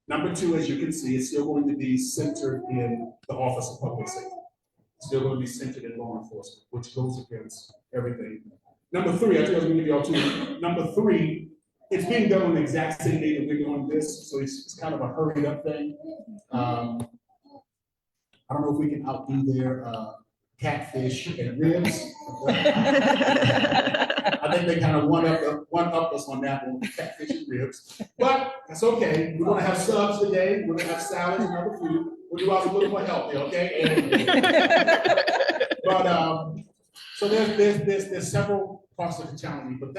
Number two, as you can see, it's still going to be centered in the Office of Public Safety. It's still going to be centered in law enforcement, which goes against everything. Number three, I think I was going to give y'all two. Number three, it's being done on the exact same day that we're doing this, so it's kind of a hurried up thing. I don't know if we can outdo their catfish and ribs. I think they kind of one up us on that one, catfish and ribs. But that's okay. We're gonna have subs today. We're gonna have salads and other food. We'll do ours a little more healthy, okay? But so there's several parts of the challenge, but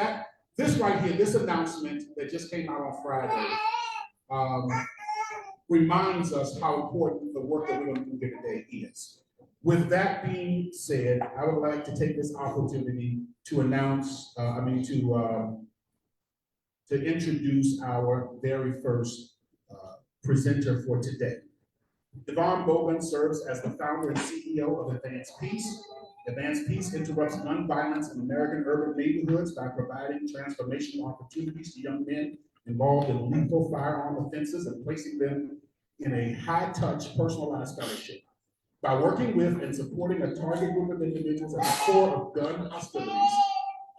this right here, this announcement that just came out on Friday, reminds us how important the work that we're going to do here today is. With that being said, I would like to take this opportunity to announce, to introduce our very first presenter for today. DeVone Boggan serves as the founder and CEO of Advanced Peace. Advanced Peace interrupts gun violence in American urban neighborhoods by providing transformational opportunities to young men involved in lethal firearm offenses and placing them in a high-touch, personalized fellowship. By working with and supporting a target group of individuals at the core of gun hostilities,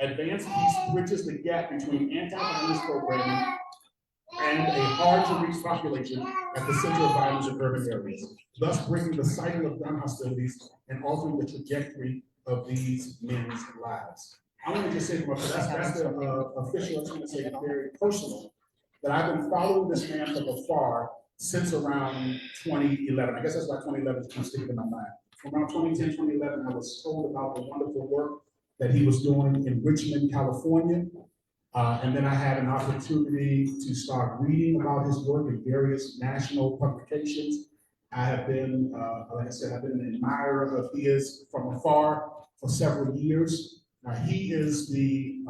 Advanced Peace bridges the gap between anti-violence programming and a hard-to-reach population at the center of violence in urban areas, thus breaking the cycle of gun hostilities and altering the trajectory of these men's lives. I want to just say, that's the official, I was going to say very personal, that I've been following this man from afar since around 2011. I guess that's why 2011 is kind of sticking in my mind. From around 2010, 2011, I was told about the wonderful work that he was doing in Richmond, California. And then I had an opportunity to start reading about his work in various national publications. I have been, like I said, I've been an admirer of his from afar for several years. Now he is the,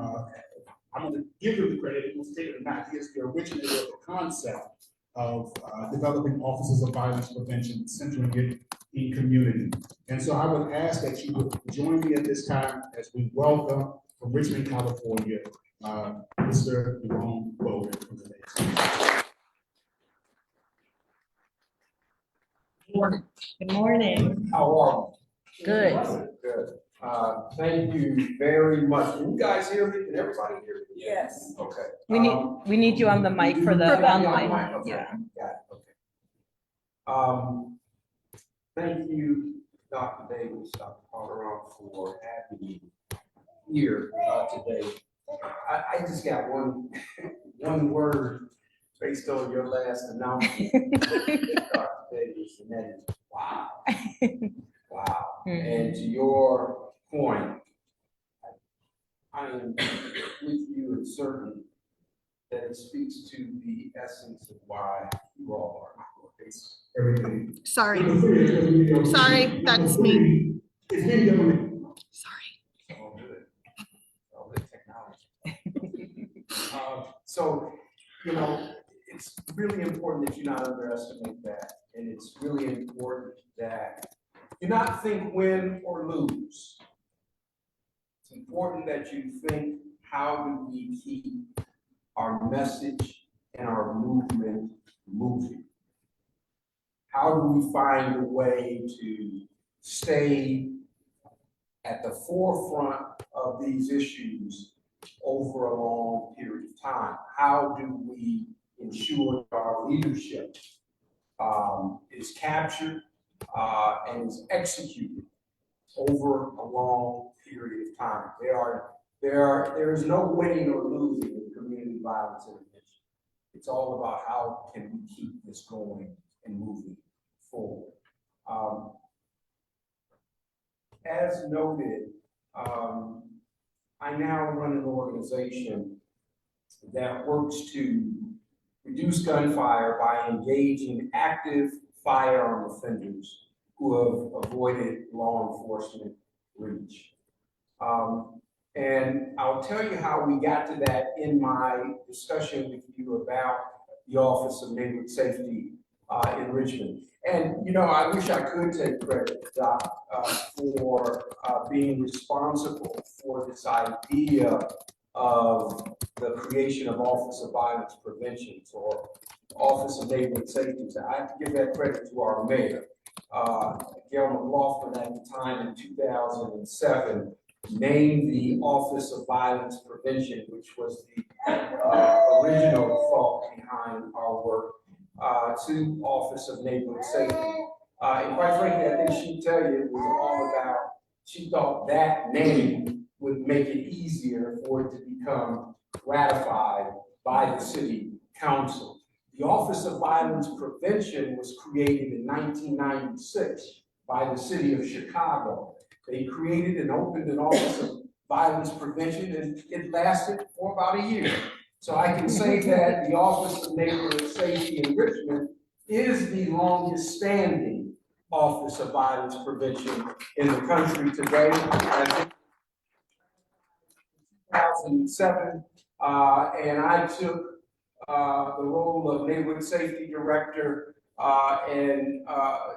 I'm going to give him the credit, he wants to take it or not, he is the originator of the concept of developing offices of violence prevention, centering it in community. And so I would ask that you would join me at this time as we welcome from Richmond, California, Mr. DeVone Boggan from the Nation. Good morning. Good morning. How are you? Good. Good. Thank you very much. Can you guys hear me? Can everybody hear me? Yes. Okay. We need you on the mic for the online. Okay. Yeah. Got it. Okay. Thank you, Dr. Davis, Dr. Calderon, for having me here today. I just got one word based on your last announcement, Dr. Davis, and that is wow. Wow. Mm-hmm. And to your point, I am with you and certain that it speaks to the essence of why you all are Everything. Sorry, sorry, that's me. It's being done. Sorry. all good. All good technology. So, you know, it's really important that you not underestimate that. And it's really important that you not think win or lose. It's important that you think, how do we keep our message and our movement moving? How do we find a way to stay at the forefront of these issues over a long period of time? How do we ensure our leadership is captured and is executed over a long period of time? There is no winning or losing in community violence intervention. It's all about how can we keep this going and moving forward. As noted, I now run an organization that works to reduce gunfire by engaging active firearm offenders who have avoided law enforcement reach. And I'll tell you how we got to that in my discussion with you about the Office of Neighborhood Safety in Richmond. And, you know, I wish I could take credit, Doc, for being responsible for this idea of the creation of Office of Violence Prevention or Office of Neighborhood Safety. So I have to give that credit to our mayor. Gail McLaughlin at the time in 2007 named the Office of Violence Prevention, which was the original thought behind our work, to Office of Neighborhood Safety. And quite frankly, I think she'd tell you it was all about, she thought that name would make it easier for it to become ratified by the city council. The Office of Violence Prevention was created in 1996 by the city of Chicago. They created and opened an Office of Violence Prevention, and it lasted for about a year. So I can say that the Office of Neighborhood Safety in Richmond is the longest standing Office of Violence Prevention in the country today. I think 2007, and I took the role of Neighborhood Safety Director and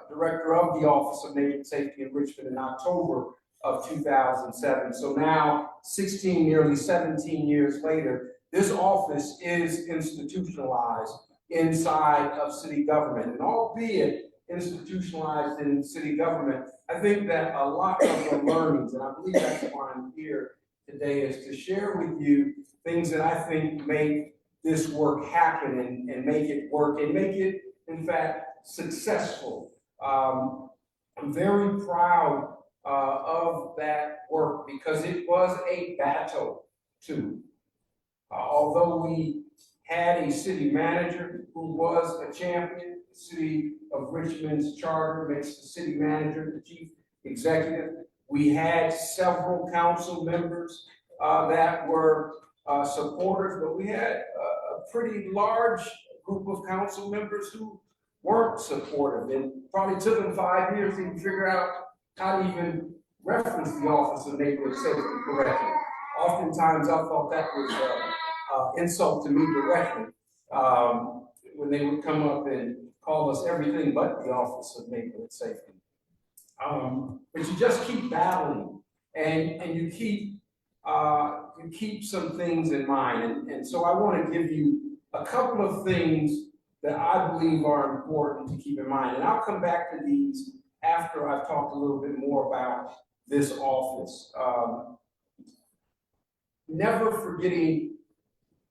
Director of the Office of Neighborhood Safety in Richmond in October of 2007. So now, 16, nearly 17 years later, this office is institutionalized inside of city government. And albeit institutionalized in city government, I think that a lot of the learnings, and I believe that's why I'm here today, is to share with you things that I think make this work happen and make it work and make it, in fact, successful. I'm very proud of that work because it was a battle too. Although we had a city manager who was a champion, the city of Richmond's charter makes the city manager the chief executive. We had several council members that were supporters, but we had a pretty large group of council members who weren't supportive, and probably took them 5 years to even figure out how to even reference the Office of Neighborhood Safety correctly. Oftentimes, I thought that was insult to me directly when they would come up and call us everything but the Office of Neighborhood Safety. But you just keep battling, and you keep some things in mind. And so I want to give you a couple of things that I believe are important to keep in mind. And I'll come back to these after I've talked a little bit more about this office. Never forgetting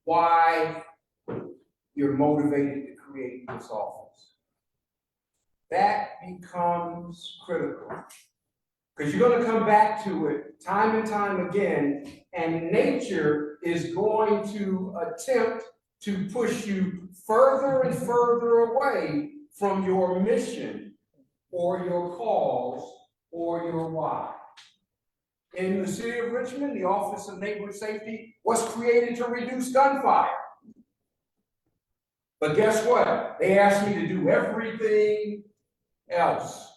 why you're motivated to create this office. That becomes critical, because you're going to come back to it time and time again, and nature is going to attempt to push you further and further away from your mission or your cause or your why. In the city of Richmond, the Office of Neighborhood Safety was created to reduce gunfire. But guess what? They asked me to do everything else.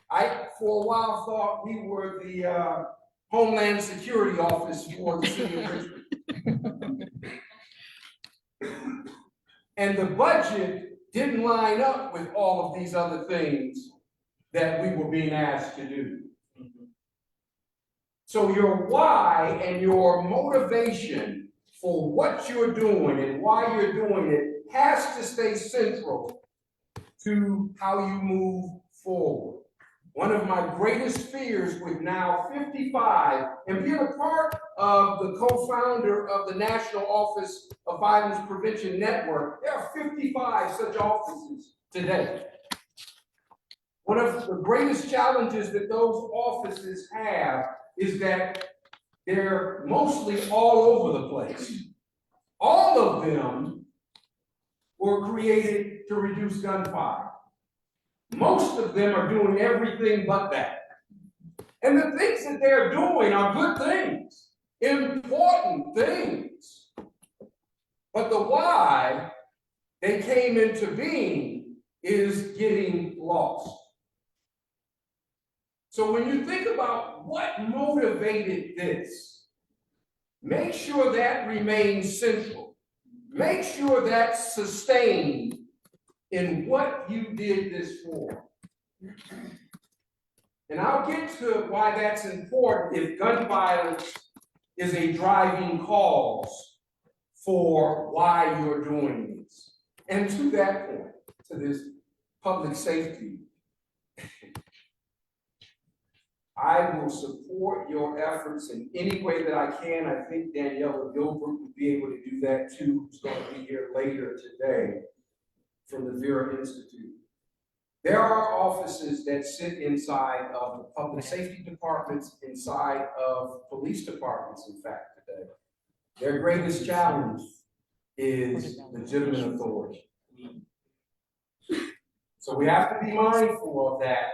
I, for a while, thought we were the Homeland Security Office for the city of Richmond. And the budget didn't line up with all of these other things that we were being asked to do. So your why and your motivation for what you're doing and why you're doing it has to stay central to how you move forward. One of my greatest fears with now 55 and being a part of the co-founder of the National Office of Violence Prevention Network, there are 55 such offices today. One of the greatest challenges that those offices have is that they're mostly all over the place. All of them were created to reduce gunfire. Most of them are doing everything but that. And the things that they're doing are good things, important things. But the why they came into being is getting lost. So when you think about what motivated this, make sure that remains central. Make sure that's sustained in what you did this for. And I'll get to why that's important if gun violence is a driving cause for why you're doing this. And to that point, to this public safety, I will support your efforts in any way that I can. I think Daniela Gilbert would be able to do that too, who's going to be here later today from the VERA Institute. There are offices that sit inside of the public safety departments, inside of police departments, in fact, today. Their greatest challenge is legitimate authority. So we have to be mindful of that.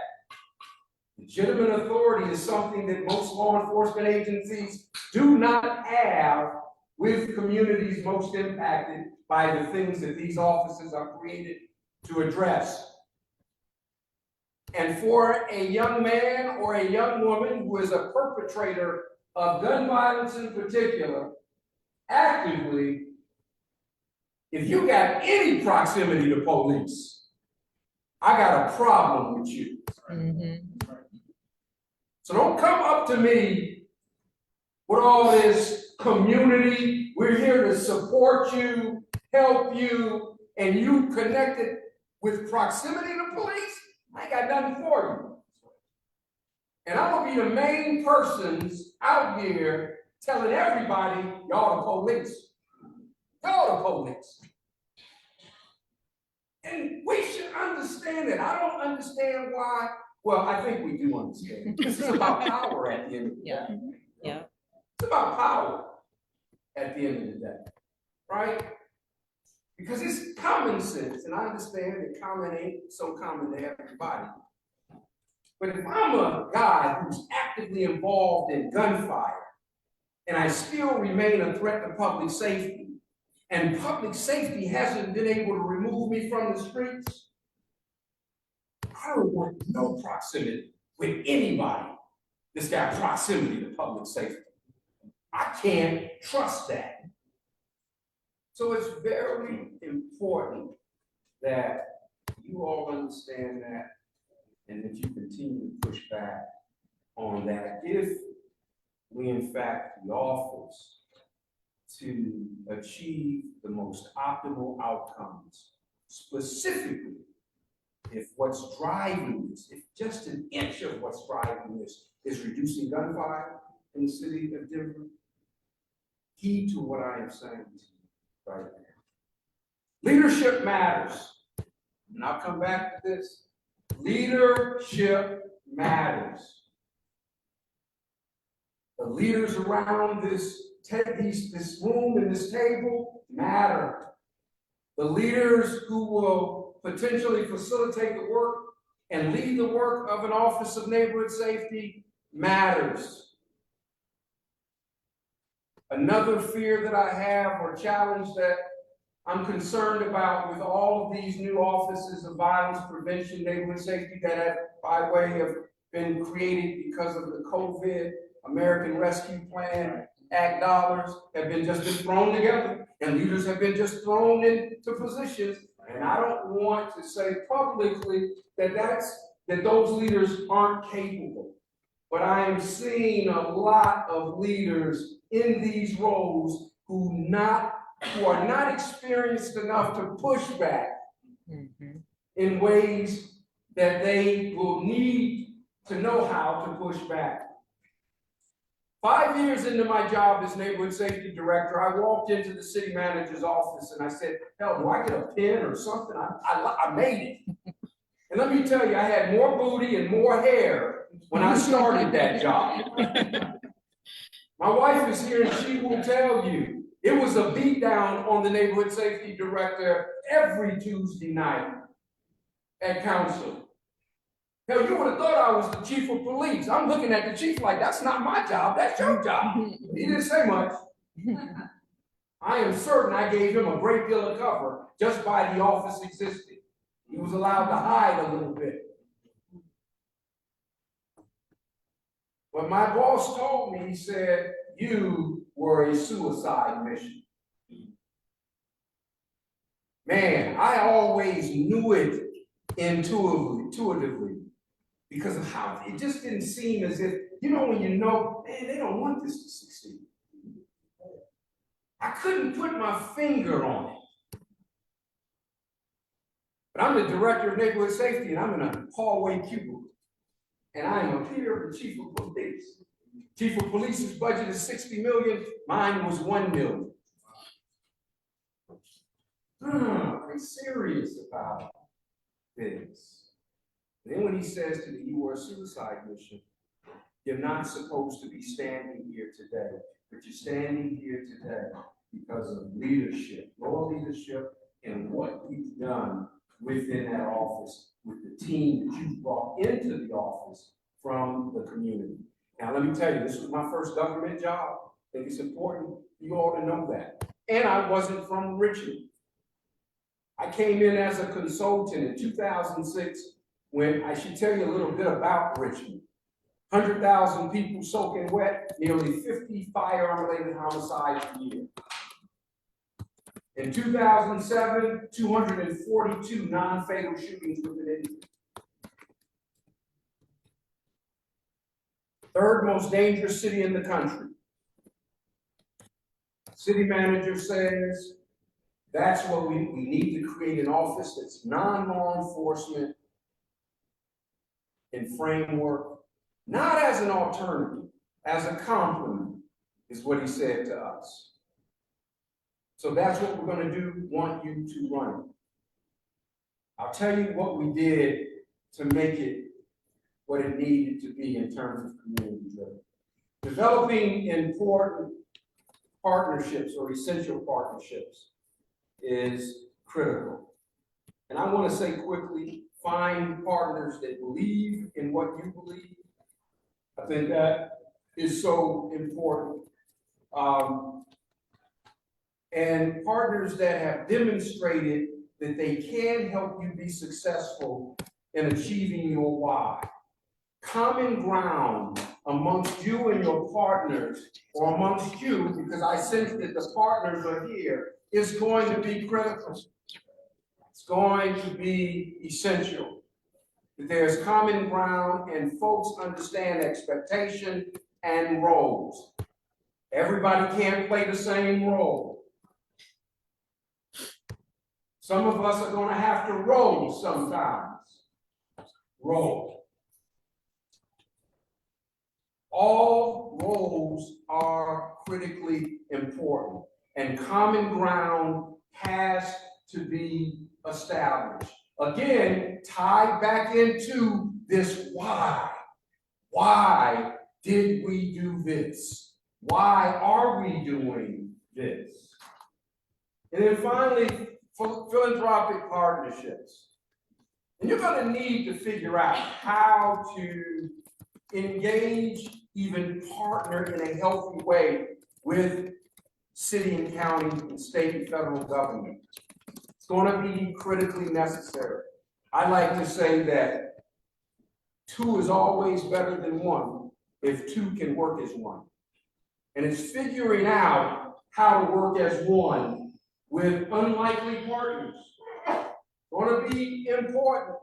Legitimate authority is something that most law enforcement agencies do not have with communities most impacted by the things that these offices are created to address. And for a young man or a young woman who is a perpetrator of gun violence in particular, actively, if you got any proximity to police, I got a problem with you. So don't come up to me with all this community. We're here to support you, help you, and you connected with proximity to police. I ain't got nothing for you. And I'm gonna be the main persons out here telling everybody, y'all the police. Y'all the police. And we should understand it. I don't understand why. Well, I think we do understand. This is about power at the end of the day. Yeah. It's about power at the end of the day, right? Because it's common sense, and I understand that common ain't so common to everybody. But if I'm a guy who's actively involved in gunfire, and I still remain a threat to public safety, and public safety hasn't been able to remove me from the streets, I don't want no proximity with anybody that's got proximity to public safety. I can't trust that. So it's very important that you all understand that, and that you continue to push back on that if we in fact the office to achieve the most optimal outcomes, specifically if what's driving this, if just an inch of what's driving this is reducing gunfire in the city of Denver, heed to what I am saying to you right now. Leadership matters. And I'll come back to this. Leadership matters. The leaders around this room and this table matter. The leaders who will potentially facilitate the work and lead the work of an Office of Neighborhood Safety matters. Another fear that I have or challenge that I'm concerned about with all of these new offices of violence prevention, neighborhood safety that have, by way of, been created because of the COVID American Rescue Plan Act dollars have been thrown together, and leaders have been just thrown into positions. And I don't want to say publicly that those leaders aren't capable, but I am seeing a lot of leaders in these roles who are not experienced enough to push back in ways that they will need to know how to push back. 5 years into my job as neighborhood safety director, I walked into the city manager's office and I said, hell, do I get a pen or something? I made it. And let me tell you, I had more booty and more hair when I started that job. My wife is here and she will tell you, it was a beatdown on the neighborhood safety director every Tuesday night at council. Hell, you would have thought I was the chief of police. I'm looking at the chief like, that's not my job, that's your job. He didn't say much. I am certain I gave him a great deal of cover just by the office existing. He was allowed to hide a little bit. But my boss told me, he said, you were a suicide mission. Man, I always knew it intuitively because of how it just didn't seem as if, when you know, man, they don't want this to succeed. I couldn't put my finger on it. But I'm the director of neighborhood safety and I'm in a hallway cubicle. And I am a peer of the chief of police. Chief of police's budget is 60 million, mine was 1 million. I'm serious about this. Then when he says to me, you were a suicide mission, you're not supposed to be standing here today, but you're standing here today because of leadership, your leadership and what you've done within that office, with the team that you brought into the office from the community. Now, let me tell you, this was my first government job. I think it's important for you all to know that. And I wasn't from Richmond. I came in as a consultant in 2006 when I should tell you a little bit about Richmond. 100,000 people soaking wet, nearly 50 firearm-related homicides a year. In 2007, 242 non-fatal shootings with an injury. Third most dangerous city in the country. City manager says that's what we need to create an office that's non-law enforcement and framework, not as an alternative, as a complement, is what he said to us. So that's what we're going to do, want you to run it. I'll tell you what we did to make it what it needed to be in terms of community driven. Developing important partnerships or essential partnerships is critical. And I want to say quickly, find partners that believe in what you believe. I think that is so important. And partners that have demonstrated that they can help you be successful in achieving your why. Common ground amongst you and your partners, or amongst you, because I sense that the partners are here, is going to be critical. It's going to be essential. That there's common ground and folks understand expectation and roles. Everybody can't play the same role. Some of us are going to have to roll sometimes. Roll. All roles are critically important, and common ground has to be established. Again, tied back into this why. Why did we do this? Why are we doing this? And then finally, philanthropic partnerships. And you're going to need to figure out how to engage, even partner in a healthy way with city and county and state and federal government. It's going to be critically necessary. I like to say that 2 is always better than 1 if 2 can work as 1. And it's figuring out how to work as 1 with unlikely partners. Going to be important.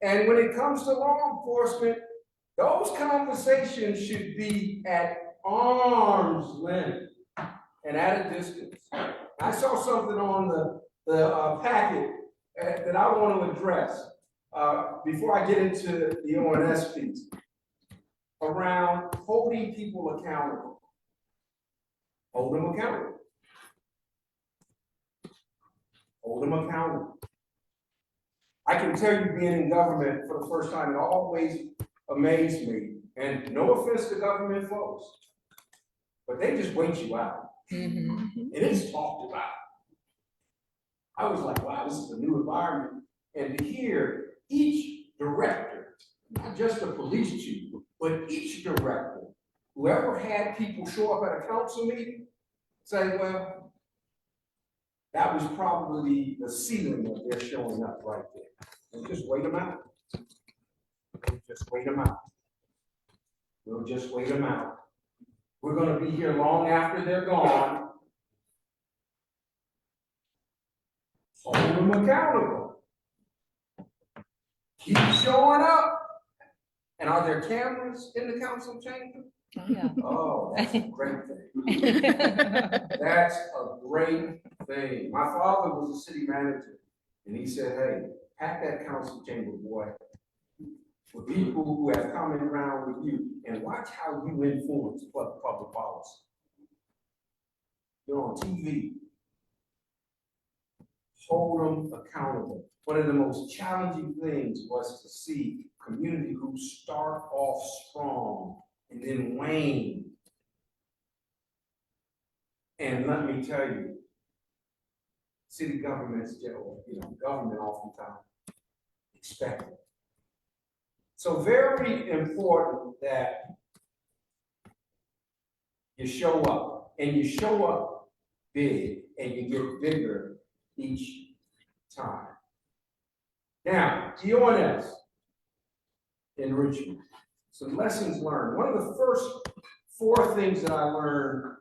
And when it comes to law enforcement, those conversations should be at arm's length and at a distance. I saw something on the packet that I want to address before I get into the ONS piece around holding people accountable. Hold them accountable. Hold them accountable. I can tell you, being in government for the first time, it always amazed me. And no offense to government folks, but they just wait you out. Mm-hmm. It is talked about. I was like, wow, this is a new environment. And to hear each director, not just the police chief, but each director, whoever had people show up at a council meeting, say, well, that was probably the ceiling of their showing up right there. And just wait them out. Just wait them out. We'll just wait them out. We're going to be here long after they're gone. Hold them accountable. Keep showing up. And are there cameras in the council chamber? Oh, yeah. Oh, that's a great thing. That's a great thing. My father was a city manager, and he said, hey, pack that council chamber, boy, with people who have common ground with you, and watch how you influence public policy. You're on TV. Hold them accountable. One of the most challenging things was to see community groups start off strong and then wane. And let me tell you, city governments, government oftentimes expect it. So very important that you show up, and you show up big, and you get bigger each time. Now, EONS in Richmond, some lessons learned. One of the first 4 things that I learned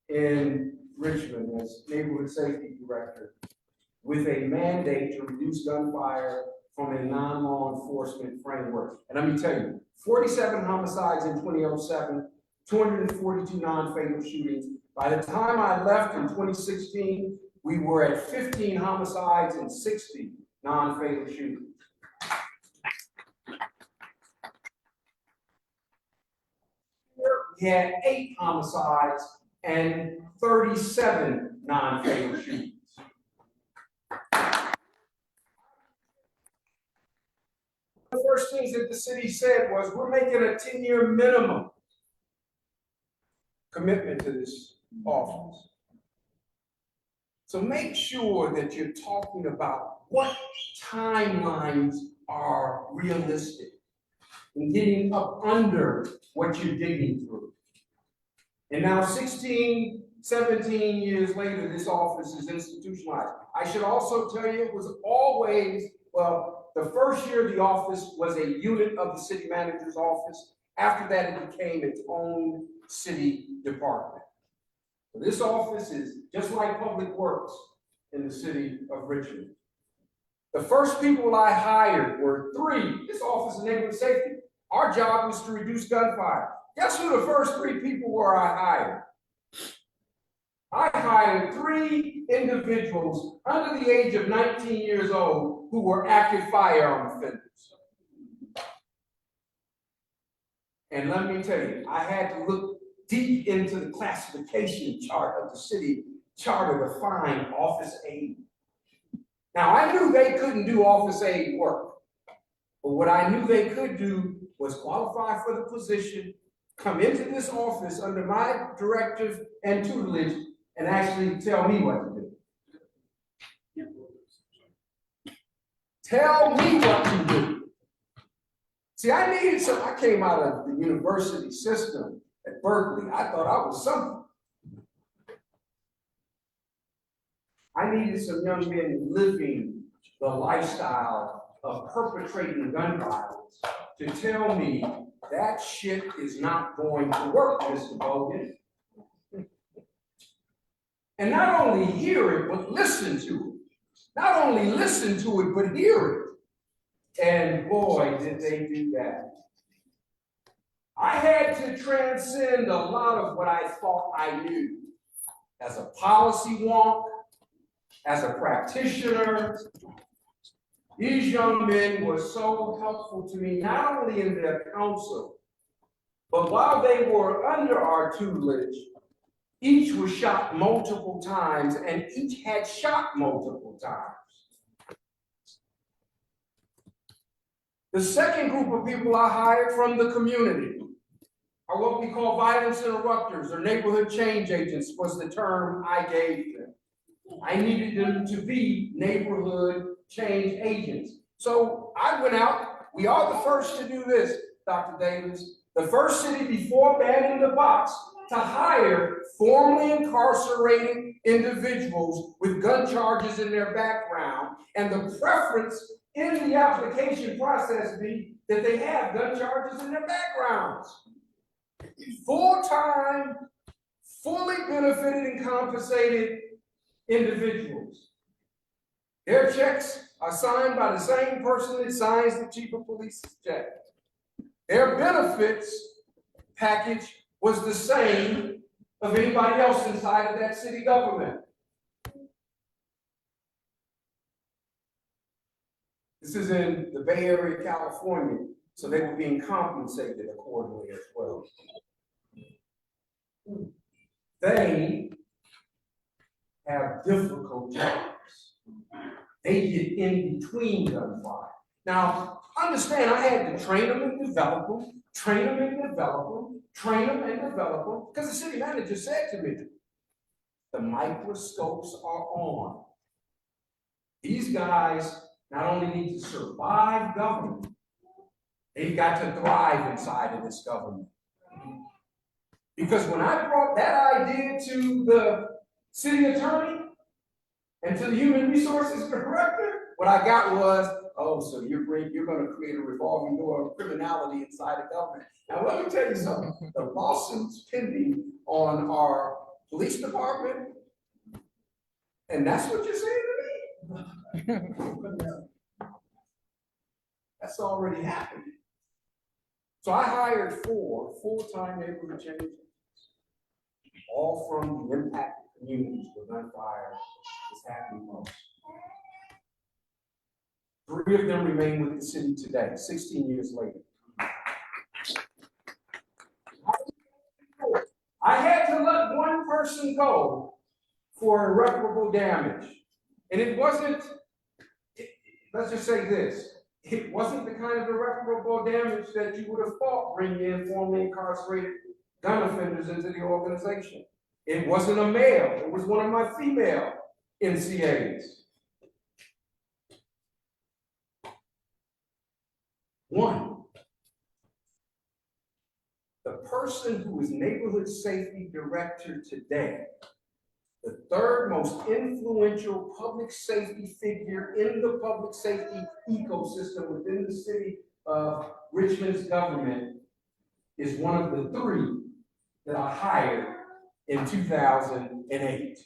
in Richmond as neighborhood safety director, with a mandate to reduce gunfire from a non-law enforcement framework. And let me tell you, 47 homicides in 2007, 242 non-fatal shootings. By the time I left in 2016, we were at 15 homicides and 60 non-fatal shootings. We had 8 homicides and 37 non-fatal shootings. The first things that the city said was, we're making a 10-year minimum commitment to this office. So make sure that you're talking about what timelines are realistic and getting up under what you're digging through. And now 16, 17 years later, this office is institutionalized. I should also tell you, it was always, well, the first year the office was a unit of the city manager's office. After that, it became its own city department. So this office is just like Public Works in the city of Richmond. The first people I hired were 3. This office of neighborhood safety. Our job was to reduce gunfire. Guess who the first 3 people were I hired? I hired 3 individuals under the age of 19 years old who were active firearm offenders. And let me tell you, I had to look deep into the classification chart of the city charter to find office aid. Now, I knew they couldn't do office aid work, but what I knew they could do was qualify for the position, come into this office under my directive and tutelage, and actually tell me what to do. Tell me what to do. See, I came out of the university system at Berkeley. I thought I was something. I needed some young men living the lifestyle of perpetrating gun violence to tell me that shit is not going to work, Mr. Boggan. And not only hear it, but listen to it. Not only listen to it, but hear it. And boy, did they do that. I had to transcend a lot of what I thought I knew as a policy wonk, as a practitioner. These young men were so helpful to me, not only in their counsel, but while they were under our tutelage, each was shot multiple times, and each had shot multiple times. The second group of people I hired from the community are what we call violence interrupters or neighborhood change agents, was the term I gave them. I needed them to be neighborhood change agents. So I went out. We are the first to do this, Dr. Davis. The first city before banning the box to hire formerly incarcerated individuals with gun charges in their background, and the preference in the application process be that they have gun charges in their backgrounds. Full-time, fully benefited and compensated individuals. Their checks are signed by the same person that signs the chief of police's check. Their benefits package was the same of anybody else inside of that city government. This is in the Bay Area, California, so they were being compensated accordingly as well. They have difficult jobs. They get in between gunfire. Now, understand, I had to train them and develop them, train them and develop them, train them and develop them, because the city manager said to me, the microscopes are on. These guys not only need to survive government, they've got to thrive inside of this government. Because when I brought that idea to the city attorney and to the human resources director, what I got was, oh, so you're going to create a revolving door of criminality inside the government. Now, let me tell you something. The lawsuits pending on our police department, and that's what you're saying to me? That's already happened. So I hired 4 full-time neighborhood change agents, all from the impacted communities where gunfire is happening most. 3 of them remain with the city today, 16 years later. I had to let one person go for irreparable damage. And it wasn't, let's just say this, it wasn't the kind of irreparable damage that you would have thought bringing in formerly incarcerated gun offenders into the organization. It wasn't a male, it was one of my female NCAs. One, the person who is neighborhood safety director today, the 3rd most influential public safety figure in the public safety ecosystem within the city of Richmond's government, is one of the 3 that I hired in 2008.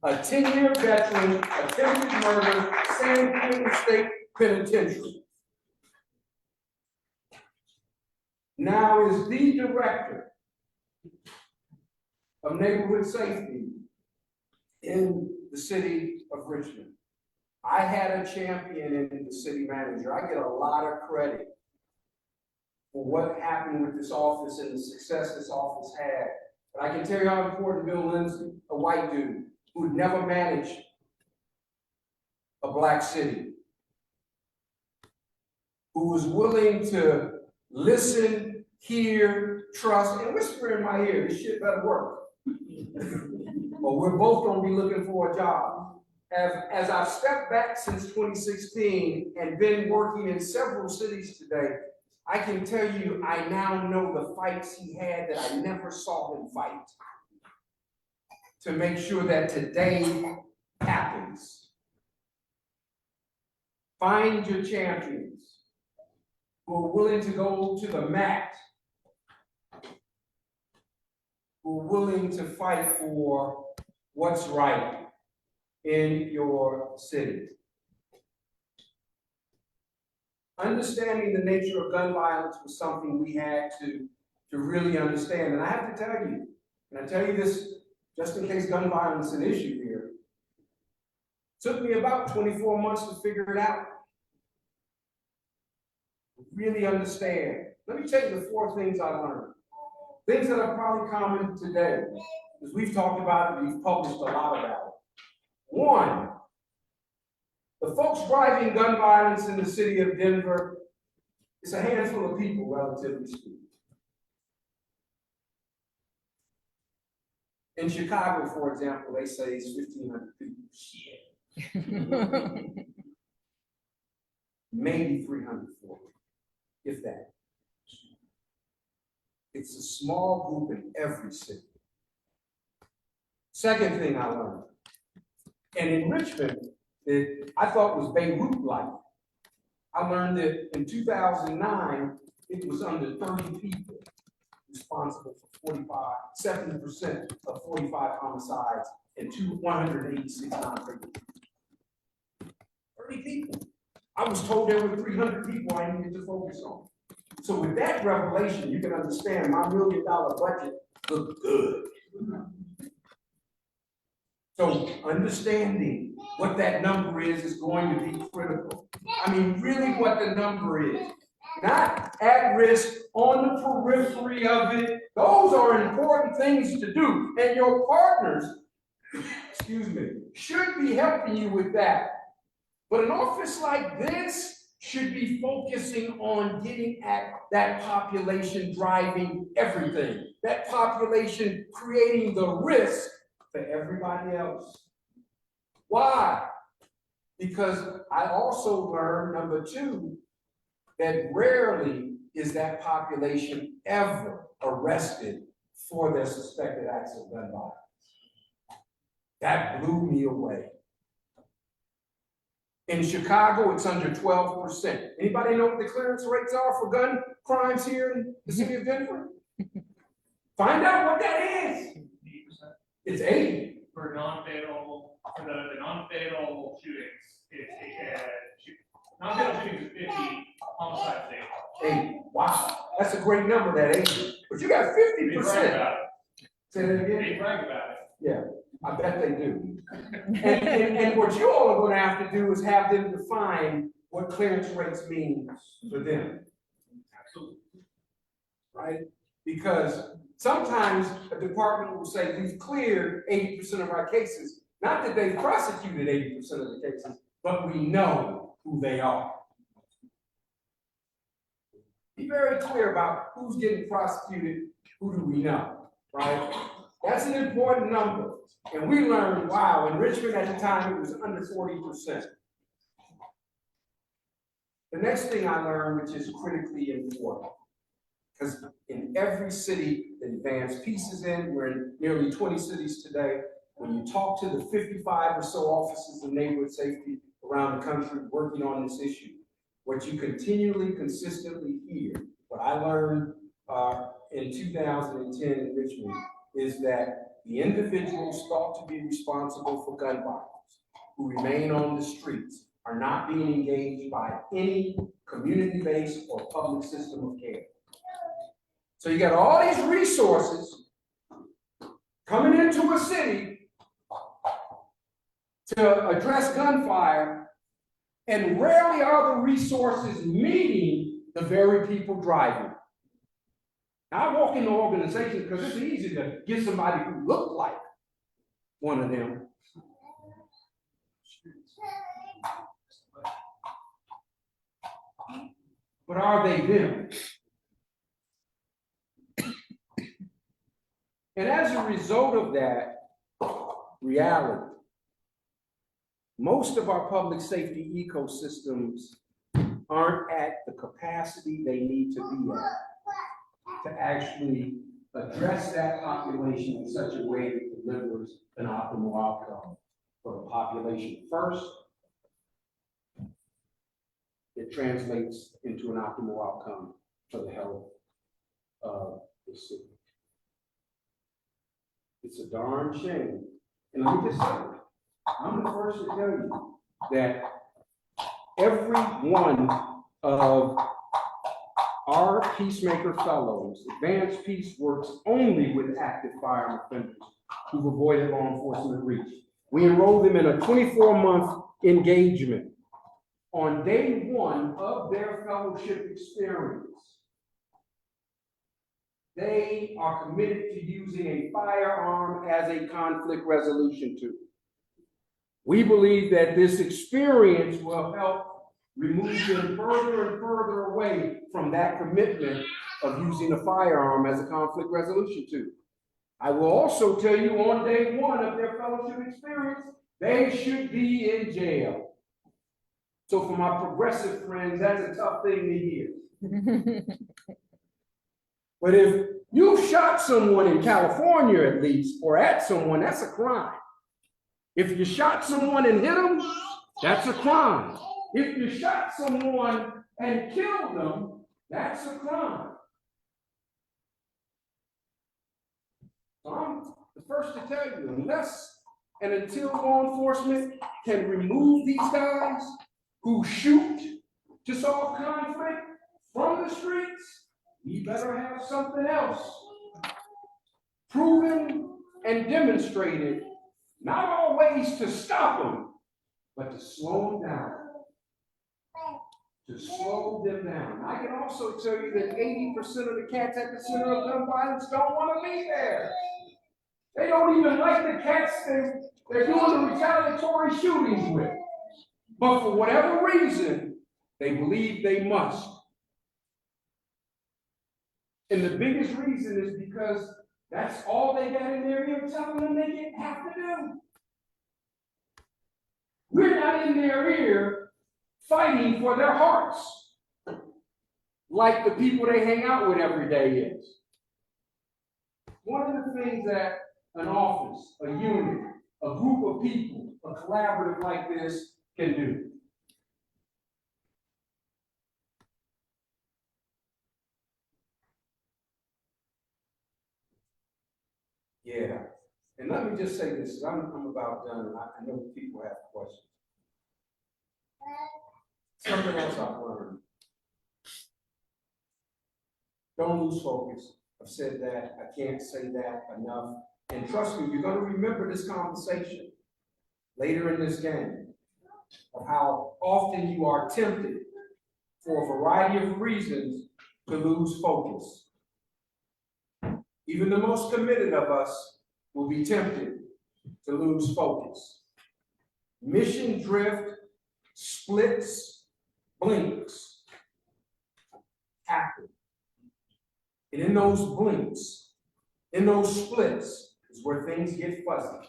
A 10-year veteran, attempted murder, San Quentin State Penitentiary. Now is the director of neighborhood safety in the city of Richmond. I had a champion in the city manager. I get a lot of credit for what happened with this office and the success this office had. But I can tell you how important Bill Lindsay, a white dude who had never managed a black city, who was willing to listen, hear, trust, and whisper in my ear, this shit better work. But we're both gonna be looking for a job. As I've stepped back since 2016 and been working in several cities today, I can tell you I now know the fights he had that I never saw him fight to make sure that today happens. Find your champions who are willing to go to the mat, who are willing to fight for what's right in your city. Understanding the nature of gun violence was something we had to really understand. And I have to tell you, and I tell you this just in case gun violence is an issue here, it took me about 24 months to figure it out. Really understand. Let me tell you the 4 things I learned. Things that are probably common today, because we've talked about it, we've published a lot about it. 1, the folks driving gun violence in the city of Denver, it's a handful of people, relatively speaking. In Chicago, for example, they say it's 1,500 people. Shit. Maybe 300, 400, if that. It's a small group in every city. Second thing I learned, and in Richmond, that I thought was Beirut-like. I learned that in 2009, it was under 30 people responsible for 70% of 45 homicides and 186 non-fatal. 30 people. I was told there were 300 people I needed to focus on. So with that revelation, you can understand my $1 million budget looked good. So understanding what that number is going to be critical. I mean, really what the number is. Not at risk, on the periphery of it. Those are important things to do. And your partners, excuse me, should be helping you with that. But an office like this should be focusing on getting at that population driving everything. That population creating the risk for everybody else. Why? Because I also learned, number two, that rarely is that population ever arrested for their suspected acts of gun violence. That blew me away. In Chicago, it's under 12%. Anybody know what the clearance rates are for gun crimes here in the city of Denver? Find out what that is. 80%. It's 80. For non-fatal, for the non-fatal shootings, non-fatal shootings is 50, homicide state. 80. Wow, that's a great number, that 80. But you got They brag 50%. about Say that it. again? They brag about it. Yeah, I bet they do. And what you all are going to have to do is have them define what clearance rates means for them. Absolutely. Right? Because sometimes a department will say, we've cleared 80% of our cases. Not that they've prosecuted 80% of the cases, but we know who they are. Be very clear about who's getting prosecuted, who do we know, right? That's an important number. And we learned, wow, in Richmond at the time, it was under 40%. The next thing I learned, which is critically important, because in every city that Advanced Peace is in, we're in nearly 20 cities today, when you talk to the 55 or so officers of neighborhood safety around the country working on this issue, what you continually, consistently hear, what I learned in 2010 in Richmond, is that the individuals thought to be responsible for gun violence, who remain on the streets, are not being engaged by any community-based or public system of care. So you got all these resources coming into a city to address gunfire, and rarely are the resources meeting the very people driving. Now, I walk into organizations because it's easy to get somebody who looked like one of them. But are they them? And as a result of that reality, most of our public safety ecosystems aren't at the capacity they need to be at to actually address that population in such a way that delivers an optimal outcome for the population first. It translates into an optimal outcome for the health of the city. It's a darn shame. And let me just say, I'm the first to tell you that every one of our Peacemaker Fellows, Advanced Peace, works only with active firearm offenders who've avoided law enforcement reach. We enroll them in a 24-month engagement. On day one of their fellowship experience, they are committed to using a firearm as a conflict resolution tool. We believe that this experience will help remove them further and further away from that commitment of using a firearm as a conflict resolution tool. I will also tell you on day one of their fellowship experience, they should be in jail. So for my progressive friends, that's a tough thing to hear. But if you shot someone in California at least, or at someone, that's a crime. If you shot someone and hit them, that's a crime. If you shot someone and killed them, that's a crime. So I'm the first to tell you, unless and until law enforcement can remove these guys who shoot to solve conflict, from the streets, we better have something else proven and demonstrated, not always to stop them, but to slow them down. To slow them down. I can also tell you that 80% of the cats at the center of gun violence don't want to be there. They don't even like the cats they're doing the retaliatory shootings with. But for whatever reason, they believe they must. And the biggest reason is because that's all they got in their ear telling them they have to do. We're not in their ear fighting for their hearts like the people they hang out with every day is. One of the things that an office, a unit, a group of people, a collaborative like this can do. Yeah, and let me just say this, I'm about done, and I know people have questions. Something else I've learned. Don't lose focus. I've said that, I can't say that enough. And trust me, you're gonna remember this conversation later in this game of how often you are tempted for a variety of reasons to lose focus. Even the most committed of us will be tempted to lose focus. Mission drift, splits, blinks happen. And in those blinks, in those splits, is where things get fuzzy.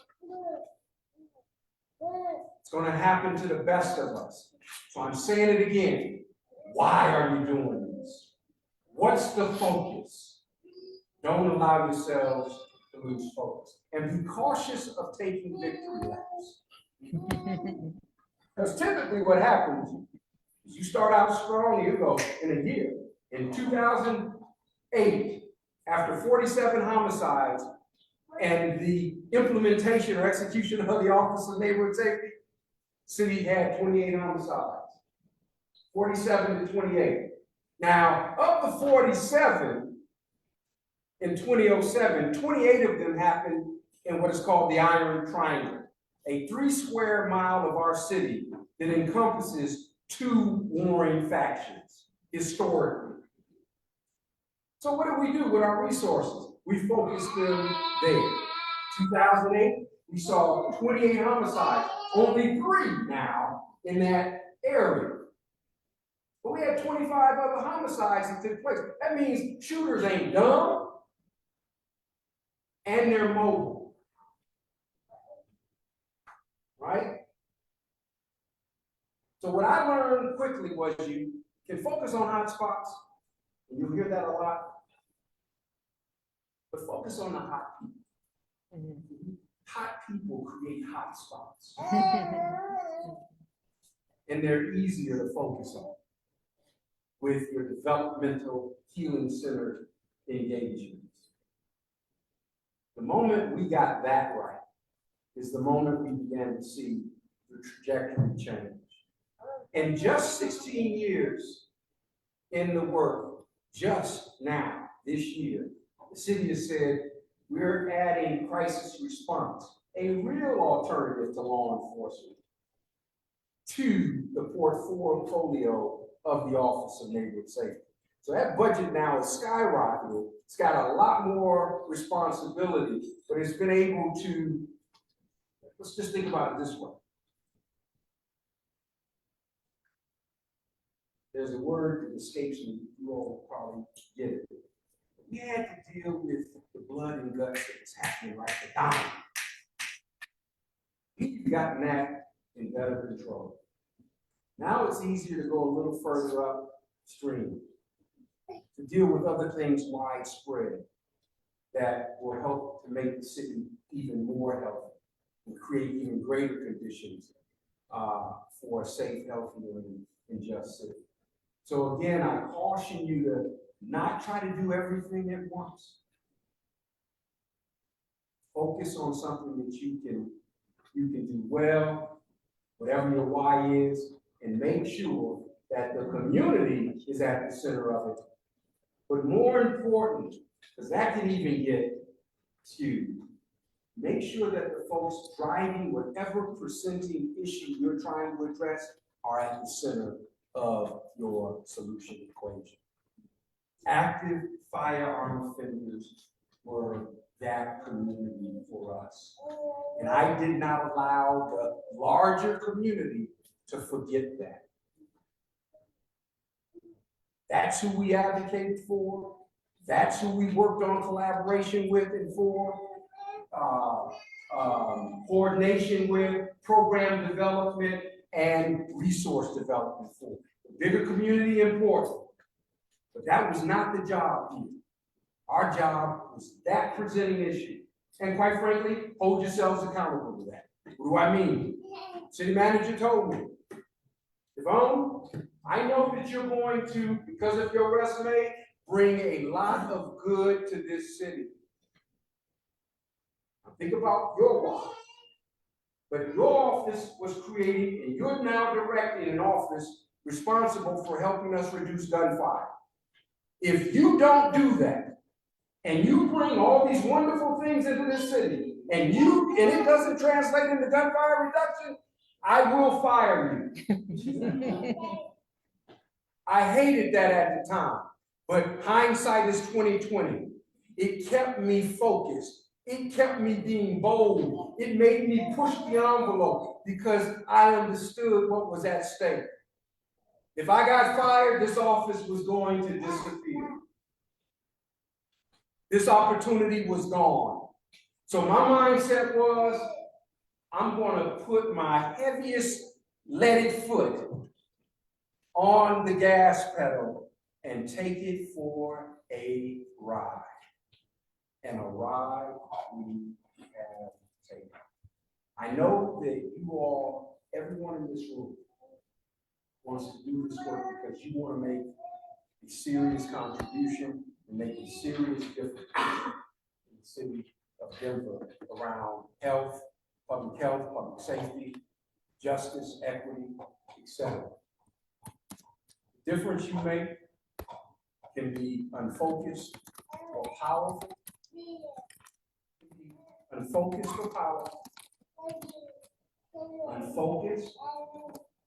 It's going to happen to the best of us. So I'm saying it again. Why are you doing this? What's the focus? Don't allow yourselves to lose focus. And be cautious of taking victory laps. Because typically what happens is you start out strong, you go in a year. In 2008, after 47 homicides and the implementation or execution of the Office of Neighborhood Safety, city had 28 homicides, 47 to 28. Now, of the 47 in 2007, 28 of them happened in what is called the Iron Triangle, a 3 square mile of our city that encompasses 2 warring factions historically. So what do we do with our resources? We focus them there. 2008, we saw 28 homicides, only 3 now in that area. But we had 25 other homicides that took place. That means shooters ain't dumb and they're mobile. Right? So what I learned quickly was you can focus on hot spots, and you'll hear that a lot. But focus on the hot people. Mm-hmm. Hot people create hot spots. And they're easier to focus on with your developmental healing center engagements. The moment we got that right is the moment we began to see the trajectory change. And just 16 years in the work, just now, this year, the city has said, we're adding crisis response, a real alternative to law enforcement, to the portfolio of the Office of Neighborhood Safety. So that budget now is skyrocketed. It's got a lot more responsibility, but it's been able to, let's just think about it this way. There's a word that escapes me, you all probably get it. We had to deal with the blood and guts that was happening right at the time. We've gotten that in better control. Now it's easier to go a little further upstream, to deal with other things widespread that will help to make the city even more healthy and create even greater conditions for a safe, healthy, and just city. So again, I caution you to not try to do everything at once. Focus on something that you can do well, whatever your why is, and make sure that the community is at the center of it. But more important, because that can even get skewed, make sure that the folks driving whatever presenting issue you're trying to address are at the center of your solution equation. Active firearm offenders were that community for us. And I did not allow the larger community to forget that. That's who we advocated for. That's who we worked on collaboration with and for, coordination with, program development, and resource development for. The bigger community important, but that was not the job here. Our job was that presenting issue. And quite frankly, hold yourselves accountable to that. What do I mean? City manager told me, DeVone, I know that you're going to, because of your resume, bring a lot of good to this city. Now think about your work. But your office was created, and you're now directing an office responsible for helping us reduce gunfire. If you don't do that, and you bring all these wonderful things into this city, and it doesn't translate into gunfire reduction, I will fire you. I hated that at the time, but hindsight is 20/20. It kept me focused. It kept me being bold. It made me push the envelope because I understood what was at stake. If I got fired, this office was going to disappear. This opportunity was gone. So my mindset was, I'm going to put my heaviest leaded foot on the gas pedal and take it for a ride. And a ride we have taken. I know that you all, everyone in this room, wants to do this work because you want to make a serious contribution and make a serious difference in the city of Denver around health, public safety, justice, equity, etc. The difference you make can be unfocused or powerful. Unfocused or powerful. Unfocused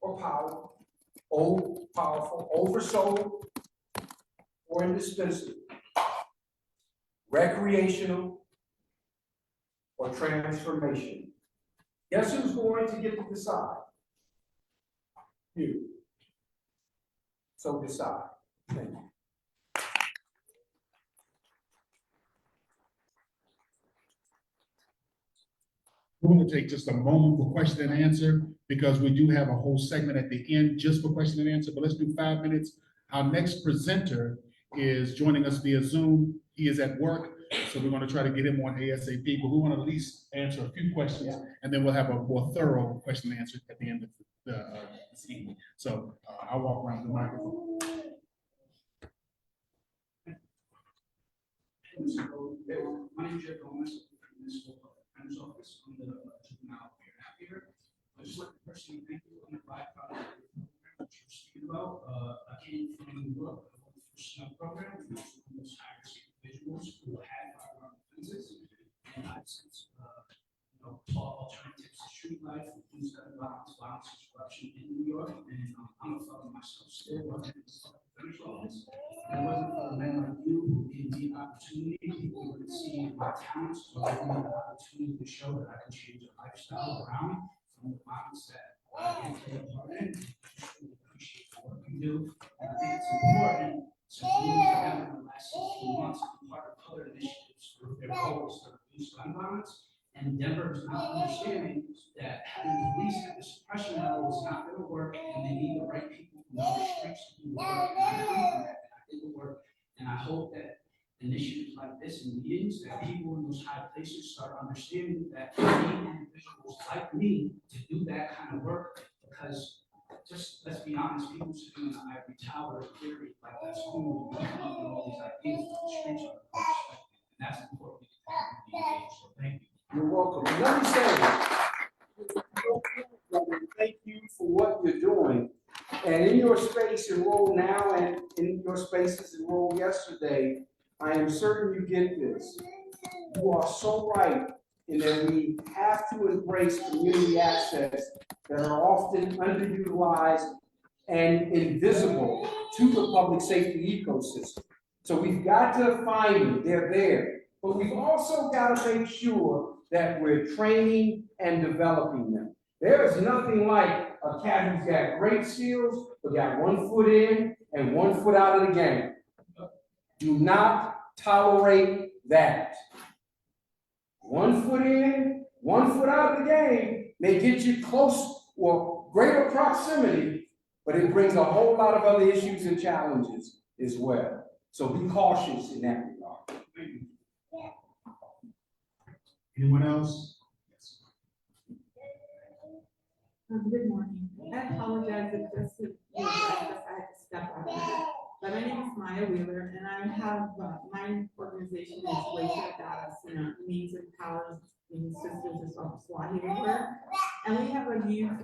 or powerful. Powerful, oversold, or indispensable. Recreational or transformation. Guess who's going to get to decide? You. So decide. Thank you. We're going to take just a moment for question and answer because we do have a whole segment at the end just for question and answer, but let's do 5 minutes. Our next presenter is joining us via Zoom. He is at work, so we're going to try to get him on ASAP, but we want to at least answer a few questions, and then we'll have a more thorough question and answer at the end of this evening. So I'll walk around the microphone. My name is Gilbert from the office on the juvenile here. I just like to personally thank you on the byproduct that you're speaking about. I came from New York, I worked for SNAP program, which is one of those high-risk individuals who had firearm offenses. And I've since taught alternatives to street life, reduce gun violence, violence, and corruption in New York. And I'm a fellow myself still working in the federal office. If it wasn't for a man like you who gave me an opportunity, people would see my talents, so I gave me the opportunity to show that I can change a lifestyle around from the violence that I can play a part in. I just really appreciate the work you do. And I think it's important to move together in the last 16 months to be part of other initiatives for their goals to reduce gun violence. And Denver is not understanding that having police at the suppression level is not going to work, and they need the right people from the streets to do the work. And I believe in that, and I did the work. And I hope that initiatives like this and meetings, that people in those high places start understanding that we need individuals like me to do that kind of work. Because just let's be honest, people sitting in the ivory tower theory like that's cool, we come up with all these ideas, but the streets are the perspective, and that's important to engage. So thank you. You're welcome. And let me say, thank you for what you're doing. And in your space, enroll now, and in your spaces, enroll yesterday, I am certain you get this. You are so right in that we have to embrace community assets that are often underutilized and invisible to the public safety ecosystem. So we've got to find them, they're there. But we've also got to make sure that we're training and developing them. There is nothing like a cat who's got great skills, but got 1 foot in and 1 foot out of the game. Do not tolerate that. 1 foot in, 1 foot out of the game may get you close or greater proximity, but it brings a whole lot of other issues and challenges as well. So be cautious in that regard. Anyone else? Yes. Good morning. I apologize if this is, I had to step out of it. But my name is Maya Wheeler, and I have, my organization is Wayside Data Center, means empowers the sisters of Swahili work. And we have a youth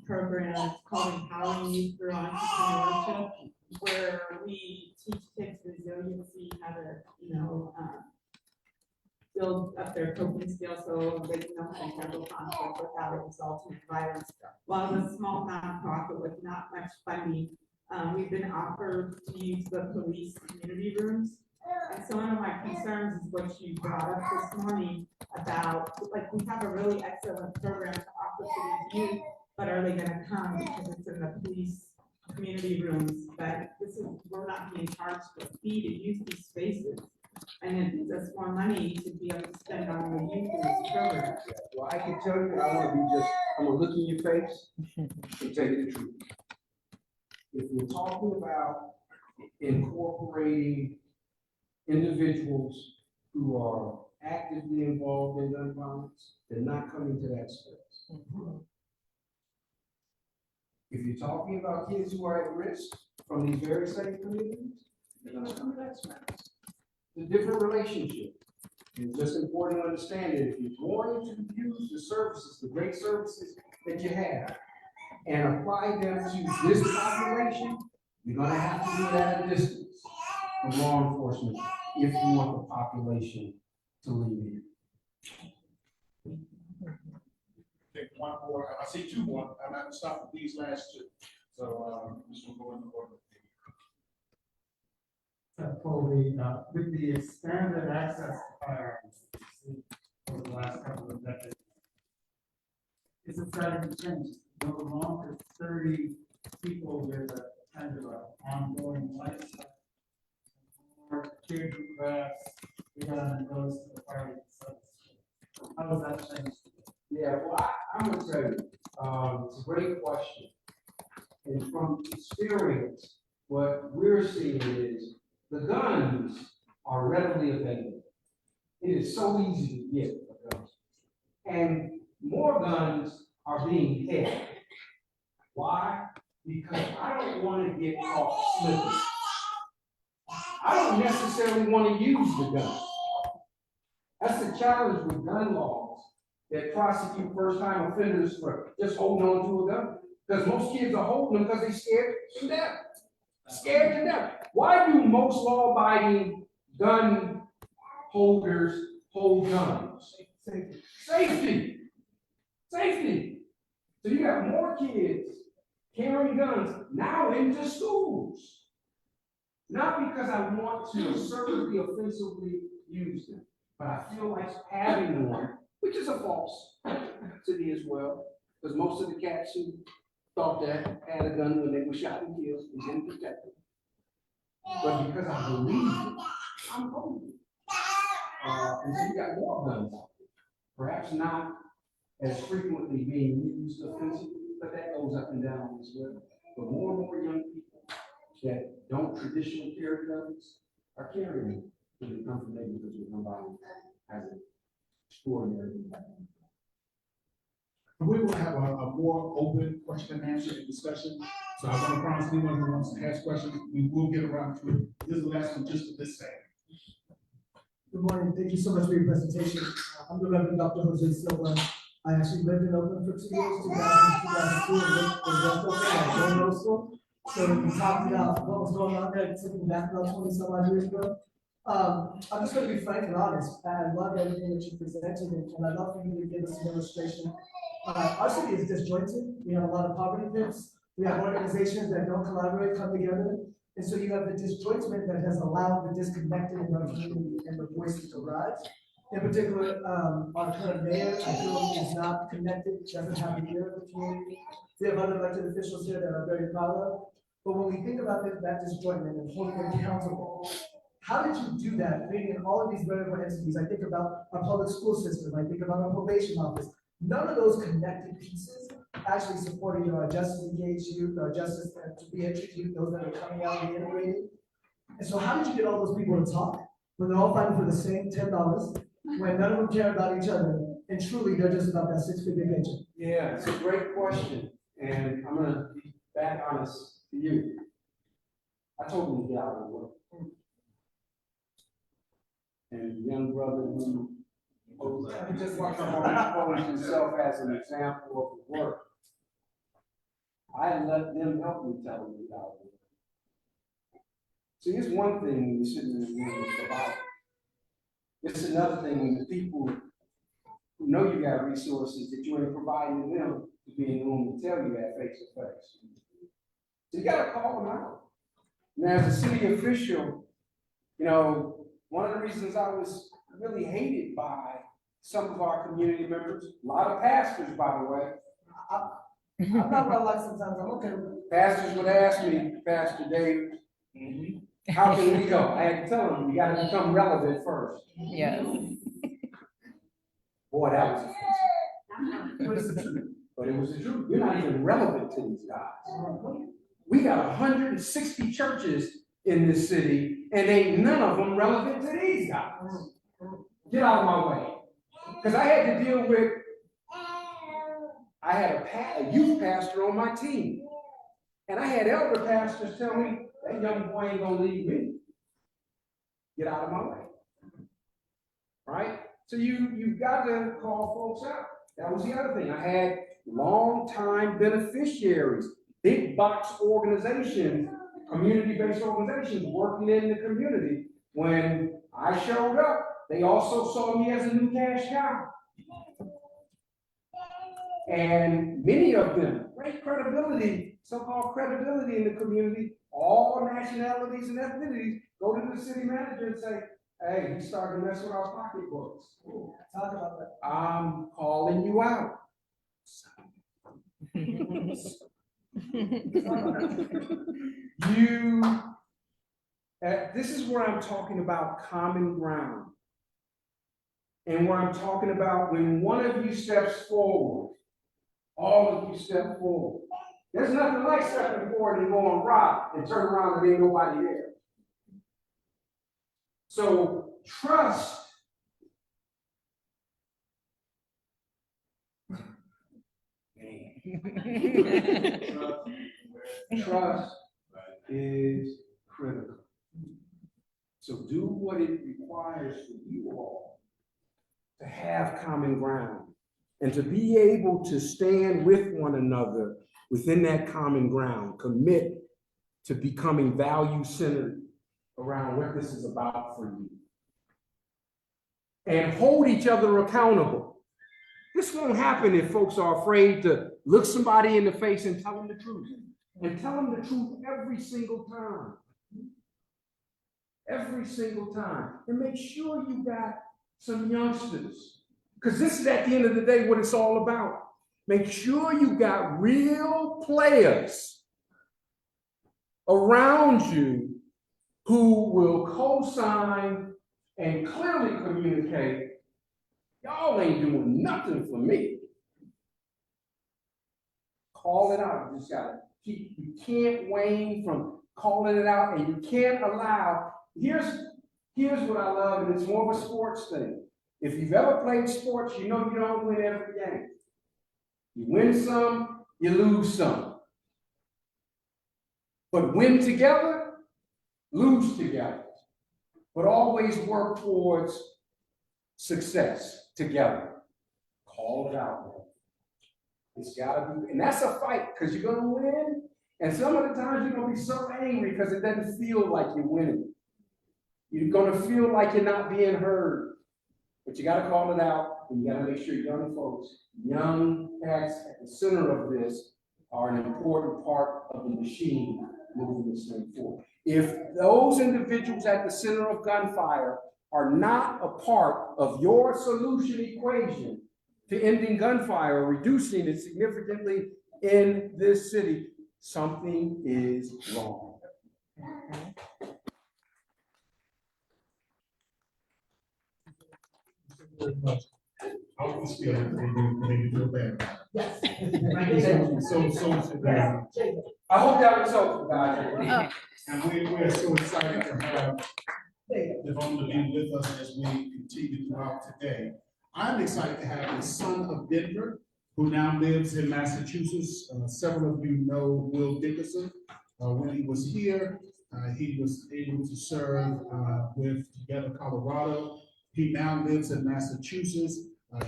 program called Empowering Youth Through Entrepreneurship, where we teach kids resiliency, how to, build up their coping skills so they can know how to handle conflict without it resulting in violence. While it's a small nonprofit with not much funding, we've been offered to use the police community rooms. And so one of my concerns is what you brought up this morning about, like, we have a really excellent program to offer to these youth, but are they gonna come because it's in the police community rooms? But we're not being charged a fee to use these spaces. And it gives us more money to be able to spend on the youth in this program. Well, I can tell you, and I'm gonna look in your face and tell you the truth. If we're talking about incorporating individuals who are actively involved in gun violence, they're not coming to that space. If you're talking about kids who are at risk from these very same communities, they're gonna come to that space. It's a different relationship. It's just important to understand that if you're going to use the services, the great services that you have, and apply them to this population, you're gonna have to do that at a distance from law enforcement if you want the population to lean in. Take one more. I see 2 more. I'm going to stop with these last 2. So this will go in the order. With the expanded access to firearms over the last couple of decades, it's a starting to change. No longer 30 people with a kind of an ongoing lifestyle. More kid graphs, we got goes to the party. How does that change? Yeah, well, I'm gonna tell you, it's a great question. And from experience, what we're seeing is the guns are readily available. It is so easy to get a gun. And more guns are being held. Why? Because I don't want to get caught slipping. I don't necessarily want to use the gun. That's the challenge with gun laws that prosecute first-time offenders for just holding on to a gun. Because most kids are holding them because they're scared to death. Scared to death. Why do most law-abiding gun holders hold guns? Safety. Safety. Safety. So you have more kids carrying guns now into schools. Not because I want to assertively, offensively use them, but I feel like having one, which is a false city as well, because most of the cats who thought that had a gun when they were shot and killed and didn't protect them. But because I believe it, I'm holding it. And so you got more guns out there. Perhaps not as frequently being used offensively, but that goes up and down as well. But more and more young people that don't traditionally carry guns are carrying them when they come from neighborhoods where somebody has an extraordinary impact. We will have a more open question and answer and discussion. So I want to promise anyone who wants to ask questions, we will get around to it. This is the last one just for this segment. Good morning. Thank you so much for your presentation. I'm the Reverend Dr. Jose Silva. I actually lived in Oakland for 2 years, 2002, and worked in West Oakland, at Dillon Middle School. So when we talked about what was going on there, it took me back about 20 some odd years ago. I'm just gonna be frank and honest. I love everything that you presented, and I'd love for you to give us an illustration. Our city is disjointed. We have a lot of poverty pits. We have organizations that don't collaborate, come together. And so you have the disjointment that has allowed the disconnected in our community and the voices to rise. In particular, our current mayor, I feel is not connected, doesn't have the ear of the community. We have other elected officials here that I'm very proud of. But when we think about that disjointment and holding them accountable, how did you do that, creating all of these variable entities? I think about our public school system, I think about our probation office. None of those connected pieces actually supporting our justice engaged youth, our justice to reentry youth, those that are coming out and integrating. And so how did you get all those people to talk when they're all fighting for the same $10, when none of them care about each other, and truly they're just about that six-figure paycheck? Yeah, it's a great question, and I'm gonna be back honest to you. I told him to get out of the work. And the young brother who just wants to pose himself as an example of the work, I let them help me tell him to get out of the work. See, it's one thing when you're sitting in the room with the Bible. It's another thing when the people who know you got resources that you ain't providing them to be in the room and tell you that face to face. So you gotta call them out. Now, as a city official, you know, one of the reasons I was really hated by some of our community members, a lot of pastors, by the way. I'm not what I like sometimes, I'm okay with it. Pastors would ask me, Pastor Dave, how can we go? I had to tell them, you gotta become relevant first. Yes. Boy, that was offensive. But it's the truth. But it was the truth. You're not even relevant to these guys. We got 160 churches in this city, and ain't none of them relevant to these guys. Get out of my way. Because I had to deal with, I had a youth pastor on my team. And I had elder pastors tell me, that young boy ain't gonna leave me. Get out of my way. Right? So you've got to call folks out. That was the other thing. I had long-time beneficiaries, big box organizations, community-based organizations working in the community. When I showed up, they also saw me as a new cash cow. And many of them, great credibility, so-called credibility in the community, all nationalities and ethnicities, go to the city manager and say, hey, you started to mess with our pocketbooks. Talk about that. I'm calling you out. This is where I'm talking about common ground. And where I'm talking about when one of you steps forward, all of you step forward. There's nothing like stepping forward and going rock and turn around and ain't nobody there. So trust. Trust is critical. So do what it requires for you all to have common ground and to be able to stand with one another within that common ground, commit to becoming value-centered around what this is about for you. And hold each other accountable. This won't happen if folks are afraid to look somebody in the face and tell them the truth. And tell them the truth every single time. Every single time. And make sure you got some youngsters. Because this is at the end of the day what it's all about. Make sure you got real players around you who will co-sign and clearly communicate, y'all ain't doing nothing for me. Call it out. You just gotta keep, you can't wane from calling it out, and you can't allow, here's what I love, and it's more of a sports thing. If you've ever played sports, you know you don't win every game. You win some, you lose some. But win together, lose together. But always work towards success together. call it out, man. It's gotta be, and that's a fight, because you're gonna win, and some of the times you're gonna be so angry because it doesn't feel like you're winning. You're gonna feel like you're not being heard, but you gotta call it out, and you gotta make sure young folks, young cats at the center of this are an important part of the machine moving this thing forward. If those individuals at the center of gunfire are not a part of your solution equation to ending gunfire or reducing it significantly in this city, something is wrong. Very much. How do you feel? Maybe feel bad. Yes. So bad. I hope that was helpful, guys. And we are so excited to have DeVone to be with us as we continue throughout today. I'm excited to have the son of Denver, who now lives in Massachusetts. Several of you know Will Dickerson. When he was here, he was able to serve with Together Colorado. He now lives in Massachusetts.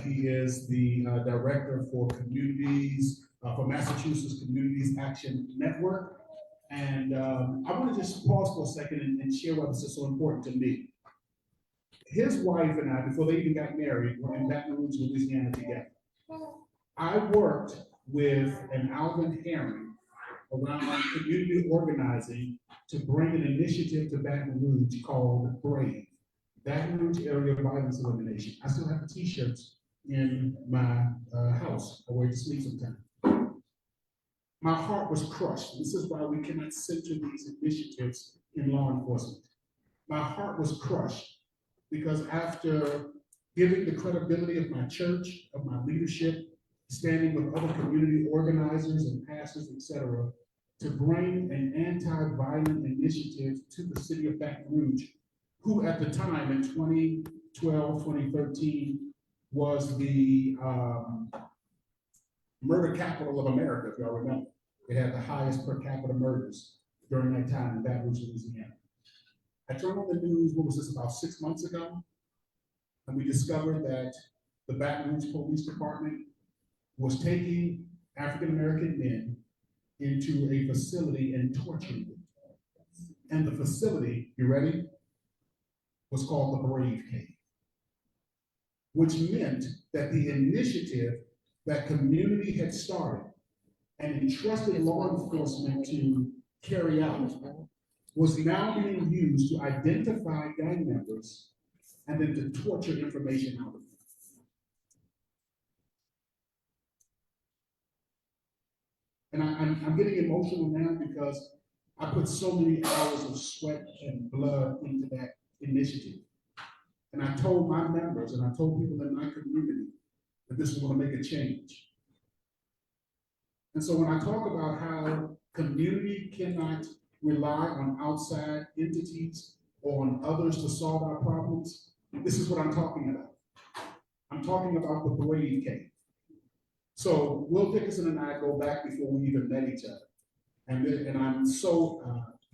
He is the director for communities, for Massachusetts Communities Action Network. And I want to just pause for a second and share why this is so important to me. His wife and I, before they even got married, were in Baton Rouge, Louisiana together. I worked with an Alvin Herring around community organizing to bring an initiative to Baton Rouge called BRAVE, Baton Rouge Area Violence Elimination. I still have the t-shirts in my house. I wear it to sleep sometimes. My heart was crushed. This is why we cannot center these initiatives in law enforcement. My heart was crushed because after giving the credibility of my church, of my leadership, standing with other community organizers and pastors, etc., to bring an anti-violent initiative to the city of Baton Rouge, who at the time in 2012, 2013, was the murder capital of America, if y'all remember. It had the highest per capita murders during that time in Baton Rouge, Louisiana. I turned on the news, what was this, about 6 months ago? And we discovered that the Baton Rouge Police Department was taking African-American men into a facility and torturing them. And the facility, you ready, was called the Brave Cave, which meant that the initiative that community had started and entrusted law enforcement to carry out was now being used to identify gang members and then to torture information out of them. And I'm getting emotional now because I put so many hours of sweat and blood into that initiative. And I told my members and I told people in my community that this was going to make a change. And so when I talk about how community cannot rely on outside entities or on others to solve our problems, this is what I'm talking about. I'm talking about the Brave Cave. So Will Dickerson and I go back before we even met each other. And I'm so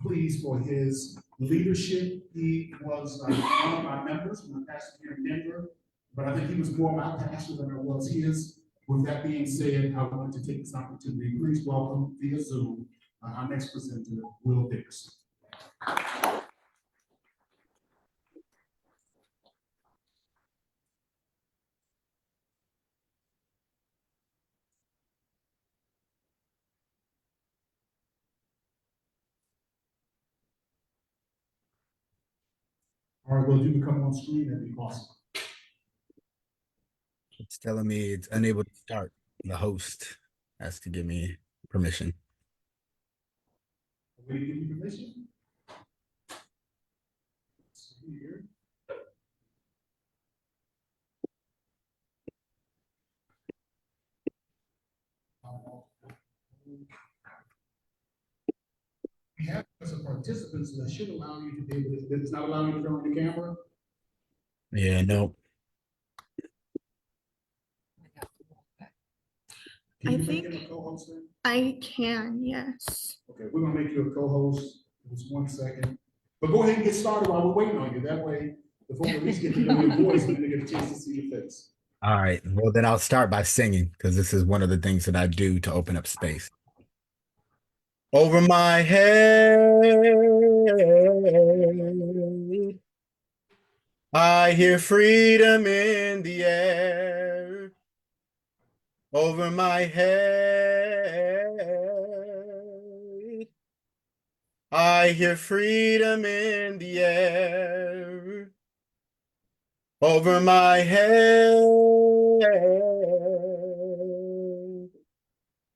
pleased for his leadership. He was one of my members when I pastored here in Denver, but I think he was more my pastor than I was his. With that being said, I wanted to take this opportunity. Please welcome via Zoom our next presenter, Will Dickerson. All right, Will, you can come on screen, that'd be awesome. It's telling me it's unable to start. The host has to give me permission. Will you give me permission? Here. We have some participants that should allow you to be able to, it's not allowing you to go on the camera? Yeah, no. Can you I make him think- a co-host then? I can, yes. Okay, we're gonna make you a co-host, just 1 second. But go ahead and get started while we're waiting on you, that way, the folks at least get to know your voice and they get a chance to see your face. All right. Well, then I'll start by singing because this is one of the things that I do to open up space. Over my head, I hear freedom in the air. Over my head, I hear freedom in the air. Over my head,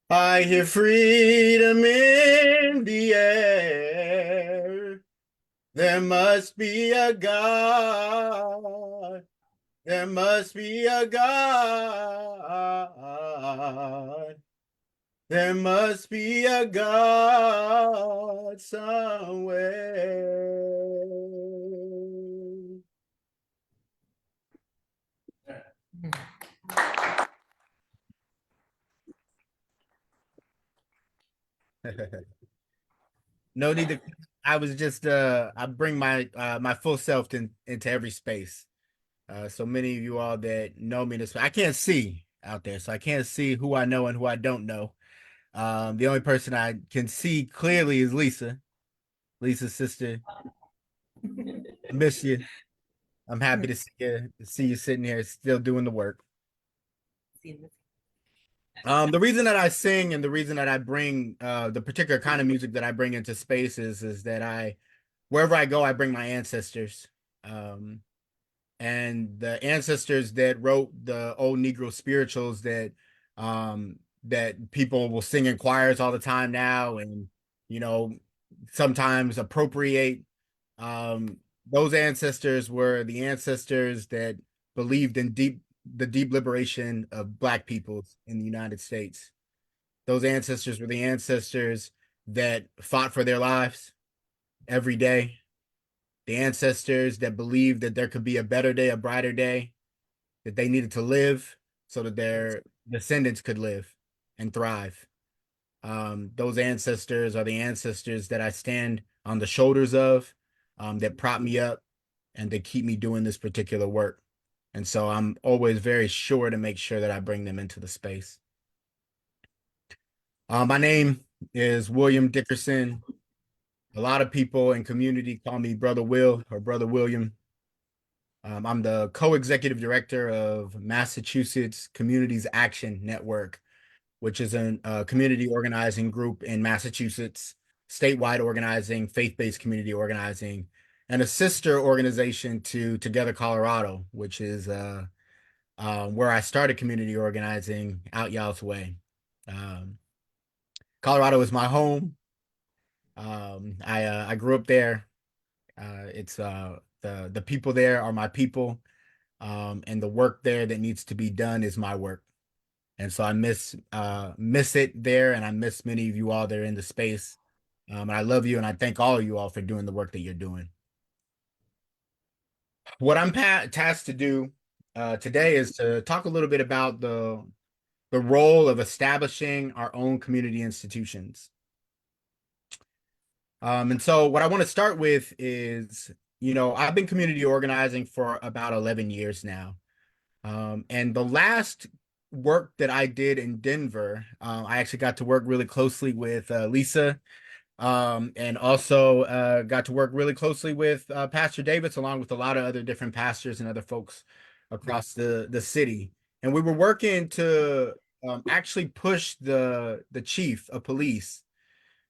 I hear freedom in the air. There must be a God. There must be a God. There must be a God somewhere. No need to. I was just I bring my my full self into every space. So many of you all that know me this I can't see out there, so I can't see who I know and who I don't know. The only person I can see clearly is Lisa. Lisa's sister. I miss you. I'm happy to see you sitting here still doing the work. The reason that I sing and the reason that I bring the particular kind of music that I bring into spaces is that wherever I go, I bring my ancestors. And the ancestors that wrote the old Negro spirituals that people will sing in choirs all the time now, and you know, sometimes appropriate. Um, those ancestors were the ancestors that believed in the deep liberation of Black peoples in the United States. Those ancestors were the ancestors that fought for their lives every day, the ancestors that believed that there could be a better day, a brighter day, that they needed to live so that their descendants could live and thrive. Those ancestors are the ancestors that I stand on the shoulders of, that prop me up and that keep me doing this particular work. And so I'm always very sure to make sure that I bring them into the space. My name is William Dickerson. A lot of people in community call me Brother Will or Brother William. I'm the co-executive director of Massachusetts Communities Action Network, which is a community organizing group in Massachusetts, statewide organizing, faith-based community organizing, and a sister organization to Together Colorado, which is where I started community organizing out y'all's way. Colorado is my home. I grew up there. It's the people there are my people, and the work there that needs to be done is my work. And so I miss it there, and I miss many of you all that are in the space. And I love you, and I thank all of you all for doing the work that you're doing. What I'm tasked to do today is to talk a little bit about the role of establishing our own community institutions. And so what I want to start with is, I've been community organizing for about 11 years now. And the last work that I did in Denver, I actually got to work really closely with Lisa, and also got to work really closely with Pastor Davis, along with a lot of other different pastors and other folks across the city. And we were working to actually push the chief of police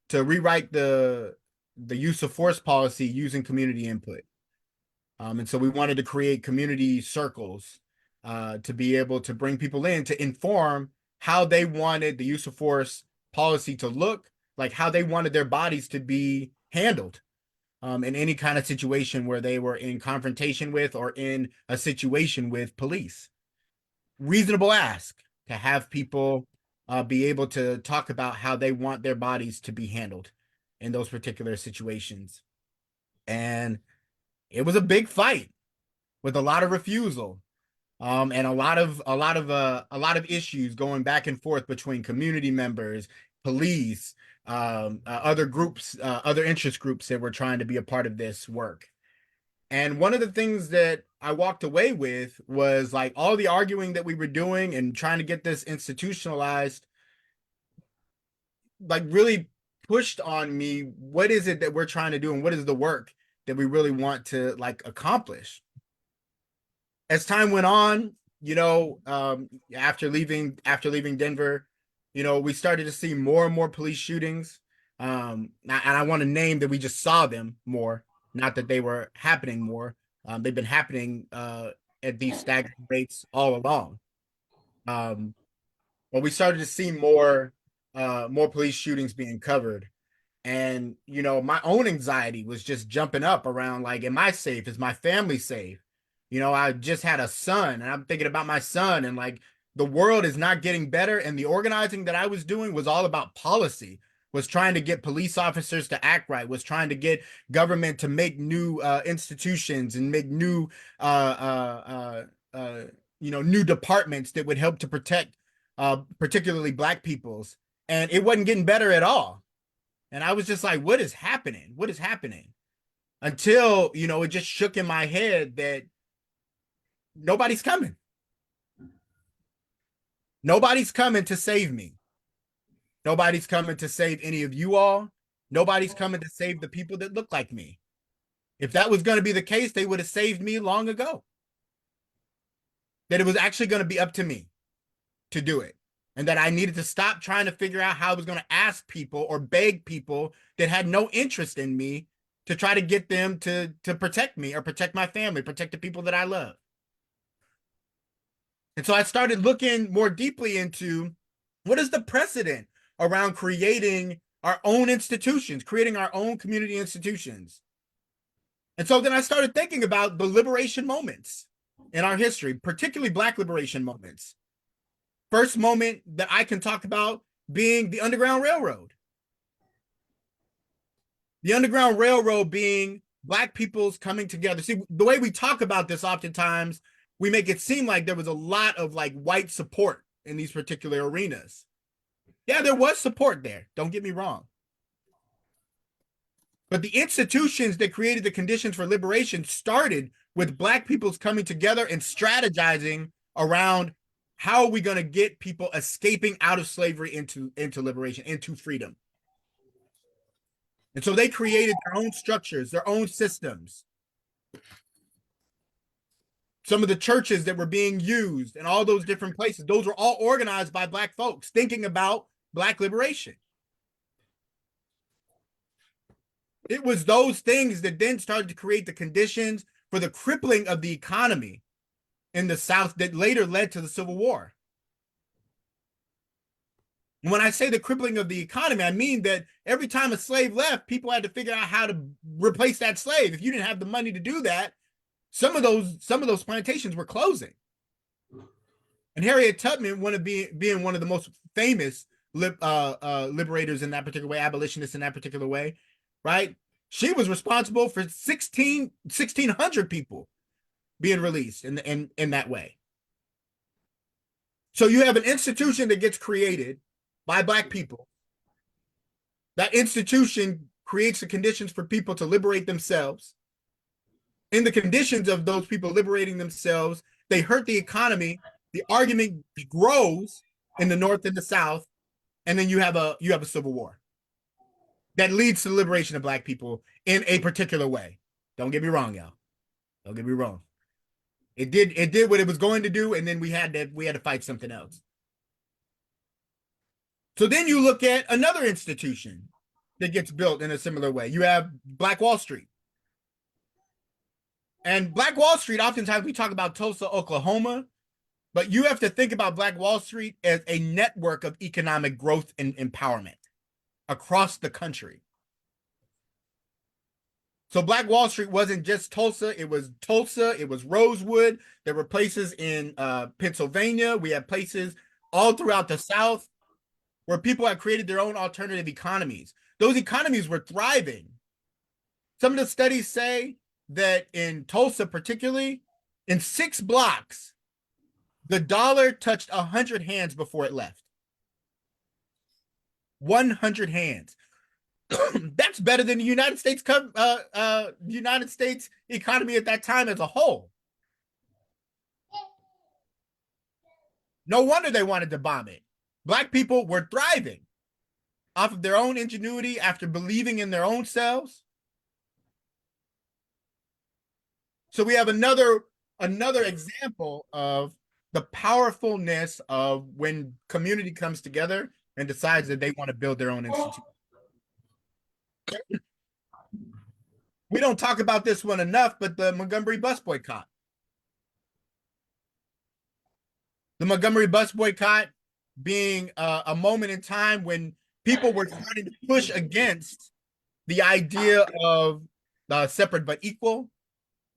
to rewrite the use of force policy using community input. And so we wanted to create community circles to be able to bring people in to inform how they wanted the use of force policy to look, like how they wanted their bodies to be handled in any kind of situation where they were in confrontation with or in a situation with police. Reasonable ask to have people be able to talk about how they want their bodies to be handled in those particular situations. And it was a big fight with a lot of refusal, and a lot of issues going back and forth between community members, police, other groups, other interest groups that were trying to be a part of this work. And one of the things that I walked away with was like all the arguing that we were doing and trying to get this institutionalized, like really pushed on me, what is it that we're trying to do and what is the work that we really want to like accomplish. As time went on, after leaving Denver, we started to see more and more police shootings. And I want to name that we just saw them more, not that they were happening more. They've been happening at these staggering rates all along. But we started to see more police shootings being covered. And, my own anxiety was just jumping up around like, am I safe? Is my family safe? I just had a son and I'm thinking about my son, and like the world is not getting better. And the organizing that I was doing was all about policy, was trying to get police officers to act right, was trying to get government to make new institutions and make new, new departments that would help to protect particularly Black peoples. And it wasn't getting better at all. And I was just like, what is happening? What is happening? Until, it just shook in my head that nobody's coming. Nobody's coming to save me. Nobody's coming to save any of you all. Nobody's coming to save the people that look like me. If that was going to be the case, they would have saved me long ago. That it was actually going to be up to me to do it. And that I needed to stop trying to figure out how I was going to ask people or beg people that had no interest in me to try to get them to protect me or protect my family, protect the people that I love. And so I started looking more deeply into what is the precedent around creating our own institutions, creating our own community institutions. And so then I started thinking about the liberation moments in our history, particularly Black liberation moments. First moment that I can talk about being the Underground Railroad. The Underground Railroad being Black people's coming together. See, the way we talk about this oftentimes, we make it seem like there was a lot of like white support in these particular arenas. Yeah, there was support there. Don't get me wrong. But the institutions that created the conditions for liberation started with Black people's coming together and strategizing around how are we going to get people escaping out of slavery into liberation, into freedom. And so they created their own structures, their own systems. Some of the churches that were being used in all those different places, those were all organized by Black folks thinking about Black liberation. It was those things that then started to create the conditions for the crippling of the economy in the South that later led to the Civil War. And when I say the crippling of the economy, I mean that every time a slave left, people had to figure out how to replace that slave. If you didn't have the money to do that, some of those plantations were closing. And Harriet Tubman, being one of the most famous liberators in that particular way, abolitionists in that particular way, right? She was responsible for 1,600 people being released in that way. So you have an institution that gets created by Black people. That institution creates the conditions for people to liberate themselves. In the conditions of those people liberating themselves, they hurt the economy. The argument grows in the North and the South, and then you have a civil war that leads to the liberation of Black people in a particular way. Don't get me wrong, y'all. Don't get me wrong. It did what it was going to do, and then we had to fight something else. So then you look at another institution that gets built in a similar way. You have Black Wall Street. And Black Wall Street, oftentimes we talk about Tulsa, Oklahoma, but you have to think about Black Wall Street as a network of economic growth and empowerment across the country. So Black Wall Street wasn't just Tulsa, it was Rosewood. There were places in Pennsylvania. We had places all throughout the South where people had created their own alternative economies. Those economies were thriving. Some of the studies say that in Tulsa particularly, in 6 blocks, the dollar touched 100 hands before it left. 100 hands. That's better than the United States economy at that time as a whole. No wonder they wanted to bomb it. Black people were thriving off of their own ingenuity after believing in their own selves. So we have another example of the powerfulness of when community comes together and decides that they want to build their own institution. We don't talk about this one enough, but the Montgomery bus boycott. The Montgomery bus boycott being a moment in time when people were starting to push against the idea of separate but equal,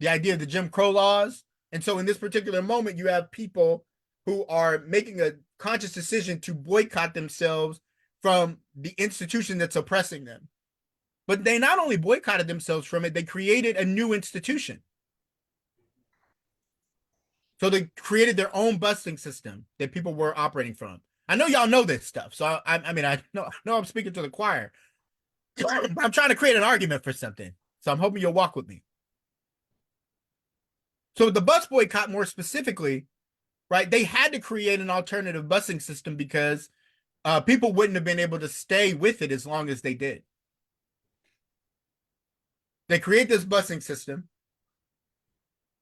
the idea of the Jim Crow laws. And so in this particular moment, you have people who are making a conscious decision to boycott themselves from the institution that's oppressing them. But they not only boycotted themselves from it, they created a new institution. So they created their own busing system that people were operating from. I know y'all know this stuff. So I mean, I know I'm speaking to the choir. I'm trying to create an argument for something. So I'm hoping you'll walk with me. So the bus boycott, more specifically, right? They had to create an alternative busing system because people wouldn't have been able to stay with it as long as they did. They create this busing system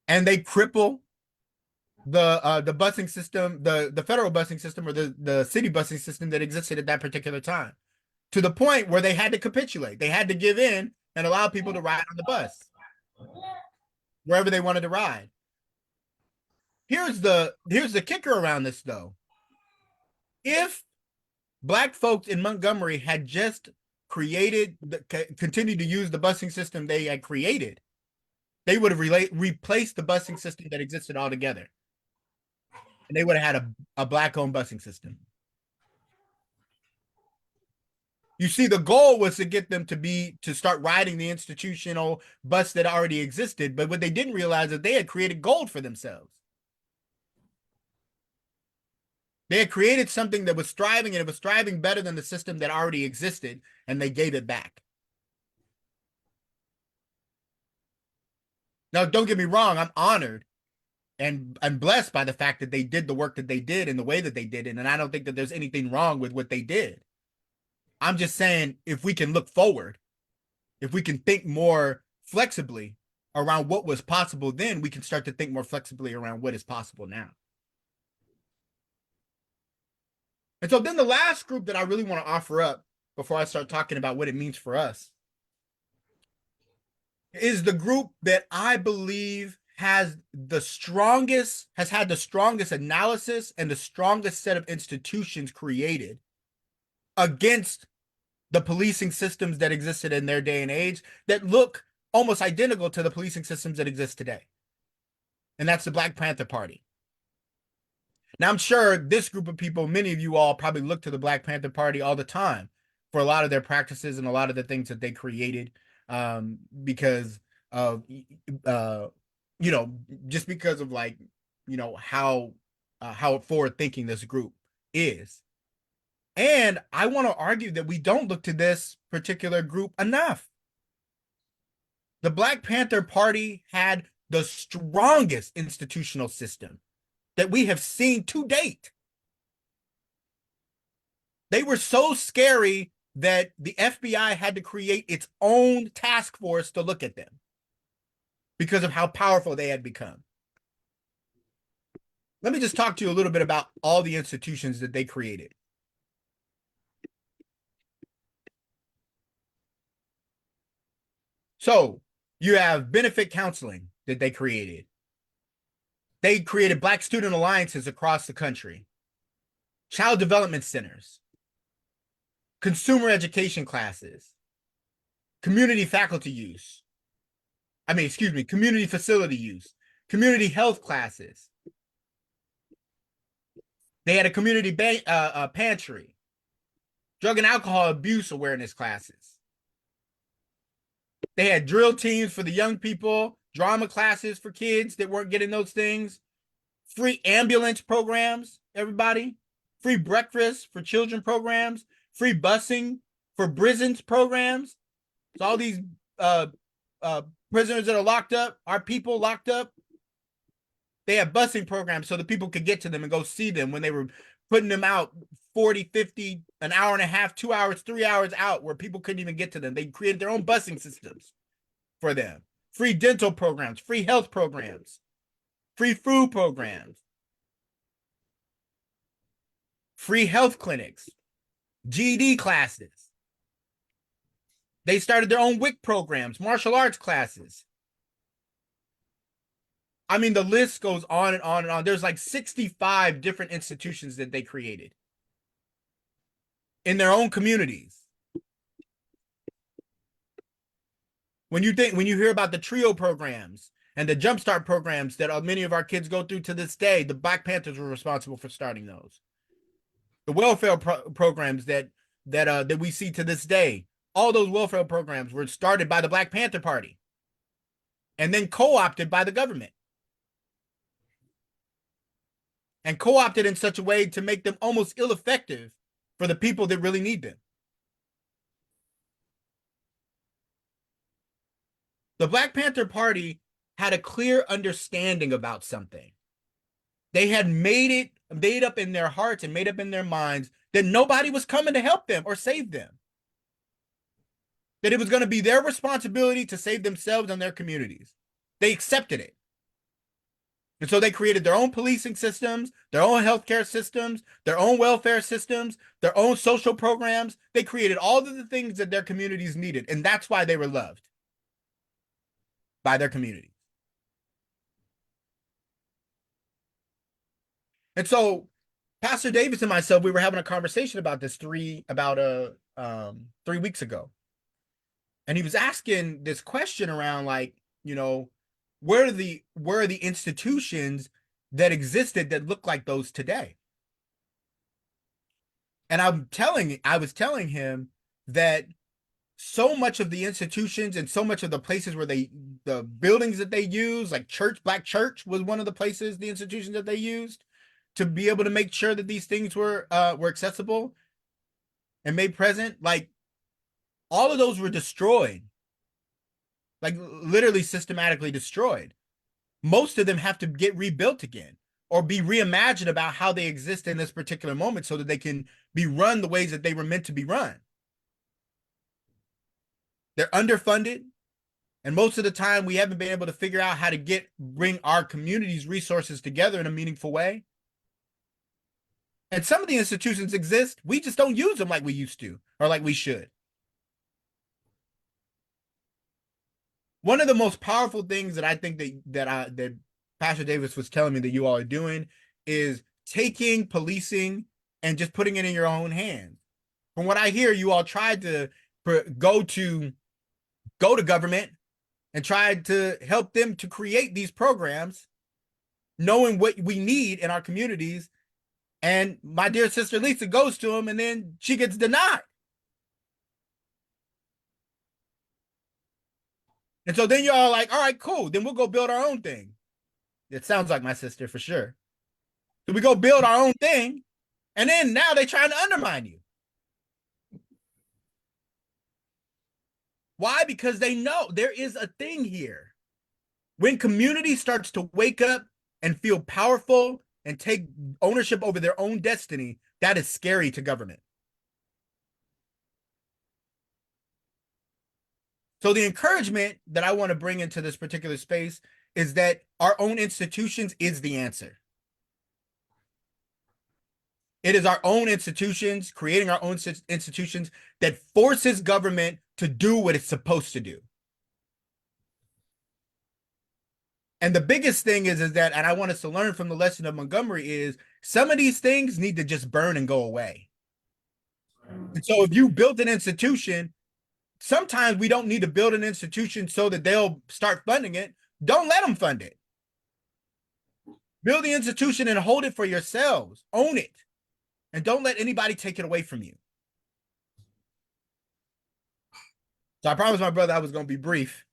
and they cripple the busing system, the federal busing system or the city busing system that existed at that particular time, to the point where they had to capitulate. They had to give in and allow people to ride on the bus wherever they wanted to ride. Here's the kicker around this though. If Black folks in Montgomery had just continued to use the busing system they had created, they would have replaced the busing system that existed altogether. And they would have had a Black-owned busing system. You see, the goal was to get them to start riding the institutional bus that already existed, but what they didn't realize is they had created gold for themselves. They had created something that was thriving, and it was thriving better than the system that already existed, and they gave it back. Now, don't get me wrong, I'm honored and I'm blessed by the fact that they did the work that they did in the way that they did it, and I don't think that there's anything wrong with what they did. I'm just saying, if we can look forward, if we can think more flexibly around what was possible then, we can start to think more flexibly around what is possible now. And so then the last group that I really want to offer up before I start talking about what it means for us is the group that I believe has had the strongest analysis and the strongest set of institutions created against the policing systems that existed in their day and age that look almost identical to the policing systems that exist today. And that's the Black Panther Party. Now, I'm sure this group of people, many of you all probably look to the Black Panther Party all the time for a lot of their practices and a lot of the things that they created because of, just because of how forward thinking this group is. And I want to argue that we don't look to this particular group enough. The Black Panther Party had the strongest institutional system that we have seen to date. They were so scary that the FBI had to create its own task force to look at them because of how powerful they had become. Let me just talk to you a little bit about all the institutions that they created. So you have benefit counseling that they created. They created Black student alliances across the country, child development centers, consumer education classes, community facility use, community health classes. They had a community pantry, drug and alcohol abuse awareness classes. They had drill teams for the young people, drama classes for kids that weren't getting those things, free ambulance programs, everybody, free breakfast for children programs, free busing for prisons programs. So all these prisoners that are locked up, our people locked up, they have busing programs so the people could get to them and go see them when they were putting them out 40, 50, an hour and a half, 2 hours, 3 hours out where people couldn't even get to them. They created their own busing systems for them. Free dental programs, free health programs, free food programs, free health clinics, GED classes. They started their own WIC programs, martial arts classes. I mean, the list goes on and on and on. There's like 65 different institutions that they created in their own communities. When you hear about the TRIO programs and the Jumpstart programs that many of our kids go through to this day, the Black Panthers were responsible for starting those. The welfare programs that we see to this day, all those welfare programs were started by the Black Panther Party and then co-opted by the government. And co-opted in such a way to make them almost ineffective for the people that really need them. The Black Panther Party had a clear understanding about something. They had made up in their hearts and made up in their minds that nobody was coming to help them or save them. That it was going to be their responsibility to save themselves and their communities. They accepted it. And so they created their own policing systems, their own healthcare systems, their own welfare systems, their own social programs. They created all of the things that their communities needed. And that's why they were loved by their community. And so Pastor Davis and myself, we were having a conversation about this 3 weeks ago. And he was asking this question around, like, you know, where are the institutions that existed that look like those today? And I was telling him that so much of the institutions and so much of the places where the buildings that they use, like Black Church was one of the places, the institutions that they used to be able to make sure that these things were accessible and made present. Like, all of those were destroyed. Like, literally systematically destroyed. Most of them have to get rebuilt again or be reimagined about how they exist in this particular moment so that they can be run the ways that they were meant to be run. They're underfunded. And most of the time we haven't been able to figure out how to bring our community's resources together in a meaningful way. And some of the institutions exist. We just don't use them like we used to or like we should. One of the most powerful things that I think that Pastor Davis was telling me that you all are doing is taking policing and just putting it in your own hands. From what I hear, you all tried to go to government and tried to help them to create these programs, knowing what we need in our communities. And my dear sister Lisa goes to them and then she gets denied. And so then you're all like, all right, cool. Then we'll go build our own thing. It sounds like my sister for sure. So we go build our own thing. And then now they're trying to undermine you. Why? Because they know there is a thing here. When community starts to wake up and feel powerful and take ownership over their own destiny, that is scary to government. So the encouragement that I want to bring into this particular space is that our own institutions is the answer. It is our own institutions, creating our own institutions that forces government to do what it's supposed to do. And the biggest thing is that, and I want us to learn from the lesson of Montgomery, is some of these things need to just burn and go away. And so if you built an institution, sometimes we don't need to build an institution so that they'll start funding it. Don't let them fund it. Build the institution and hold it for yourselves. Own it. And don't let anybody take it away from you. So I promised my brother I was going to be brief.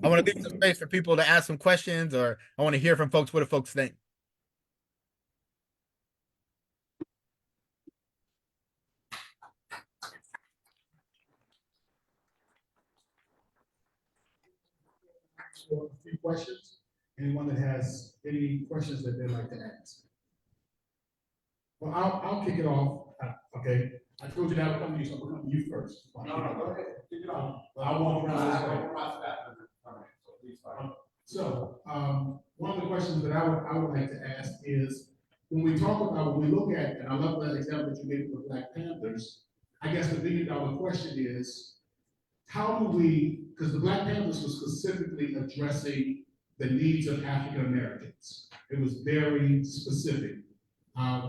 I want to leave some space for people to ask some questions, or I want to hear from folks. What do folks think? for a few questions. Anyone that has any questions that they'd like to ask? Well, I'll kick it off, okay? I told you that would come to you, so I'm gonna come to you first. No, go ahead. Kick it off. I'll walk around this way. So, one of the questions that I would like to ask is, when we look at, and I love that example that you gave for Black Panthers, I guess the $1 billion question is, how do we, because the Black Panthers was specifically addressing the needs of African Americans. It was very specific.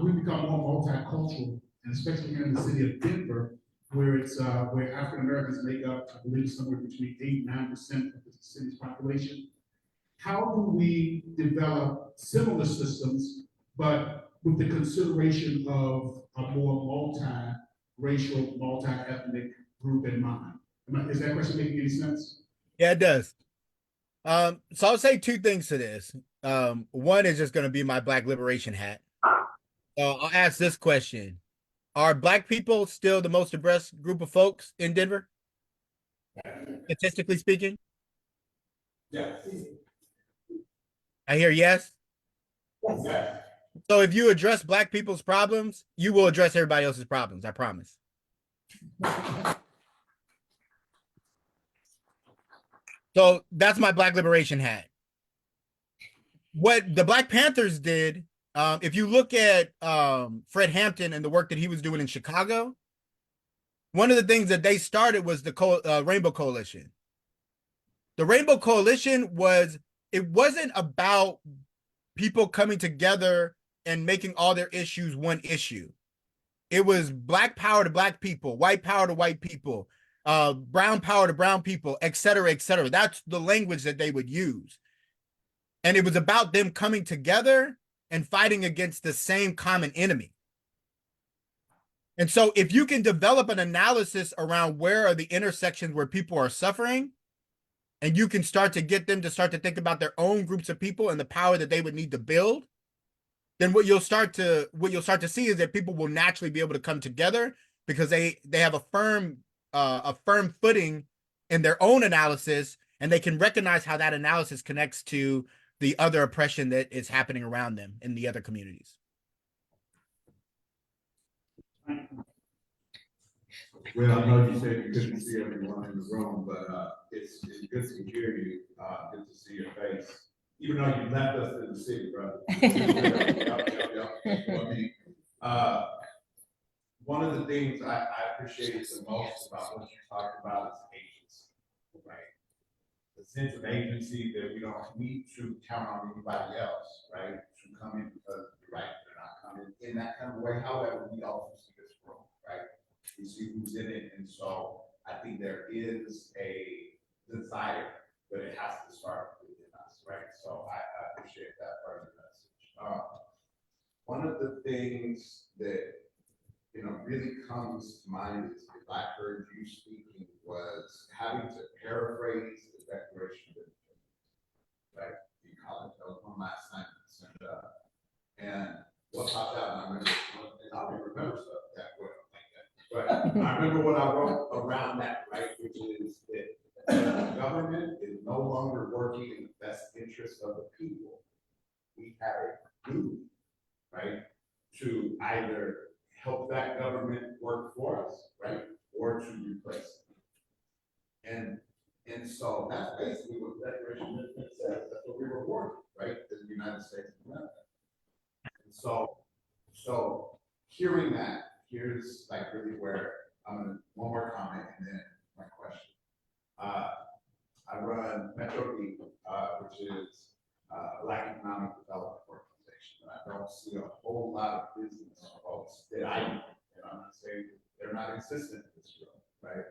We've become more multicultural, and especially here in the city of Denver, where African Americans make up, I believe, somewhere between 8-9% of the city's population. How do we develop similar systems, but with the consideration of a more multi-racial, multi-ethnic group in mind? Is that question making any sense? Yeah, it does. So I'll say two things to this. One is just going to be my Black liberation hat. I'll ask this question. Are Black people still the most oppressed group of folks in Denver? Statistically speaking? Yeah. I hear yes. Yeah. So if you address Black people's problems, you will address everybody else's problems, I promise. So that's my Black liberation hat. What the Black Panthers did, if you look at Fred Hampton and the work that he was doing in Chicago, one of the things that they started was the Rainbow Coalition. The Rainbow Coalition wasn't about people coming together and making all their issues one issue. It was Black power to Black people, white power to white people, brown power to brown people, et cetera, et cetera. That's the language that they would use. And it was about them coming together and fighting against the same common enemy. And so if you can develop an analysis around where are the intersections where people are suffering, and you can start to get them to start to think about their own groups of people and the power that they would need to build, then what you'll start to see is that people will naturally be able to come together because they have a firm footing in their own analysis, and they can recognize how that analysis connects to the other oppression that is happening around them in the other communities. Well, I know you said you couldn't see everyone in the room, but it's good to hear you. Good to see your face, even though you left us in the city, brother. One of the things I appreciated the most about what you talked about is agency, right? The sense of agency that we don't need to count on anybody else, right? To come in because you're right, they're not coming in that kind of way. However, we also see this room, right? We see who's in it, and so I think there is a desire, but it has to start within us, right? So I appreciate that part of the message. One of the things that really comes to mind is, if I heard you speaking, was having to paraphrase the Declaration of Independence, right? In college, that was one of my assignments, and what popped out, and I remember, and I don't remember stuff that well like that, but I remember what I wrote around that, right? Which is that the government is no longer working in the best interest of the people. We have a duty, right, to either help that government work for us, right, or to replace it. And so that's basically what the Declaration of Independence says. That's what we were awarded, right, as the United States of America. And so hearing that, here's like really where I'm gonna, one more comment and then my question. I run Metro Beat, which is a Black Economic Development Organization. And I don't see a whole lot of business folks that I know, and I'm not saying they're not existent in this room, right?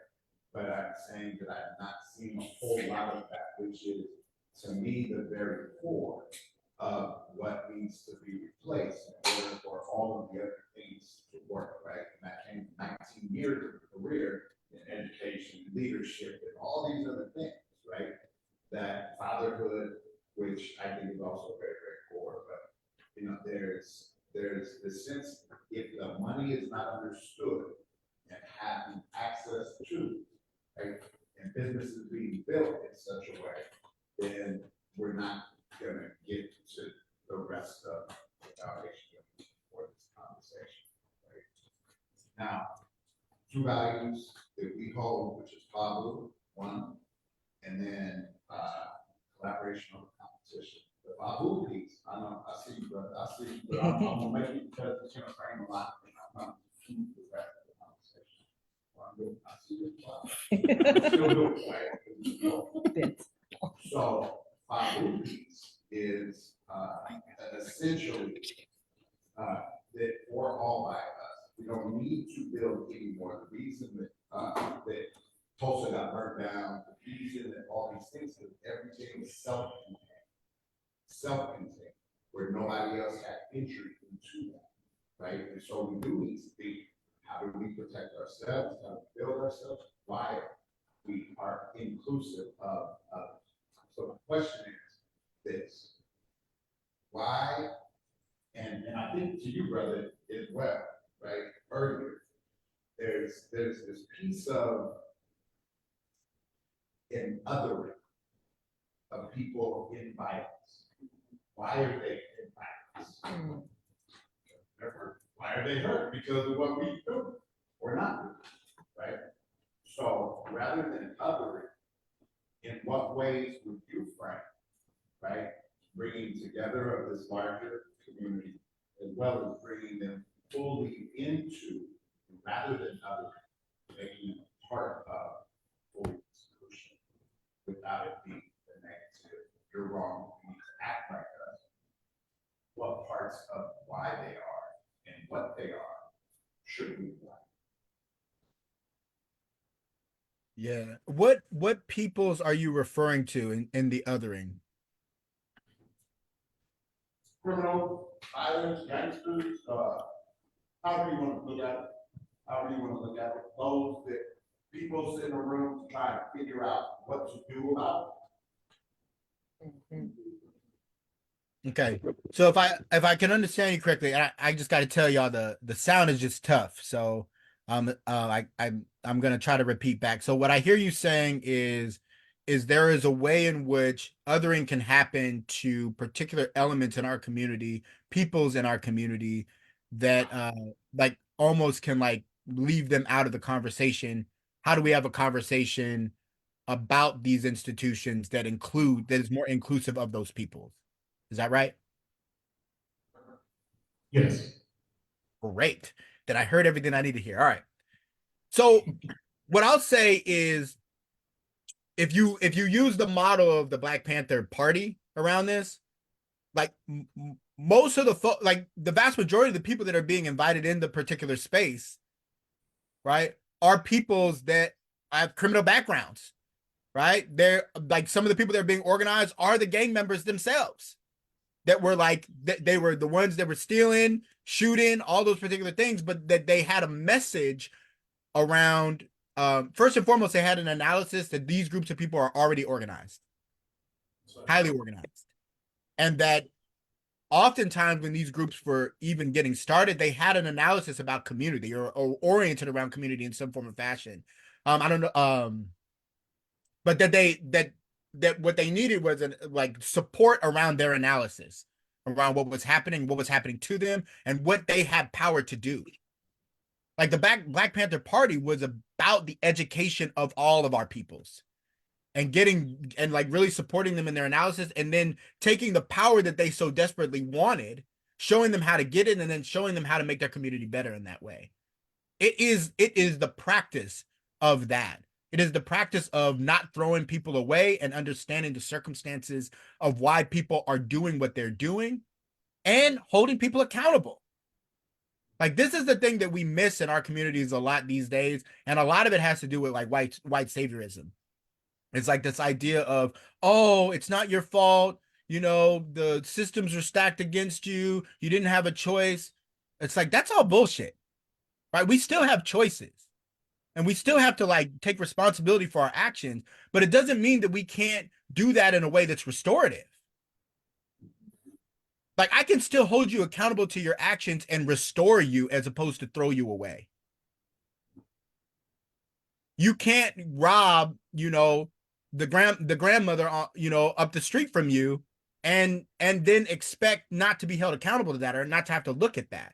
But I'm saying that I've not seen a whole lot of that, which is, to me, the very core of what needs to be replaced in order for all of the other things to work, right? And that came 19 years of career in education, leadership, and all these other things, right? That fatherhood, which I think is also very, very core, but there's this sense, if the money is not understood and having access to, right, and businesses being built in such a way then we're not gonna get to the rest of the foundation for this conversation, right? Now, two values that we hold, which is Pablo, one, and then, collaboration over competition. The Babu piece, I know, I see you, brother, I see you, but I'm gonna make you, because it's gonna frame a lot, and I'm not keep the rest of the conversation. Well, I'm good. I see you. I'm still doing it. So, Babu piece is, essentially, that we're all by us. We don't need to build anymore. The reason that, that Tulsa got burnt down, the reason that all these things, that everything was self-contained, where nobody else had entry into that, right? And so we do need to think, how do we protect ourselves, how do we build ourselves, while we are inclusive of others? So the question is this: why? And I think to you, brother, as well, right? Earlier, there's this piece of an othering of people in violence. Why are they in violence? Why are they hurt? Because of what we do or not do, right? So rather than othering, in what ways would you frame, right, bringing together of this larger community, as well as bringing them fully into, rather than othering, making them part of fully solution, without it being the negative, you're wrong, you need to act like us. What parts of why they are and what they are should we like? Yeah. What peoples are you referring to in the othering? Criminal, violence, gangsters, however you want to look at it, however you want to look at it, those that people sit in a room to try to figure out what to do about it. Okay. So if I can understand you correctly, I just got to tell y'all the sound is just tough. So I'm gonna try to repeat back. So what I hear you saying is there is a way in which othering can happen to particular elements in our community, peoples in our community, that like almost can like leave them out of the conversation. How do we have a conversation about these institutions that is more inclusive of those peoples? Is that right? Yes. Great. Then I heard everything I need to hear. All right. So what I'll say is, if you use the model of the Black Panther Party around this, like most of like the vast majority of the people that are being invited in the particular space, right, are peoples that have criminal backgrounds, right? They're like, some of the people that are being organized are the gang members themselves, that were like, they were the ones that were stealing, shooting, all those particular things, but that they had a message around, first and foremost, they had an analysis that these groups of people are already organized, highly organized. And that oftentimes when these groups were even getting started, they had an analysis about community, or oriented around community in some form or fashion. I don't know, but that what they needed was like support around their analysis, around what was happening to them, and what they had power to do. Like the Black Panther Party was about the education of all of our peoples, and getting, and like really supporting them in their analysis, and then taking the power that they so desperately wanted, showing them how to get it, and then showing them how to make their community better in that way. It is the practice of that. It is the practice of not throwing people away and understanding the circumstances of why people are doing what they're doing, and holding people accountable. Like, this is the thing that we miss in our communities a lot these days. And a lot of it has to do with like white saviorism. It's like this idea of, oh, it's not your fault. You know, the systems are stacked against you. You didn't have a choice. It's like, that's all bullshit, right? We still have choices. And we still have to like take responsibility for our actions, but it doesn't mean that we can't do that in a way that's restorative. Like, I can still hold you accountable to your actions and restore you, as opposed to throw you away. You can't rob, the grandmother, up the street from you, and then expect not to be held accountable to that or not to have to look at that.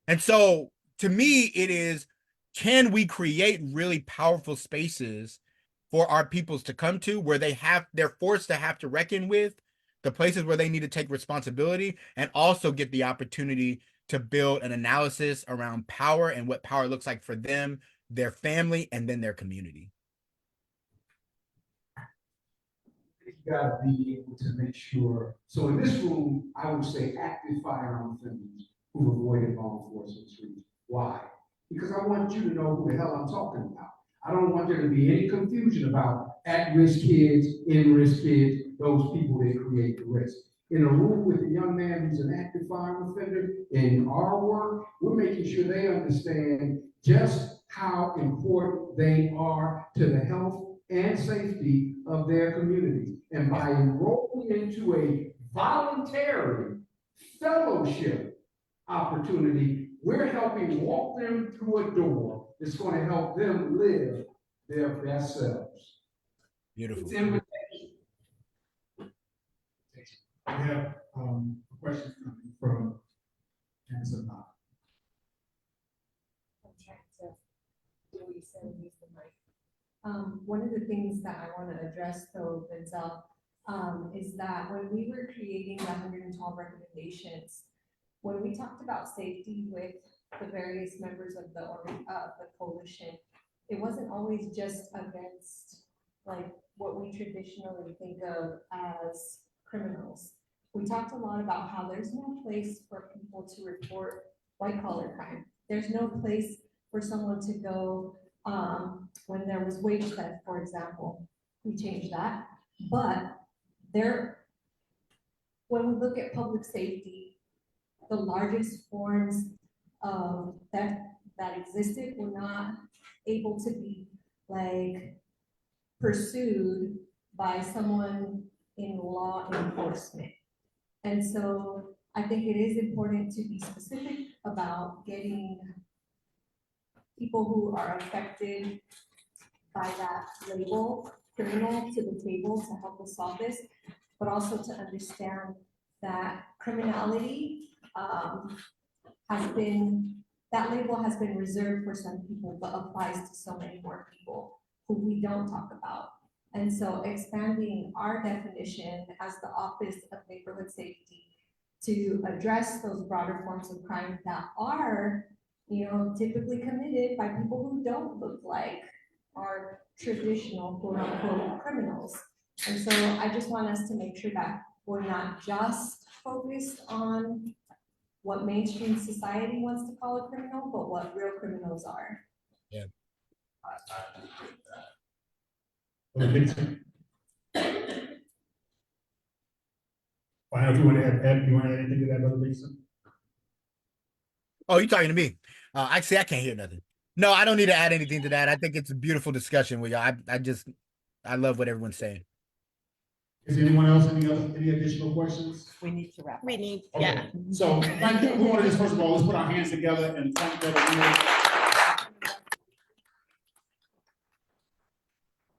And so to me, it is, can we create really powerful spaces for our peoples to come to where they're forced to have to reckon with the places where they need to take responsibility and also get the opportunity to build an analysis around power and what power looks like for them, their family, and then their community. You gotta be able to make sure, so in this room, I would say active firearm offenders who avoided law enforcement streets. Why? Because I want you to know who the hell I'm talking about. I don't want there to be any confusion about at-risk kids, in-risk kids, those people that create the risk. In a room with a young man who's an active firearm offender, in our work, we're making sure they understand just how important they are to the health and safety of their community. And by enrolling into a voluntary fellowship opportunity, we're helping walk them through a door that's going to help them live their best selves. Beautiful. It's invitation. I have a question coming from Candi CdeBaca. I'm trying to do what you said and use the mic. One of the things that I want to address though, Denzel, is that when we were creating the 112 recommendations, when we talked about safety with the various members of the coalition, it wasn't always just against like what we traditionally think of as criminals. We talked a lot about how there's no place for people to report white collar crime. There's no place for someone to go when there was wage theft, for example. We changed that. But when we look at public safety, the largest forms of theft that existed were not able to be like pursued by someone in law enforcement. And so I think it is important to be specific about getting people who are affected by that label, criminal, to the table to help us solve this, but also to understand that criminality that label has been reserved for some people, but applies to so many more people who we don't talk about. And so expanding our definition as the Office of Neighborhood Safety to address those broader forms of crime that are, typically committed by people who don't look like our traditional quote unquote criminals. And so I just want us to make sure that we're not just focused on what mainstream society wants to call a criminal, but what real criminals are. Yeah. Final, if you want to add anything to that, Brother Lisa? Oh, you talking to me? Actually, I can't hear nothing. No, I don't need to add anything to that. I think it's a beautiful discussion with y'all. I love what everyone's saying. Is anyone else, any additional questions? We need to wrap. We need, Okay. yeah. So thank you. We want to just, first of all, let's put our hands together and thank everyone.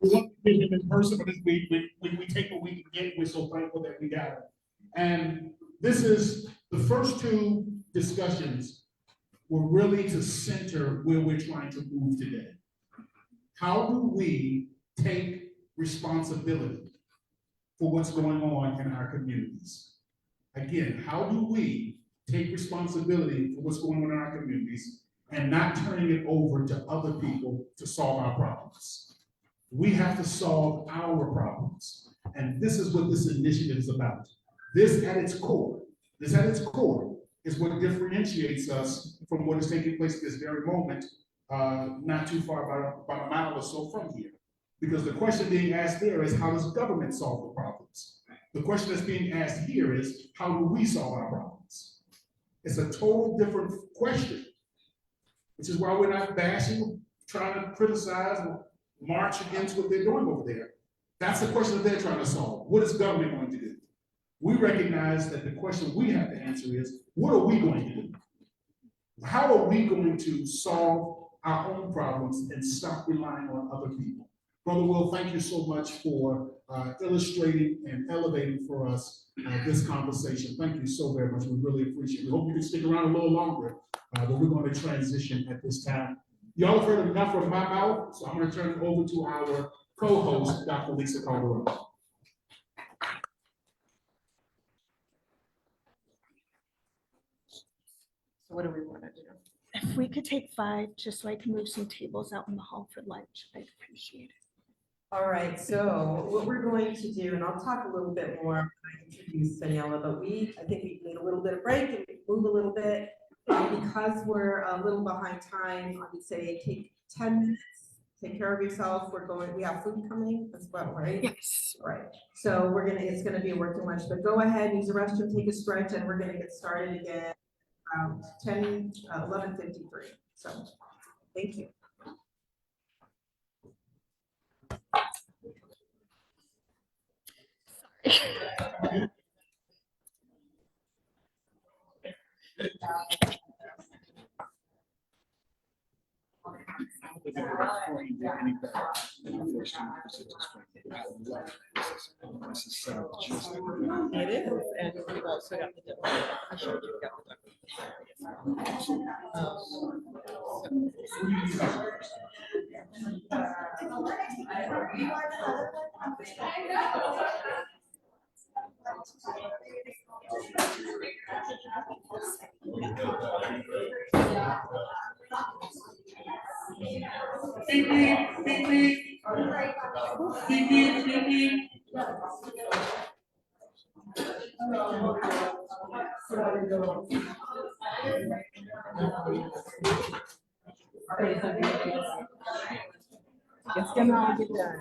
We want to get him in person, but we take what we can get. We're so thankful that we got it. And this is the first two discussions were really to center where we're trying to move today. How do we take responsibility for what's going on in our communities? Again, how do we take responsibility for what's going on in our communities and not turning it over to other people to solve our problems? We have to solve our problems. And this is what this initiative is about. This at its core is what differentiates us from what is taking place at this very moment, not too far, about a mile or so from here. Because the question being asked there is, how does government solve the problems? The question that's being asked here is, how do we solve our problems? It's a total different question, which is why we're not bashing, trying to criticize, or march against what they're doing over there. That's the question that they're trying to solve. What is government going to do? We recognize that the question we have to answer is, what are we going to do? How are we going to solve our own problems and stop relying on other people? Brother Will, thank you so much for illustrating and elevating for us this conversation. Thank you so very much. We really appreciate it. We hope you can stick around a little longer, but we're going to transition at this time. Y'all have heard enough from my mouth, so I'm going to turn it over to our co-host, Dr. Lisa Calderon. So what do we want to do? If we could take 5, just so I can move some tables out in the hall for lunch, I'd appreciate it. All right, so what we're going to do, and I'll talk a little bit more when I introduce Daniela, but I think we need a little bit of break and move a little bit. Because we're a little behind time, I would say take 10 minutes, take care of yourself. We have food coming as well, right? Yes. Right. So it's gonna be a working lunch, but go ahead, use the restroom, take a stretch, and we're gonna get started again. 11:53. So, thank you. It is, and we've also got the DeVone. I showed you got the Beep, beep, beep, beep. Beep, beep, beep, beep. It's gonna all get done.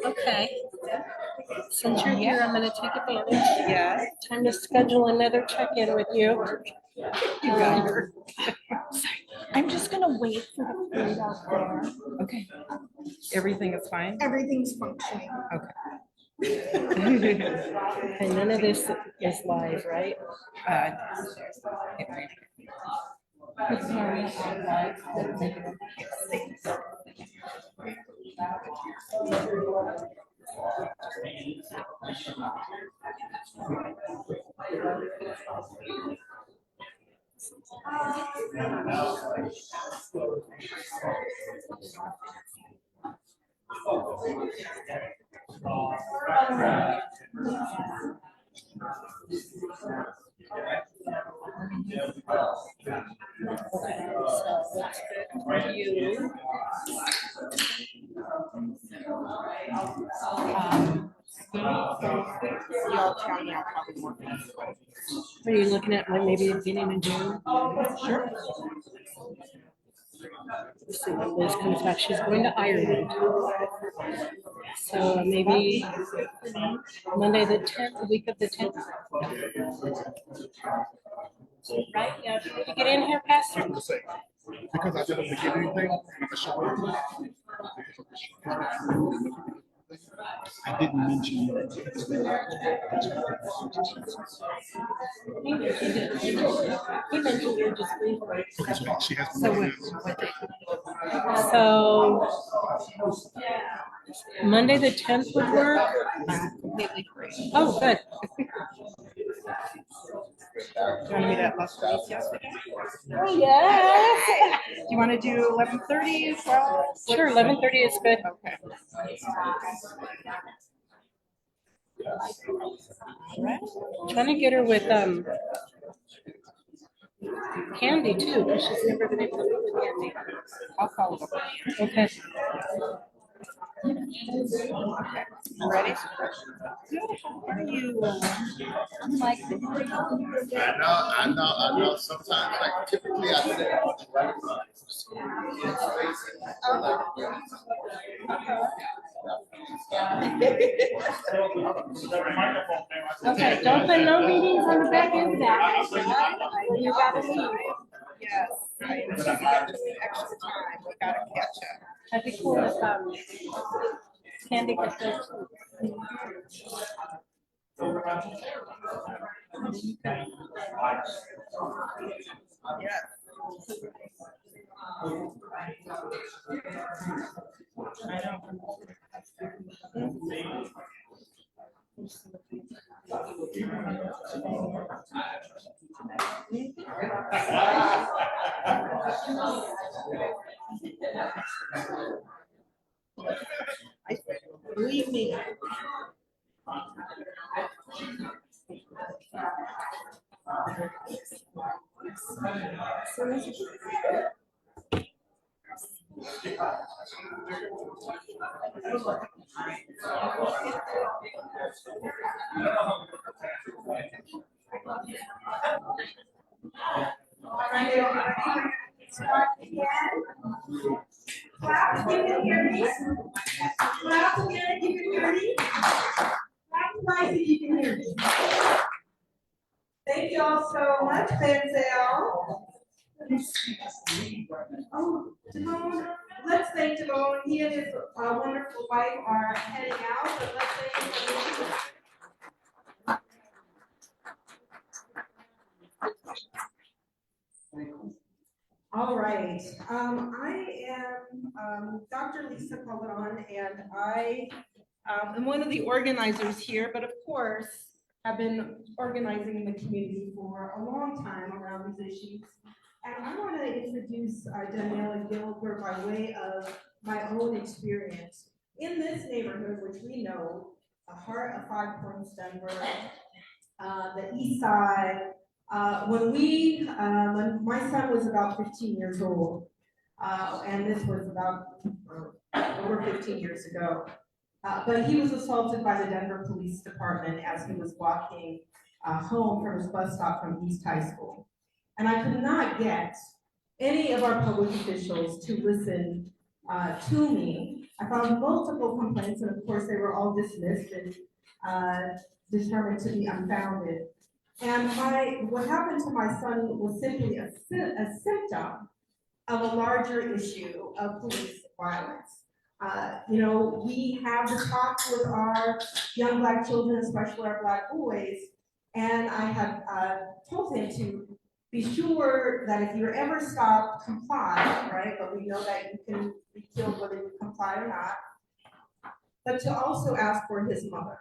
Okay. Since you're here, I'm gonna take advantage. Yeah. Time to schedule another check-in with you. You got her. I'm just gonna wait for the food out there. Okay. Everything is fine? Everything's functioning. Okay. And none of this is live, right? It's not live. You. Y'all tell me I'll probably more. Are you looking at like maybe the beginning of June? Sure. Let's see when Liz comes back. She's going to Ireland. So maybe Monday the 10th, the week of the 10th. Right? Yeah. Did you get in here, Pastor? Because I didn't give anything. I didn't mention you. He mentioned you just briefly. She has So Monday the 10th would work. Completely free. Oh, good. Do you want to meet at Las Vegas yesterday? Oh, yes. Do you want to do 11:30 as well? Sure, 11:30 is good. Okay. Trying to get her with Candy too, because she's never been able to meet with Candy. I'll call her. Okay. Okay. Ready? How are you? Like I know. Sometimes, like typically, I say, okay, don't put no meetings on the back end of that. You gotta leave. Yes, right. We got this extra time, we gotta catch up. That'd be cool if Candy could go too. Yes. Believe me. Clap again, you can hear me. Clap again, you can hear me. Clap twice if you can hear me. Thank you all so much, Denzel. Oh, DeVone, let's thank DeVone. He and his wonderful wife are heading out, but let's thank him. All right, I am Dr. Lisa Calderon, and I am one of the organizers here, but of course, have been organizing in the community for a long time around these issues. And I want to introduce Daniela Gilbert by way of my own experience in this neighborhood, which we know, the heart of Five Points, Denver, the East Side. When my son was about 15 years old, and this was about over 15 years ago, but he was assaulted by the Denver Police Department as he was walking home from his bus stop from East High School. And I could not get any of our public officials to listen to me. I filed multiple complaints, and of course, they were all dismissed and determined to be unfounded. And what happened to my son was simply a symptom of a larger issue of police violence. We have the talks with our young Black children, especially our Black boys, and I have told him to be sure that if you're ever stopped, comply, right? But we know that you can be killed whether you comply or not. But to also ask for his mother.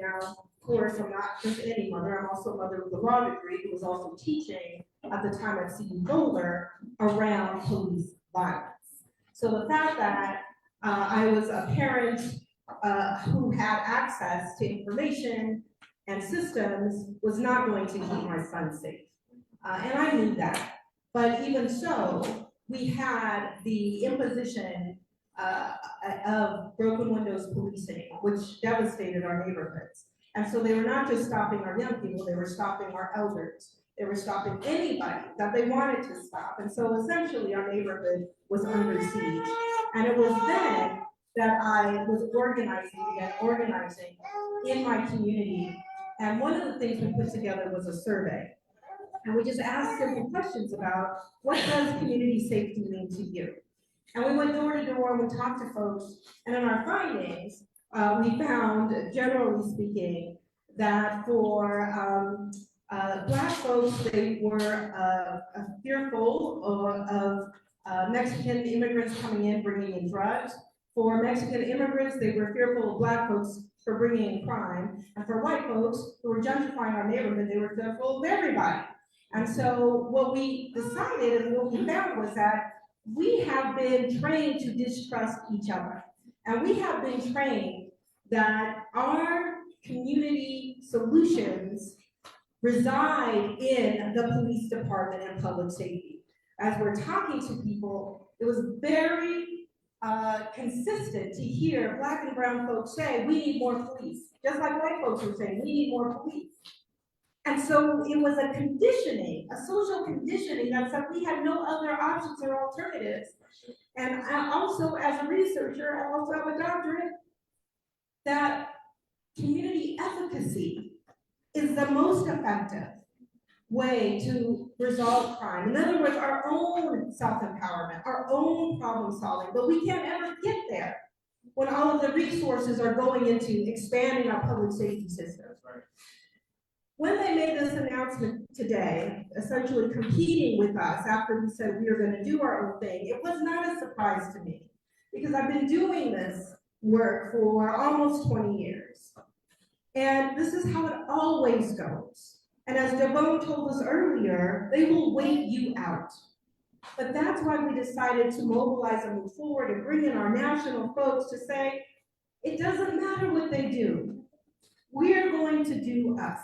Now, of course, I'm not just any mother, I'm also a mother with a law degree who was also teaching at the time at CU Boulder around police violence. So the fact that I was a parent who had access to information and systems was not going to keep my son safe. And I knew that. But even so, we had the imposition of broken windows policing, which devastated our neighborhoods. And so they were not just stopping our young people, they were stopping our elders. They were stopping anybody that they wanted to stop. And so essentially our neighborhood was under siege. And it was then that I was organizing in my community. And one of the things we put together was a survey. And we just asked simple questions about what does community safety mean to you? And we went door to door and we talked to folks. And in our findings, we found, generally speaking, that for Black folks, they were fearful of Mexican immigrants coming in, bringing in drugs. For Mexican immigrants, they were fearful of Black folks for bringing in crime. And for white folks who were gentrifying our neighborhood, they were fearful of everybody. And so what we decided and what we found was that we have been trained to distrust each other. And we have been trained that our community solutions reside in the police department and public safety. As we're talking to people, it was very consistent to hear Black and brown folks say, we need more police. Just like white folks were saying, we need more police. And so it was a conditioning, a social conditioning that said we had no other options or alternatives. And I also, as a researcher, I also have a doctorate, that community efficacy is the most effective way to resolve crime. In other words, our own self-empowerment, our own problem solving, but we can't ever get there when all of the resources are going into expanding our public safety systems. Right. When they made this announcement today, essentially competing with us after we said we were going to do our own thing, it was not a surprise to me because I've been doing this work for almost 20 years. And this is how it always goes. And as DeVone told us earlier, they will wait you out. But that's why we decided to mobilize and move forward and bring in our national folks to say, it doesn't matter what they do. We're going to do us.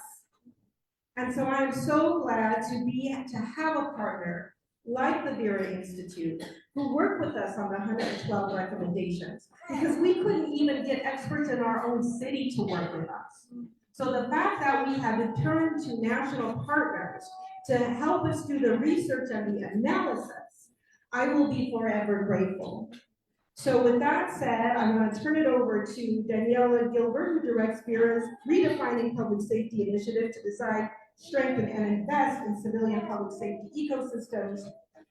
And so I'm so glad to have a partner like the VERA Institute who work with us on the 112 recommendations because we couldn't even get experts in our own city to work with us. So the fact that we have turned to national partners to help us do the research and the analysis, I will be forever grateful. So with that said, I'm going to turn it over to Daniela Gilbert, who directs VERA's Redefining Public Safety Initiative to design, strengthen, and invest in civilian public safety ecosystems.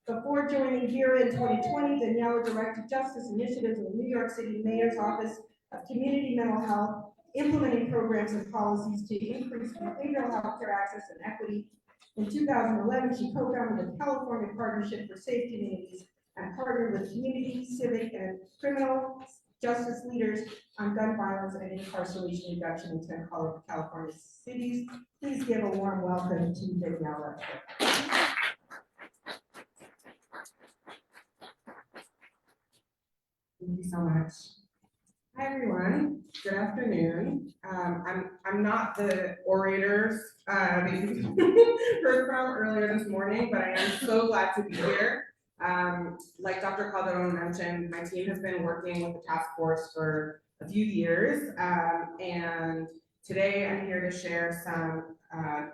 Before joining VERA in 2020, Daniela directed justice initiatives in the New York City Mayor's Office of Community Mental Health, implementing programs and policies to increase behavioral health care access and equity. In 2011, she co-founded the California Partnership for Safe Communities and partnered with community, civic, and criminal justice leaders on gun violence and incarceration reduction in 10 California cities. Please give a warm welcome to Daniela. Thank you so much. Hi, everyone. Good afternoon. I'm not the orators that you heard from earlier this morning, but I am so glad to be here. Like Dr. Calderon mentioned, my team has been working with the task force for a few years, and today I'm here to share some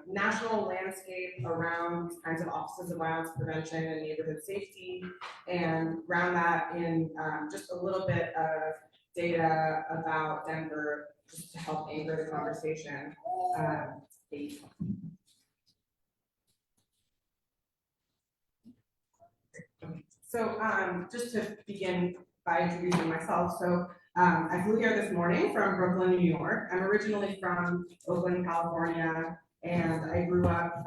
national landscape around these kinds of offices of violence prevention and neighborhood safety, and ground that in just a little bit of data about Denver, just to help anchor the conversation. So just to begin by introducing myself, so I flew here this morning from Brooklyn, New York. I'm originally from Oakland, California, and I grew up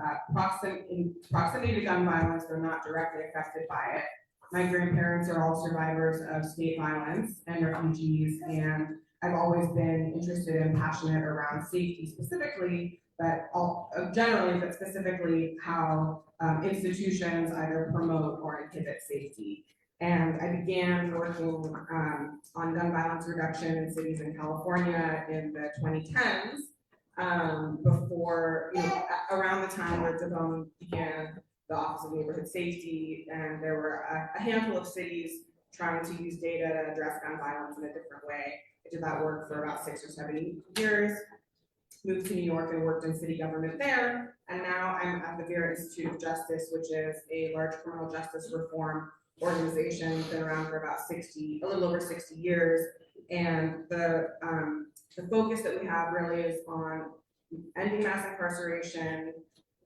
in proximity to gun violence, though not directly affected by it. My grandparents are all survivors of state violence and refugees, and I've always been interested and passionate around safety specifically, but generally, but specifically how institutions either promote or inhibit safety. And I began working on gun violence reduction in cities in California in the 2010s, before, around the time where DeVone began the Office of Neighborhood Safety, and there were a handful of cities trying to use data to address gun violence in a different way. I did that work for about 6 or 7 years, moved to New York and worked in city government there, and now I'm at the VERA Institute of Justice, which is a large criminal justice reform organization, been around for about a little over 60 years, and the focus that we have really is on ending mass incarceration,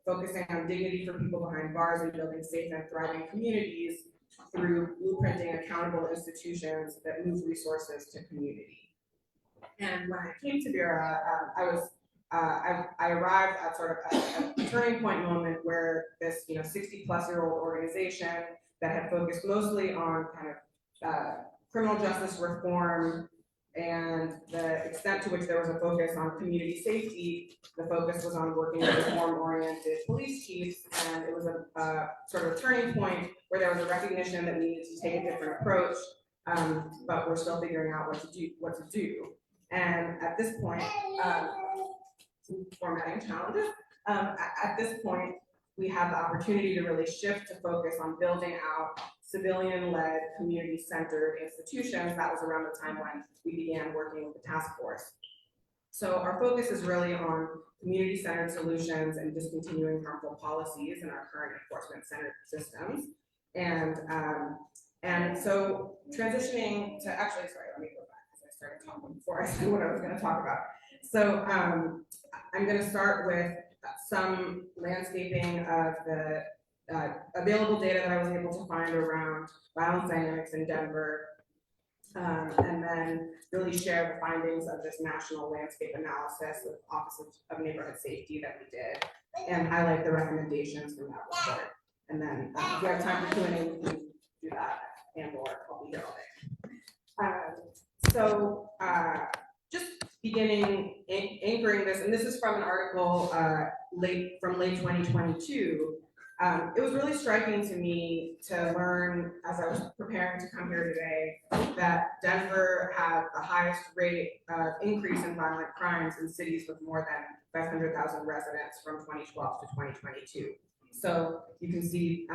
focusing on dignity for people behind bars, and building safe and thriving communities through blueprinting accountable institutions that move resources to community. And when I came to VERA, I arrived at sort of a turning point moment where this 60-plus-year-old organization that had focused mostly on kind of criminal justice reform and the extent to which there was a focus on community safety, the focus was on working with reform-oriented police chiefs, and it was a sort of a turning point where there was a recognition that we needed to take a different approach, but we're still figuring out what to do. And at this point, some formatting challenges. At this point, we have the opportunity to really shift to focus on building out civilian-led, community-centered institutions. That was around the time when we began working with the task force. So our focus is really on community-centered solutions and discontinuing harmful policies in our current enforcement-centered systems. And so transitioning to, actually, sorry, let me go back because I started talking before I said what I was going to talk about. So I'm going to start with some landscaping of the available data that I was able to find around violence dynamics in Denver, and then really share the findings of this national landscape analysis with Office of Neighborhood Safety that we did, and highlight the recommendations from that report. And then if we have time for Q&A, we can do that, and/or I'll be here all day. Just beginning anchoring this, and this is from an article late 2022. It was really striking to me to learn, as I was preparing to come here today, that Denver had the highest rate of increase in violent crimes in cities with more than 500,000 residents from 2012 to 2022. So you can see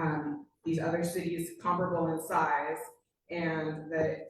these other cities comparable in size, and the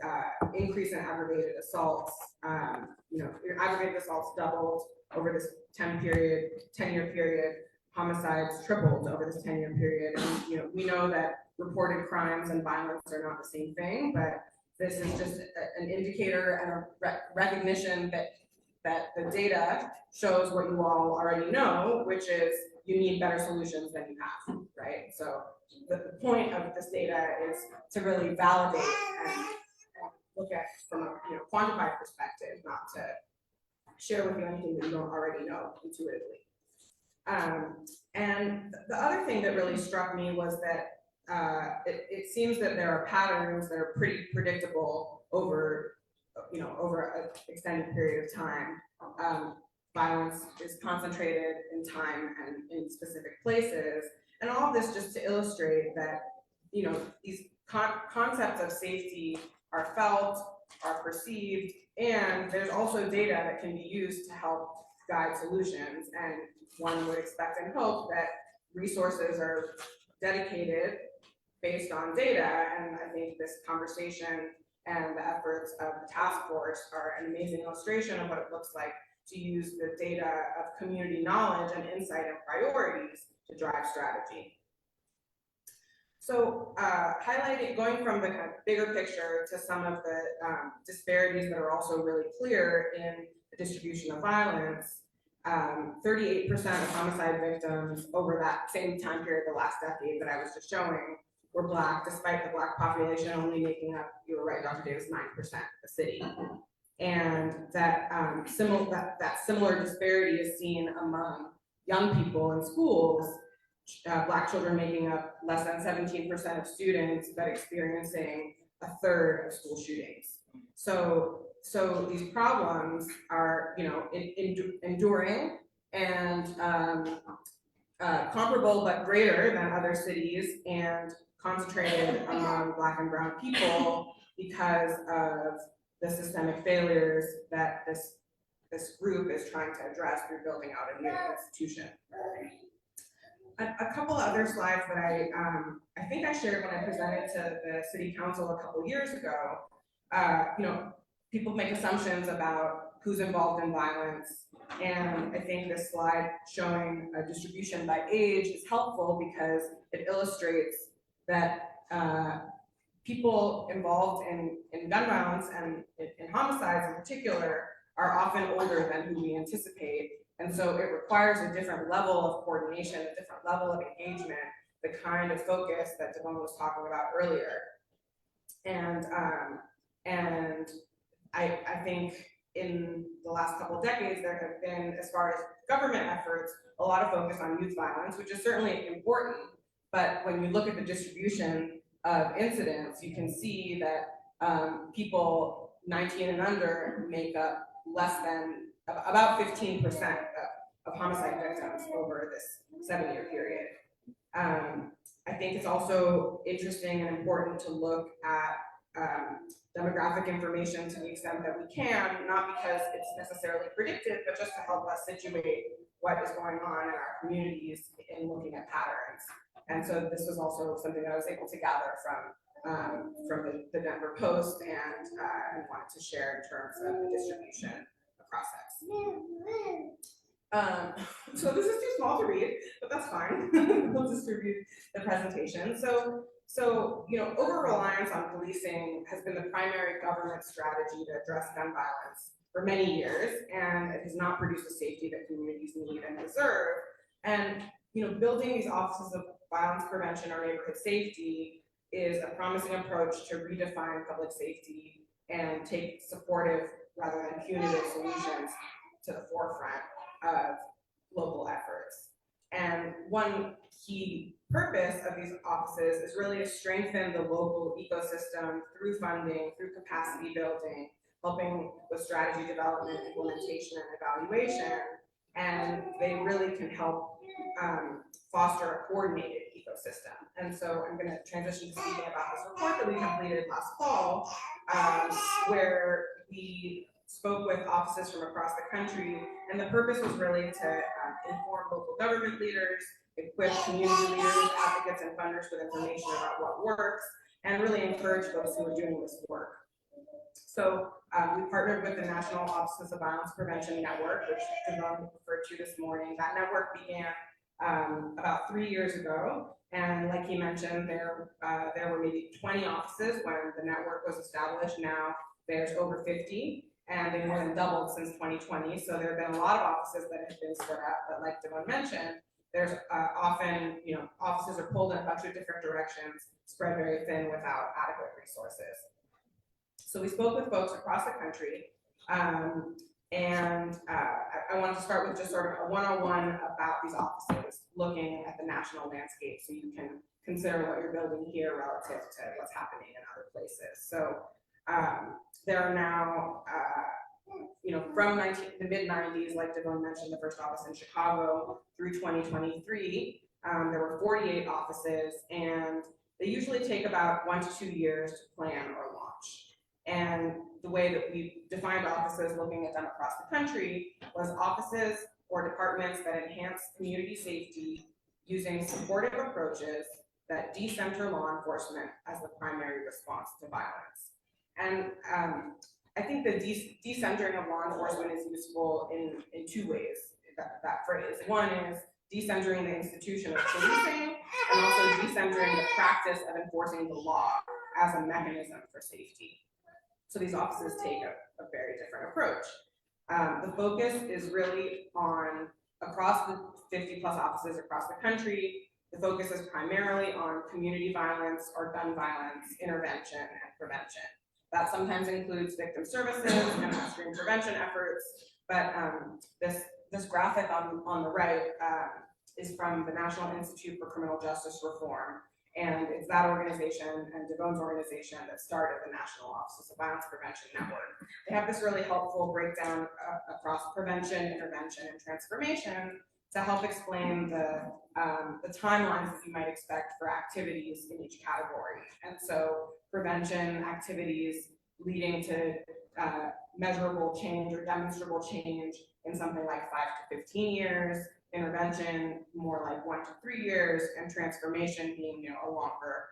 increase in aggravated assaults, aggravated assaults doubled over this 10-year period. Homicides tripled over this 10-year period. And, we know that reported crimes and violence are not the same thing, but this is just an indicator and a recognition that the data shows what you all already know, which is you need better solutions than you have, right? So the point of this data is to really validate and look at from a quantified perspective, not to share with you anything that you don't already know intuitively. And the other thing that really struck me was that it seems that there are patterns that are pretty predictable over an extended period of time. Violence is concentrated in time and in specific places, and all of this just to illustrate that these concepts of safety are felt, are perceived, and there's also data that can be used to help guide solutions. And one would expect and hope that resources are dedicated based on data, and I think this conversation and the efforts of the task force are an amazing illustration of what it looks like to use the data of community knowledge and insight and priorities to drive strategy. So going from the kind of bigger picture to some of the disparities that are also really clear in the distribution of violence, 38% of homicide victims over that same time period, the last decade that I was just showing, were Black, despite the Black population only making up, you were right, Dr. Davis, 9% of the city. And that similar disparity is seen among young people in schools, Black children making up less than 17% of students, but experiencing a third of school shootings. So these problems are, you know, enduring and comparable but greater than other cities and concentrated among Black and brown people because of the systemic failures that this group is trying to address through building out a new institution. A couple other slides that I think I shared when I presented to the city council a couple years ago. You know, people make assumptions about who's involved in violence, and I think this slide showing a distribution by age is helpful because it illustrates that people involved in gun violence and in homicides in particular are often older than who we anticipate. And so it requires a different level of coordination, a different level of engagement, the kind of focus that DeVone was talking about earlier. And I think in the last couple of decades, there have been, as far as government efforts, a lot of focus on youth violence, which is certainly important. But when you look at the distribution of incidents, you can see that people 19 and under make up less than about 15% of homicide victims over this 7-year period. I think it's also interesting and important to look at demographic information to the extent that we can, not because it's necessarily predictive, but just to help us situate what is going on in our communities in looking at patterns. And so this was also something that I was able to gather from the Denver Post and wanted to share in terms of the distribution process. So this is too small to read, but that's fine. We'll distribute the presentation. So you know, over-reliance on policing has been the primary government strategy to address gun violence for many years, and it has not produced the safety that communities need and deserve. And you know, building these offices of violence prevention or neighborhood safety is a promising approach to redefine public safety and take supportive rather than punitive solutions to the forefront of local efforts. And one key purpose of these offices is really to strengthen the local ecosystem through funding, through capacity building, helping with strategy development, implementation, and evaluation. And they really can help foster a coordinated ecosystem. And so I'm going to transition to speaking about this report that we completed last fall, where we spoke with offices from across the country, and the purpose was really to inform local government leaders, equip community leaders, advocates, and funders with information about what works, and really encourage those who are doing this work. So we partnered with the National Offices of Violence Prevention Network, which DeVone referred to this morning. That network began about 3 years ago, and like he mentioned, there were maybe 20 offices when the network was established. Now there's over 50. And they more than doubled since 2020. So there have been a lot of offices that have been stood up, but like DeVone mentioned, there's often, you know, offices are pulled in a bunch of different directions, spread very thin without adequate resources. So we spoke with folks across the country, and I wanted to start with just sort of a 101 about these offices, looking at the national landscape so you can consider what you're building here relative to what's happening in other places. So there are now, you know, from the mid-90s, like DeVone mentioned, the first office in Chicago, through 2023, there were 48 offices, and they usually take about 1 to 2 years to plan or launch. And the way that we defined offices, looking at them across the country, was offices or departments that enhance community safety using supportive approaches that decenter law enforcement as the primary response to violence. And I think the decentering of law enforcement is useful in 2 ways, that phrase. One is decentering the institution of policing, and also decentering the practice of enforcing the law as a mechanism for safety. So these offices take a very different approach. The focus is really on, across the 50+ offices across the country, The focus is primarily on community violence or gun violence intervention and prevention. That sometimes includes victim services and upstream prevention efforts, but this graphic on the right is from the National Institute for Criminal Justice Reform, and it's that organization and DeVone's organization that started the National Offices of Violence Prevention Network. They have this really helpful breakdown across prevention, intervention, and transformation to help explain the timelines that you might expect for activities in each category. And so prevention activities leading to measurable change or demonstrable change in something like 5 to 15 years, intervention more like 1 to 3 years, and transformation being a longer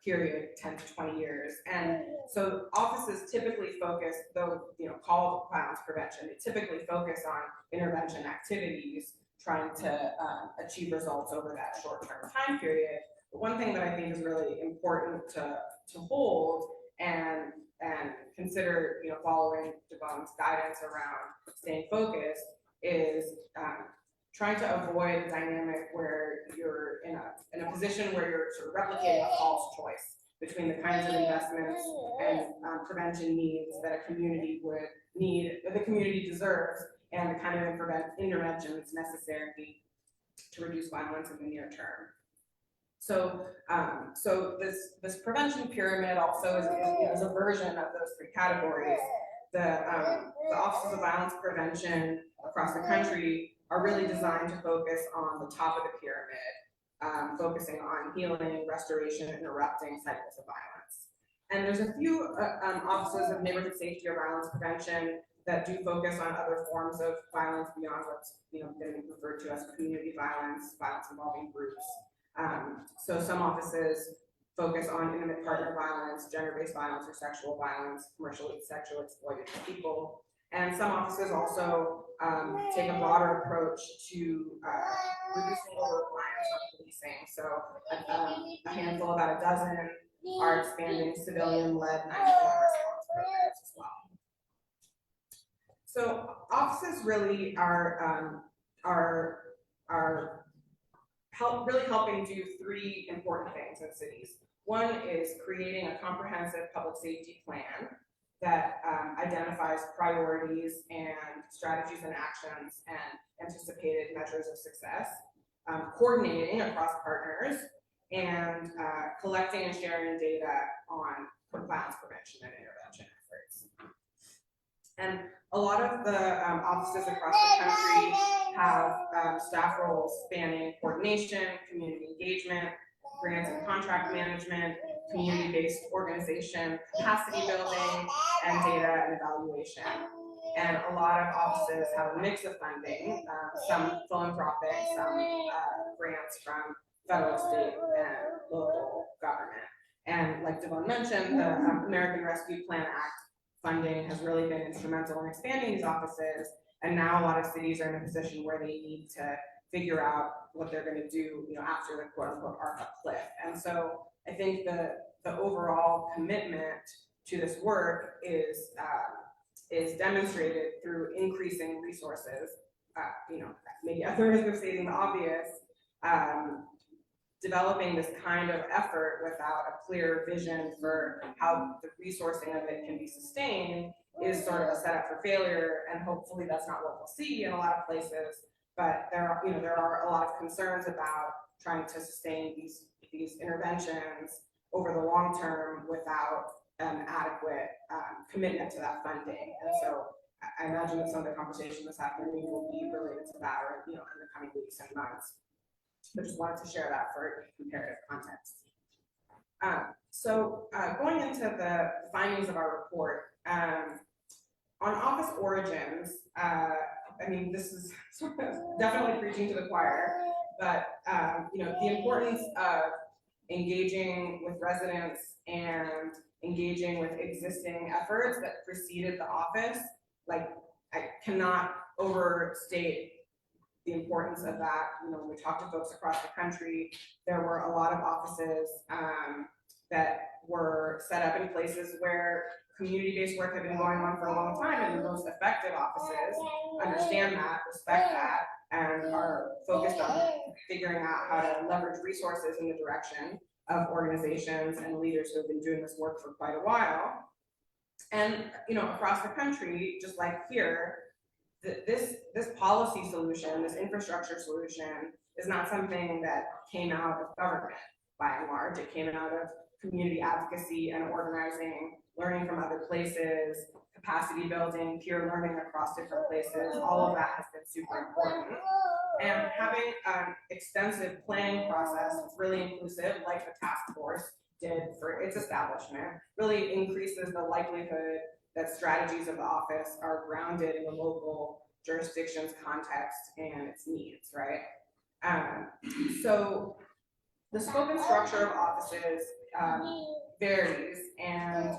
period, 10 to 20 years. And so offices typically focus, though called violence prevention, they typically focus on intervention activities trying to achieve results over that short-term time period. But one thing that I think is really important to hold and consider, following DeVone's guidance around staying focused is trying to avoid a dynamic where you're in a position where you're sort of replicating a false choice between the kinds of investments and prevention needs that a community would need, that the community deserves, and the kind of interventions necessary to reduce violence in the near term. So, this prevention pyramid also is a version of those 3 categories. The Offices of Violence Prevention across the country are really designed to focus on the top of the pyramid, focusing on healing, restoration, and interrupting cycles of violence. And there's a few offices of neighborhood safety or violence prevention that do focus on other forms of violence beyond what's been referred to as community violence, violence involving groups. So some offices focus on intimate partner violence, gender-based violence, or sexual violence, commercially sexually exploited people. And some offices also take a broader approach to reducing over-reliance on policing. So a handful, about a dozen, are expanding civilian-led 911 response programs as well. So offices really are really helping do 3 important things in cities. One is creating a comprehensive public safety plan that identifies priorities and strategies and actions and anticipated measures of success, coordinating across partners, and collecting and sharing data on violence prevention and intervention efforts. And a lot of the offices across the country have staff roles spanning coordination, community engagement, grants and contract management, community-based organization, capacity building, and data and evaluation. And a lot of offices have a mix of funding, some philanthropic, some grants from federal, state, and local government. And like DeVone mentioned, the American Rescue Plan Act funding has really been instrumental in expanding these offices. And now a lot of cities are in a position where they need to figure out what they're going to do, after the quote unquote ARPA cliff. And so I think the overall commitment to this work is demonstrated through increasing resources. Maybe at the risk of stating the obvious, developing this kind of effort without a clear vision for how the resourcing of it can be sustained is sort of a setup for failure, and hopefully that's not what we'll see in a lot of places. But there are a lot of concerns about trying to sustain these interventions over the long term without an adequate commitment to that funding. And so I imagine that some of the conversation this afternoon will be related to that, or in the coming weeks and months. I just wanted to share that for comparative context. Going into the findings of our report, on office origins, this is definitely preaching to the choir, but the importance of engaging with residents and engaging with existing efforts that preceded the office, I cannot overstate the importance of that. When we talked to folks across the country, there were a lot of offices that were set up in places where community-based work had been going on for a long time, and the most effective offices understand that, respect that, and are focused on figuring out how to leverage resources in the direction of organizations and leaders who have been doing this work for quite a while. And, across the country, just like here, this policy solution, this infrastructure solution is not something that came out of government by and large. It came out of community advocacy and organizing, learning from other places, capacity building, peer learning across different places. All of that has been super important. And having an extensive planning process that's really inclusive, like the task force did for its establishment, really increases the likelihood that strategies of the office are grounded in the local jurisdiction's context and its needs, right? So the scope and structure of offices varies, and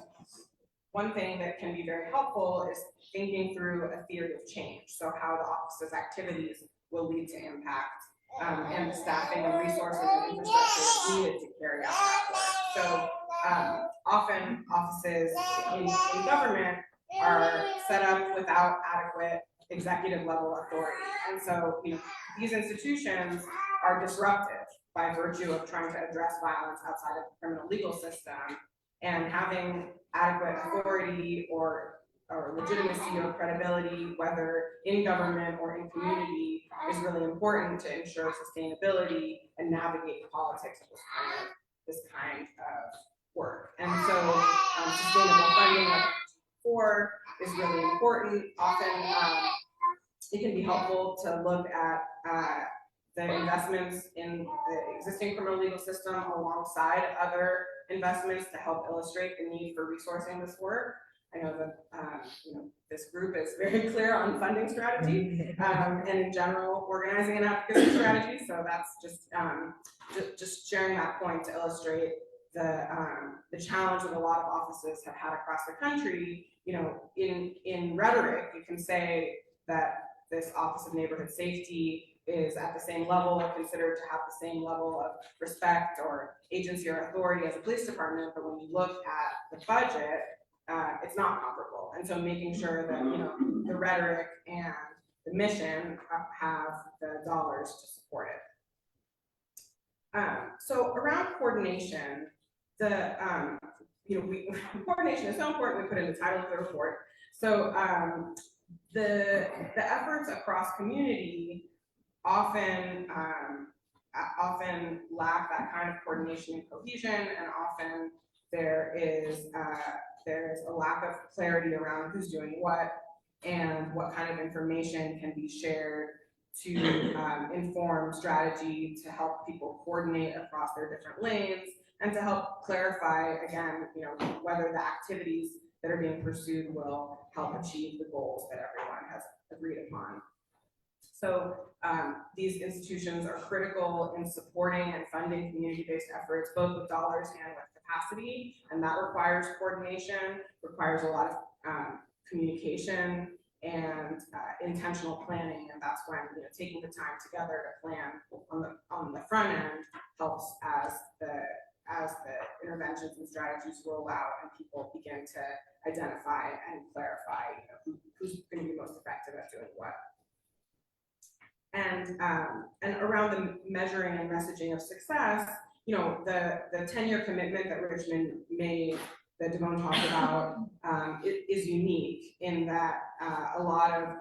one thing that can be very helpful is thinking through a theory of change. So how the office's activities will lead to impact, and the staffing and resources and infrastructure needed to carry out that work. So often offices in government are set up without adequate executive level authority. And so these institutions are disruptive by virtue of trying to address violence outside of the criminal legal system, and having adequate authority or legitimacy or credibility, whether in government or in community, is really important to ensure sustainability and navigate the politics of this kind of work. And so sustainable funding, like before, is really important. Often it can be helpful to look at the investments in the existing criminal legal system alongside other investments to help illustrate the need for resourcing this work. I know that this group is very clear on funding strategy and in general organizing and advocacy strategy. So that's just sharing that point to illustrate the challenge that a lot of offices have had across the country. In rhetoric, you can say that this Office of Neighborhood Safety is at the same level or considered to have the same level of respect or agency or authority as a police department, but when you look at the budget, it's not comparable. And so making sure that the rhetoric and the mission have the dollars to support it. So around coordination, coordination is so important. We put in the title of the report. So the efforts across community often lack that kind of coordination and cohesion, and often there's a lack of clarity around who's doing what and what kind of information can be shared to inform strategy, to help people coordinate across their different lanes, and to help clarify, again, whether the activities that are being pursued will help achieve the goals that everyone has agreed upon. So these institutions are critical in supporting and funding community-based efforts, both with dollars and with capacity, and that requires coordination, requires a lot of communication and intentional planning, and that's when taking the time together to plan on the front end helps as the interventions and strategies roll out and people begin to identify and clarify who's going to be most effective at doing what. And around the measuring and messaging of success, the 10-year commitment that Richmond made, that DeVone talked about, is unique in that a lot of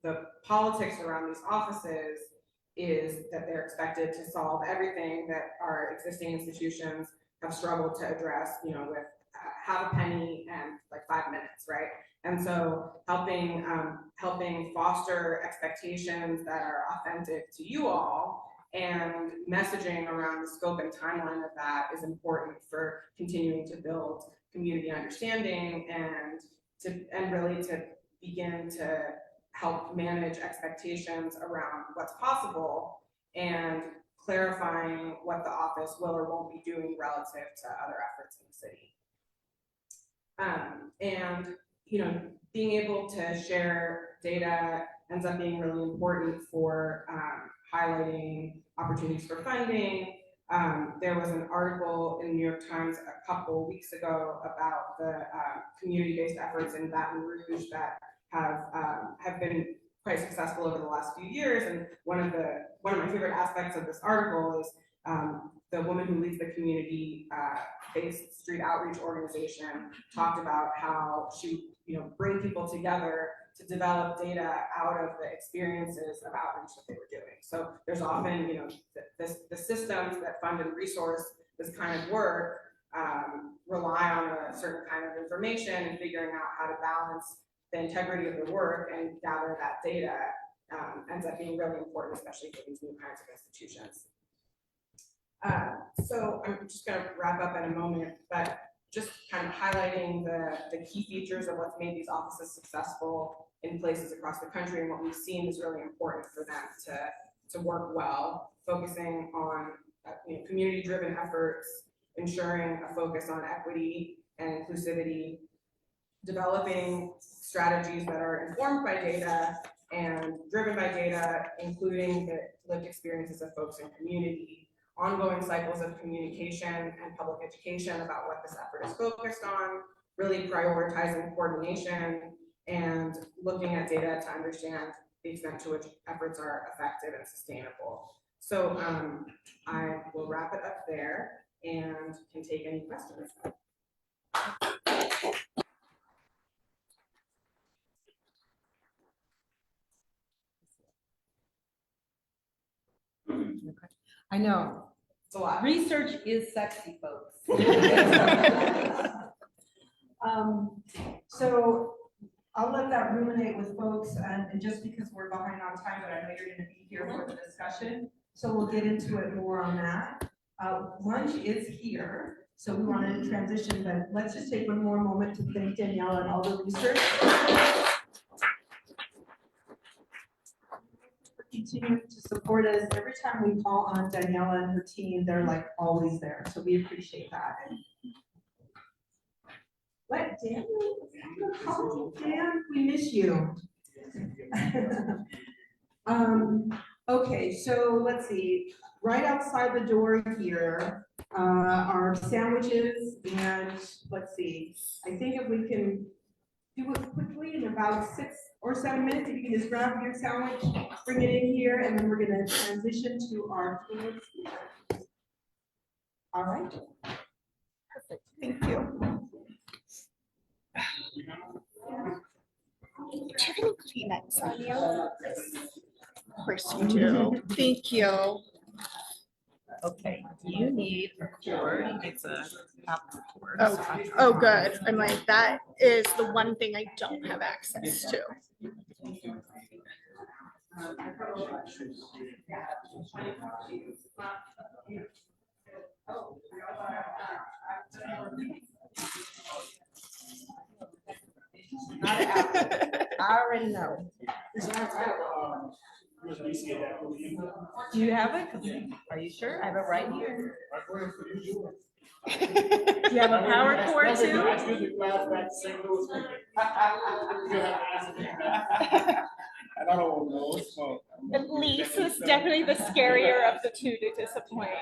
the politics around these offices is that they're expected to solve everything that our existing institutions have struggled to address, with half a penny and like 5 minutes, right? And so helping foster expectations that are authentic to you all, and messaging around the scope and timeline of that is important for continuing to build community understanding and really to begin to help manage expectations around what's possible and clarifying what the office will or won't be doing relative to other efforts in the city. And being able to share data ends up being really important for highlighting opportunities for funding. There was an article in the New York Times a couple weeks ago about the community-based efforts in Baton Rouge that have been quite successful over the last few years. And one of my favorite aspects of this article is the woman who leads the community-based street outreach organization talked about how she, bring people together to develop data out of the experiences of outreach that they were doing. So there's often, the systems that fund and resource this kind of work rely on a certain kind of information and figuring out how to balance the integrity of the work and gather that data ends up being really important, especially for these new kinds of institutions. So I'm just going to wrap up in a moment, but just kind of highlighting the key features of what's made these offices successful in places across the country, and what we've seen is really important for them to work well, focusing on community-driven efforts, ensuring a focus on equity and inclusivity, developing strategies that are informed by data and driven by data, including the lived experiences of folks in community, ongoing cycles of communication and public education about what this effort is focused on, really prioritizing coordination and looking at data to understand the extent to which efforts are effective and sustainable. So I will wrap it up there and can take any questions. I know. It's a lot. Research is sexy, folks. So I'll let that ruminate with folks, and just because we're behind on time, but I know you're going to be here for the discussion, so we'll get into it more on that. Lunch is here, so we want to transition, but let's just take one more moment to thank Daniela and all the research. Continue to support us. Every time we call on Daniela and her team, they're like always there. So we appreciate that. What, Dan? Dan, we miss you. Okay, so let's see. Right outside the door here are sandwiches, and let's see. I think if we can do it quickly in about 6 or 7 minutes, if you can just grab your sandwich, bring it in here, and then we're going to transition to our food. All right. Perfect. Thank you. Do you have any peanuts on you? Of course you do. Thank you. Okay, you need a cord. It's a apple cord. Oh, good. I'm like, that is the one thing I don't have access to. I already know. Do you have it? Are you sure? I have it right here. Do you have a power cord too? At least is definitely the scarier of the two to disappoint.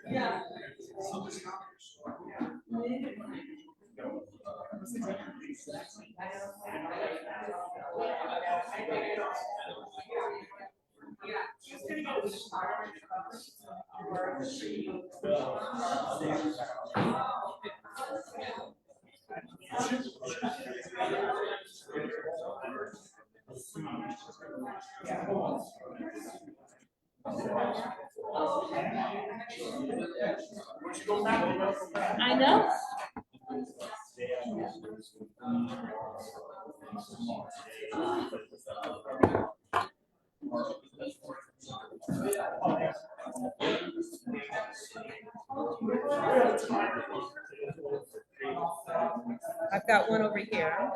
Yeah. I know. I've got one over here.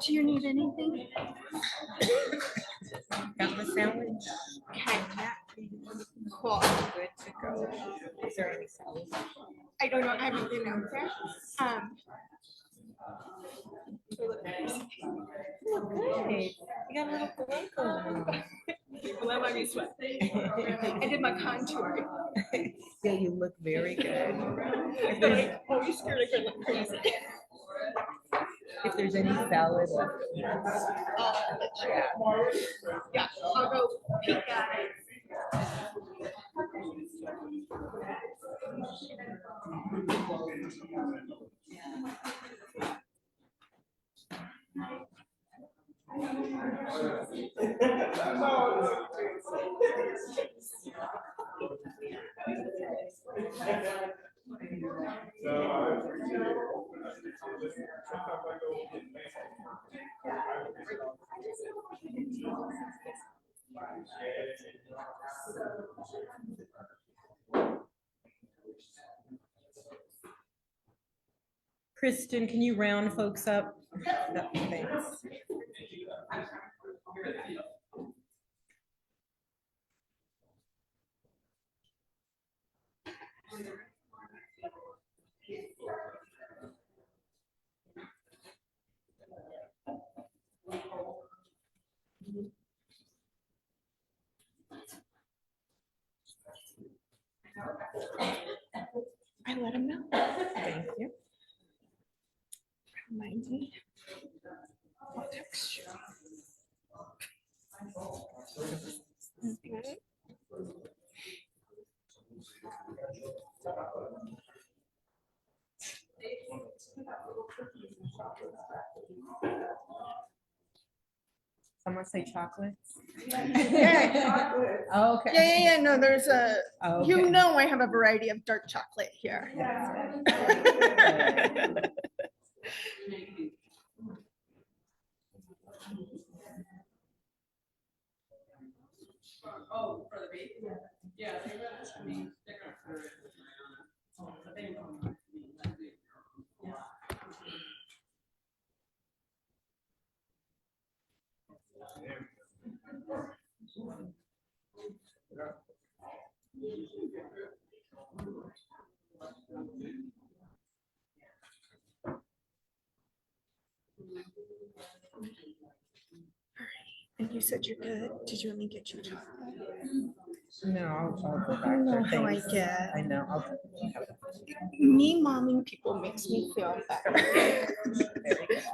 Do you need anything? Got the sandwich? Okay, that is cool. Good to go. Is there any salad? I don't know, I haven't been out there. Hey, you got a little glow going on. Well, I mean, sweat. I did my contour. Yeah, you look very good. But I always scared I'm gonna look crazy. If there's any salad left. Yeah, I'll go peek at it. Kristen, can you round folks up? Thanks. I let him know. Thank you. Reminds me. I'll text you. Okay. Someone say chocolates? Yeah. Oh, okay. Yeah. No, there's a, Oh, you okay. know, I have a variety of dark chocolate here. Oh, for the baby? Yeah, they're gonna, I mean, they're gonna. But they don't come. And you said you're good. Did you want me to get you chocolate? No, I'll go back. I know there. how I Thanks. get. I know. Me momming people makes me feel better.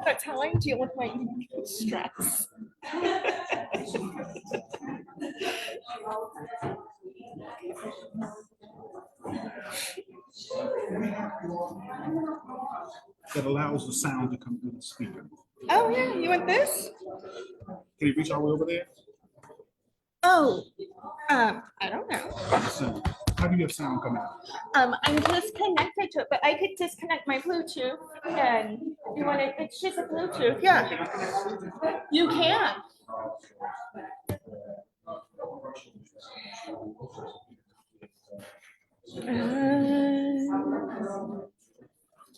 That's how I deal with my stress. That allows the sound to come through the speaker. Oh yeah, you want this? Can you reach all the way over there? Oh, I don't know. So, how do you have sound coming out? I'm just connected to it, but I could disconnect my Bluetooth and you want it, it's just a Bluetooth, yeah. You can.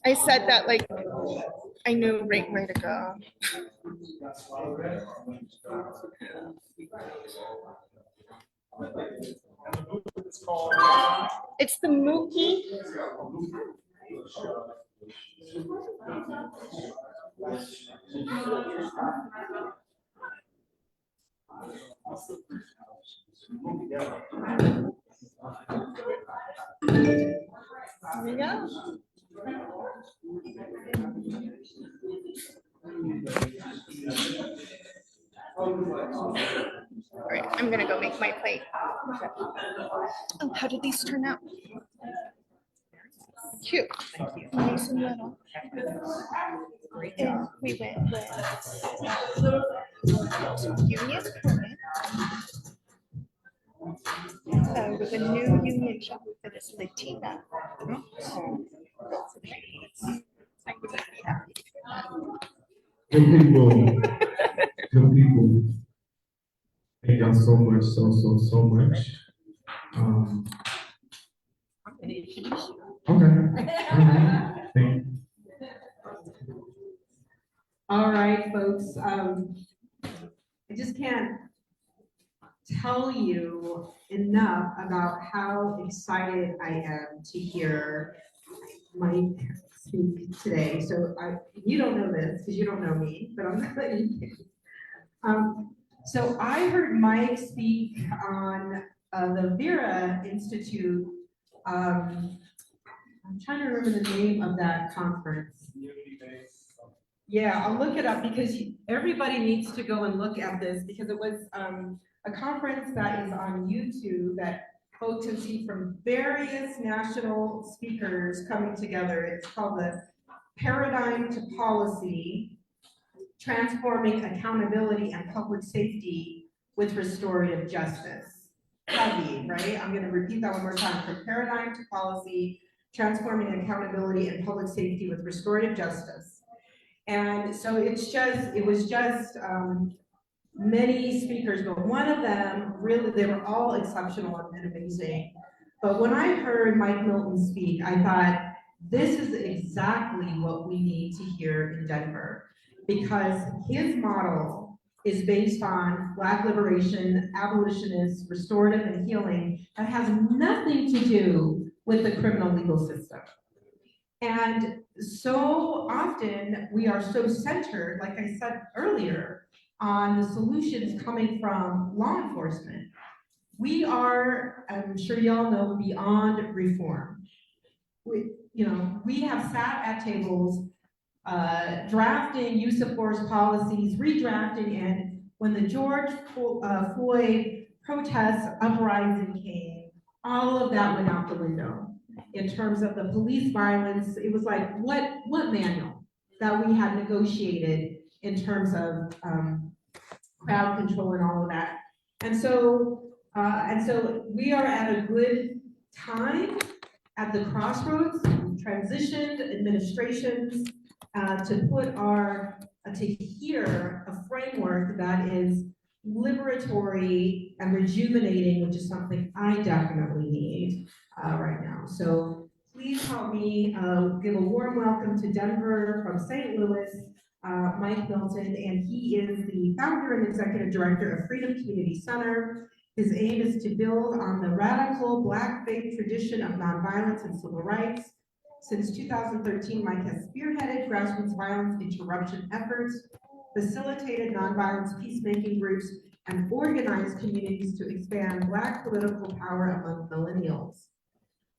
I said that like I knew right where to go. It's the Mookie. There we go. All right, I'm gonna go make my plate. Oh, how did these turn out? Cute. Nice and little. And we went with Union Permit. With a new Union shop for this Latina. I would be happy to do that. Good people. Good people. Thank y'all so much, so much. Okay. All right. Thank you. All right, folks. I just can't tell you enough about how excited I am to hear Mike speak today. So you don't know this because you don't know me, but I'm gonna let you. So I heard Mike speak on the VERA Institute. I'm trying to remember the name of that conference. Yeah, I'll look it up because everybody needs to go and look at this because it was a conference that is on YouTube that folks can see from various national speakers coming together. It's called the Paradigm to Policy, Transforming Accountability and Public Safety with Restorative Justice. Heavy, right? I'm going to repeat that one more time. From Paradigm to Policy, Transforming Accountability and Public Safety with Restorative Justice. And so it was just many speakers, but one of them, really, they were all exceptional and amazing. But when I heard Mike Milton speak, I thought, This is exactly what we need to hear in Denver, because his model is based on Black liberation, abolitionists, restorative and healing, that has nothing to do with the criminal legal system. And so often we are so centered, like I said earlier, on the solutions coming from law enforcement. We are, I'm sure y'all know, beyond reform. We have sat at tables drafting use of force policies, redrafting, and when the George Floyd protests uprising came, all of that went out the window. In terms of the police violence, it was like, what manual that we had negotiated in terms of crowd control and all of that. And so we are at a good time at the crossroads, transitioned administrations, to hear a framework that is liberatory and rejuvenating, which is something I definitely need right now. So please help me give a warm welcome to Denver from St. Louis, Mike Milton, and he is the founder and executive director of Freedom Community Center. His aim is to build on the radical Black faith tradition of nonviolence and civil rights. Since 2013, Mike has spearheaded grassroots violence interruption efforts, facilitated nonviolence peacemaking groups, and organized communities to expand Black political power among millennials.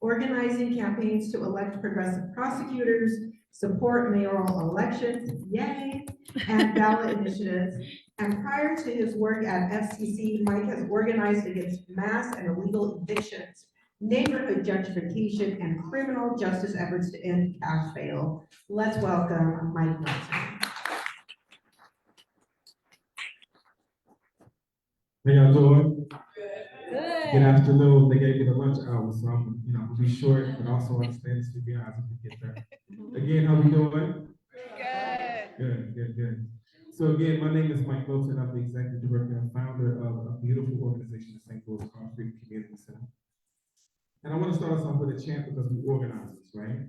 Organizing campaigns to elect progressive prosecutors, support mayoral elections, yay, and ballot initiatives. And prior to his work at FCC, Mike has organized against mass and illegal evictions, neighborhood gentrification, and criminal justice efforts to end cash bail. Let's welcome Mike Milton. How y'all doing? Good. Good afternoon. They gave me the lunch hour, so I'm, we'll be short, but also understand the sleepy eyes if we get there. Again, how we doing? Good. So again, my name is Mike Milton. I'm the executive director and founder of a beautiful organization in St. Louis called Freedom Community Center. And I want to start us off with a chant because we organize this, right?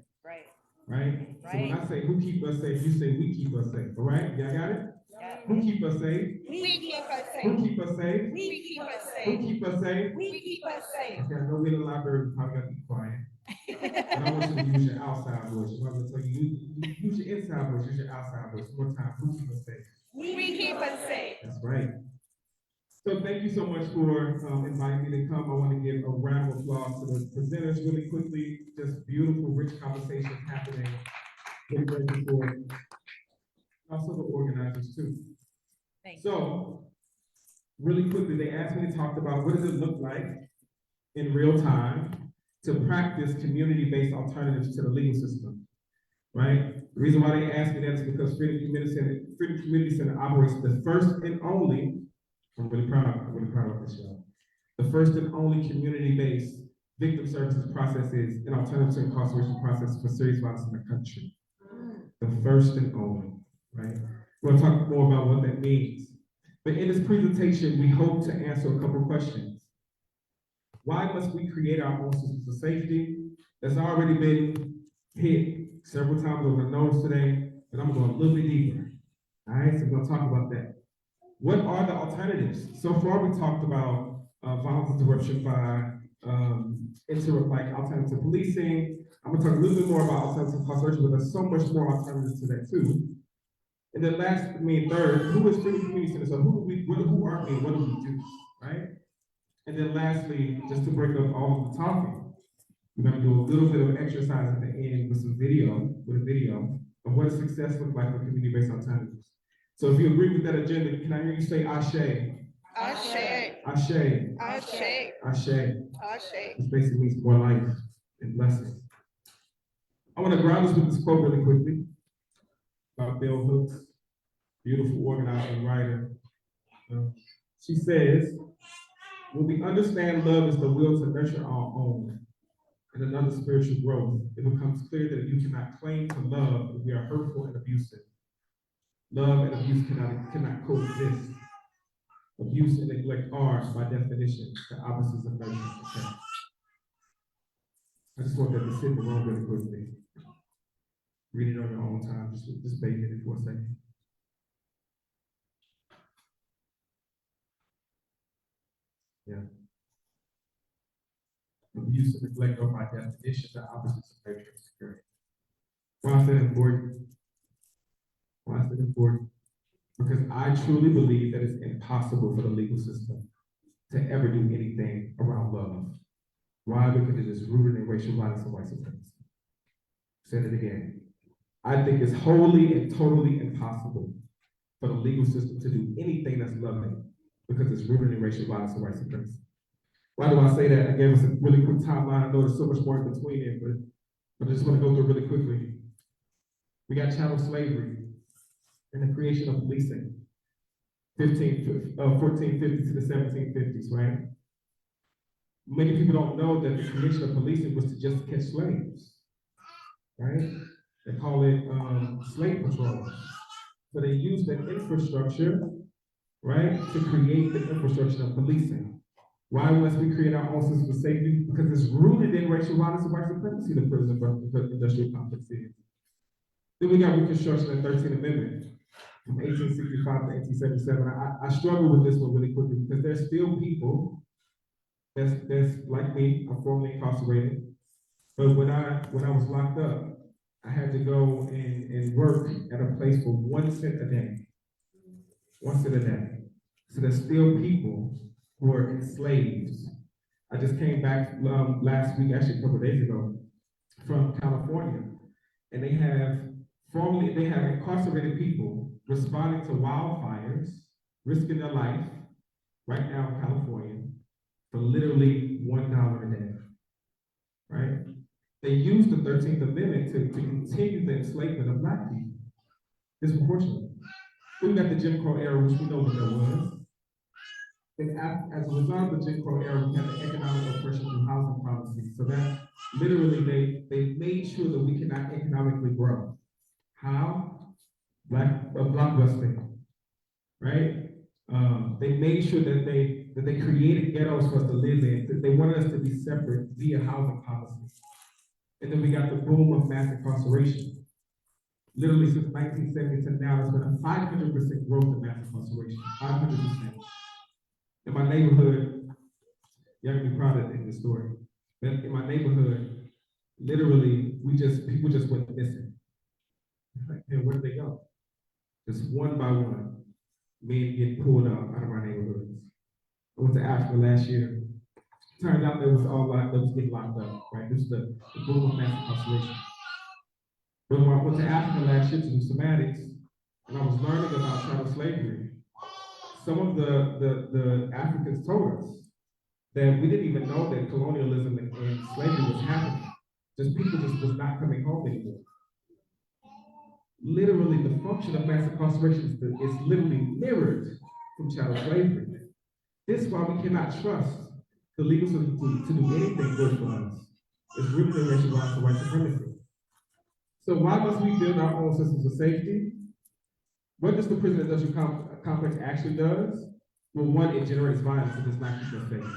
Right? So when I say who keep us safe, you say we keep us safe, all right? Y'all got it? Yeah. Who keep us safe? We keep us safe. Who keep us safe? We keep us safe. Who keep us safe? We keep us safe. Okay, I know we're in the library, we probably got to be quiet. And I want you to use your outside voice. I'm going to tell you, use your inside voice, use your outside voice. One more time, who keep us safe? We keep us safe. That's right. So thank you so much for inviting me to come. I want to give a round of applause to the presenters really quickly. Just beautiful, rich conversations happening. Really grateful for it. Also the organizers too. So really quickly, they asked me to talk about what does it look like in real time to practice community-based alternatives to the legal system, right? The reason why they asked me that is because Freedom Community Center operates the first and only, I'm really proud of this, y'all. The first and only community-based victim services processes and alternative to incarceration process for serious violence in the country. The first and only, right? We're gonna talk more about what that means. But in this presentation, we hope to answer a couple questions. Why must we create our own systems of safety? That's already been hit several times on the nose today, but I'm going a little bit deeper. All right, so we're gonna talk about that. What are the alternatives? So far, we talked about violence interruption by alternative policing. I'm gonna talk a little bit more about alternative incarceration, but there's so much more alternatives to that too. And then third, who is Freedom Community Center? So who are we, what do we do, right? And then lastly, just to break up all of the talking, we're gonna do a little bit of exercise at the end with a video of what success looks like for community-based alternatives. So if you agree with that agenda, can I hear you say Ashe? Ashe. Ashe. Ashe. Ashe. Ashe. Which basically means more life and blessings. I want to ground us with this quote really quickly about Bell Hooks, beautiful organizer and writer. She says, when we understand love is the will to nurture our own and another spiritual growth, it becomes clear that you cannot claim to love if we are hurtful and abusive. Love and abuse cannot coexist. Abuse and neglect are, by definition, the opposites of nurture and care. I just want that to sit in the room really quickly. read it on your own time, just bake in it for a second. Yeah. Abuse and neglect are by definition the opposites of nature and security. Why is that important? Why is that important? Because I truly believe that it's impossible for the legal system to ever do anything around love. Why? Because it is rooted in racial violence and white supremacy. Said it again. I think it's wholly and totally impossible for the legal system to do anything that's loving because it's rooted in racial violence and white supremacy. Why do I say that? I gave us a really quick timeline. I know there's so much more in between it, but I just want to go through it really quickly. We got chattel slavery and the creation of policing, 1450 to the 1750s, right? Many people don't know that the creation of policing was to just catch slaves, right? They call it slave patrols. So they used that infrastructure, right, to create the infrastructure of policing. Why must we create our own system of safety? Because it's rooted in racial violence and white supremacy, the prison industrial complex is. Then we got Reconstruction and 13th Amendment from 1865 to 1877. I struggle with this one really quickly because there's still people that's like me, I'm formerly incarcerated. But when I was locked up, I had to go and work at a place for 1 cent a day. 1 cent a day. So there's still people who are enslaved. I just came back last week, actually a couple of days ago, from California. And they have incarcerated people responding to wildfires, risking their life right now in California for literally $1 a day, right? They used the 13th Amendment to continue the enslavement of Black people, disproportionately. We got the Jim Crow era, which we know what that was. And as a result of the Jim Crow era, we had the economic oppression through housing policies. So that literally they made sure that we cannot economically grow. How? Blockbusting, right? They made sure that they created ghettos for us to live in. That they wanted us to be separate via housing policies. And then we got the boom of mass incarceration. Literally since 1970 to now, there's been a 500% growth in mass incarceration. 500%. In my neighborhood, y'all can be proud of the story. But in my neighborhood, literally, people just went missing. And where did they go? Just one by one, men get pulled out of our neighborhoods. I went to Africa last year. Turned out they was getting locked up, right? This is the boom of mass incarceration. But when I went to Africa last year to do somatics, and I was learning about chattel slavery, some of the Africans told us that we didn't even know that colonialism and slavery was happening. Just people just was not coming home anymore. Literally, the function of mass incarceration is literally mirrored from chattel slavery. This is why we cannot trust the legal system to do anything good for us. It's rooted in racial violence and white supremacy. So why must we build our own systems of safety? What does the prison industrial complex actually does? Well, one, it generates violence. It does not keep us safe,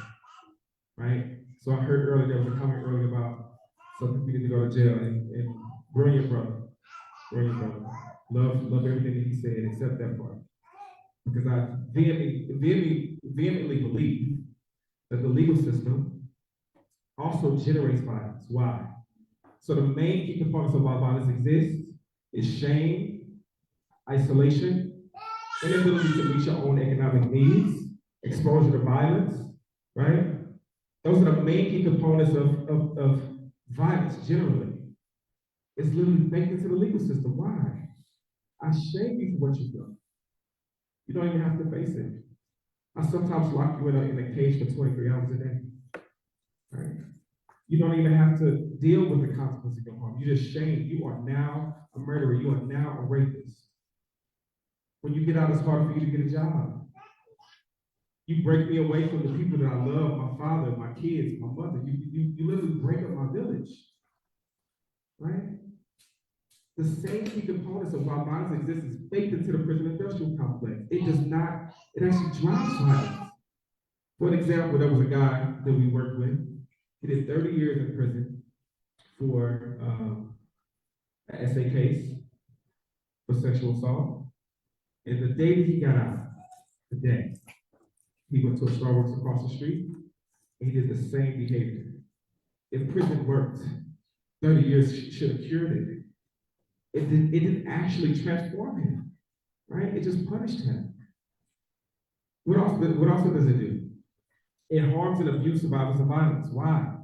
right? So I heard earlier, there was a comment earlier about some people need to go to jail, and brilliant brother. Love everything that he said except that part. Because I vehemently believe that the legal system also generates violence. Why? So the main key components of why violence exists is shame, isolation, inability to meet your own economic needs, exposure to violence, right? Those are the main key components of violence generally. It's literally baked into the legal system. Why? I shame you for what you've done. You don't even have to face it. I sometimes lock you in a cage for 23 hours a day. Right? You don't even have to deal with the consequences of your harm. You just shame. You are now a murderer. You are now a rapist. When you get out, it's hard for you to get a job. You break me away from the people that I love, my father, my kids, my mother. You literally break up my village. Right? The same key components of why violence exists is baked into the prison industrial complex. It actually drives violence. For example, there was a guy that we worked with. He did 30 years in prison for an an SA case for sexual assault. And the day that he got out, the day, he went to a Starbucks across the street, and he did the same behavior. If prison worked, 30 years should have cured it. It didn't actually transform him, right? It just punished him. What else does it do? It harms and abuses survivors of violence. Why?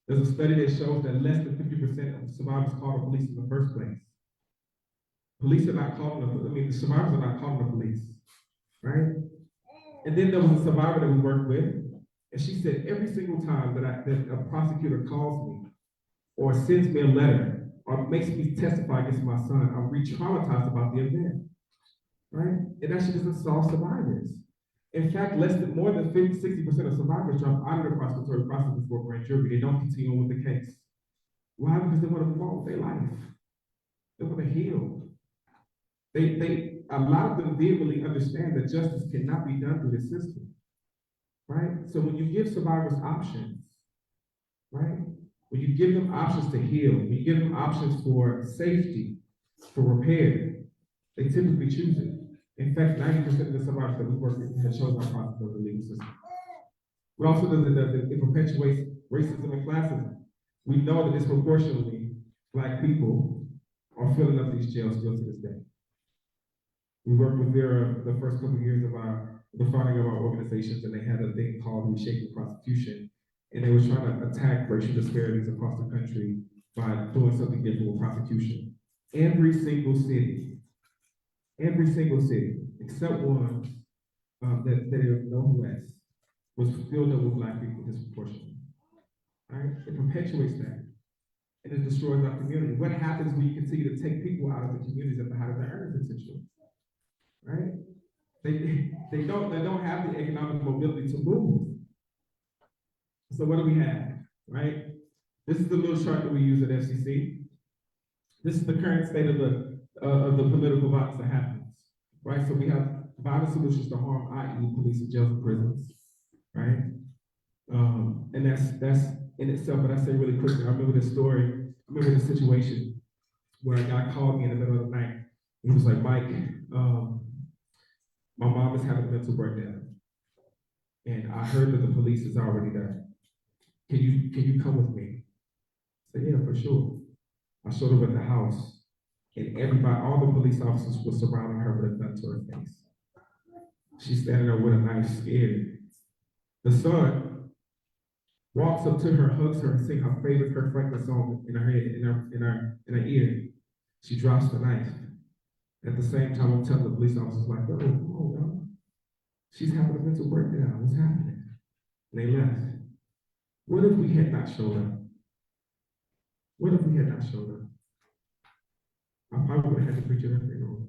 There's a study that shows that less than 50% of survivors call the police in the first place. Police are not calling the survivors are not calling the police, right? And then there was a survivor that we worked with, and she said every single time that a prosecutor calls me or sends me a letter or makes me testify against my son, I'm re-traumatized about the event, right? And actually doesn't solve survivors. In fact, more than 60% of survivors drop out of the prosecutorial process before grand jury. They don't continue on with the case. Why? Because they want to move on with their life. They want to heal. A lot of them vehemently understand that justice cannot be done through the system, right? So when you give survivors options, right? When you give them options to heal, when you give them options for safety, for repair, they typically choose it. In fact, 90% of the survivors that we work with have chosen our process of the legal system. What also does it perpetuates racism and classism. We know that disproportionately Black people are filling up these jails still to this day. We worked with VERA the first couple of years of the founding of our organizations, and they had a thing called Reshaping Prosecution, and they were trying to attack racial disparities across the country by doing something different with prosecution. Every single city, except one that they are no less, was filled up with Black people disproportionately. Right? It perpetuates that, and it destroys our community. What happens when you continue to take people out of the communities at the height of their earning potential? Right? They don't have the economic mobility to move. So what do we have? Right? This is the little chart that we use at FCC. This is the current state of the political violence that happens. Right? So we have violent solutions to harm, i.e., police and jails and prisons. Right? And that's in itself. But I say really quickly, I remember this story. I remember this situation where a guy called me in the middle of the night. He was like, Mike, my mom is having a mental breakdown, and I heard that the police is already there. Can you come with me? I said, yeah, for sure. I showed up at the house, and all the police officers were surrounding her with a gun to her face. She's standing there with a knife, scared. The son walks up to her, hugs her, and sings her favorite Kirk Franklin song in her head, in her ear. She drops the knife. At the same time, I'm telling the police officers, like, oh, come on, y'all. She's having a mental breakdown. What's happening? And they left. What if we had not showed up? What if we had not showed up? I probably would have had to preach at her funeral.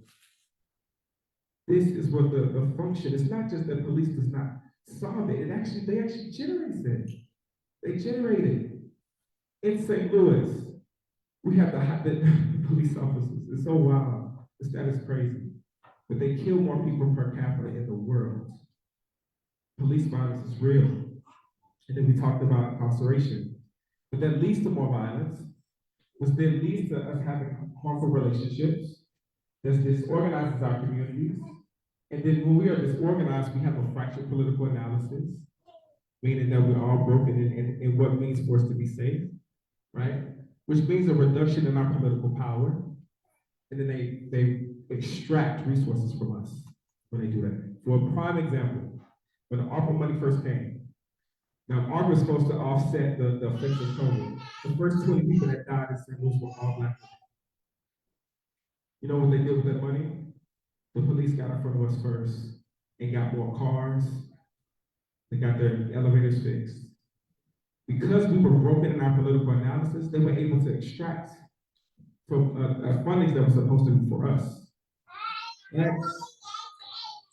This is what the function, it's not just that police does not solve it, they actually generates it. They generate it. In St. Louis, we have the police officers. It's so wild. The stat is crazy. But they kill more people per capita in the world. Police violence is real. And then we talked about incarceration. But that leads to more violence, which then leads to us having harmful relationships. That disorganizes our communities. And then when we are disorganized, we have a fractured political analysis, meaning that we're all broken in what it means for us to be safe, right? Which means a reduction in our political power. And then they extract resources from us when they do that. For a prime example, when the ARPA money first came, now ARPA is supposed to offset the effects of COVID. The first 20 people that died in St. Louis were all Black people. You know what they did with that money? The police got in front of us first and got more cars. They got their elevators fixed. Because we were broken in our political analysis, they were able to extract from funding that was supposed to be for us. Right?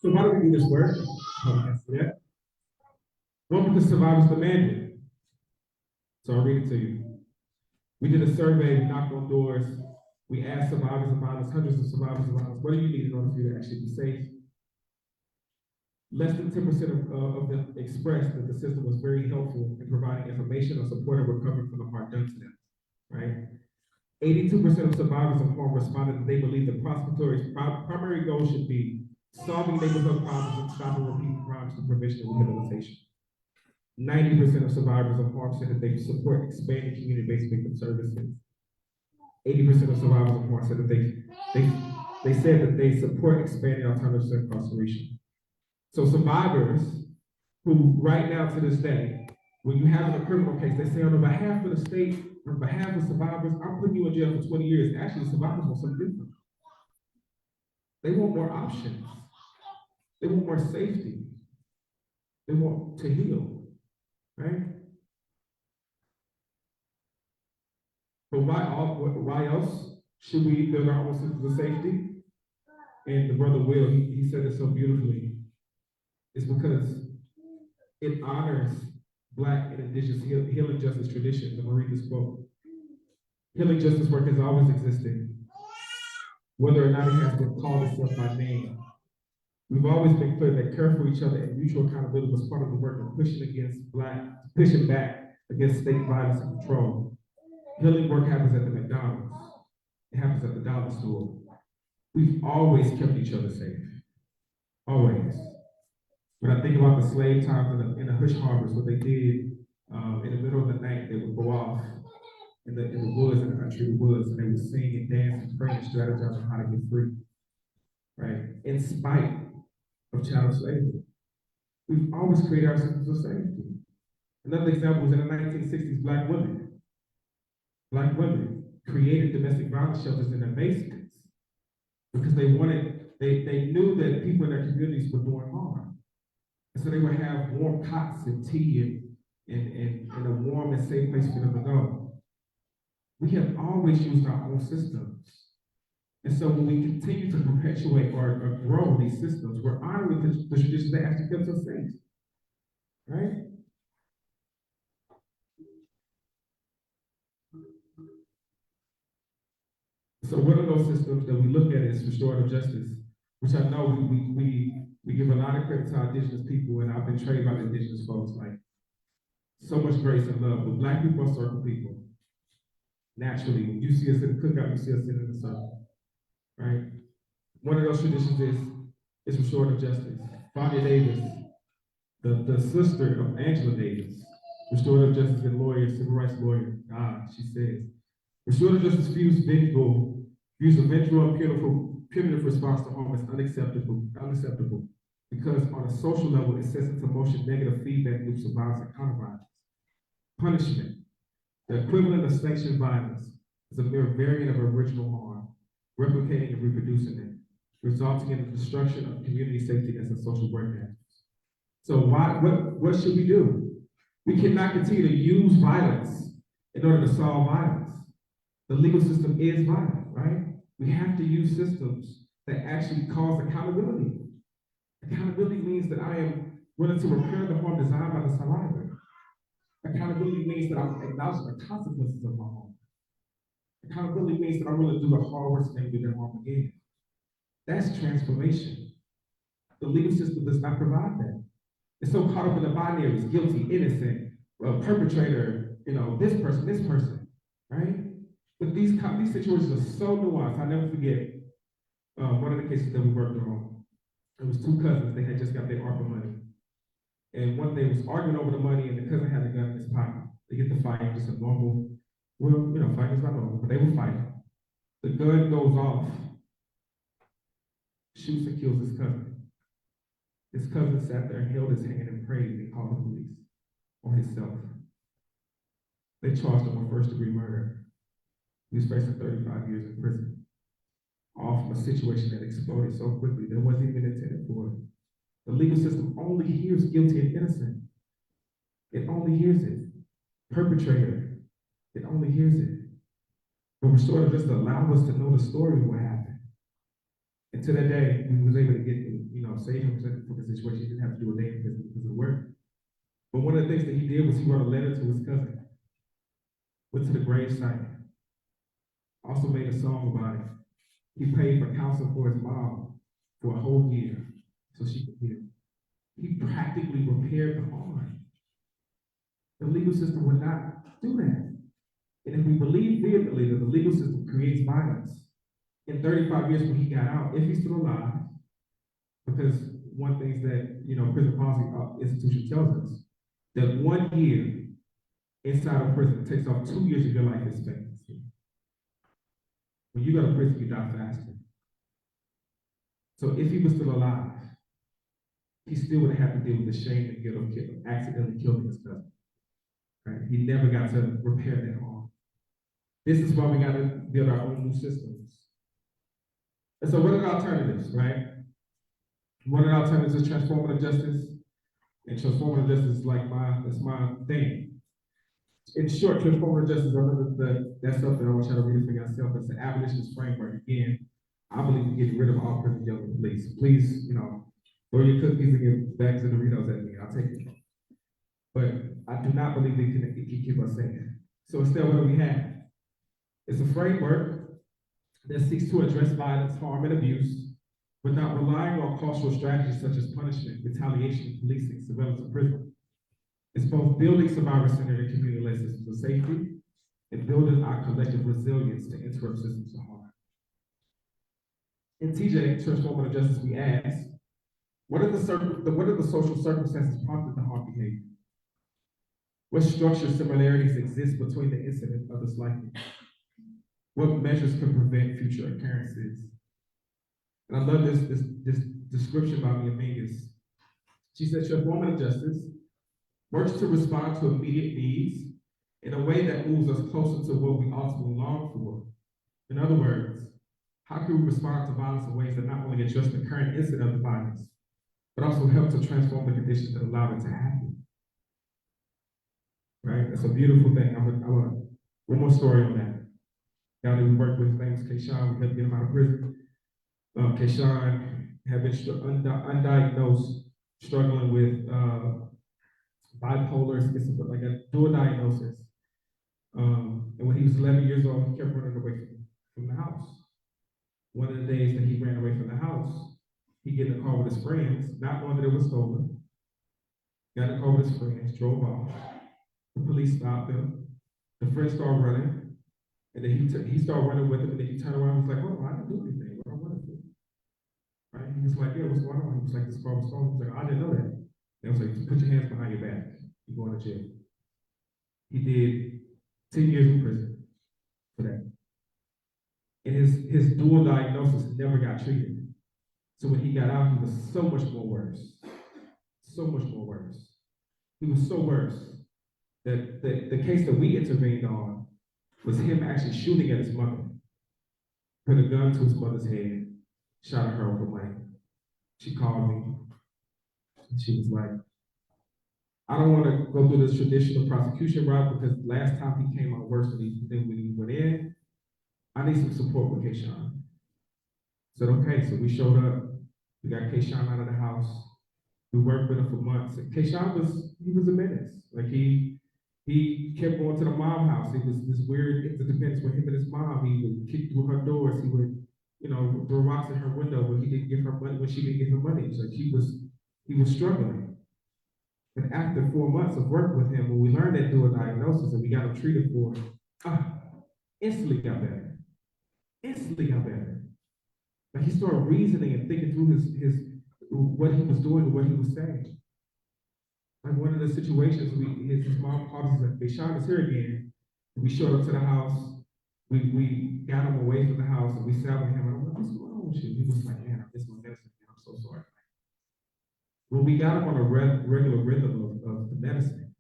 So why do we do this work? One, because survivors demanded it. So I'll read it to you. We did a survey, we knocked on doors, we asked survivors of violence, hundreds of survivors of violence, what do you need in order for you to actually be safe? Less than 10% of them expressed that the system was very helpful in providing information or support and recovery from the harm done to them, right? 82% of survivors of harm responded that they believe the prosecutor's primary goal should be solving neighborhood problems and stopping repeating crimes through prevention and rehabilitation. 90% of survivors of harm said that they support expanding community-based victim services. 80% of survivors of harm said that they said that they support expanding alternatives to incarceration. So survivors who right now to this day, when you have a criminal case, they say on behalf of the state, on behalf of survivors, I'm putting you in jail for 20 years. Actually, survivors want something different. They want more options. They want more safety. They want to heal, right? But why else should we build our own systems of safety? And the brother Will, he said it so beautifully. It's because it honors Black and Indigenous healing justice traditions. I'm gonna read this quote. Healing justice work has always existed, whether or not it has been called itself by name. We've always been clear that care for each other and mutual accountability was part of the work of pushing back against state violence and control. Healing work happens at the McDonald's. It happens at the dollar store. We've always kept each other safe, always. When I think about the slave times in the Hush Harbors, what they did in the middle of the night, they would go off in the woods, in the country woods, and they would sing and dance and pray and strategize on how to get free, right? In spite of chattel slavery. We've always created our systems of safety. Another example was in the 1960s, Black women created domestic violence shelters in their basements because they knew that people in their communities were doing harm. And so they would have warm cots and tea and a warm and safe place for them to go. We have always used our own systems. And so when we continue to perpetuate or grow these systems, we're honoring the traditions that actually kept us safe, right? So one of those systems that we look at is restorative justice, which I know we give a lot of credit to our Indigenous people, and I've been trained by the Indigenous folks, like so much grace and love. But Black people are circle people. Naturally, when you see us in the cookout, you see us sitting in a circle, right? One of those traditions is restorative justice. Fania Davis, the sister of Angela Davis, restorative justice and lawyer, civil rights lawyer, she says, restorative justice views a vengeful and punitive response to harm as unacceptable, because on a social level, it sets into motion negative feedback loops of violence and counter-violence. Punishment, the equivalent of sanctioned violence, is a mere variant of original harm, replicating and reproducing it, resulting in the destruction of community safety as a social work hazard. So what should we do? We cannot continue to use violence in order to solve violence. The legal system is violent, right? We have to use systems that actually cause accountability. Accountability means that I am willing to repair the harm designed by the survivor. Accountability means that I'm acknowledging the consequences of my harm. Accountability means that I'm willing to do the hard work to never do that harm again. That's transformation. The legal system does not provide that. It's so caught up in the binaries, guilty, innocent, perpetrator, this person, right? But these situations are so nuanced. I'll never forget one of the cases that we worked on. It was two cousins. They had just got their ARPA money. And one day was arguing over the money, and the cousin had a gun in his pocket. They get to fight, just a normal, fighting is not normal, but they were fighting. The gun goes off, shoots and kills his cousin. His cousin sat there and held his hand and prayed and called the police on himself. They charged him with first-degree murder. He was facing 35 years in prison, all from a situation that exploded so quickly that it wasn't even intended for. The legal system only hears guilty and innocent. It only hears it. Perpetrator, it only hears it. But restorative justice allowed us to know the story of what happened. And to that day, we was able to get, save him from the situation. He didn't have to do a day in prison because of the work. But one of the things that he did was he wrote a letter to his cousin, went to the gravesite, also made a song about it. He paid for counseling for his mom for a whole year so she could heal. He practically repaired the harm. The legal system would not do that. And if we believe vehemently that the legal system creates violence, in 35 years when he got out, if he's still alive, because one thing that, prison policy institution tells us, that 1 year inside of prison takes off 2 years of your life expectancy. When you go to prison, you die faster. So if he was still alive, he still would have had to deal with the shame and guilt of accidentally killing his cousin. Right? He never got to repair that harm. This is why we got to build our own new systems. And so what are the alternatives, right? One of the alternatives is transformative justice. And transformative justice is that's my thing. In short, transformative justice, that's something I want you to read it for yourself. It's an abolitionist framework. Again, I believe in getting rid of all prison jail and police. Please, throw your cookies and your bags of Doritos at me. I'll take it. But I do not believe it can keep us safe. So instead, what do we have? It's a framework that seeks to address violence, harm, and abuse without relying on cultural strategies such as punishment, retaliation, policing, surveillance, and prison. It's both building survivor-centered and community-led systems of safety and building our collective resilience to interrupt systems of harm. In TJ, Transformative Justice, we ask, what are the social circumstances prompted the harm behavior? What structural similarities exist between the incident and others like it? What measures can prevent future occurrences? And I love this description by Mia Mingus. She said, transformative justice works to respond to immediate needs in a way that moves us closer to what we ultimately long for. In other words, how can we respond to violence in ways that not only address the current incident of the violence, but also help to transform the conditions that allow it to happen? Right? That's a beautiful thing. I want one more story on that. Now that we work with famous Kayshawn, we helped get him out of prison. Kayshawn had been undiagnosed, struggling with bipolar, schizophrenia, like a dual diagnosis. And when he was 11 years old, he kept running away from the house. One of the days that he ran away from the house, he get in the car with his friends, not knowing that it was stolen. Got in the car with his friends, drove off. The police stopped him. The friends started running. And then he started running with him, and then he turned around and was like, oh, I didn't do anything. What I want to do. Right? He was like, yeah, what's going on? He was like, this car was stolen. He was like, I didn't know that. They was like, put your hands behind your back. You're going to jail. He did 10 years in prison for that. And his dual diagnosis never got treated. So when he got out, he was so much more worse. So much more worse. He was so worse that the case that we intervened on was him actually shooting at his mother. Put a gun to his mother's head, shot at her over money. She called me. And she was like, I don't want to go through this traditional prosecution route because last time he came out worse than when he went in. I need some support with Kayshawn. Said, okay, so we showed up. We got Kayshawn out of the house. We worked with him for months. And Kayshawn was a menace. Like he kept going to the mom house. It was this weird interdependence with him and his mom. He would kick through her doors. He would, throw rocks in her window when he didn't give her money, when she didn't give him money. So he was struggling. And after 4 months of work with him, when we learned that dual diagnosis and we got him treated for it, instantly got better. Instantly got better. Like he started reasoning and thinking through his what he was doing and what he was saying. Like one of the situations, his mom called us, like, Kayshawn is here again. We showed up to the house. We got him away from the house and we sat with him. And I'm like, what's going on with you? He was like, man, I miss my medicine. Man. I'm so sorry. When we got him on a regular rhythm of the medicine,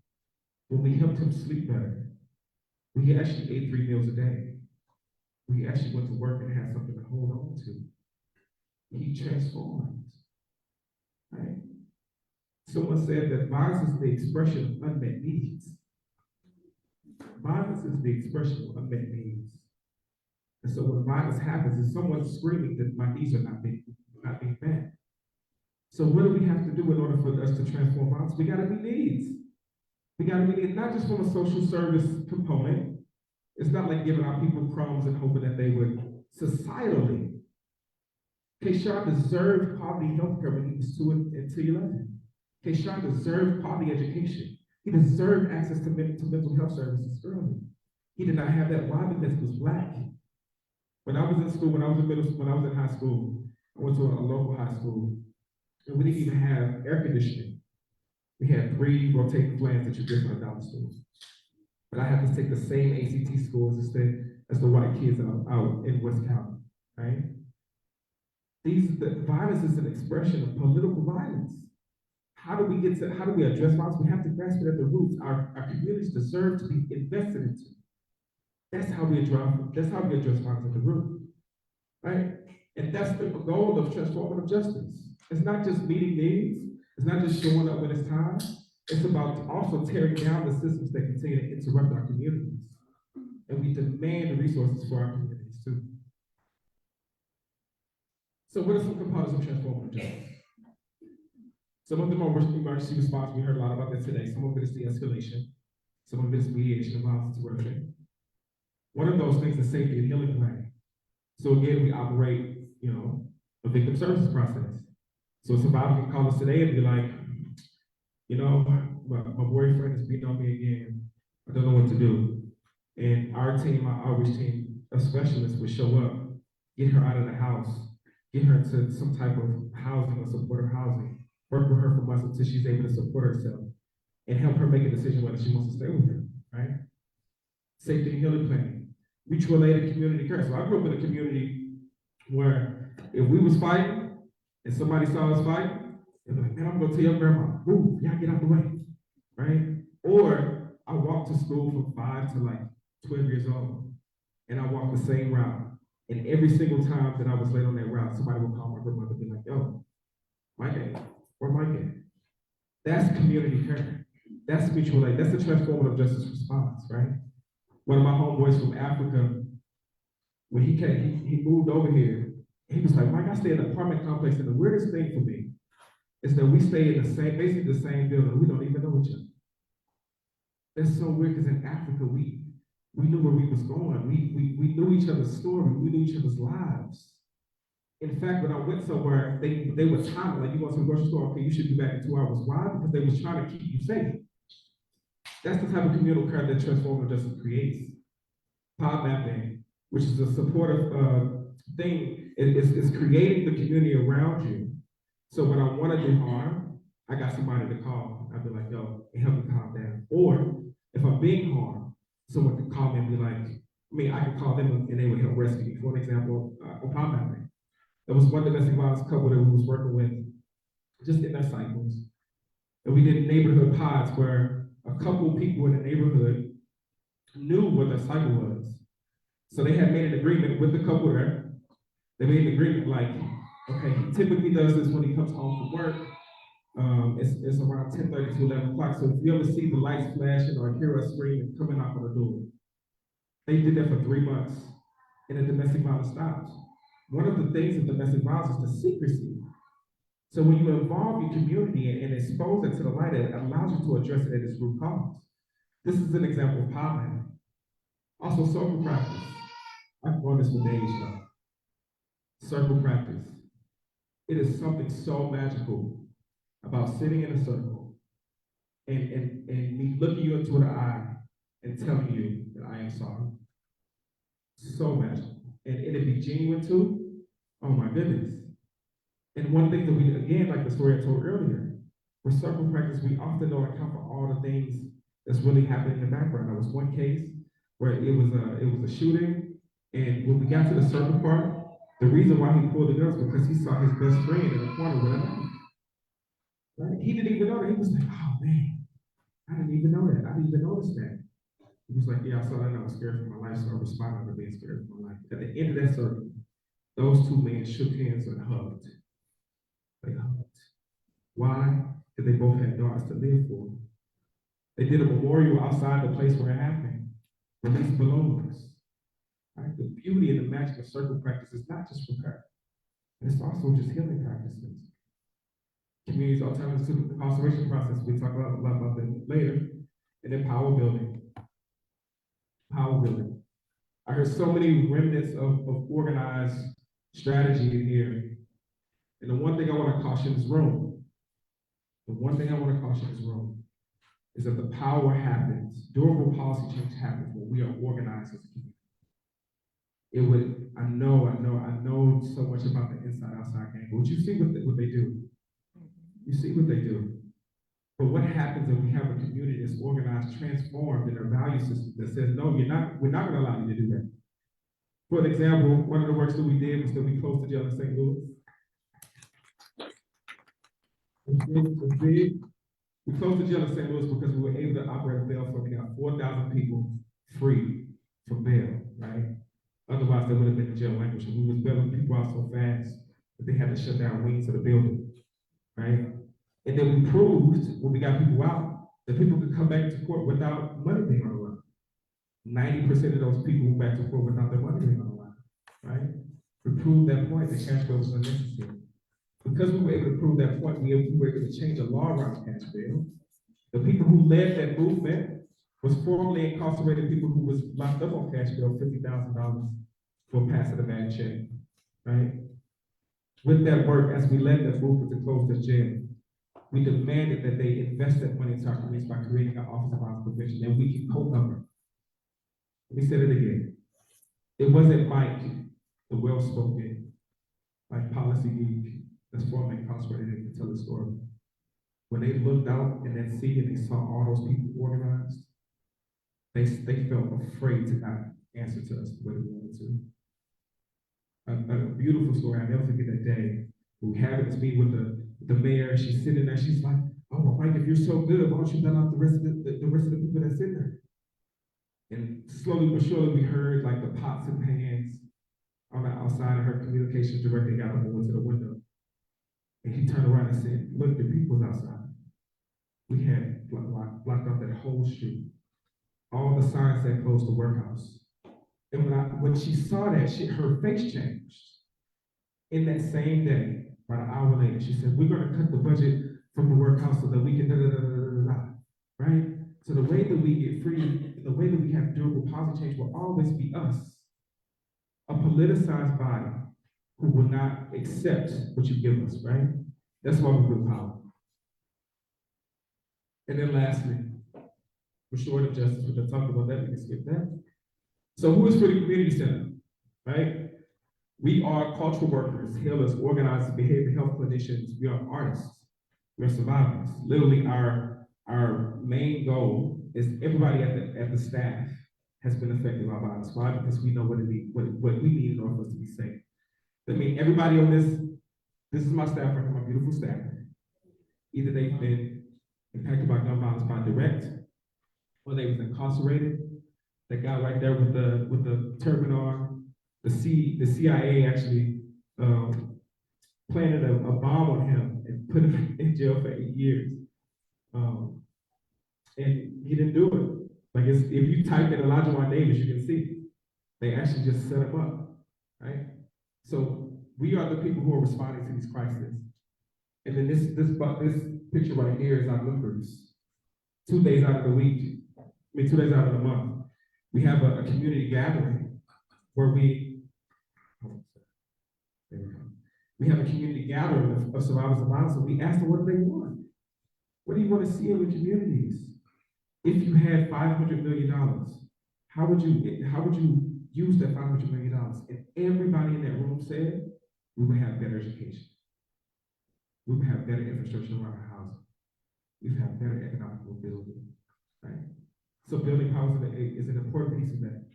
when we helped him sleep better, we actually ate 3 meals a day. We actually went to work and had something to hold on to. He transformed. Right? Someone said that violence is the expression of unmet needs. Violence is the expression of unmet needs. And so when violence happens, it's someone screaming that my needs are not being met. So what do we have to do in order for us to transform violence? We gotta meet needs. We gotta meet needs, not just from a social service component. It's not like giving our people crumbs and hoping that they would societally. Kayshawn deserved quality healthcare when he was 2 and 11. Kayshawn deserved quality education. He deserved access to mental health services early. He did not have that. Why? Because he was Black. When I was in school, when I was in high school, I went to a local high school, and we didn't even have air conditioning. We had 3 rotating fans that you get from down the school. But I had to take the same ACT scores as the white kids out in West County, right? The violence is an expression of political violence. How do we address violence? We have to grasp it at the roots. Our communities deserve to be invested into. That's how we address violence at the root, right? And that's the goal of transformative justice. It's not just meeting needs. It's not just showing up when it's time. It's about also tearing down the systems that continue to interrupt our communities. And we demand the resources for our communities too. So what are some components of transformative justice? Some of them are emergency response. We heard a lot about that today. Some of it is de-escalation. Some of it is mediation of violence interruption. One of those things is safety and healing planning. So again, we operate, a victim services process. So somebody can call us today and be like, my boyfriend is beating on me again. I don't know what to do. And our team, our outreach team of specialists would show up, get her out of the house, get her to some type of housing or supportive housing, work with her for months until she's able to support herself, and help her make a decision whether she wants to stay with her, right? Safety and healing planning. Mutual aid and community care. So I grew up in a community where if we was fighting and somebody saw us fighting, they'd be like, man, I'm gonna tell your grandma, move, y'all get out the way, right? Or I walked to school from 5 to like 12 years old, and I walked the same route. And every single time that I was late on that route, somebody would call my grandmother and be like, yo, Mike, where Mike at? That's community care. That's mutual aid. That's the transformative justice response, right? One of my homeboys from Africa, when he came, he moved over here. He was like, Mike, I stay in an apartment complex, and the weirdest thing for me is that we stay in basically the same building. We don't even know each other. That's so weird, because in Africa, we knew where we was going. We knew each other's story. We knew each other's lives. In fact, when I went somewhere, they were timing, like, you going to the grocery store, okay, you should be back in 2 hours. Why? Because they was trying to keep you safe. That's the type of communal care that transformative justice creates. Pod mapping, which is a supportive thing, is creating the community around you. So when I want to do harm, I got somebody to call. I'd be like, yo, help me calm down. Or if I'm being harmed, someone could call me and be like, I could call them and they would help rescue me. For an example, on pod mapping. There was one domestic violence couple that we was working with, just in their cycles. And we did neighborhood pods where a couple people in the neighborhood knew what their cycle was. So they had made an agreement with the couple there. They made an agreement like, okay, he typically does this when he comes home from work. It's around 10:30 to 11 o'clock. So if you ever see the lights flashing or hear us screaming, come and knock on the door. They did that for 3 months, and the domestic violence stopped. One of the things of domestic violence is the secrecy. So when you involve your community and expose it to the light, it allows you to address it at its root cause. This is an example of pod mapping. Also, circle practice. I've gone this for days, y'all. Circle practice. It is something so magical about sitting in a circle and me looking you into the eye and telling you that I am sorry. So magical. And it be genuine too. Oh my goodness. And one thing that we, again, like the story I told earlier, with circle practice, we often don't account for all the things that's really happening in the background. There was one case where it was a shooting, and when we got to the circle part, the reason why he pulled the gun was because he saw his best friend in the corner with a knife. Right? He didn't even know that. He was like, oh man, I didn't even know that. I didn't even notice that. He was like, yeah, I saw that and I was scared for my life, so I responded to being scared for my life. At the end of that circle, those two men shook hands and hugged. They hugged. Why? Because they both had daughters to live for. They did a memorial outside the place where it happened. Released balloons. Right? The beauty and the magic of circle practice is not just repair. It's also just healing practices. Communities alternatives to the incarceration process. We talk a lot about that later. And then power building. Power building. I heard so many remnants of organized strategy in here. And the one thing I want to caution this room, is that the power happens, durable policy change happens when we are organized as a community. It would, I know so much about the inside-outside game, but you see what they do. You see what they do. But what happens if we have a community that's organized, transformed in their value system that says, no, we're not gonna allow you to do that. For example, one of the works that we did was that we closed the jail in St. Louis. We closed the jail in St. Louis because we were able to operate a bail so we got 4,000 people free from bail, right? Otherwise, they would have been in jail language. And we was bailing people out so fast that they had to shut down wings of the building, right? And then we proved when we got people out that people could come back to court without money being on the line. 90% of those people went back to court without their money being on the line, right? We proved that point that cash bail was unnecessary. Because we were able to prove that point, we were able to change a law around cash bail. The people who led that movement was formerly incarcerated people who was locked up on cash bail, $50,000 for passing a bad check, right? With that work, as we led that movement to close the jail, we demanded that they invest that money into our communities by creating an Office of Violence Prevention, and we can co-govern. Let me say it again. It wasn't Mike, the well-spoken, like policy geek, that's formerly incarcerated and can tell the story. When they looked out in that sea and they saw all those people organized, they felt afraid to not answer to us the way they wanted to. A beautiful story, I'll never forget that day. We had this meeting with the mayor, she's sitting there, she's like, oh, well, Mike, if you're so good, why don't you let out the rest of the people that's in there? And slowly but surely we heard like the pots and pans on the outside, and her communications director got up and went to the window. And he turned around and said, look, the people's outside. We had blocked off that whole street. All the signs that closed the warehouse. And when she saw that, her face changed. In that same day, about an hour later, she said, we're gonna cut the budget from the workhouse so that we can right? So the way that we get free, the way that we have durable policy change will always be us, a politicized body who will not accept what you give us, right? That's why we build power. And then lastly, restorative justice, which I talked about that, we can skip that. So who is for the community center, right? We are cultural workers, healers, organizers, behavioral health clinicians. We are artists. We are survivors. Literally, our main goal is everybody at the staff has been affected by violence. Why? Because we know what we need in order for us to be safe. I mean, everybody on this is my staff record, my beautiful staff. Either they've been impacted by gun violence by direct, or they was incarcerated. That guy right there with the turban on, the CIA actually planted a bomb on him and put him in jail for 8 years. And he didn't do it. Like if you type in Elijah Juan Davis, you can see they actually just set him up, right? So we are the people who are responding to these crises. And then this picture right here is our members. 2 days out of the week, 2 days out of the month, we have a community gathering where we have a community gathering of survivors of violence, and we ask them what they want. What do you want to see in your communities? If you had $500 million, how would you use that $500 million? And everybody in that room said, we would have better education. We would have better infrastructure around our housing. We would have better economic mobility, right? So building power is an important piece of that.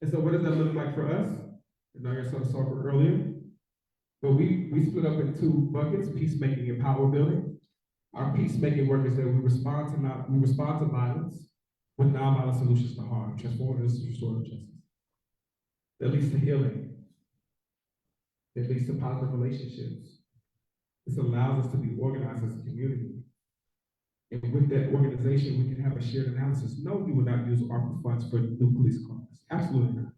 And so what does that look like for us? And I saw the talk earlier. But we split up in 2 buckets, peacemaking and power building. Our peacemaking work is that we respond to violence with nonviolent solutions to harm, transformative restorative justice. That leads to healing. It leads to positive relationships. This allows us to be organized as a community. And with that organization, we can have a shared analysis. No, you would not use ARPA funds for new police cars. Absolutely not.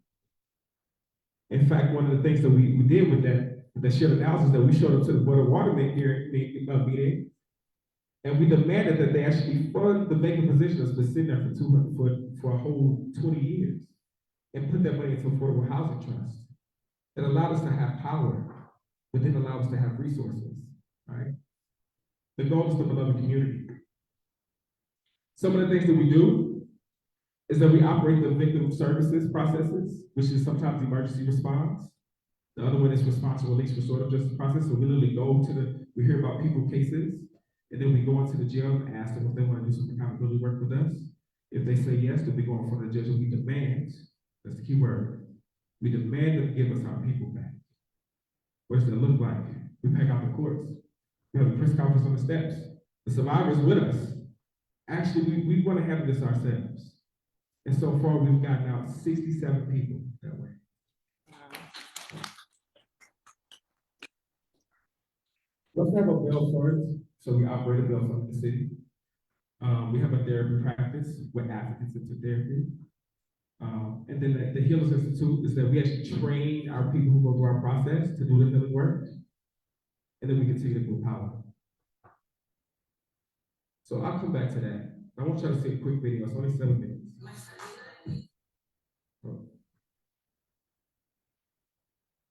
In fact, one of the things that we did with that shared analysis, that we showed up to the Board of Water meeting, and we demanded that they actually fund the vacant position that's been sitting there for a whole 20 years and put that money into affordable housing trust. It allowed us to have power, but didn't allow us to have resources, right? The goal is to build a community. Some of the things that we do is that we operate the victim services processes, which is sometimes emergency response. The other one is response to release restorative justice process. So we literally go to we hear about people cases, and then we go into the jail and ask them if they want to do some accountability work with us. If they say yes, then we go in front of the judge and we demand, that's the key word, we demand them to give us our people back. What does that look like? We pack out the courts. We have a press conference on the steps. The survivors with us. Actually, we want to handle this ourselves. And so far, we've gotten out 67 people that way. We also have a bail fund, so we operate a bail fund in the city. We have a therapy practice with advocates into therapy. And then the Healers Institute is that we actually train our people who go through our process to do the healing work. And then we continue to build power. So I'll come back to that. I want y'all to see a quick video. It's only 7 minutes.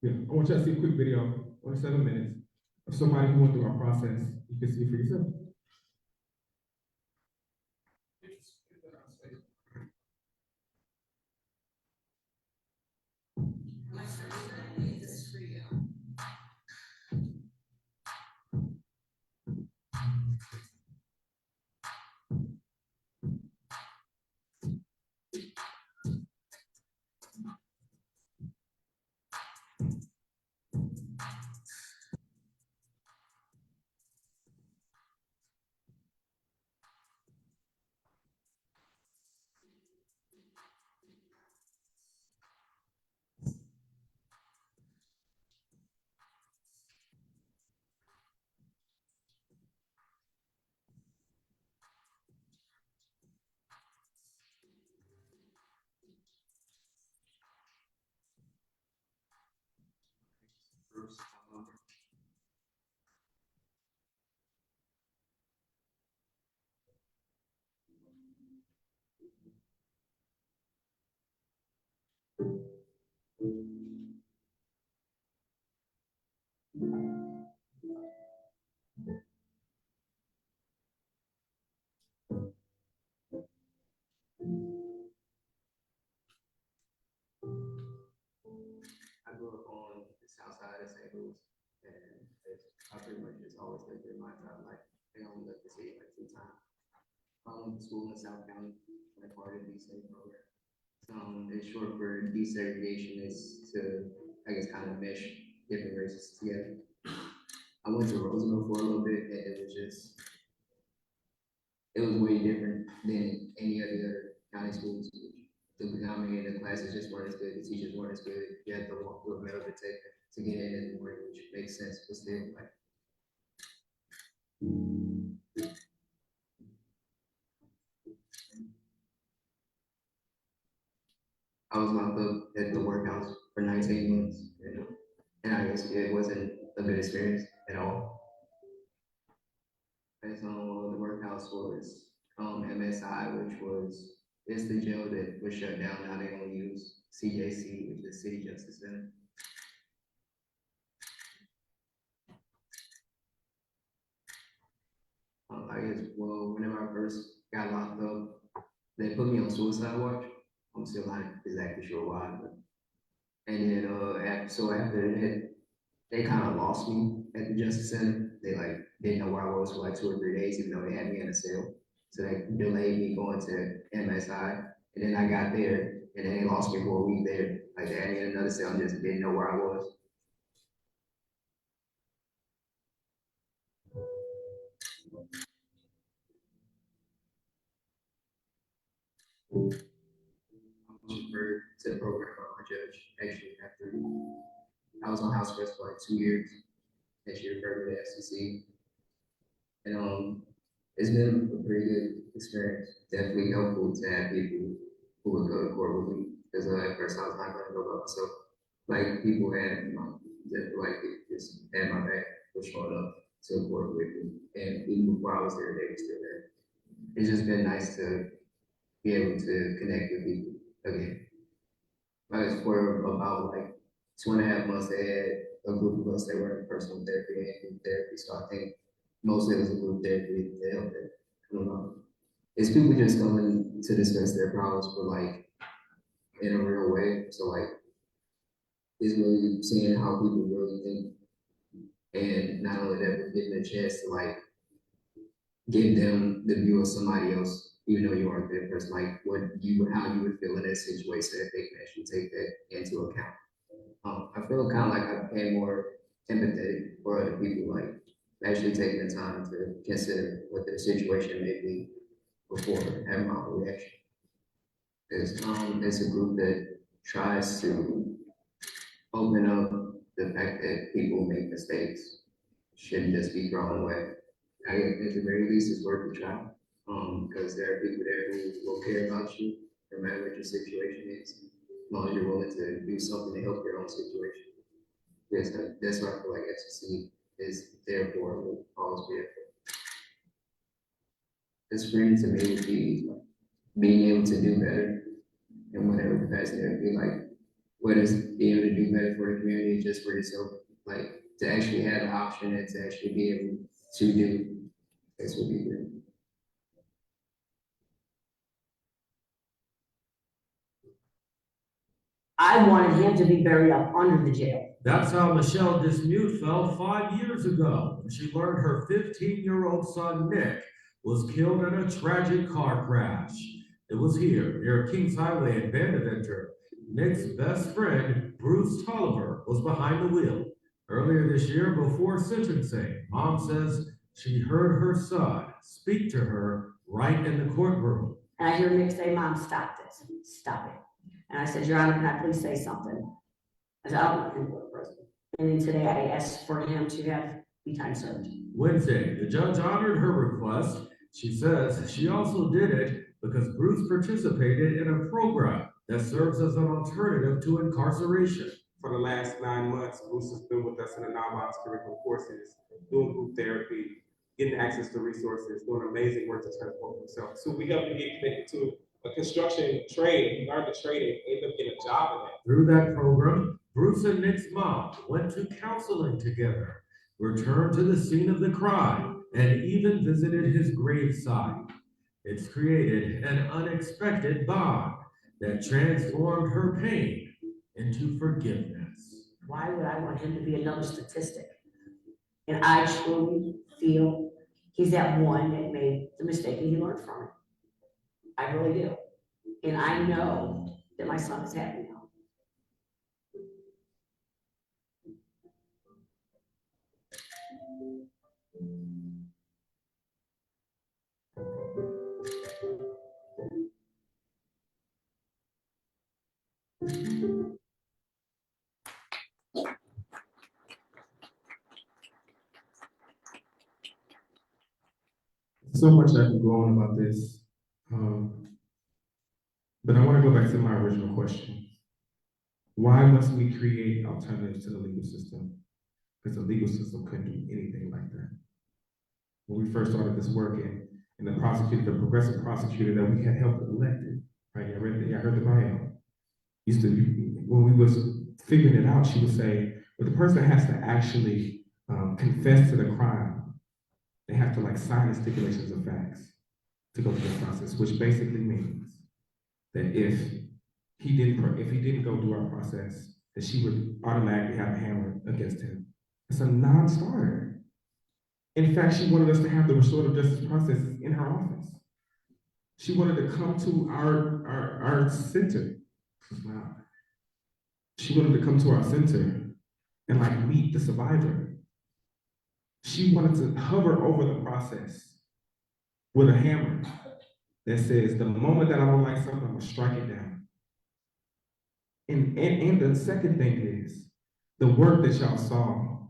Yeah, I want y'all to see a quick video, only 7 minutes, of somebody who went through our process. You can see it for yourself. I grew up on the south side of St. Louis, and I pretty much just always lived there my entire life. I only left the city like 2 times. I went to school in South County, like part of the DSA program. It's short for desegregation, is to, I guess, kind of mesh different races together. I went to Roosevelt for a little bit, and it was way different than any of the other county schools. The economy and the classes just weren't as good, the teachers weren't as good. You had to walk through a metal detector to get in the morning, which makes sense, but still, like. I was locked up at the workhouse for 19 months, and I guess it wasn't a good experience at all. And the workhouse was MSI, which was, it's the jail that was shut down. Now they only use CJC, which is City Justice Center. I guess, well, whenever I first got locked up, they put me on suicide watch. I'm still not exactly sure why, but. And then after that, they kind of lost me at the Justice Center. They like didn't know where I was for like 2 or 3 days, even though they had me in a cell. So they delayed me going to MSI. And then I got there, and then they lost me for a week there. Like they had me in another cell and just didn't know where I was. I was referred to the program by my judge, actually, after I was on house arrest for like 2 years. And she referred me to FCC. And it's been a pretty good experience. Definitely helpful to have people who would go to court with me. Because at first I was not going to go by myself. Like people had, like just had my back for showing up to court with me. And even before I was there, they were still there. It's just been nice to be able to connect with people again. Like for about like 2.5 months, they had a group of us that were in personal therapy and group therapy. So I think mostly it was a group therapy that helped it. I don't know. it's people just coming to discuss their problems, but like in a real way. So like, it's really seeing how people really think, and not only that, but getting a chance to like give them the view of somebody else, even though you aren't their person, like how you would feel in that situation if they can actually take that into account. I feel kind of like I became more empathetic for other people, like actually taking the time to consider what their situation may be before having my own reaction. It's a group that tries to open up the fact that people make mistakes shouldn't just be thrown away. At the very least, it's worth a try, because there are people there who will care about you, no matter what your situation is, as long as you're willing to do something to help your own situation. Yes, that's what I feel like FCC is there for, will always be there for. This friend to me would be being able to do better in whatever capacity it would be, like, what is being able to do better for the community, just for yourself, like to actually have an option and to actually be able to do. This would be great. I wanted him to be buried up under the jail. That's how Michelle Dismute felt 5 years ago when she learned her 15-year-old son, Nick, was killed in a tragic car crash. It was here, near Kings Highway in Bonaventure. Nick's best friend, Bruce Tolliver, was behind the wheel. Earlier this year, before sentencing, Mom says she heard her son speak to her right in the courtroom. And I hear Nick say, "Mom, stop this, stop it." And I said, "Your Honor, can I please say something?" I said, "I don't want him to go to prison." And then today I asked for him to be time served. Wednesday, the judge honored her request. She says she also did it because Bruce participated in a program that serves as an alternative to incarceration. For the last 9 months, Bruce has been with us in the non-violence curriculum courses, doing group therapy, getting access to resources, doing amazing work to transform himself. So we help you get connected to a construction trade, you learn the trade and end up getting a job in that. Through that program, Bruce and Nick's mom went to counseling together, returned to the scene of the crime, and even visited his gravesite. It's created an unexpected bond that transformed her pain into forgiveness. Why would I want him to be another statistic? And I truly feel he's that one that made the mistake and he learned from it. I really do. And I know that my son is happy now. So much I can go on about this, but I want to go back to my original question. Why must we create alternatives to the legal system? Because the legal system couldn't do anything like that. When we first started this work, and the prosecutor, the progressive prosecutor that we had helped elected, right? I heard the bio. Used to, when we was figuring it out, she would say, but the person has to actually confess to the crime. They have to like sign the stipulations of facts to go through the process, which basically means that if he didn't go through our process, that she would automatically have a hammer against him. It's a non-starter. In fact, she wanted us to have the restorative justice process in her office. She wanted to come to our center. Wow. She wanted to come to our center and like meet the survivor. She wanted to hover over the process with a hammer that says, the moment that I don't like something, I'm gonna strike it down. And the second thing is, the work that y'all saw,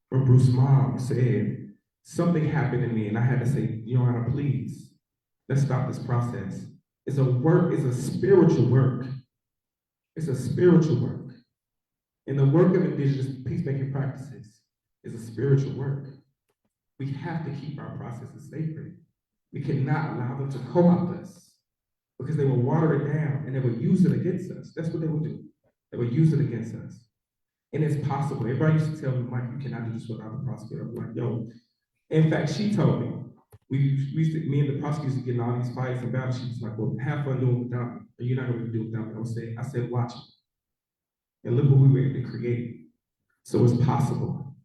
where Bruce's mom said, something happened to me and I had to say, Your Honor, please, let's stop this process. It's a spiritual work. It's a spiritual work. And the work of indigenous peacemaking practices is a spiritual work. We have to keep our processes sacred. We cannot allow them to co-opt us because they will water it down and they will use it against us. That's what they will do. They will use it against us. And it's possible. Everybody used to tell me, Mike, you cannot do this without the prosecutor. I'm like, yo. In fact, she told me, me and the prosecutors getting all these fights and battles. She was like, well, have fun doing it without me. Or you're not going to do it without me. I said, watch it. And look what we were able to create. So it's possible.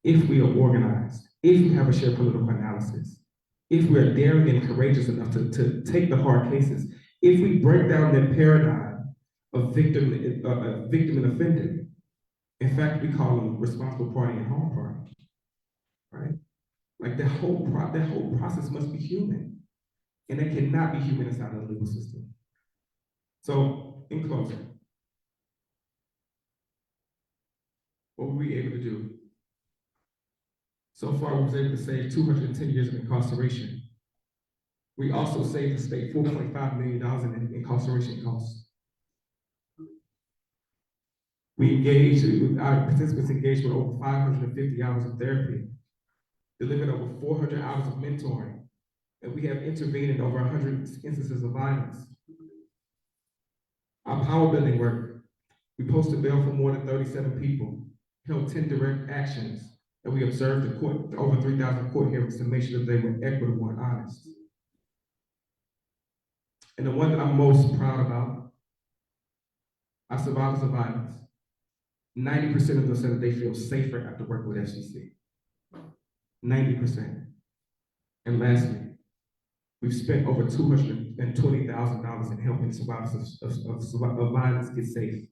If we are organized, if we have a shared political analysis, if we are daring and courageous enough to take the hard cases, if we break down that paradigm of victim and offender, in fact, we call them responsible party and harm party, right? Like that whole process must be human, and it cannot be human inside of the legal system. So, in closing, what were we able to do? So far, we was able to save 210 years of incarceration. We also saved the state $4.5 million in incarceration costs. Our participants engaged with over 550 hours of therapy, delivered over 400 hours of mentoring, and we have intervened in over 100 instances of violence. Our power building work, we posted bail for more than 37 people, held 10 direct actions, and we observed over 3,000 court hearings to make sure that they were equitable and honest. And the one that I'm most proud about, our survivors of violence. 90% of them said that they feel safer after working with FCC. 90%. And lastly, we've spent over $220,000 in helping survivors of violence get safe.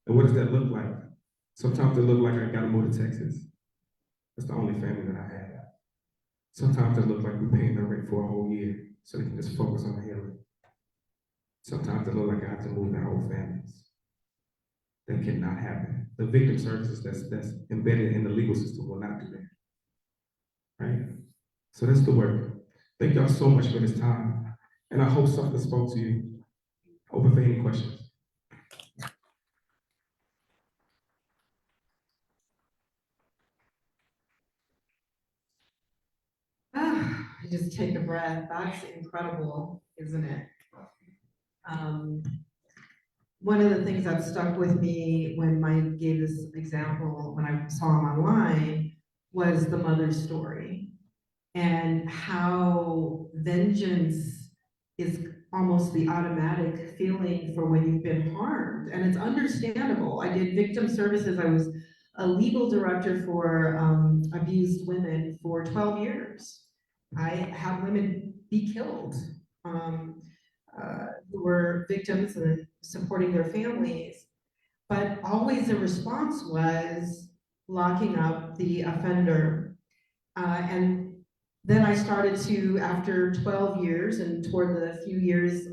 And what does that look like? Sometimes it looks like I gotta move to Texas. That's the only family that I have. Sometimes it looks like we're paying their rent for a whole year so they can just focus on the healing. Sometimes it looks like I have to move their whole families. That cannot happen. The victim services that's embedded in the legal system will not do that. Right? So that's the work. Thank y'all so much for this time. And I hope something spoke to you. Open for any questions. I just take a breath. That's incredible, isn't it? One of the things that stuck with me when Mike gave this example, when I saw him online, was the mother's story and how vengeance is almost the automatic feeling for when you've been harmed. And it's understandable. I did victim services. I was a legal director for abused women for 12 years. I had women be killed who were victims and supporting their families. But always the response was locking up the offender. And then I started to, after 12 years and toward the few years,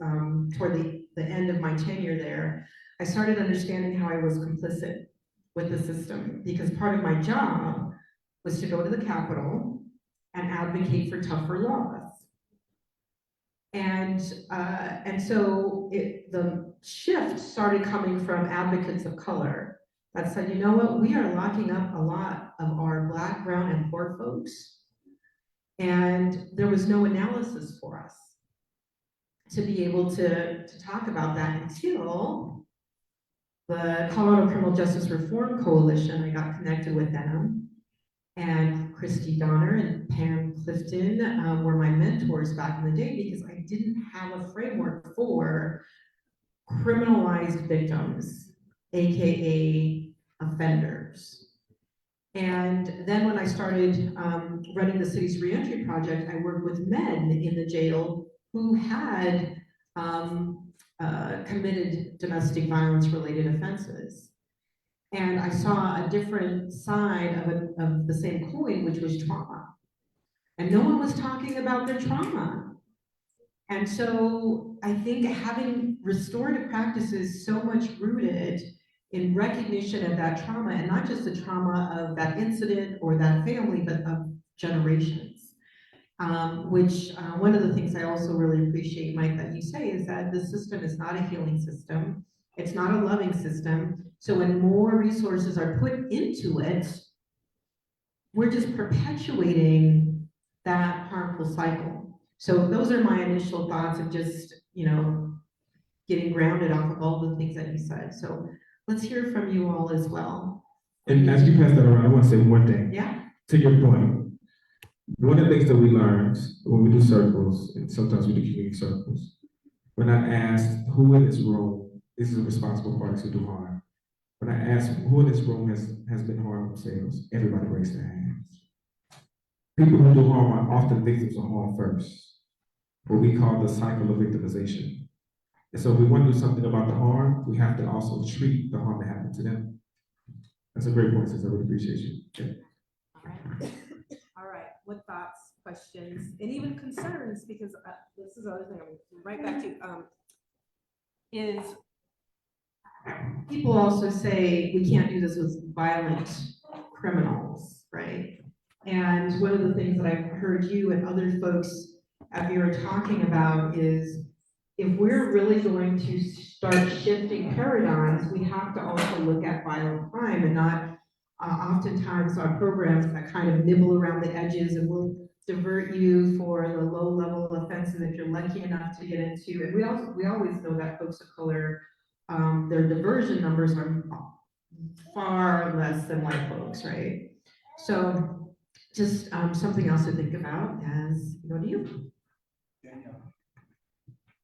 toward the end of my tenure there, I started understanding how I was complicit with the system, because part of my job was to go to the Capitol and advocate for tougher laws. And so the shift started coming from advocates of color that said, you know what, we are locking up a lot of our Black, brown, and poor folks. And there was no analysis for us to be able to talk about that until the Colorado Criminal Justice Reform Coalition. I got connected with them, and Christy Donner and Pam Clifton were my mentors back in the day, because I didn't have a framework for criminalized victims, AKA offenders. And then when I started running the city's reentry project, I worked with men in the jail who had committed domestic violence related offenses. And I saw a different side of the same coin, which was trauma. And no one was talking about their trauma. And so I think having restorative practices so much rooted in recognition of that trauma, and not just the trauma of that incident or that family, but of generations. Which one of the things I also really appreciate, Mike, that you say is that the system is not a healing system. It's not a loving system. So when more resources are put into it, we're just perpetuating that harmful cycle. So those are my initial thoughts of just, getting grounded off of all the things that you said. So let's hear from you all as well. And as you pass that around, I want to say one thing. Yeah. To your point, One of the things that we learned when we do circles, and sometimes we do community circles, when I asked who in this room, this is a responsible party to do harm. When I asked who in this room has been harmed themselves, everybody raised their hands. People who do harm are often victims of harm first, what we call the cycle of victimization. And so if we want to do something about the harm, we have to also treat the harm that happened to them. That's a great point, sis. I really appreciate you. Yeah. All right, what thoughts, questions, and even concerns, because this is the other thing I'm right back to, is people also say we can't do this with violent criminals, right? And one of the things that I've heard you and other folks at VERA talking about is if we're really going to start shifting paradigms, we have to also look at violent crime and not oftentimes our programs that kind of nibble around the edges and will divert you for the low-level offenses if you're lucky enough to get into. And we always know that folks of color, their diversion numbers are far less than white folks, right? So just something else to think about as we go to you.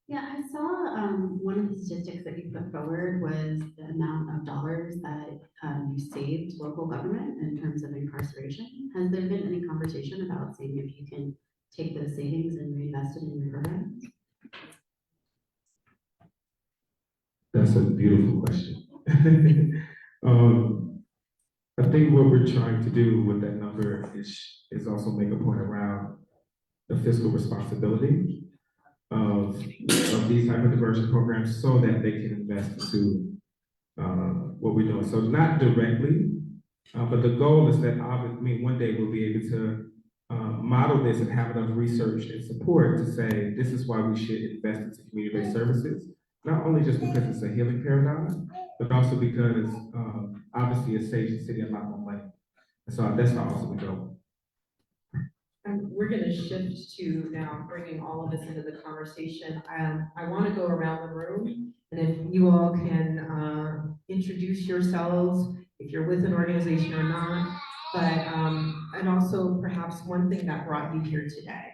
Yeah, I saw one of the statistics that you put forward was the amount of dollars that you saved local government in terms of incarceration. Has there been any conversation about seeing if you can take those savings and reinvest it in your program? That's a beautiful question. I think what we're trying to do with that number is also make a point around the fiscal responsibility of these type of diversion programs so that they can invest into what we're doing. So not directly, but the goal is that one day we'll be able to model this and have enough research and support to say this is why we should invest into community-based services, not only just because it's a healing paradigm, but also because obviously it saves the city a lot more money. And so that's our ultimate goal. And we're going to shift to now bringing all of this into the conversation. I want to go around the room, and if you all can introduce yourselves, if you're with an organization or not, but and also perhaps one thing that brought you here today.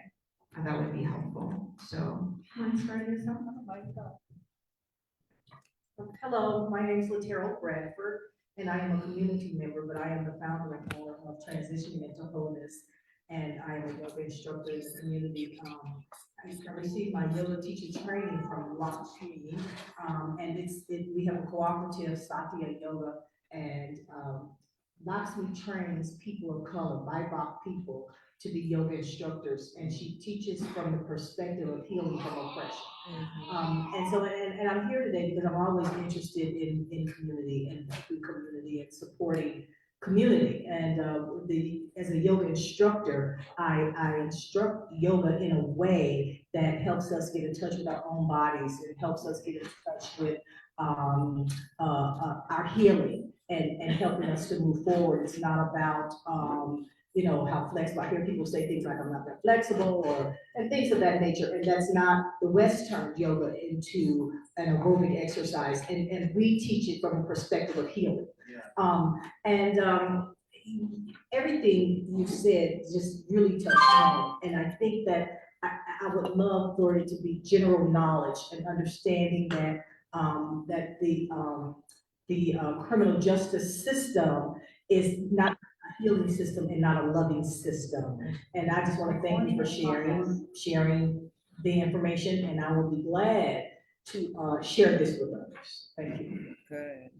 That would be helpful. So, want to start yourself? Hello, my name is Laterrell Bradford, and I am a community member, but I am the founder and owner of Transitioning into Wholeness. And I am a yoga instructor in the community. I received my yoga teacher training from Lakshmi, and we have a cooperative, Satya Yoga, and Lakshmi trains people of color, BIPOC people, to be yoga instructors, and she teaches from the perspective of healing from oppression. And so, and I'm here today because I'm always interested in community and through community and supporting community. And as a yoga instructor, I instruct yoga in a way that helps us get in touch with our own bodies. It helps us get in touch with our healing and helping us to move forward. It's not about how flexible. I hear people say things like I'm not that flexible and things of that nature. And that's not the West turned yoga into an aerobic exercise. And we teach it from a perspective of healing. Everything you said just really touched home. And I think that I would love for it to be general knowledge and understanding that that the criminal justice system is not a healing system and not a loving system. And I just want to thank you for sharing the information, and I will be glad to share this with others. Thank you. Good.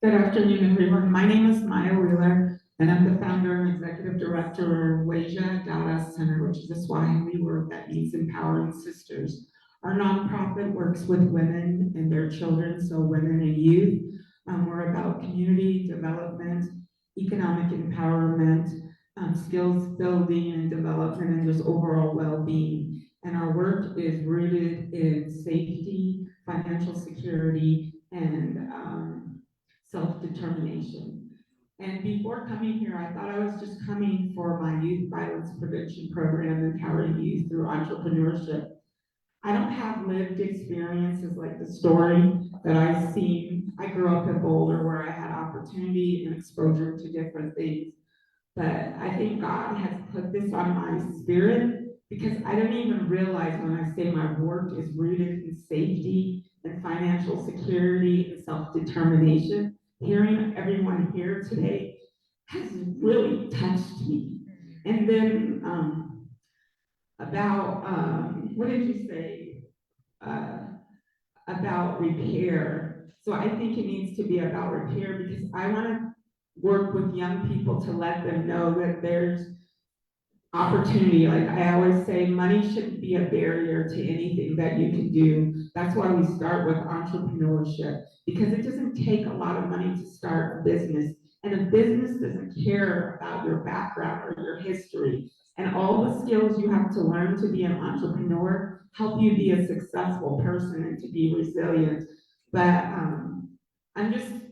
Good afternoon, everyone. My name is Maya Wheeler, and I'm the founder and executive director of Weja Data Center, which is a Swahili word that means empowering sisters. Our nonprofit works with women and their children, so women and youth. We're about community development, economic empowerment, skills building and development, and just overall well-being. And our work is rooted in safety, financial security, and self-determination. And before coming here, I thought I was just coming for my youth violence prevention program, empowering youth through entrepreneurship. I don't have lived experiences like the story that I've seen. I grew up in Boulder where I had opportunity and exposure to different things. But I think God has put this on my spirit because I don't even realize when I say my work is rooted in safety and financial security and self-determination. Hearing everyone here today has really touched me. And then what did you say? About repair. So I think it needs to be about repair because I want to work with young people to let them know that there's opportunity. Like I always say, money shouldn't be a barrier to anything that you can do. That's why we start with entrepreneurship, because it doesn't take a lot of money to start a business. And a business doesn't care about your background or your history. And all the skills you have to learn to be an entrepreneur help you be a successful person and to be resilient. But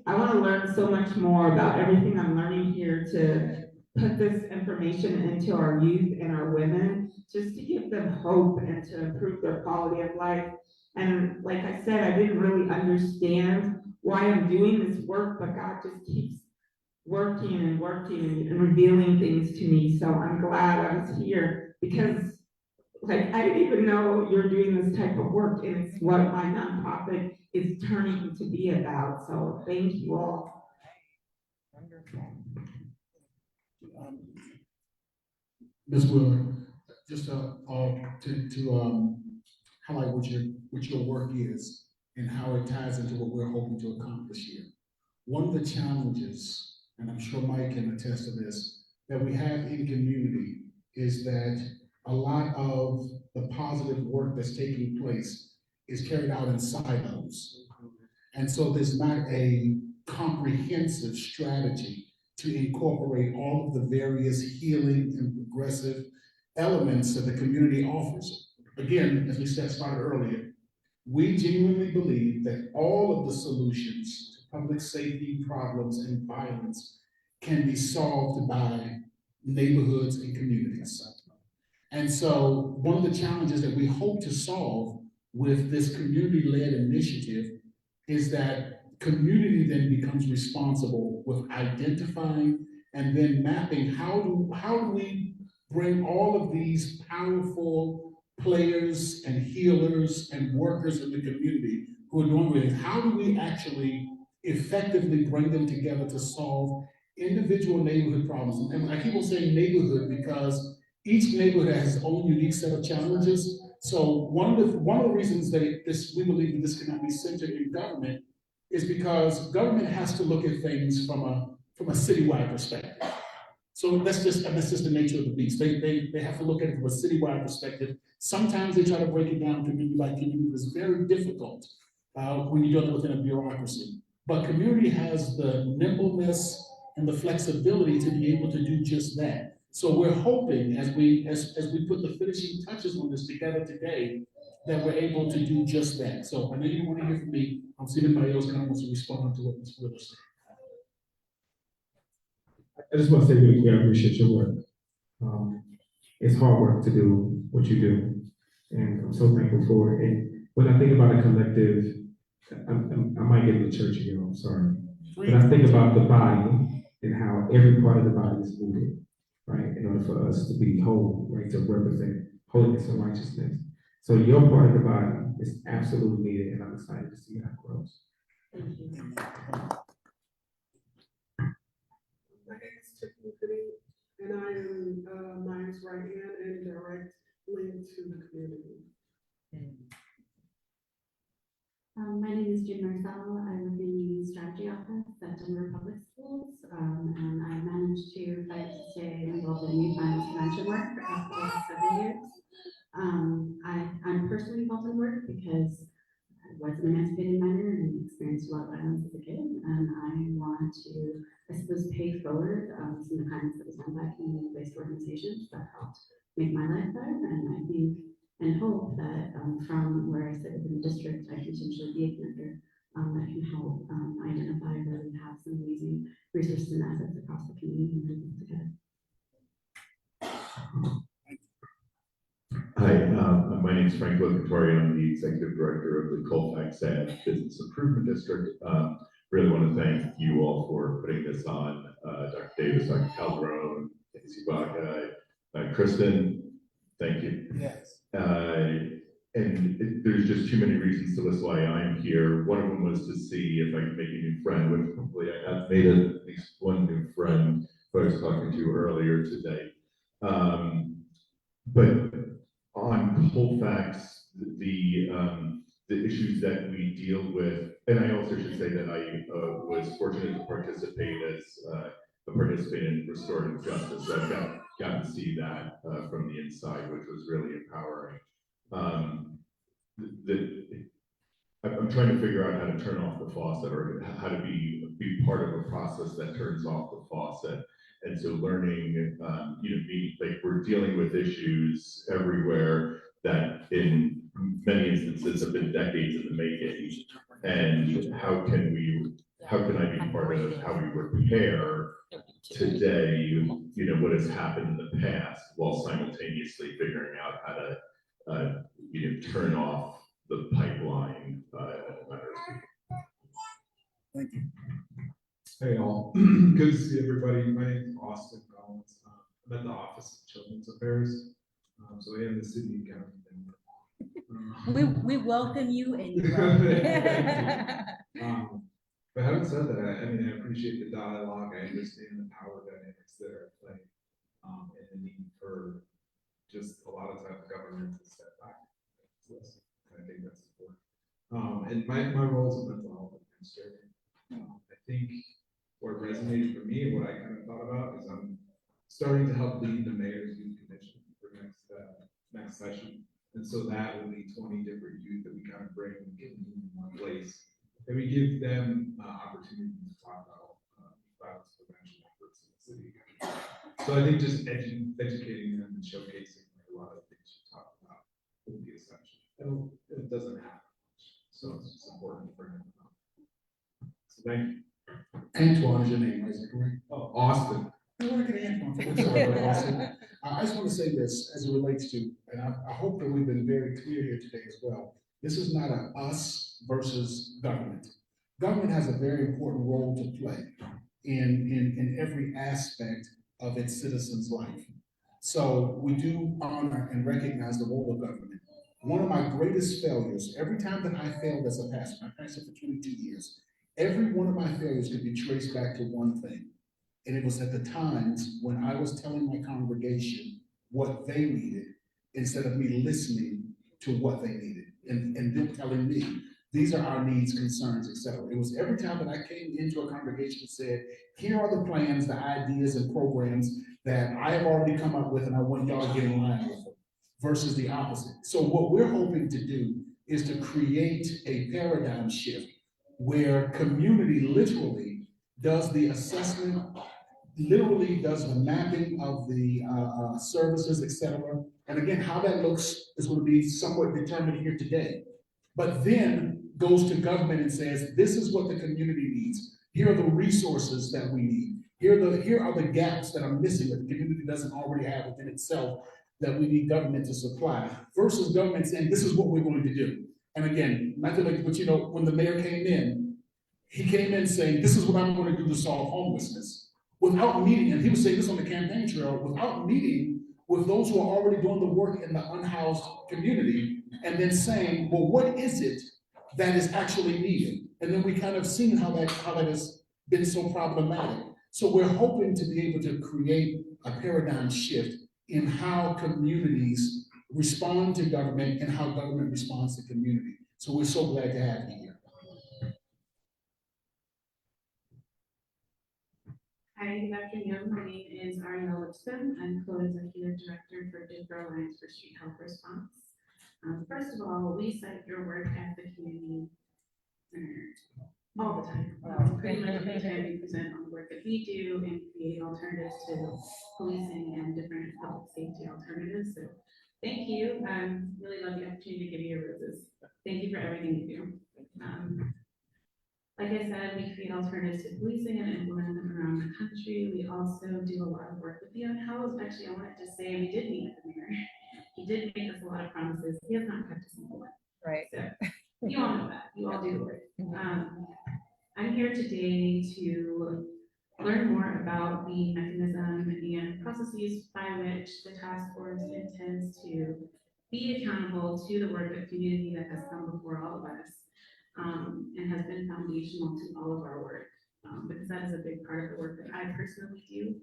I want to learn so much more about everything I'm learning here to put this information into our youth and our women, just to give them hope and to improve their quality of life. And like I said, I didn't really understand why I'm doing this work, but God just keeps working and revealing things to me. So I'm glad I was here because like I didn't even know you're doing this type of work, and it's what my nonprofit is turning to be about. So thank you all. Ms. Wheeler, just to highlight what your work is and how it ties into what we're hoping to accomplish here. One of the challenges, and I'm sure Mike can attest to this, that we have in community is that a lot of the positive work that's taking place is carried out in silos. And so there's not a comprehensive strategy to incorporate all of the various healing and progressive elements that the community offers. Again, as we started earlier, we genuinely believe that all of the solutions to public safety problems and violence can be solved by neighborhoods and communities. And so one of the challenges that we hope to solve with this community-led initiative is that community then becomes responsible with identifying and then mapping how do we bring all of these powerful players and healers and workers in the community who are doing things, how do we actually effectively bring them together to solve individual neighborhood problems? And I keep on saying neighborhood because each neighborhood has its own unique set of challenges. So one of the reasons that we believe that this cannot be centered in government is because government has to look at things from a citywide perspective. So that's just the nature of the beast. They have to look at it from a citywide perspective. Sometimes they try to break it down community by community, but it's very difficult when you're dealing within a bureaucracy. But community has the nimbleness and the flexibility to be able to do just that. So we're hoping as we put the finishing touches on this together today, that we're able to do just that. So I know you want to hear from me. I'm seeing anybody else kind of wants to respond to what Ms. Wheeler said. I just want to say really quick, I appreciate your work. It's hard work to do what you do, and I'm so thankful for it. And when I think about a collective, I might get into church again, I'm sorry. But I think about the body and how every part of the body is needed, right? In order for us to be whole, right? To represent holiness and righteousness. So your part of the body is absolutely needed, and I'm excited to see how it grows. Thank you. My name is Tiffany, and I am Maya's right hand and direct link to the community. My name is Jim Marcel. I work in the strategy office at Denver Public Schools, and I managed to fight to stay involved in youth violence prevention work for the last 7 years. I'm personally involved in work because I was an emancipated minor and experienced a lot of violence as a kid, and I want to, I suppose, pay forward some of the kindness that was done by community-based organizations that helped make my life better, and I think and hope that from where I sit within the district, I can potentially be a connector that can help identify where we have some amazing resources and assets across the community and bring them together. Hi, my name is Frank Locatory. I'm the Executive Director of the Colfax Ave Business Improvement District. really want to thank you all for putting this on, Dr. Davis, Dr. Calderon, Candi CdeBaca, Kristen, thank you. Yes. And there's just too many reasons to list why I'm here. One of them was to see if I could make a new friend, which hopefully I have made at least one new friend who I was talking to earlier today. But on Colfax, the issues that we deal with, and I also should say that I was fortunate to participate as a participant in restorative justice. So I've got to see that from the inside, which was really empowering. I'm trying to figure out how to turn off the faucet, or how to be part of a process that turns off the faucet. And so learning, like we're dealing with issues everywhere that in many instances have been decades in the making. And how can I be part of how we repair today, what has happened in the past, while simultaneously figuring out how to turn off the pipeline. Thank you. Hey all, good to see everybody. My name is Austin Collins. I'm at the Office of Children's Affairs. So I am the city and county member. We welcome you and you But having said that, I appreciate the dialogue. I understand the power dynamics that are at play, and the need for just a lot of times government to step back. I think that's important. And my role as a mental health administrator, I think what resonated for me and what I kind of thought about is I'm starting to help lead the mayor's youth commission for next session. And so that will be 20 different youth that we kind of bring and get in one place. And we give them opportunity to talk about violence prevention efforts in the city. So I think just educating them and showcasing a lot of things you talk about will be essential. It doesn't happen much, so it's just important to bring it up. So thank you. Antoine is your name, is that correct? Oh, Austin. I want to get Antoine. I'm sorry about Austin. I just want to say this as it relates to, and I hope that we've been very clear here today as well. This is not a us versus government. Government has a very important role to play in every aspect of its citizens' life. So we do honor and recognize the role of government. One of my greatest failures, every time that I failed as a pastor, I pastored for 22 years, every one of my failures could be traced back to one thing. And it was at the times when I was telling my congregation what they needed, instead of me listening to what they needed, and them telling me, these are our needs, concerns, etc. It was every time that I came into a congregation and said, here are the plans, the ideas and programs that I have already come up with, and I want y'all to get in line with them, versus the opposite. So what we're hoping to do is to create a paradigm shift where community literally does the assessment, literally does the mapping of the services, etc. And again, how that looks is going to be somewhat determined here today. But then goes to government and says, this is what the community needs. Here are the resources that we need. Here are the gaps that are missing that the community doesn't already have within itself that we need government to supply, versus government saying, this is what we're going to do. And again, not to make, but when the mayor came in, he came in saying, this is what I'm going to do to solve homelessness, without meeting, and he was saying this on the campaign trail, without meeting with those who are already doing the work in the unhoused community, and then saying, well, what is it that is actually needed? And then we kind of seen how that has been so problematic. So we're hoping to be able to create a paradigm shift in how communities respond to government and how government responds to community. So we're so glad to have you here. Hi, good afternoon. My name is Ariel Lipson. I'm co-executive director for Denver Alliance for Street Health Response. First of all, we cite your work at the community center all the time. Pretty much every time we present on the work that we do and create alternatives to policing and different public safety alternatives. So thank you. Really love the opportunity to give you your roses. Thank you for everything you do. Like I said, we create alternatives to policing and implement them around the country. We also do a lot of work with the unhoused. Actually, I wanted to say we did meet with the mayor. He did make us a lot of promises. He has not kept a single one. Right. So you all know that. You all do the work. I'm here today to learn more about the mechanism and processes by which the task force intends to be accountable to the work of community that has come before all of us, and has been foundational to all of our work, because that is a big part of the work that I personally do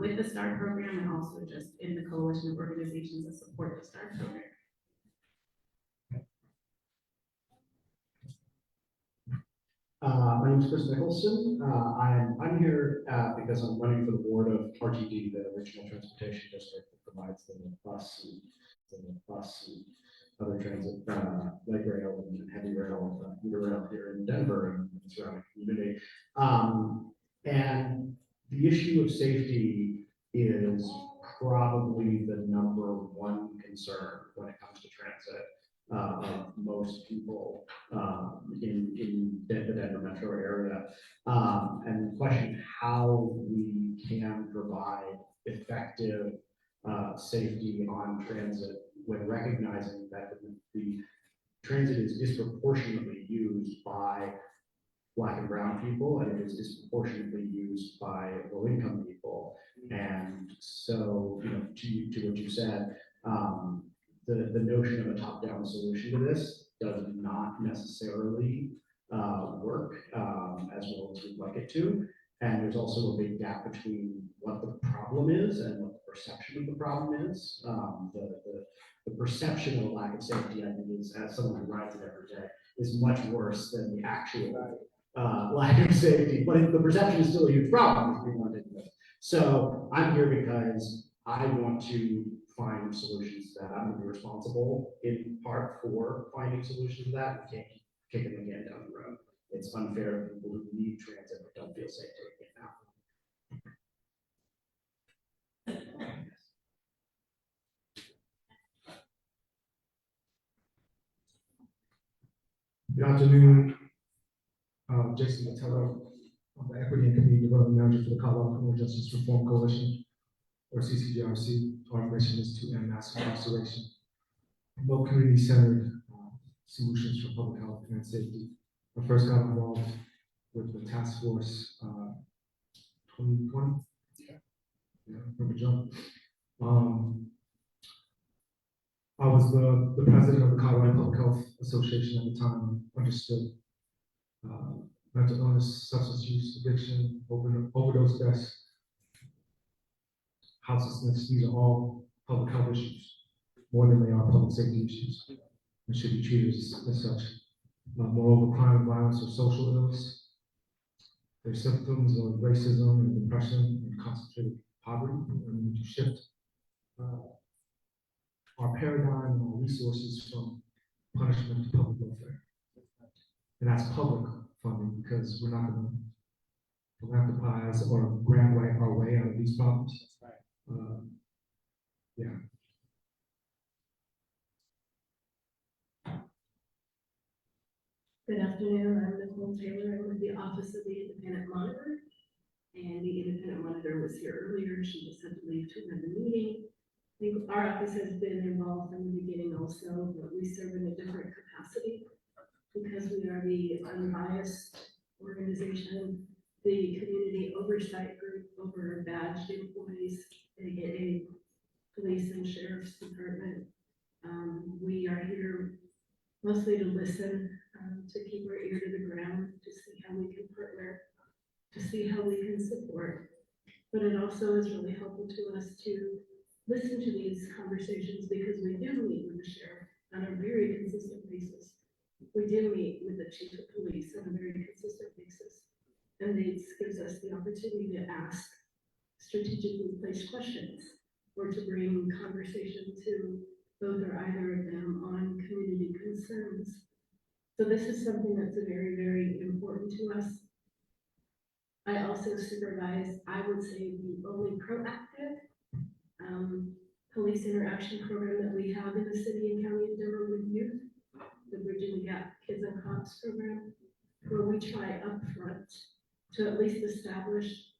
with the STAR program and also just in the coalition of organizations that support the STAR program. My name is Chris Nicholson. I'm here because I'm running for the board of RTD, the Regional Transportation District that provides the bus and other transit, light rail and heavy rail, commuter rail here in Denver and the surrounding community. And the issue of safety is probably the #1 concern when it comes to transit. Of most people in the Denver metro area. And the question of how we can provide effective safety on transit when recognizing that the transit is disproportionately used by Black and brown people, and it is disproportionately used by low-income people. And so, you know, to what you said, the notion of a top-down solution to this does not necessarily work as well as we'd like it to. And there's also a big gap between what the problem is and what the perception of the problem is. The perception of a lack of safety, I think, is, as someone who rides it every day, is much worse than the actual lack of safety. But the perception is still a huge problem, as people want to admit. So I'm here because I want to find solutions that I'm going to be responsible in part for finding solutions to that. We can't keep kicking the can down the road. It's unfair to people who need transit but don't feel safe taking it now. Good afternoon. Jason Mattello, I'm the Equity and Community Development Manager for the Colorado Criminal Justice Reform Coalition, or CCJRC. Our mission is to end mass incarceration, promote community-centered solutions for public health and safety. I first got involved with the task force 2020. Yeah, remember John? I was the president of the Colorado Public Health Association at the time, understood mental illness, substance use, addiction, overdose deaths, houselessness. These are all public health issues, more than they are public safety issues, and should be treated as such. Moreover, crime and violence are social ills. They're symptoms of racism and depression and concentrated poverty, and we need to shift our paradigm and our resources from punishment to public welfare. And that's public funding, because we're not going to philanthropize or grant write our way out of these problems. Yeah. Good afternoon, I'm Nicole Taylor. I'm with the Office of the Independent Monitor. And the Independent Monitor was here earlier. She just had to leave to another meeting. I think our office has been involved from the beginning also, but we serve in a different capacity because we are the unbiased organization, the community oversight group over badged employees, aka police and sheriff's department. We are here mostly to listen, to keep our ear to the ground, to see how we can partner, to see how we can support. But it also is really helpful to us to listen to these conversations because we do meet with the sheriff on a very consistent basis. We do meet with the chief of police on a very consistent basis. And this gives us the opportunity to ask strategically placed questions or to bring conversation to both or either of them on community concerns. So this is something that's very, very important to us. I also supervise, I would say, the only proactive police interaction program that we have in the city and county of Denver with youth, the Bridging the Gap Kids and Cops program, where we try upfront to at least establish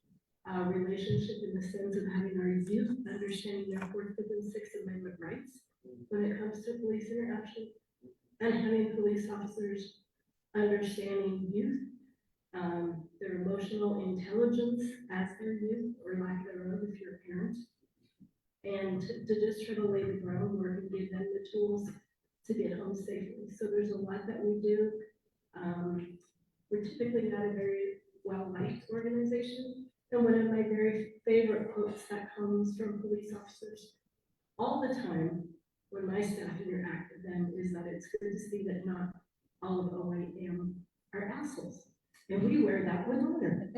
a relationship in the sense of having our youth understanding their 4th, 5th, and 6th Amendment rights when it comes to police interaction, and having police officers understanding youth their emotional intelligence as their youth, or lack thereof if you're a parent. And to just try to lay the groundwork and give them the tools to get home safely. So there's a lot that we do. We're typically not a very well-liked organization. And one of my very favorite quotes that comes from police officers all the time when my staff interact with them is that it's good to see that not all of OIM are assholes. And we wear that with honor.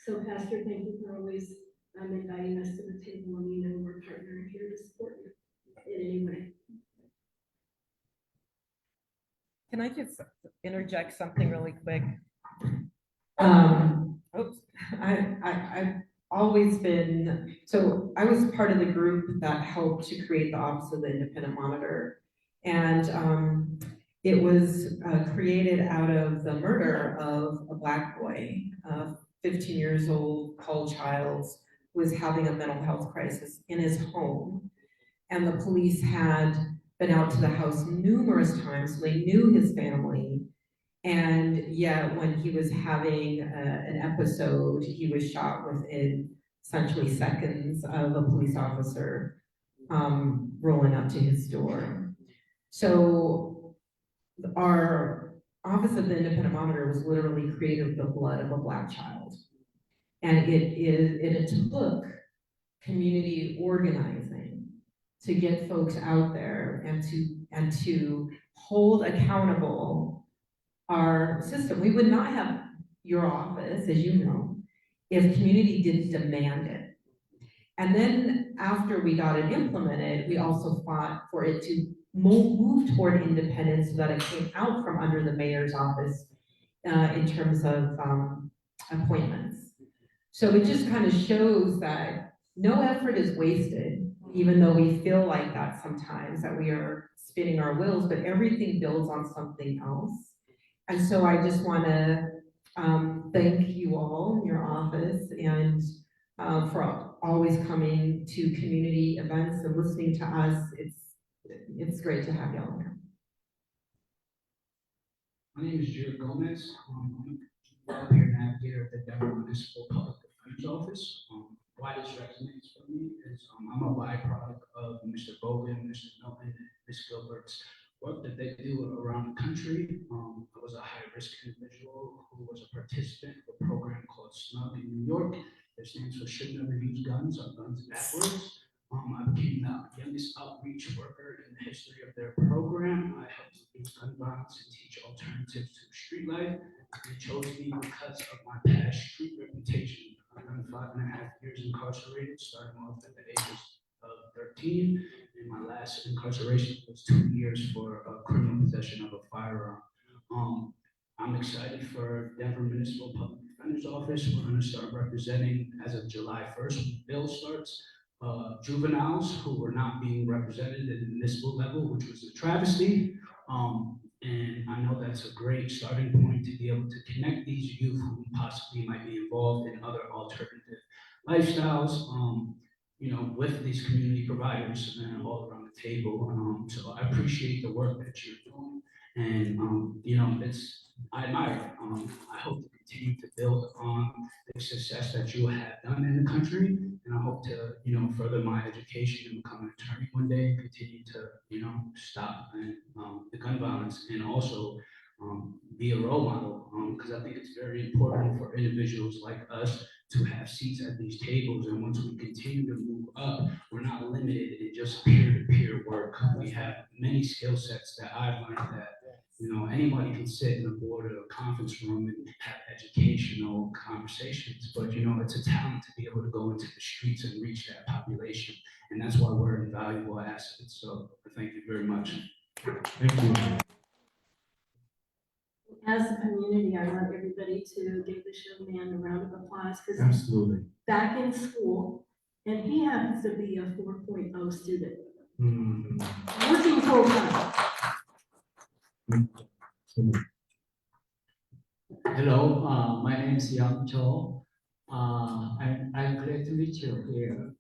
So Pastor, thank you for always inviting us to the table, and you know we're partnering here to support you in any way. Can I just interject something really quick? Oops, I've always been, so I was part of the group that helped to create the Office of the Independent Monitor. And it was created out of the murder of a Black boy, 15 years old, Paul Childs, who was having a mental health crisis in his home. And the police had been out to the house numerous times, so they knew his family. And yet when he was having an episode, he was shot within essentially seconds of a police officer rolling up to his door. So our Office of the Independent Monitor was literally created with the blood of a Black child. And it took community organizing to get folks out there and to hold accountable our system. We would not have your office, as you know, if community didn't demand it. And then after we got it implemented, we also fought for it to move toward independence so that it came out from under the mayor's office in terms of appointments. So it just kind of shows that no effort is wasted, even though we feel like that sometimes, that we are spinning our wheels, but everything builds on something else. And so I just want to thank you all, your office, and for always coming to community events and listening to us. It's great to have y'all here. My name is Gilbert Gomez. I'm a volunteer navigator at the Denver Municipal Public Defender's Office. Why this resonates for me is I'm a byproduct of Mr. Boggan, Mr. Milton, and Ms. Gilbert's work that they do around the country. I was a high-risk individual who was a participant of a program called SNUG in New York. It stands for Should Never Use Guns, or Guns Backwards. I became the youngest outreach worker in the history of their program. I helped reduce gun violence and teach alternatives to street life. They chose me because of my past street reputation. I've been 5.5 years incarcerated, starting off at the ages of 13. And my last incarceration was 2 years for criminal possession of a firearm. I'm excited for Denver Municipal Public Defender's Office. We're going to start representing, as of July 1st, when the bill starts, juveniles who were not being represented at the municipal level, which was a travesty. And I know that's a great starting point to be able to connect these youth who possibly might be involved in other alternative lifestyles, with these community providers all around the table. So I appreciate the work that you're doing, and I admire it. I hope to continue to build on the success that you have done in the country, and I hope to, further my education and become an attorney one day, and continue to, stop the gun violence, and also be a role model, because I think it's very important for individuals like us to have seats at these tables. And once we continue to move up, we're not limited in just peer-to-peer work. We have many skill sets that I've learned that anybody can sit in a board or a conference room and have educational conversations, but it's a talent to be able to go into the streets and reach that population, and that's why we're invaluable assets. So thank you very much. Thank you. As a community, I want everybody to give this young man a round of applause, because Absolutely. back in school, and he happens to be a 4.0 student, working full time. Hello, my name is Yang Cho. I'm glad to meet you here.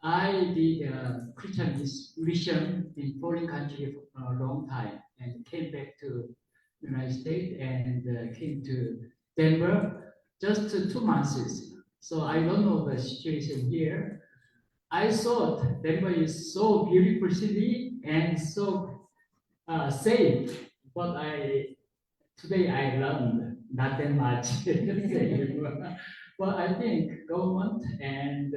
I did Christian mission in foreign country for a long time and came back to United States and came to Denver just 2 months. So I don't know the situation here. I thought Denver is so beautiful city and so safe, but today I learned not that much safe. But I think government and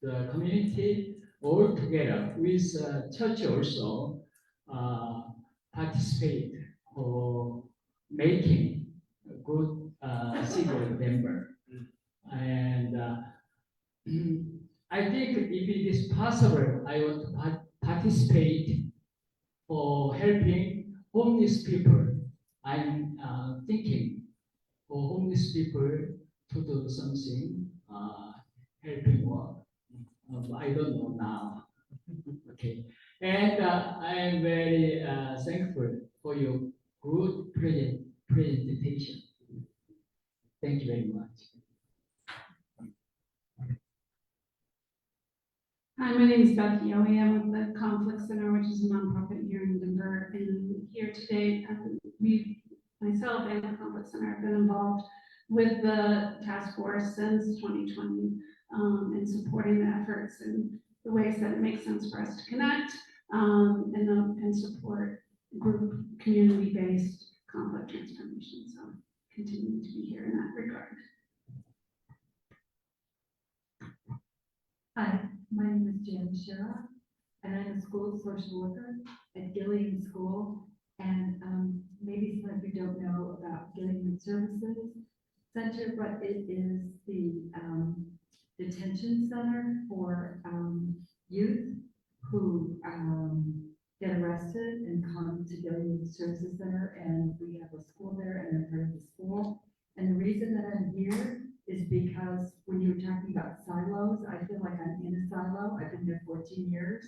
the community all together with church also participate for making a good city of Denver. And I think if it is possible, I want to participate for helping homeless people. I'm thinking for homeless people to do something, helping work. I don't know now. Okay. And I am very thankful for your good presentation. Thank you very much. Hi, my name is Beth Yohe. I'm with the Conflict Center, which is a nonprofit here in Denver. And here today, myself and the Conflict Center have been involved with the task force since 2020 and supporting the efforts and the ways that it makes sense for us to connect and support group community-based conflict transformation. So continuing to be here in that regard. Hi, my name is Jan Shira, and I'm a school social worker at Gillian School. And maybe some of you don't know about Gillian Services Center, but it is the detention center for youth who get arrested and come to Gillian Services Center. And we have a school there, and I'm part of the school. And the reason that I'm here is because when you were talking about silos, I feel like I'm in a silo. I've been there 14 years,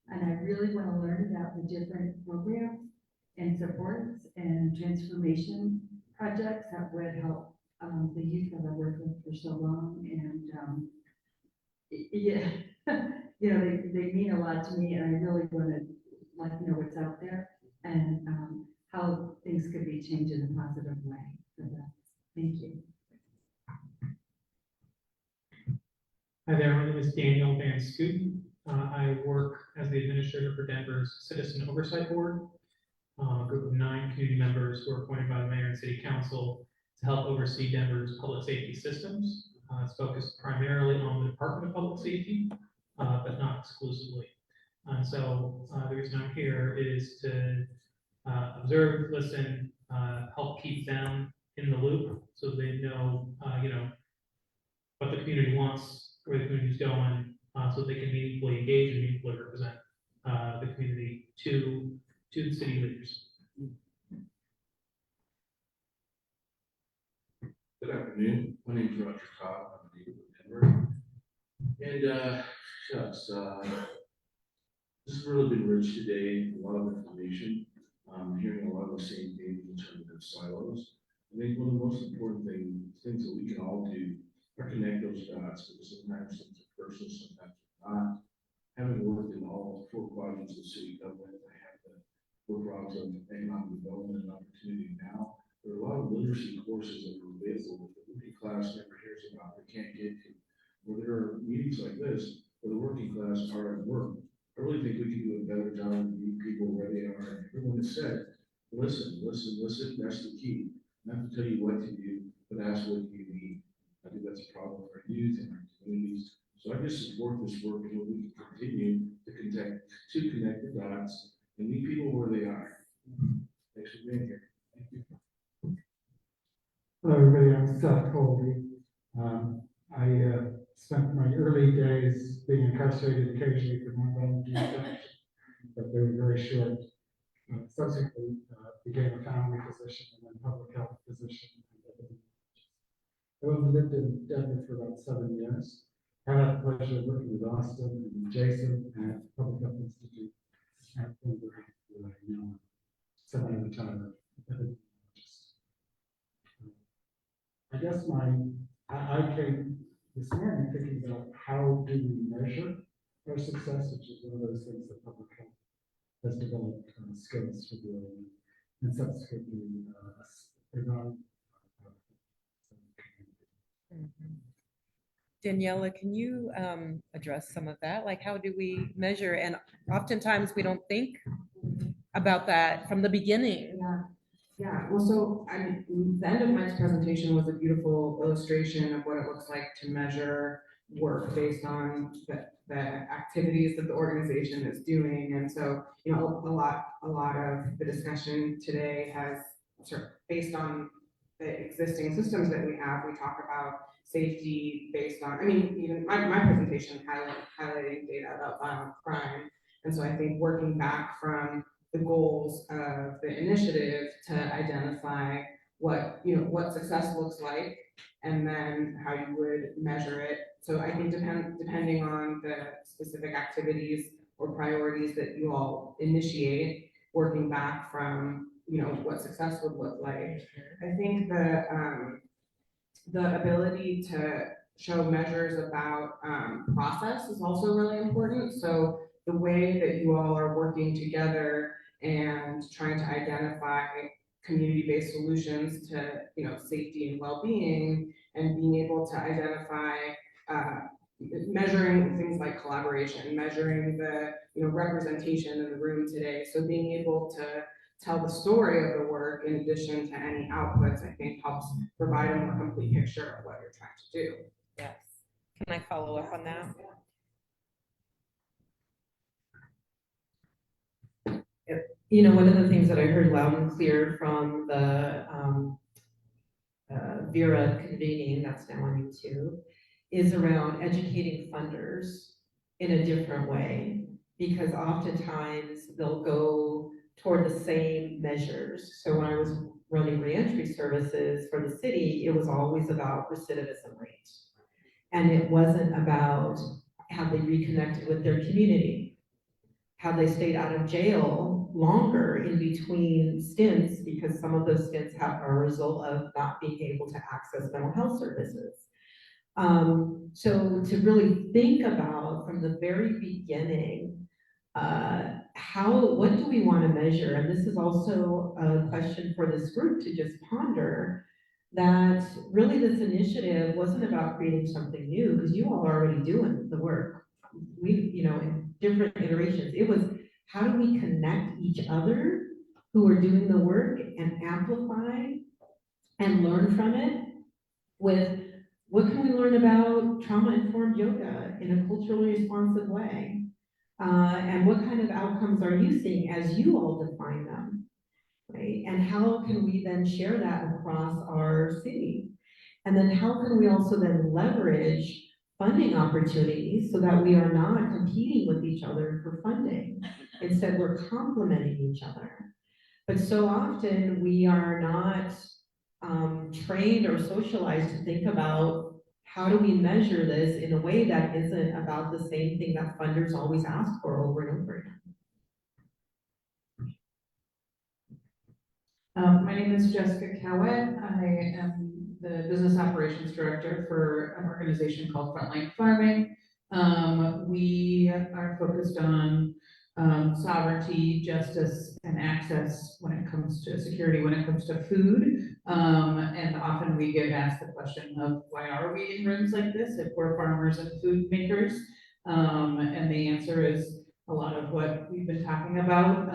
and I really want to learn about the different programs and supports and transformation projects that would help the youth that I've worked with for so long. And yeah, you know, they mean a lot to me, and I really want to know what's out there and how things could be changed in a positive way for that. Thank you. Hi there, my name is Daniel Van Scoot. I work as the administrator for Denver's Citizen Oversight Board, a group of 9 community members who are appointed by the mayor and city council to help oversee Denver's public safety systems. It's focused primarily on the Department of Public Safety, but not exclusively. And so the reason I'm here is to observe, listen, help keep them in the loop so they know, you know, what the community wants, where the community is going, so they can meaningfully engage and meaningfully represent the community to the city leaders. Good afternoon. My name is Roger Cobb. I'm a native of Denver. And shucks, this has really been rich today. A lot of information. I'm hearing a lot of the same things in terms of silos. I think one of the most important things that we can all do are connect those dots, because sometimes things are personal, sometimes they're not. Having worked in all 4 quadrants of city government, I have the 4 quadrants of economic development and opportunity now. There are a lot of literacy courses that are available that the working class never hears about, they can't get to. Where there are meetings like this, where the working class are at work. I really think we can do a better job of meeting people where they are. And everyone has said, listen, listen, listen, that's the key. Not to tell you what to do, but ask what you need. I think that's a problem for our youth and our communities. So I just support this work and we can continue to connect the dots and meet people where they are. Thanks for being here. Thank you. Hello, everybody. I'm Seth Colby. I spent my early days being incarcerated occasionally for non-volunteer action, but they were very short. Subsequently, became a family physician and then public health physician. I lived in Denver for about 7 years. I had the pleasure of working with Austin and Jason at Public Health Institute at Denver, where I now semi-retired. I guess I came this morning thinking about how do we measure our success, which is one of those things that public health has developed skills to do. and subsequently, regarding. Daniela, can you address some of that? Like, how do we measure? And oftentimes we don't think about that from the beginning. Yeah, well, so I mean, the end of Mike's presentation was a beautiful illustration of what it looks like to measure work based on the activities that the organization is doing. And so, you know, a lot of the discussion today has sort of based on the existing systems that we have. We talk about safety based on, I mean, even my presentation highlighting data about violent crime. And so I think working back from the goals of the initiative to identify what, you know, what success looks like, and then how you would measure it. So I think depending on the specific activities or priorities that you all initiate, working back from, you know, what success would look like. I think the ability to show measures about process is also really important. So the way that you all are working together and trying to identify community-based solutions to, you know, safety and well-being, and being able to identify measuring things like collaboration, measuring the, you know, representation in the room today. So being able to tell the story of the work in addition to any outputs, I think helps provide a more complete picture of what you're trying to do. Yes. Can I follow up on that? You know, one of the things that I heard loud and clear from the VERA convening, that's now on YouTube, is around educating funders in a different way, because oftentimes they'll go toward the same measures. So when I was running reentry services for the city, it was always about recidivism rate. And it wasn't about how they reconnected with their community, how they stayed out of jail longer in between stints, because some of those stints are a result of not being able to access mental health services. So to really think about from the very beginning, what do we want to measure? And this is also a question for this group to just ponder, that really this initiative wasn't about creating something new, because you all are already doing the work. We, you know, in different iterations, it was how do we connect each other who are doing the work and amplify and learn from it with what can we learn about trauma-informed yoga in a culturally responsive way? And what kind of outcomes are you seeing as you all define them, right? And how can we then share that across our city? And then how can we also then leverage funding opportunities so that we are not competing with each other for funding. Instead, we're complementing each other. But so often we are not trained or socialized to think about how do we measure this in a way that isn't about the same thing that funders always ask for over and over again. My name is Jessica Cowett. I am the business operations director for an organization called Frontline Farming. We are focused on sovereignty, justice, and access when it comes to security, when it comes to food. And often we get asked the question of why are we in rooms like this if we're farmers and food makers? And the answer is a lot of what we've been talking about.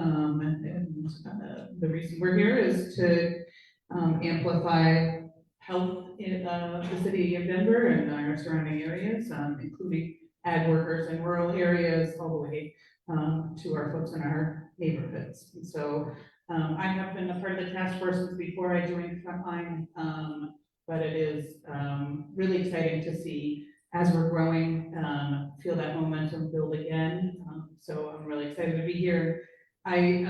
The reason we're here is to amplify health in the city of Denver and our surrounding areas, including ag workers in rural areas, all the way to our folks in our neighborhoods. And so I have been a part of the task force since before I joined Frontline, but it is really exciting to see as we're growing, feel that momentum build again. So I'm really excited to be here. I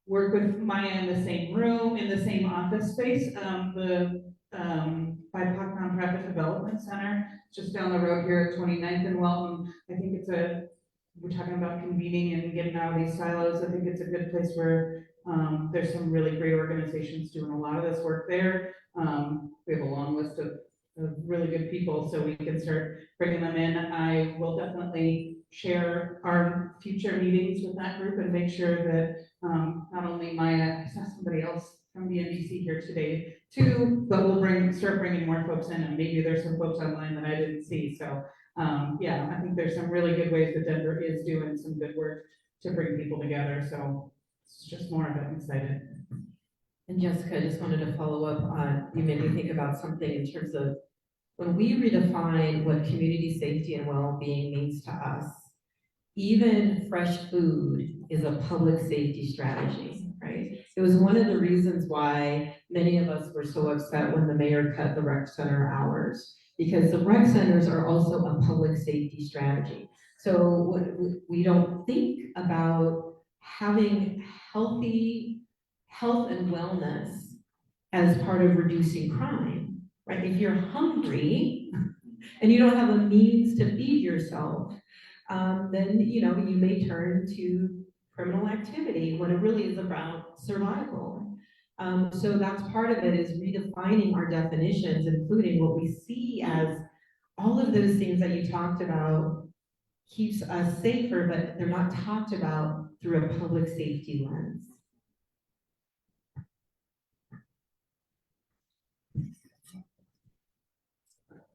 work with Maya in the same room, in the same office space, the BIPOC Nonprofit Development Center, just down the road here at 29th and Welton. I think we're talking about convening and getting out of these silos. I think it's a good place where there's some really great organizations doing a lot of this work there. We have a long list of really good people, so we can start bringing them in. I will definitely share our future meetings with that group and make sure that not only Maya, I saw somebody else from the NBC here today too, but we'll start bringing more folks in, and maybe there's some folks online that I didn't see, so, yeah, I think there's some really good ways that Denver is doing some good work to bring people together, so it's just more of it, I'm excited. And Jessica, I just wanted to follow up on, you made me think about something in terms of when we redefine what community safety and well-being means to us, even fresh food is a public safety strategy, right? It was one of the reasons why many of us were so upset when the mayor cut the rec center hours, because the rec centers are also a public safety strategy. So we don't think about having healthy health and wellness as part of reducing crime, right? If you're hungry and you don't have a means to feed yourself, then you may turn to criminal activity when it really is about survival. So that's part of it, is redefining our definitions, including what we see as all of those things that you talked about keeps us safer, but they're not talked about through a public safety lens.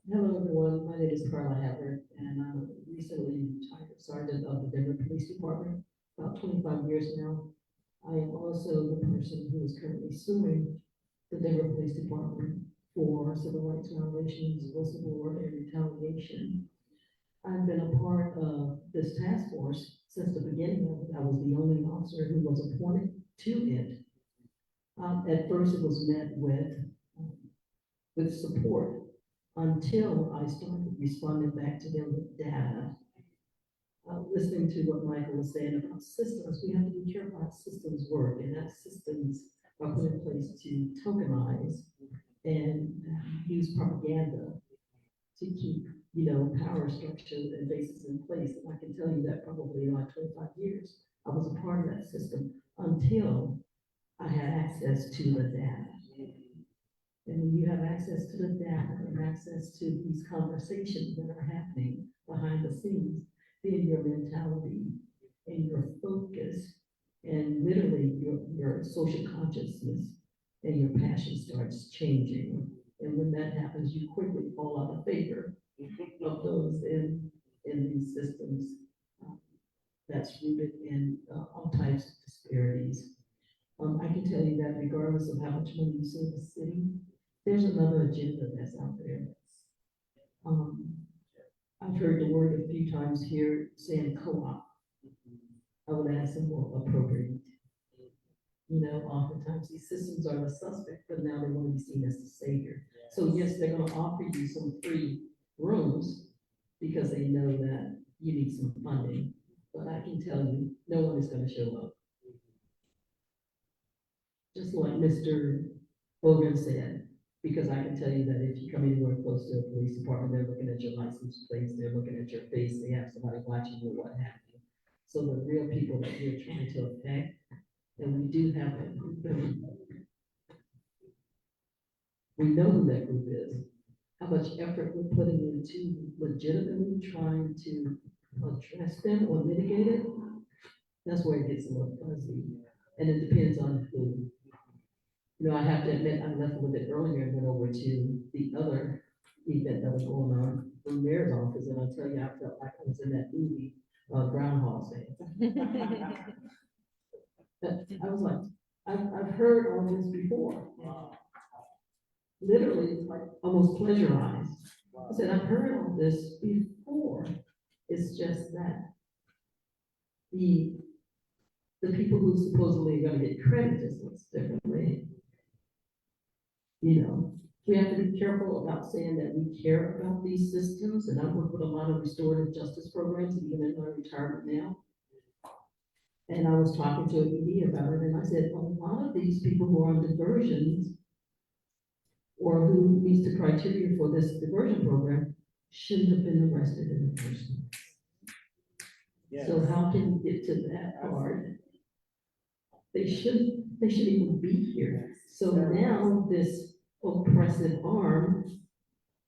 Hello, everyone. My name is Carla Havard, and I'm recently retired sergeant of the Denver Police Department, about 25 years now. I am also the person who is currently suing the Denver Police Department for civil rights violations, whistleblower, and retaliation. I've been a part of this task force since the beginning of it. I was the only officer who was appointed to it. At first, it was met with support, until I started responding back to them with data. Listening to what Michael was saying about systems, we have to be careful how systems work, and that systems are put in place to tokenize and use propaganda to keep, power structure and bases in place. And I can tell you that probably in my 25 years, I was a part of that system until I had access to the data. And when you have access to the data and access to these conversations that are happening behind the scenes, then your mentality and your focus and literally your social consciousness and your passion starts changing. And when that happens, you quickly fall out of favor of those in these systems that's rooted in all types of disparities. I can tell you that regardless of how much money you save the city, there's another agenda that's out there. I've heard the word a few times here saying co-op. I would add some more appropriate. Oftentimes these systems are the suspect, but now they want to be seen as the savior. So yes, they're going to offer you some free rooms because they know that you need some funding. But I can tell you, no one is going to show up. Just like Mr. Boggan said, because I can tell you that if you come anywhere close to a police department, they're looking at your license plates, they're looking at your face, they have somebody watching you, what have you. So the real people that we're trying to affect, and we do have that group, we know who that group is, how much effort we're putting into legitimately trying to address them or mitigate it. That's where it gets a little fuzzy, and it depends on who. I have to admit, I left a little bit earlier and went over to the other event that was going on from the mayor's office, and I'll tell you, I felt like I was in that movie, Groundhog Day. I was like, I've heard all this before. Literally, it's like almost pleasurized. I said, I've heard all this before. It's just that the people who supposedly are going to get credit just looks differently. We have to be careful about saying that we care about these systems, and I work with a lot of restorative justice programs, even in my retirement now. And I was talking to an ED about it, and I said, a lot of these people who are on diversions or who meets the criteria for this diversion program shouldn't have been arrested in the first place. Yes. So how can we get to that part? They shouldn't even be here. So now this oppressive arm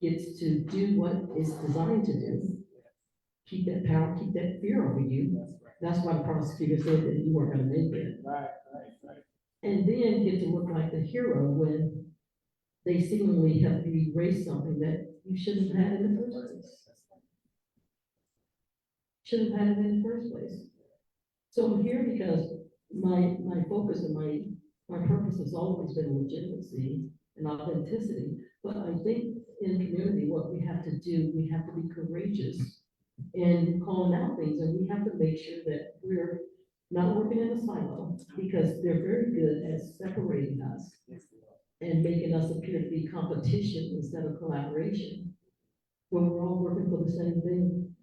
gets to do what it's designed to do. Keep that power, keep that fear over you. That's why the prosecutor said that you weren't gonna make it. Right. And then get to look like the hero when they seemingly help you erase something that you shouldn't have had in the first place. Shouldn't have had it in the first place. So I'm here because my focus and my purpose has always been legitimacy and authenticity. But I think in community, what we have to do, we have to be courageous in calling out things, and we have to make sure that we're not working in a silo, because they're very good at separating us and making us appear to be competition instead of collaboration, when we're all working for the same thing.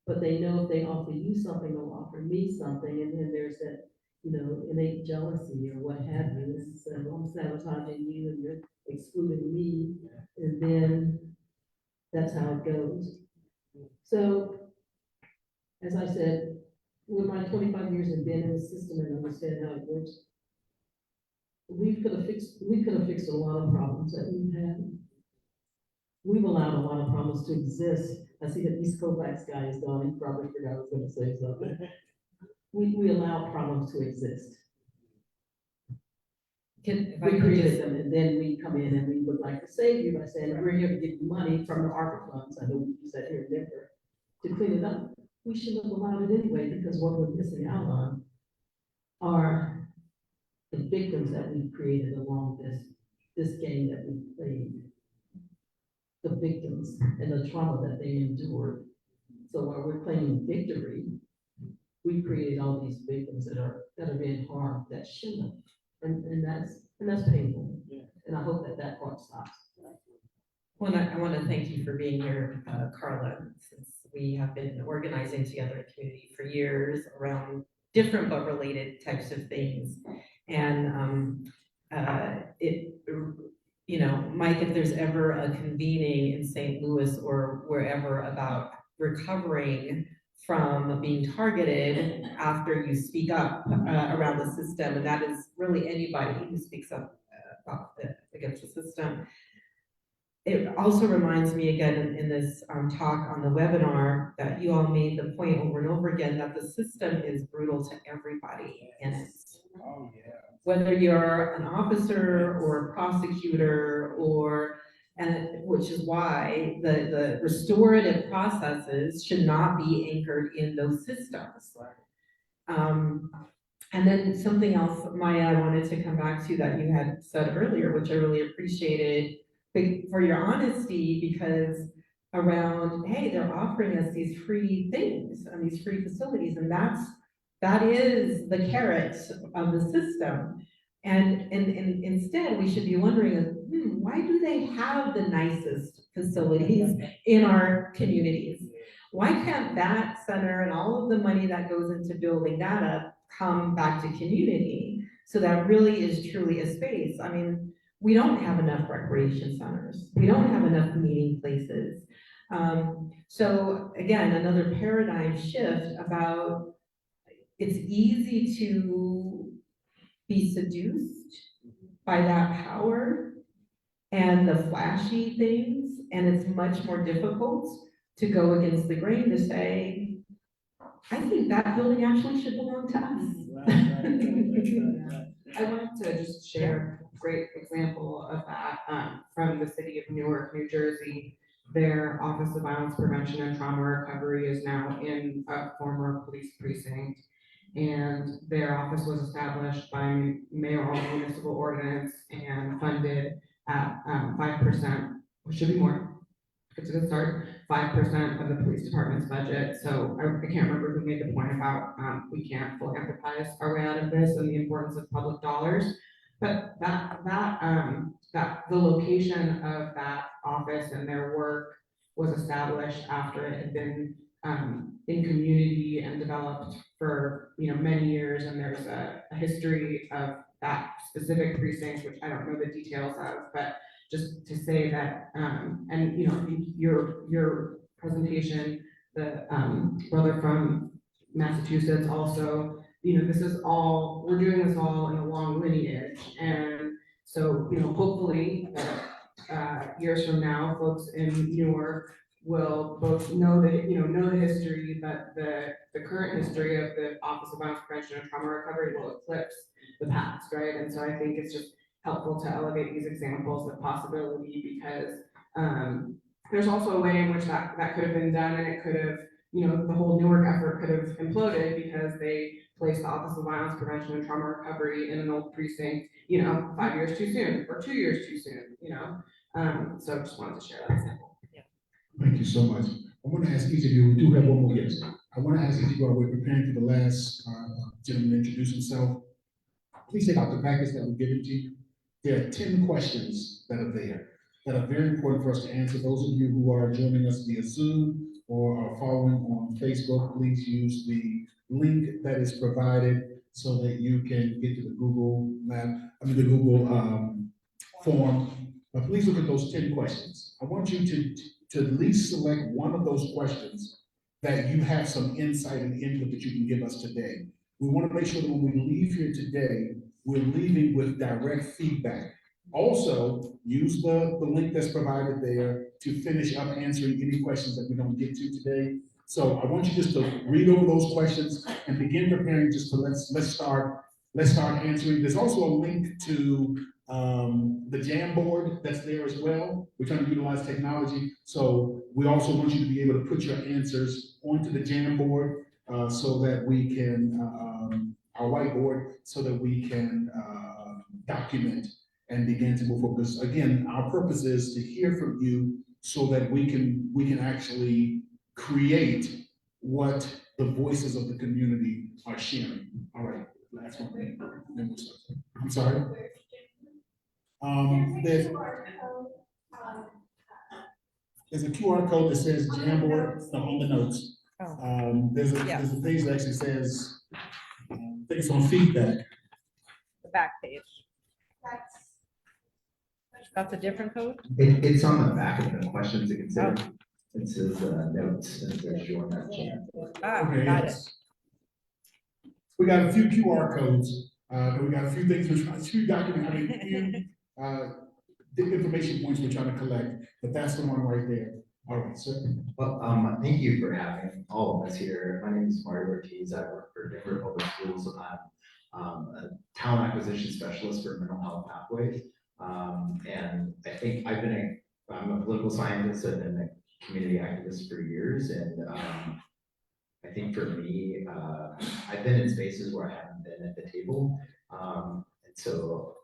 But they know if they offer you something, they'll offer me something, and then there's that, innate jealousy or what have you. So I'm sabotaging you and you're excluding me, and then that's how it goes. So, as I said, with my 25 years of being in the system and understand how it works, we could have fixed a lot of problems that we've had. We've allowed a lot of problems to exist. I see that East Kovacs guy is gone. He probably forgot I was going to say something. We allow problems to exist. We created them, and then we come in and we would like to save you by saying, we're here to get you money from the ARPA funds. I know you said here in Denver, to clean it up. We shouldn't have allowed it anyway, because what we're missing out on are the victims that we've created along this game that we've played. The victims and the trauma that they endured. So while we're claiming victory, we created all these victims that are being harmed that shouldn't have, and that's painful. Yeah. And I hope that part stops. Well, I want to thank you for being here, Carla, since we have been organizing together in community for years around different but related types of things. And Mike, if there's ever a convening in St. Louis or wherever about recovering from being targeted after you speak up around the system, and that is really anybody who speaks up against the system. It also reminds me again in this talk on the webinar that you all made the point over and over again that the system is brutal to everybody in it. Oh, yeah. Whether you're an officer or a prosecutor which is why the restorative processes should not be anchored in those systems. And then something else, Maya, I wanted to come back to that you had said earlier, which I really appreciated, for your honesty, because around, hey, they're offering us these free things and these free facilities, and that is the carrot of the system. And instead, we should be wondering, why do they have the nicest facilities in our communities? Why can't that center and all of the money that goes into building that up come back to community? So that really is truly a space. I mean, we don't have enough recreation centers. We don't have enough meeting places. So again, another paradigm shift about it's easy to be seduced by that power and the flashy things, and it's much more difficult to go against the grain to say, I think that building actually should belong to us. I wanted to just share a great example of that from the city of Newark, New Jersey. Their Office of Violence Prevention and Trauma Recovery is now in a former police precinct. And their office was established by mayoral municipal ordinance and funded at 5%, which should be more. It's a good start, 5% of the police department's budget. So I can't remember who made the point about we can't fully empathize our way out of this and the importance of public dollars. But the location of that office and their work was established after it had been in community and developed for many years, and there's a history of that specific precinct, which I don't know the details of, but just to say that, and your presentation, the brother from Massachusetts also, this is all, we're doing this all in a long lineage, and so hopefully years from now, folks in Newark will both know the history, that the current history of the Office of Violence Prevention and Trauma Recovery will eclipse the past, right? And so I think it's just helpful to elevate these examples of possibility because there's also a way in which that could have been done, and it could have, the whole Newark effort could have imploded because they placed the Office of Violence Prevention and Trauma Recovery in an old precinct, 5 years too soon or 2 years too soon, so just wanted to share that example. Thank you so much. I want to ask each of you, we do have one more guest. I want to ask each of you, while we're preparing for the last gentleman to introduce himself, please take out the package that we're giving to you. There are 10 questions that are there that are very important for us to answer. Those of you who are joining us via Zoom or are following on Facebook, please use the link that is provided so that you can get to the Google form. But please look at those 10 questions. I want you to at least select one of those questions that you have some insight and input that you can give us today. We want to make sure that when we leave here today, we're leaving with direct feedback. Also, use the link that's provided there to finish up answering any questions that we don't get to today. So I want you just to read over those questions and begin preparing just to let's start answering. There's also a link to the Jamboard that's there as well. We're trying to utilize technology. So we also want you to be able to put your answers onto the Jamboard so that we can, our whiteboard, so that we can document and begin to move forward. Because again, our purpose is to hear from you so that we can actually create what the voices of the community are sharing. All right, last one. Then we'll start. I'm sorry. There's a QR code that says Jamboard on the notes. There's a page that actually says, I think it's on feedback. The back page. That's a different code? It's on the back of the questions to consider. It says notes, and it says join that channel. Okay, got yes. We got a few QR codes. We got a few things we're trying to document. I mean, the information points we're trying to collect, but that's the one right there. All right, sir. Well, thank you for having all of us here. My name is Mario Ortiz. I work for Denver Public Schools. I'm a talent acquisition specialist for mental health pathways. And I think I'm a political scientist and a community activist for years. And I think for me, I've been in spaces where I haven't been at the table. And so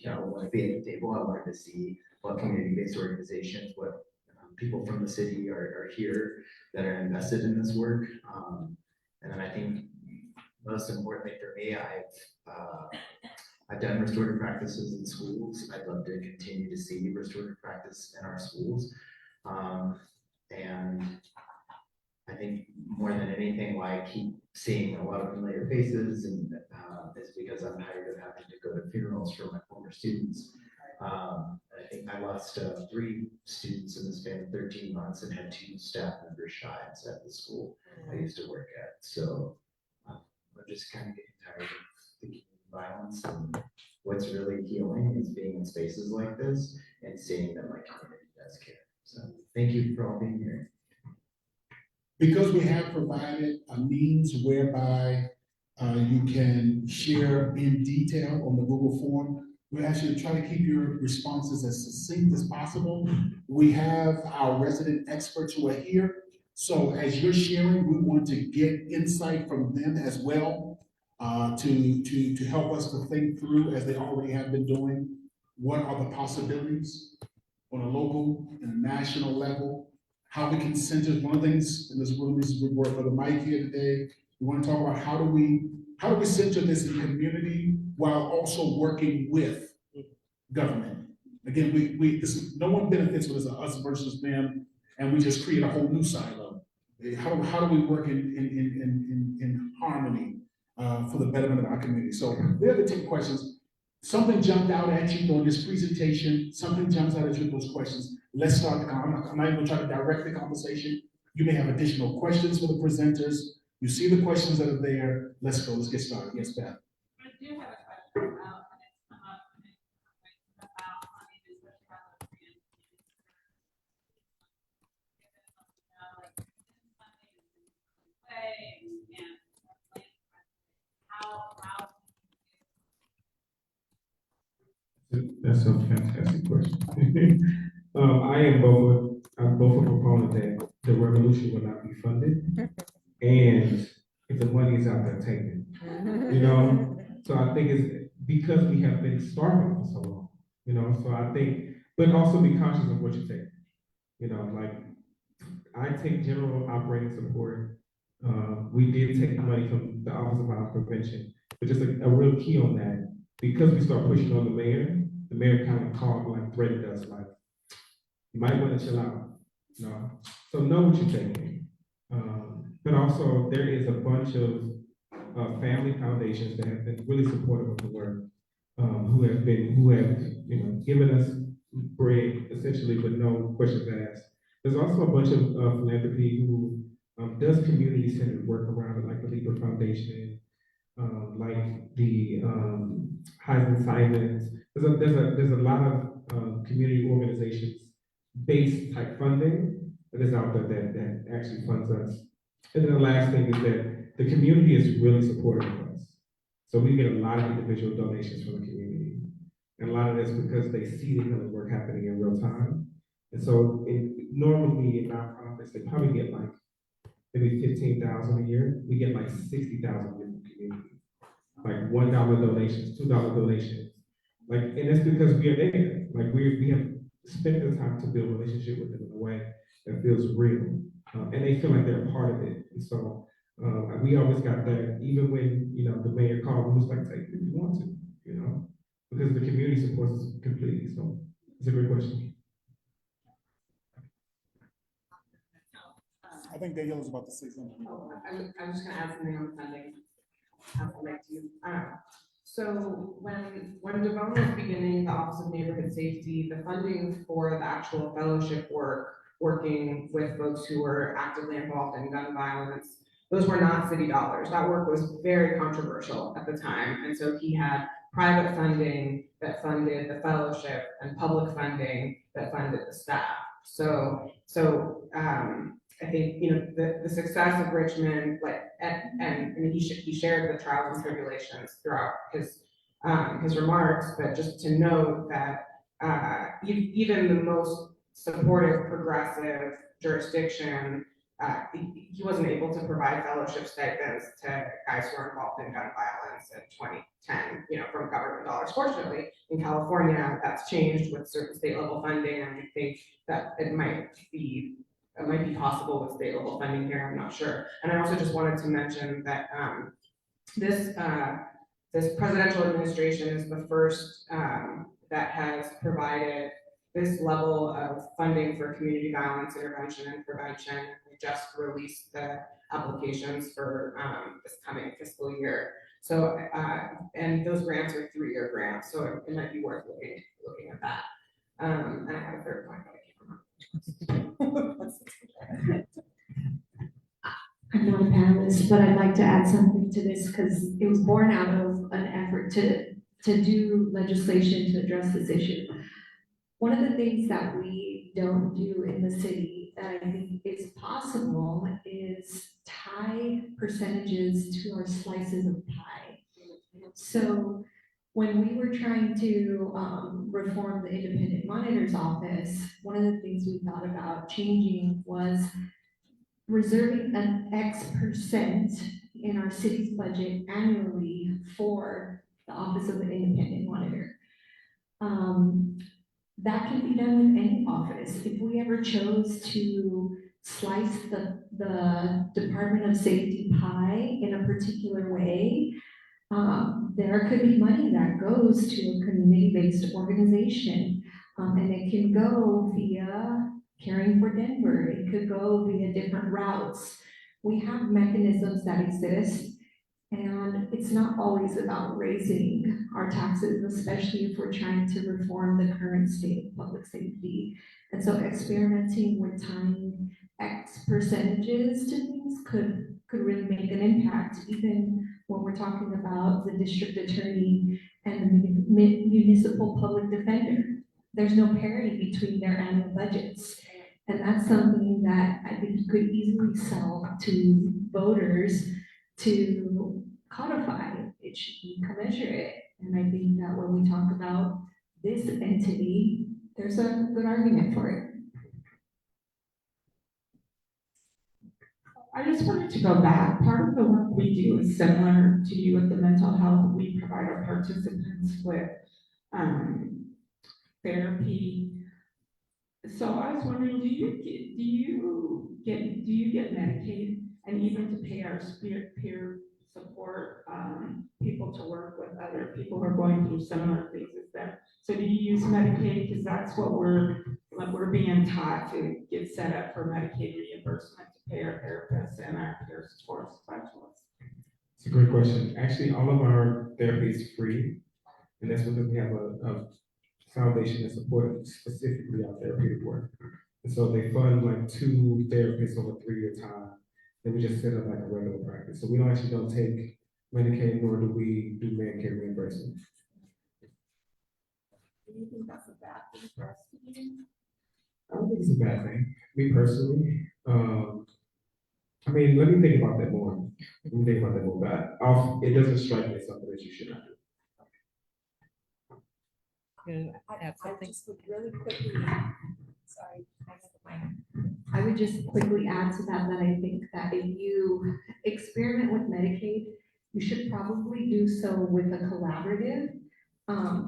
I want to be at the table. I wanted to see what community-based organizations, what people from the city are here that are invested in this work. And then I think most importantly for me, I've done restorative practices in schools. I'd love to continue to see restorative practice in our schools. And I think more than anything, why I keep seeing a lot of familiar faces and is because I'm tired of having to go to funerals for my former students. I think I lost 3 students in the span of 13 months and had 2 staff members shy at the school I used to work at. So I'm just kind of getting tired of the violence, and what's really healing is being in spaces like this and seeing that my community does care. So thank you for all being here. Because we have provided a means whereby you can share in detail on the Google form, we actually try to keep your responses as succinct as possible. We have our resident experts who are here. So as you're sharing, we want to get insight from them as well to help us to think through, as they already have been doing, what are the possibilities on a local and a national level, how we can center. One of the things in this room is we work for the mic here today. We want to talk about how do we center this in community while also working with government. Again, no one benefits when it's a us versus them, and we just create a whole new silo. How do we work in harmony for the betterment of our community? So there are the 10 questions. Something jumped out at you during this presentation. Something jumps out at you with those questions. Let's start the conversation. I'm not even going to try to direct the conversation. You may have additional questions for the presenters. You see the questions that are there. Let's go. Let's get started. Yes, Beth. I do have a question about, and it's come up about I'm both a proponent that the revolution will not be funded. And if the money is out there, take it, you know? So I think it's because we have been starving for so long, you know? So I think, but also be conscious of what you take. You know, like I take general operating support. We did take money from the Office of Violence Prevention, but just a real key on that, because we start pushing on the mayor kind of called, like threatened us, like, you might want to chill out, you know? So know what you're taking. But also there is a bunch of family foundations that have been really supportive of the work, who have, you know, given us bread essentially, but no questions asked. There's also a bunch of philanthropy who does community-centered work around it, like the Libra Foundation, like the Heisman Simons. There's a lot of community organizations based type funding that is out there that actually funds us. And then the last thing is that the community is really supportive of us. So we get a lot of individual donations from the community. And a lot of this because they see the healing work happening in real time. And so normally in nonprofits, they probably get like maybe 15,000 a year. We get like 60,000 from the community. Like $1 donations, $2 donations. Like, and it's because we are there. Like we have spent the time to build a relationship with them in a way that feels real. And they feel like they're a part of it. And so we always got that, even when, you know, the mayor called, we was like, take it if you want to, you know, because the community supports us completely. So it's a great question. I think Daniela's about to say something. I'm just gonna add something on funding. Pass it back to you. So when DeVone was beginning the Office of Neighborhood Safety, the funding for the actual fellowship work, working with folks who were actively involved in gun violence, those were not city dollars. That work was very controversial at the time. And so he had private funding that funded the fellowship and public funding that funded the staff. So I think, you know, the success of Richmond, like, and I mean, he shared the trials and tribulations throughout his remarks, but just to note that even the most supportive, progressive jurisdiction, he wasn't able to provide fellowship stipends to guys who were involved in gun violence in 2010, you know, from government dollars. Fortunately, in California, that's changed with certain state level funding, and I think that it might be possible with state level funding here, I'm not sure. And I also just wanted to mention that this presidential administration is the first that has provided this level of funding for community violence intervention and prevention. We just released the applications for this coming fiscal year. So, and those grants are 3-year grants, so it might be worth looking at that. And I have a third point, but I can't remember. I'm not a panelist, but I'd like to add something to this because it was born out of an effort to do legislation to address this issue. One of the things that we don't do in the city that I think is possible is tie percentages to our slices of pie. So when we were trying to reform the independent monitor's office, one of the things we thought about changing was reserving an X% in our city's budget annually for the Office of the Independent Monitor. That can be done with any office. If we ever chose to slice the Department of Safety pie in a particular way, there could be money that goes to a community-based organization, and it can go via Caring for Denver. It could go via different routes. We have mechanisms that exist, and it's not always about raising our taxes, especially if we're trying to reform the current state of public safety. And so experimenting with tying X percentages to things could really make an impact, even when we're talking about the district attorney and the municipal public defender. There's no parity between their annual budgets. And that's something that I think you could easily sell to voters to codify. It should be commensurate. And I think that when we talk about this entity, there's a good argument for it. I just wanted to go back. Part of the work we do is similar to you with the mental health. We provide our participants with therapy. So I was wondering, do you get Medicaid, and even to pay our peer support people to work with other people who are going through similar things as them? So do you use Medicaid? Because that's what we're being taught to get set up for Medicaid reimbursement to pay our therapists and our peer support specialists. It's a great question. Actually, all of our therapy is free, and that's because we have a foundation that supports specifically our therapeutic work. And so they fund like 2 therapists over a 3-year time. Then we just set up like a regular practice. So we don't take Medicaid, nor do we do Medicaid reimbursement. Do you think that's a bad thing for us to do? I don't think it's a bad thing. Me personally, I mean, let me think about that more. But it doesn't strike me as something that you should not do. I just would really quickly, sorry, I would just quickly add to that, that I think that if you experiment with Medicaid, you should probably do so with a collaborative,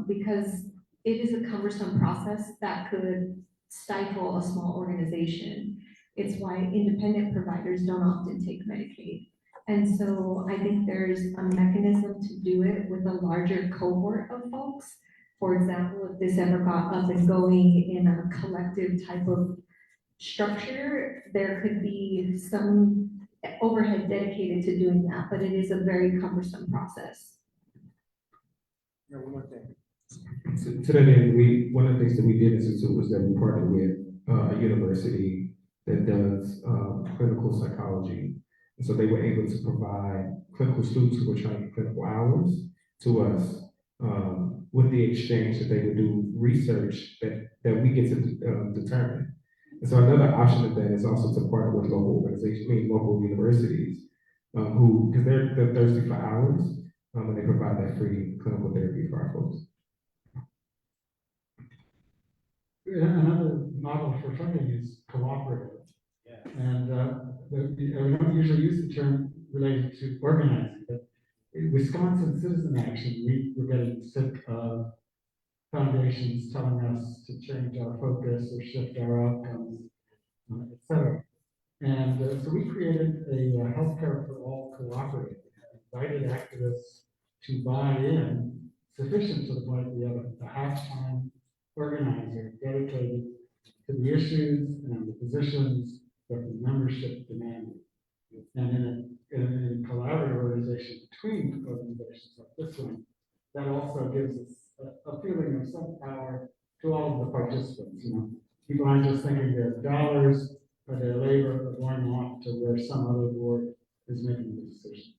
because it is a cumbersome process that could stifle a small organization. It's why independent providers don't often take Medicaid. And so I think there's a mechanism to do it with a larger cohort of folks. For example, if this ever got up and going in a collective type of structure, there could be some overhead dedicated to doing that, but it is a very cumbersome process. Yeah, one more thing. To that end, one of the things that we did in Institute was that we partnered with a university that does clinical psychology. And so they were able to provide clinical students who were trying to get clinical hours to us, with the exchange that they would do research that we get to determine. And so another option of that is also to partner with local organizations, local universities, because they're thirsty for hours, and they provide that free clinical therapy for our folks. Another model for funding is cooperative. Yeah. And we don't usually use the term related to organizing, but in Wisconsin Citizen Action, we're getting sick of foundations telling us to change our focus or shift our outcomes, et cetera. And so we created a healthcare for all cooperative, invited activists to buy in, sufficient to the point we have a half-time organizer dedicated to the issues and the positions that the membership demanded. And in a collaborative organization between organizations like this one, that also gives us a feeling of some power to all of the participants. People aren't just thinking their dollars or their labor are going off to where some other board is making the decision.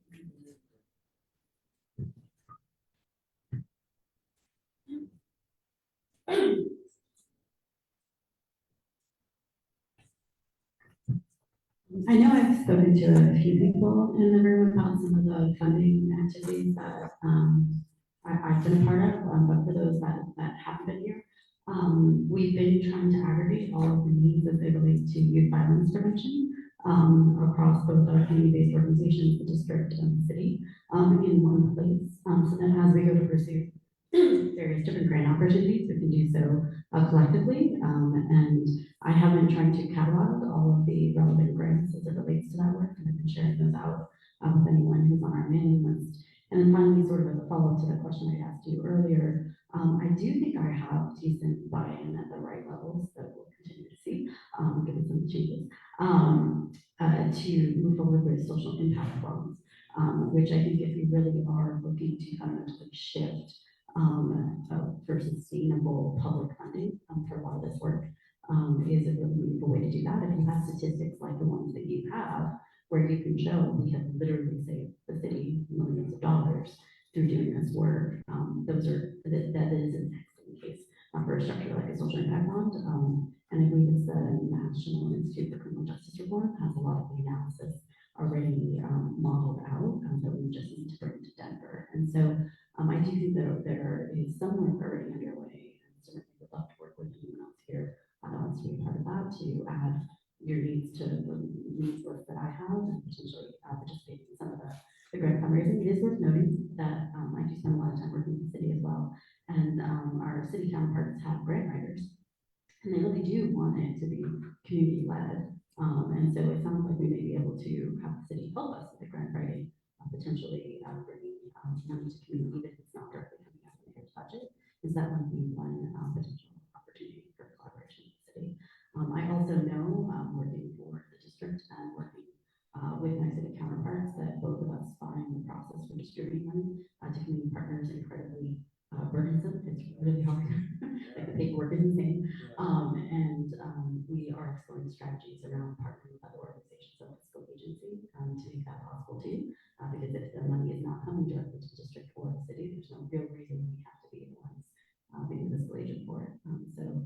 I know I've spoken to a few people in the room about some of the funding activities that I've been a part of, but for those that haven't been here, we've been trying to aggregate all of the needs as they relate to youth violence prevention across both our community-based organizations, the district, and the city in one place. So then as we go to pursue various different grant opportunities, we can do so collectively. And I have been trying to catalog all of the relevant grants as it relates to that work, and I've been sharing those out with anyone who's on our mailing list. And then finally, sort of as a follow-up to the question I asked you earlier, I do think I have decent buy-in at the right levels that we'll continue to see, given some changes, to move forward with social impact loans, which I think if we really are looking to fundamentally shift for sustainable public funding for a lot of this work, is a really meaningful way to do that. If you have statistics like the ones that you have, where you can show we have literally saved the city millions of dollars through doing this work, that is an excellent case for a structure like a social impact bond. And I believe it's the National Institute for Criminal Justice Reform has a lot of the analysis already modeled out that we just need to bring to Denver. And so I do think that there is some work already underway, and certainly would love to work with you that to add your needs to the needs list that I have and potentially participate in some of the grant fundraising. It is worth noting that I do spend a lot of time working with the city as well, and our city counterparts have grant writers, and they really do want it to be community led. And so it sounds like we may be able to have the city help us with the grant writing, potentially bringing money to community, even if it's not directly coming out of the mayor's budget. Is that might be one potential opportunity for collaboration with the city. I also know, working for the district and working with my city counterparts, that both of us find the process for distributing money to community partners incredibly burdensome. It's really hard. Like the paperwork is insane. We are exploring strategies around partnering with other organizations and fiscal agencies to make that possible too. Because if the money is not coming directly to the district or the city, there's no real reason we have to be the ones being the fiscal agent for it. So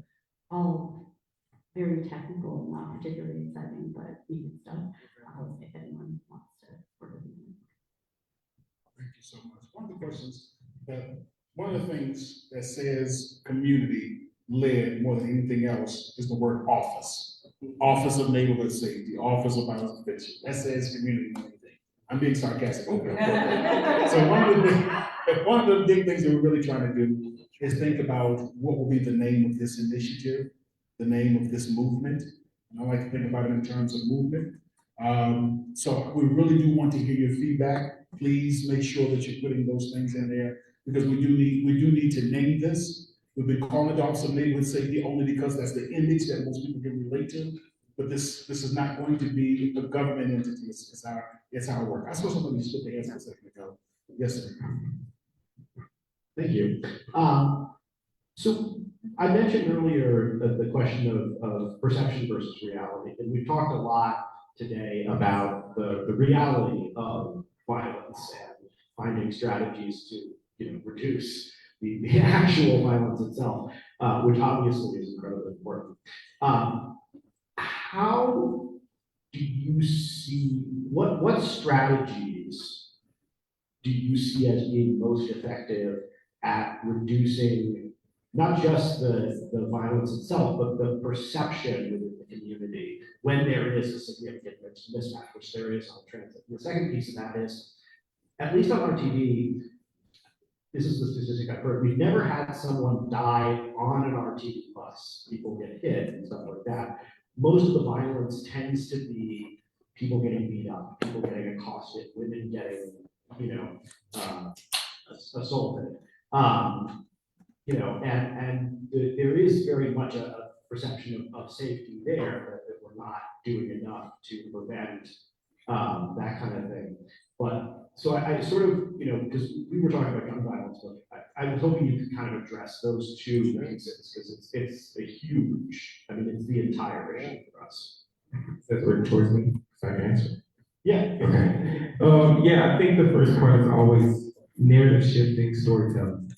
all very technical, not particularly exciting, but needed stuff. If anyone wants to work with me. Thank you so much. One of the questions one of the things that says community led more than anything else is the word office. Office of Neighborhood Safety, Office of Violence Prevention. That says community more than anything. I'm being sarcastic. So one of the big things that we're really trying to do is think about what will be the name of this initiative, the name of this movement. And I like to think about it in terms of movement. So we really do want to hear your feedback. Please make sure that you're putting those things in there, because we do need to name this. We've been calling it Office of Neighborhood Safety only because that's the image that most people can relate to. But this is not going to be a government entity. It's our work. I saw somebody just put their hands up a second ago. Yes, sir. Thank you. So I mentioned earlier the question of perception versus reality, and we've talked a lot today about the reality of violence and finding strategies to reduce the actual violence itself, which obviously is incredibly important. How do you see, what strategies do you see as being most effective at reducing not just the violence itself, but the perception within the community when there is a significant mismatch, which there is on transit? The second piece of that is, at least on RTD, this is the statistic I've heard, we've never had someone die on an RTD bus. People get hit and stuff like that. Most of the violence tends to be people getting beat up, people getting accosted, women getting, assaulted. And there is very much a perception of safety there that we're not doing enough to prevent that kind of thing. But so I sort of, because we were talking about gun violence, but I was hoping you could kind of address those two pieces, because it's a huge, it's the entire issue for us. That's working towards me, so I can answer. Yeah. Okay. Yeah, I think the first part is always narrative shifting storytelling.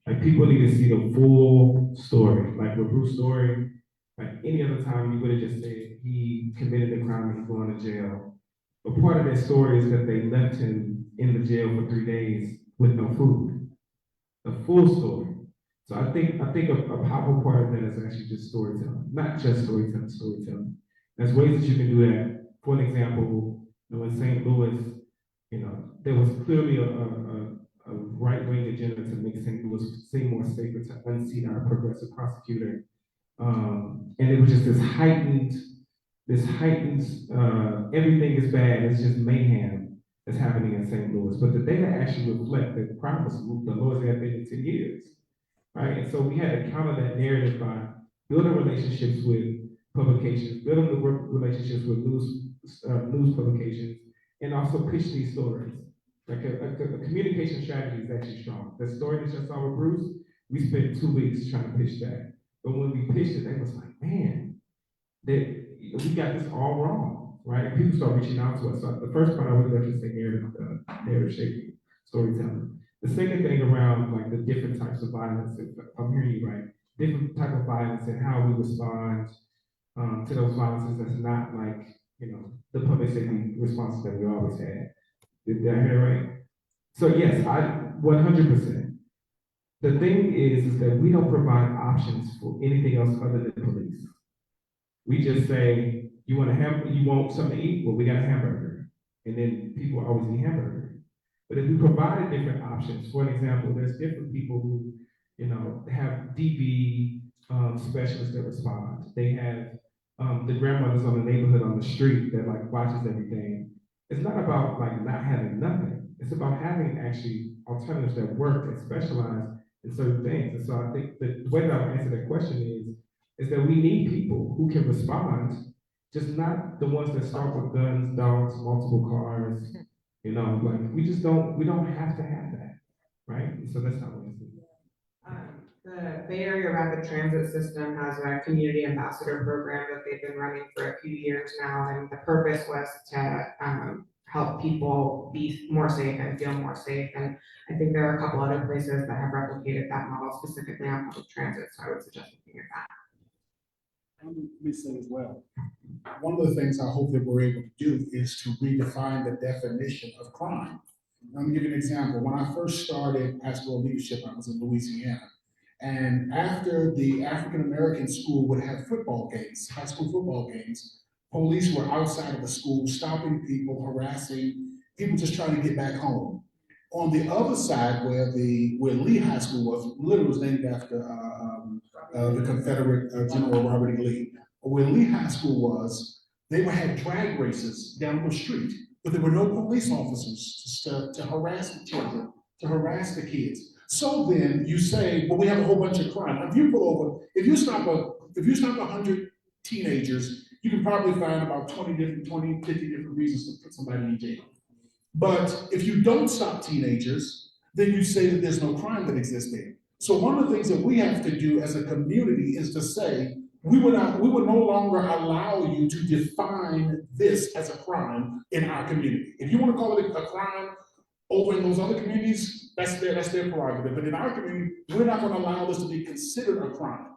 Like, people need to see the full story. Like with Bruce's story, like any other time you would have just said he committed a crime and he's going to jail. But part of that story is that they left him in the jail for 3 days with no food. The full story. So I think a powerful part of that is actually just storytelling, not just storytelling. There's ways that you can do that. For an example, in St. Louis, there was clearly a right-wing agenda to make St. Louis seem more safer, to unseat our progressive prosecutor. And it was just this heightened, everything is bad, it's just mayhem that's happening in St. Louis. But the data actually reflect that crime was the lowest it had been in 10 years, right? And so we had to counter that narrative by building relationships with publications, building the relationships with news publications, and also pitch these stories. Like a communication strategy is actually strong. The story that you saw with Bruce, we spent 2 weeks trying to pitch that. But when we pitched it, they was like, man, we got this all wrong, right? And people start reaching out to us. So the first part I would definitely say narrative shaping, storytelling. The second thing around like the different types of violence, if I'm hearing you right, different type of violence and how we respond to those violences that's not like, the public safety responses that we always had. Did I hear right? So yes, 100%. The thing is that we don't provide options for anything else other than police. We just say, you want something to eat? Well, we got a hamburger. And then people always eat hamburger. But if we provided different options, for an example, there's different people who, have DV specialists that respond. They have the grandmothers on the neighborhood on the street that like watches everything. It's not about like not having nothing. It's about having actually alternatives that work and specialize in certain things. And so I think the way that I would answer that question is that we need people who can respond, just not the ones that start with guns, dogs, multiple cars. Like we don't have to have that, right? So that's how we see it. The Bay Area Rapid Transit System has a community ambassador program that they've been running for a few years now, and the purpose was to help people be more safe and feel more safe. And I think there are a couple other places that have replicated that model specifically on public transit, so I would suggest looking at that. Let me say as well, one of the things I hope that we're able to do is to redefine the definition of crime. Let me give you an example. When I first started pastoral leadership, I was in Louisiana. And after the African-American school would have football games, high school football games, police were outside of the school, stopping people, harassing people, just trying to get back home. On the other side, where Lee High School was, literally was named after the Confederate General Robert E. Lee. Where Lee High School was, they had drag races down the street, but there were no police officers to harass the children, to harass the kids. So then you say, well, we have a whole bunch of crime. If you stop 100 teenagers, you can probably find about 50 different reasons to put somebody in jail. But if you don't stop teenagers, then you say that there's no crime that exists there. So one of the things that we have to do as a community is to say, we would no longer allow you to define this as a crime in our community. If you want to call it a crime over in those other communities, that's their prerogative. But in our community, we're not going to allow this to be considered a crime.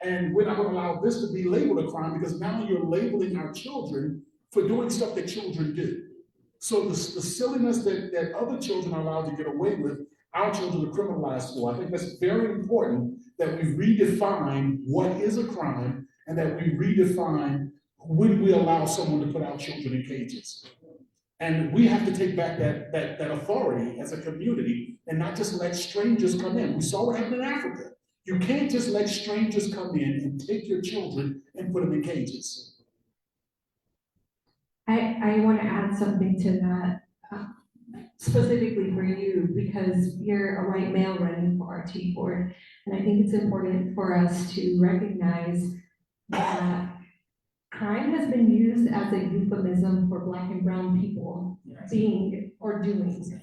And we're not going to allow this to be labeled a crime, because now you're labeling our children for doing stuff that children do. So the silliness that other children are allowed to get away with, our children are criminalized for. I think that's very important that we redefine what is a crime, and that we redefine when we allow someone to put our children in cages. And we have to take back that authority as a community and not just let strangers come in. We saw what happened in Africa. You can't just let strangers come in and take your children and put them in cages. I want to add something to that, specifically for you, because you're a white male running for our T board. And I think it's important for us to recognize that crime has been used as a euphemism for Black and brown people being or doing.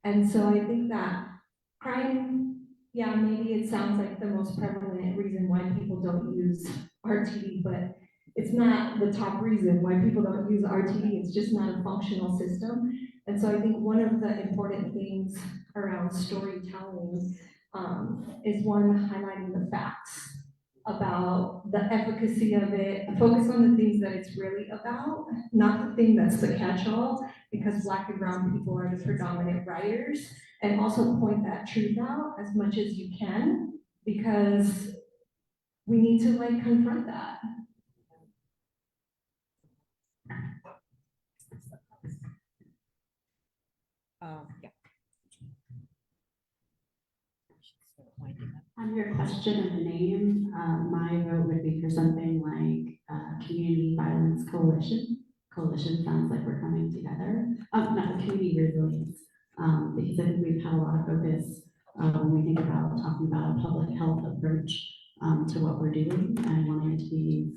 And so I think that crime, yeah, maybe it sounds like the most prevalent reason why people don't use RTD, but it's not the top reason why people don't use RTD. It's just not a functional system. And so I think one of the important things around storytelling is one, highlighting the facts about the efficacy of it, focus on the things that it's really about, not the thing that's the catch-all, because Black and brown people are the predominant writers, and also point that truth out as much as you can, because we need to like confront that. Yeah. On your question of the name, my vote would be for something like Community Violence Coalition. Coalition sounds like we're coming together. Not community resilience, because I think we've had a lot of focus when we think about talking about a public health approach to what we're doing, and wanting it to be,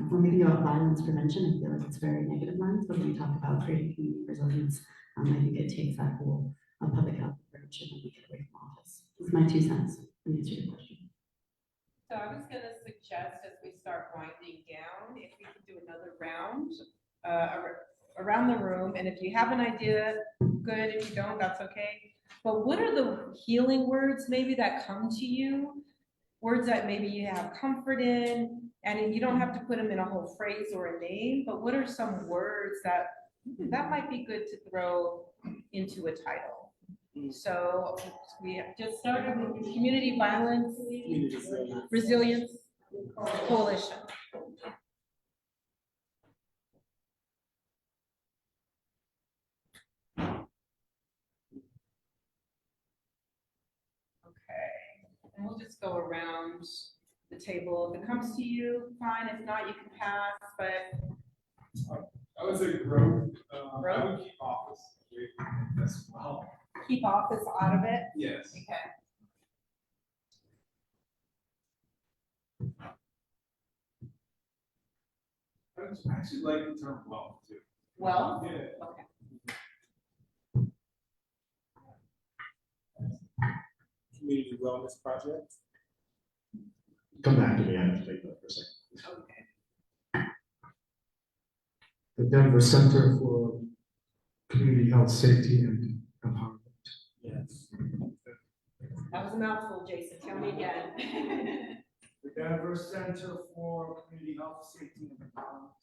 when we think about violence prevention, I feel like it's a very negative lens, but when we talk about creating community resilience, I think it takes that whole public health approach and then we get away from office. It's my 2 cents in answer to your question. So I was gonna suggest, as we start winding down, if we could do another round around the room, and if you have an idea, good. If you don't, that's okay. But what are the healing words maybe that come to you? Words that maybe you have comfort in, and you don't have to put them in a whole phrase or a name, but what are some words that might be good to throw into a title? So we have just started with Community Violence Resilience Coalition. we'll just go around the table. If it comes to you, fine. If not, you can pass, but. I would say growth. I would keep office away from it as well. Keep office out of it? Yes. Okay. I actually like the term wealth too. Well? Yeah. Okay. Community wellness project. Come back to me, I have to take that for a second. Okay. The Denver Center for Community Health, Safety, and Empowerment. Yes. That was a mouthful, Jason. Tell me again. The Denver Center for Community Health, Safety, and Empowerment.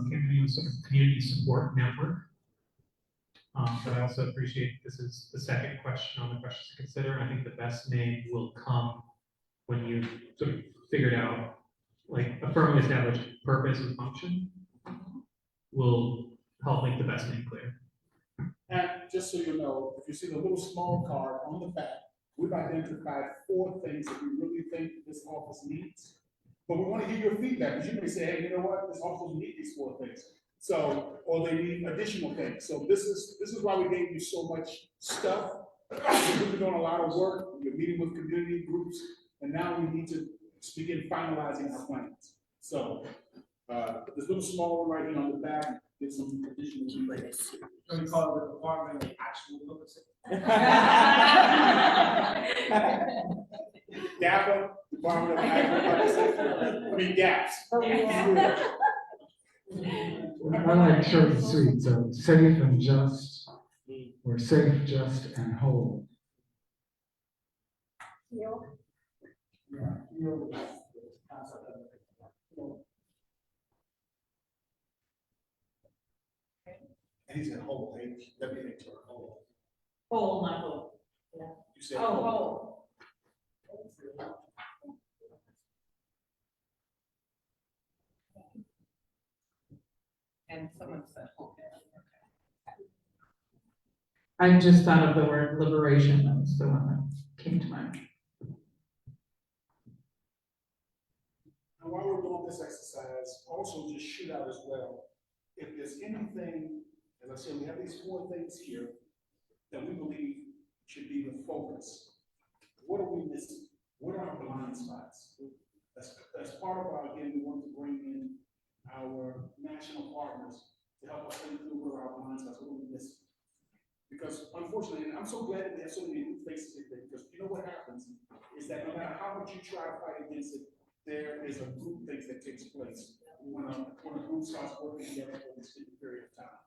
Community community support network. But I also appreciate this is the second question on the questions to consider. And I think the best name will come when you sort of figured out like a firmly established purpose and function will help make the best name clear. And just so you know, if you see the little small card on the back, we've identified 4 things that we really think this office needs. But we want to hear your feedback, because you may say, hey, you know what, this office needs these 4 things. So, or they need additional things. So this is why we gave you so much stuff. We've been doing a lot of work. We're meeting with community groups, and now we need to begin finalizing our plans. So this little small one right here on the back gives some additional things. So we call it the Department of Actual Publicity. DAPA, Department of Agriculture. I mean, GAPS. I like short and sweet, so safe and just, or safe, just, and whole. And he said whole, everything to her whole. Whole, not whole. Yeah. You said oh, whole. whole. And someone said whole. I just thought of the word liberation, that was the one that came to mind. And while we're doing this exercise, also just shoot out as well. If there's anything, as I said, we have these 4 things here that we believe should be the focus. What are we missing? What are our blind spots? As part of our, again, we want to bring in our national partners to help us think through where our blind spots, what are we missing? Because unfortunately, and I'm so glad that we have so many new faces here, because you know what happens is that no matter how much you try to fight against it, there is a group thing that takes place when a group starts working together for an extended period of time.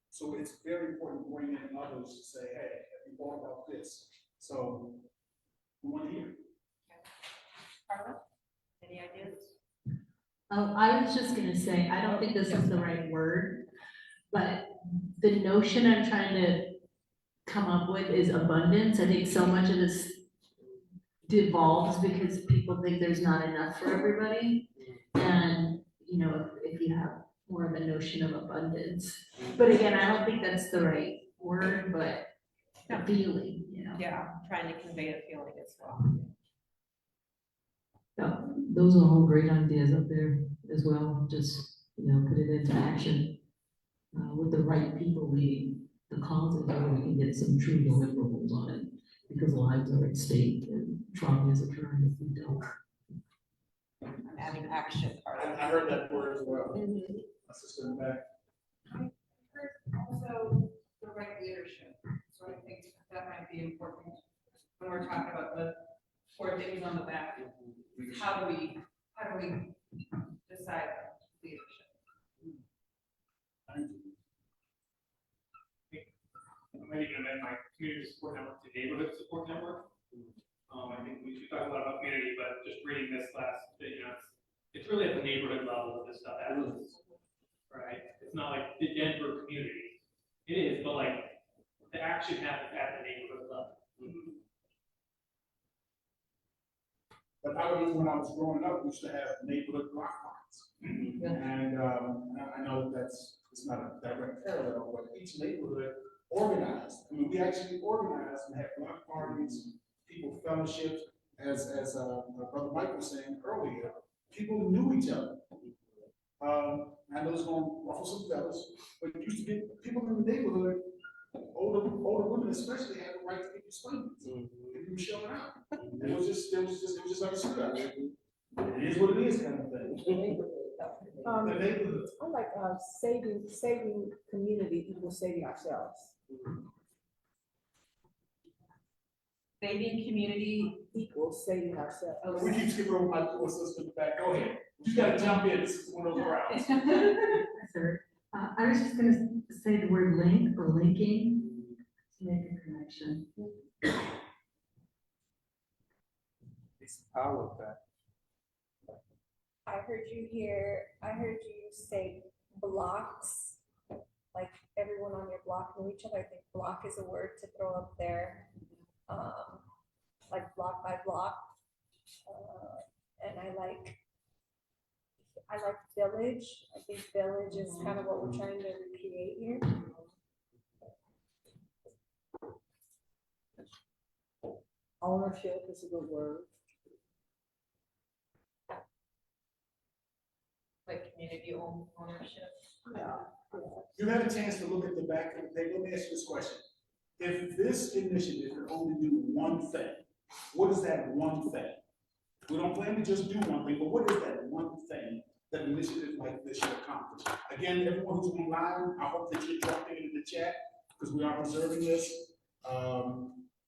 So it's very important to bring in others to say, hey, have you thought about this? So we want to hear. Carla, any ideas? I was just gonna say, I don't think this is the right word, but the notion I'm trying to come up with is abundance. I think so much of this devolves because people think there's not enough for everybody. And, you know, if you have more of a notion of abundance, but again, I don't think that's the right word, but a feeling, you know. Yeah, trying to convey a feeling as well. Yeah, those are all great ideas up there as well, just, you know, put it into action. With the right people leading the causes, where we can get some true deliverables on it, because lives are at stake and trauma is occurring if we don't. I'm adding action part. I heard that word as well. My sister in the back. I heard also the right leadership, so I think that might be important when we're talking about the 4 things on the back. How do we decide leadership? I'm going to amend my community support network to neighborhood support network. I think we should talk a lot about community, but just reading this last, you know, it's really at the neighborhood level that this stuff happens, right? But I remember when I was growing up, we used to have neighborhood block parties. And I know it's not a direct parallel, but each neighborhood organized. I mean, we actually organized and had block parties, people fellowships, as Brother Mike was saying earlier, people knew each other. I know it's going to ruffle some feathers, but it used to be people in the neighborhood, older women especially, had the right to get your sponges. If you were showing out. It was just understood. It is what it is, kind of thing. The neighborhood. I like saving community equals saving ourselves. Saving community equals saving ourselves. We keep skipping over my little sister in the back. Go ahead. You gotta jump in. This is one of those rounds. Sir, I was just gonna say the word link or linking to make a connection. It's power of that. I heard you say blocks, like everyone on your block knew each other. I think block is a word to throw up there, like block by block. And I like village. I think village is kind of what we're trying to recreate here. Ownership is a good word. Like community ownership. Yeah. You had a chance to look at the back of the page. Let me ask you this question. If this initiative could only do one thing, what is that one thing? We don't plan to just do one thing, but what is that one thing that an initiative like this should accomplish? Again, everyone who's online, I hope that you're dropping it in the chat because we are observing this.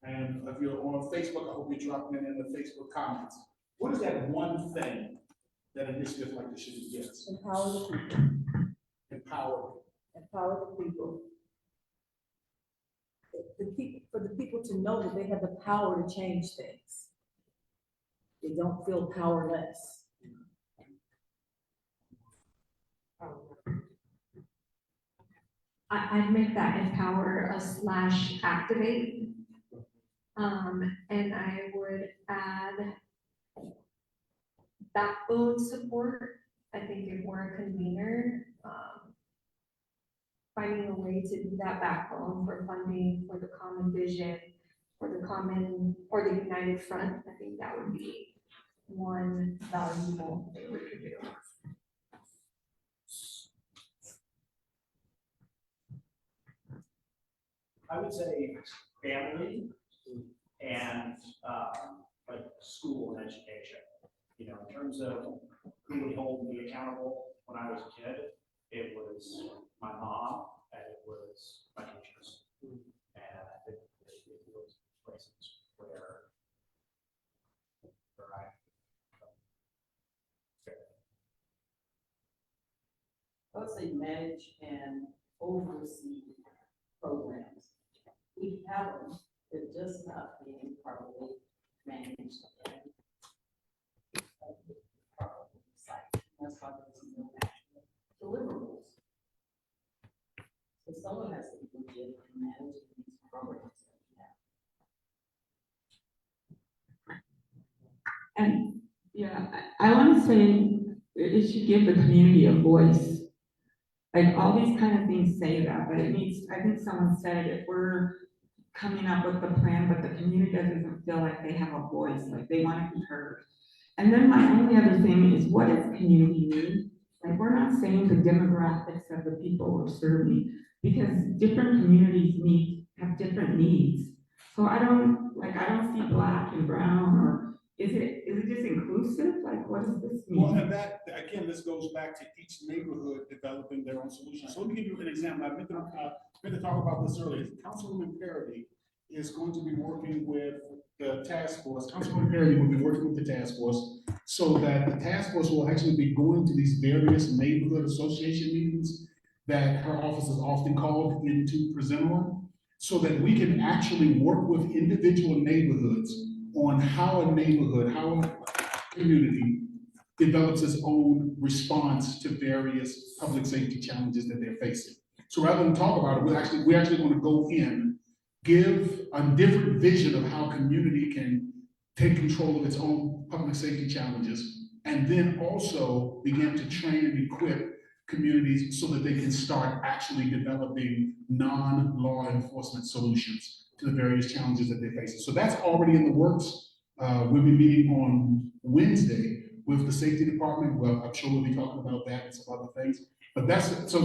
And if you're on Facebook, I hope you're dropping it in the Facebook comments. What is that one thing that an initiative like this should do? Yes. Empower the people. Empower the people. For the people to know that they have the power to change things. They don't feel powerless. I'd make that empower / activate. And I would add backbone support. I think if we're a convener, finding a way to do that backbone for funding, for the common vision, for the united front, I think that would be one valuable thing we could do. I would say family and like school and education. You know, in terms of who would hold me accountable when I was a kid, it was my mom and it was my teachers. And I think it was places where I would say manage and oversee programs. We have them, they're just not being properly managed and properly cited. That's why there's no national deliverables. So someone has to be legit in managing these programs that we have. And yeah, I want to say it should give the community a voice. Like all these kind of things say that, but it needs, I think someone said it, if we're coming up with the plan, but the community doesn't feel like they have a voice, like they want to be heard. And then my only other thing is, what does community need? Like we're not saying the demographics of the people we're serving, because different communities have different needs. So I don't see black and brown, or is it just inclusive? Like, what does this mean? Well, and that, again, this goes back to each neighborhood developing their own solution. So let me give you an example. I meant to talk about this earlier. Councilwoman Parody is going to be working with the task force. Councilwoman Parody will be working with the task force so that the task force will actually be going to these various neighborhood association meetings that her office is often called in to present on, so that we can actually work with individual neighborhoods on how a neighborhood, how a community develops its own response to various public safety challenges that they're facing. So rather than talk about it, we're actually going to go in, give a different vision of how community can take control of its own public safety challenges, and then also begin to train and equip communities so that they can start actually developing non-law enforcement solutions to the various challenges that they're facing. So that's already in the works. We'll be meeting on Wednesday with the safety department. Well, I'm sure we'll be talking about that and some other things. But that's so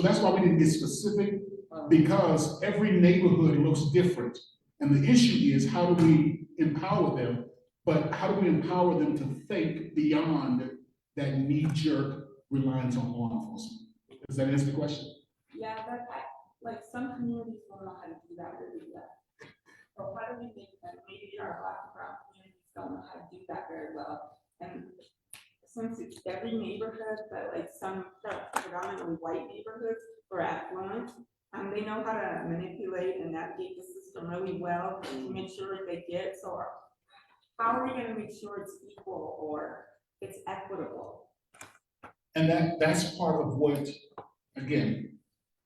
that's why we didn't get specific, because every neighborhood looks different. And the issue is, how do we empower them? But how do we empower them to think beyond that knee-jerk reliance on law enforcement? Does that answer the question? Yeah, but like some communities don't know how to do that really well. So how do we make that maybe our Black and brown communities don't know how to do that very well? And since it's every neighborhood, but like some predominantly white neighborhoods or affluent, they know how to manipulate and navigate the system really well to make sure they get. So how are we going to make sure it's equal or it's equitable? And that's part of what, again,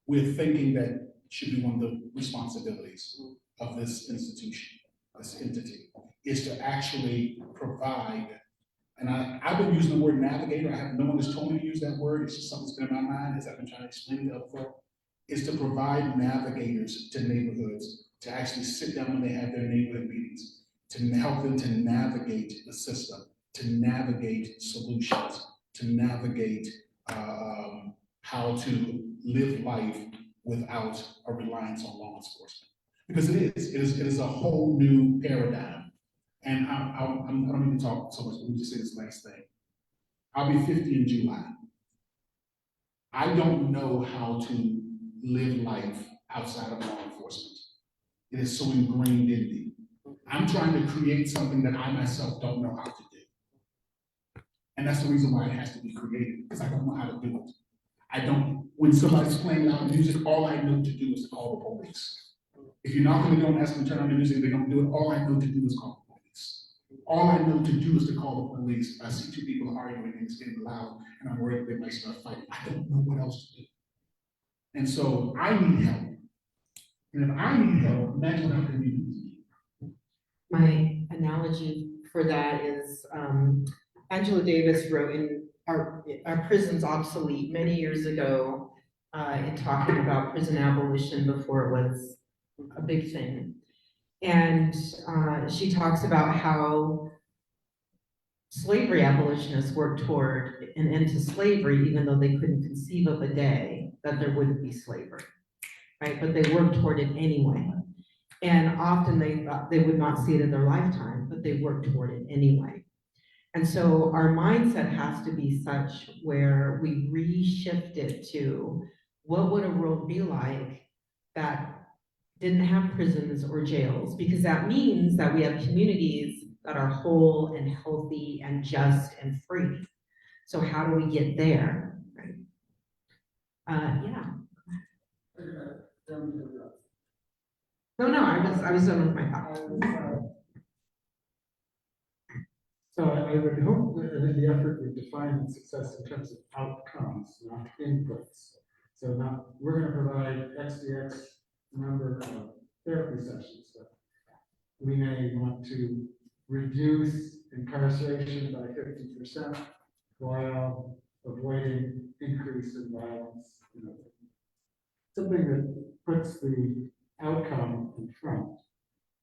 we're thinking that should be one of the responsibilities of this institution, this entity, is to actually provide, and I've been using the word navigator. No one has told me to use that word. It's just something that's been in my mind as I've been trying to explain it to other folks, is to provide navigators to neighborhoods, to actually sit down when they have their neighborhood meetings, to help them to navigate the system, to navigate solutions, to navigate how to live life without a reliance on law enforcement. Because it is a whole new paradigm. And I don't mean to talk so much, but let me just say this last thing. I'll be 50 in July. I don't know how to live life outside of law enforcement. It is so ingrained in me. I'm trying to create something that I myself don't know how to do. And that's the reason why it has to be created, because I don't know how to do it. When somebody's playing loud music, all I know to do is to call the police. If you're not going to go and ask them to turn on the music, they don't do it. All I know to do is call the police. All I know to do is to call the police. I see two people arguing and it's getting loud and I'm worried they might start fighting. I don't know what else to do. And so I need help. And if I need help, imagine what our communities need. My analogy for that is Angela Davis wrote in Our Prisons Obsolete many years ago in talking about prison abolition before it was a big thing. And she talks about how slavery abolitionists worked toward an end to slavery, even though they couldn't conceive of a day that there wouldn't be slavery, right? But they worked toward it anyway. And often they thought they would not see it in their lifetime, but they worked toward it anyway. And so our mindset has to be such where we reshift it to what would a world be like that didn't have prisons or jails, because that means that we have communities that are whole and healthy and just and free. So how do we get there, right? Yeah. No, I was done with my thoughts. So I would hope that in the effort we define success in terms of outcomes, not inputs. So now we're going to provide XDX number of therapy sessions, but we may want to reduce incarceration by 50% while avoiding increase in violence. Something that puts the outcome in front.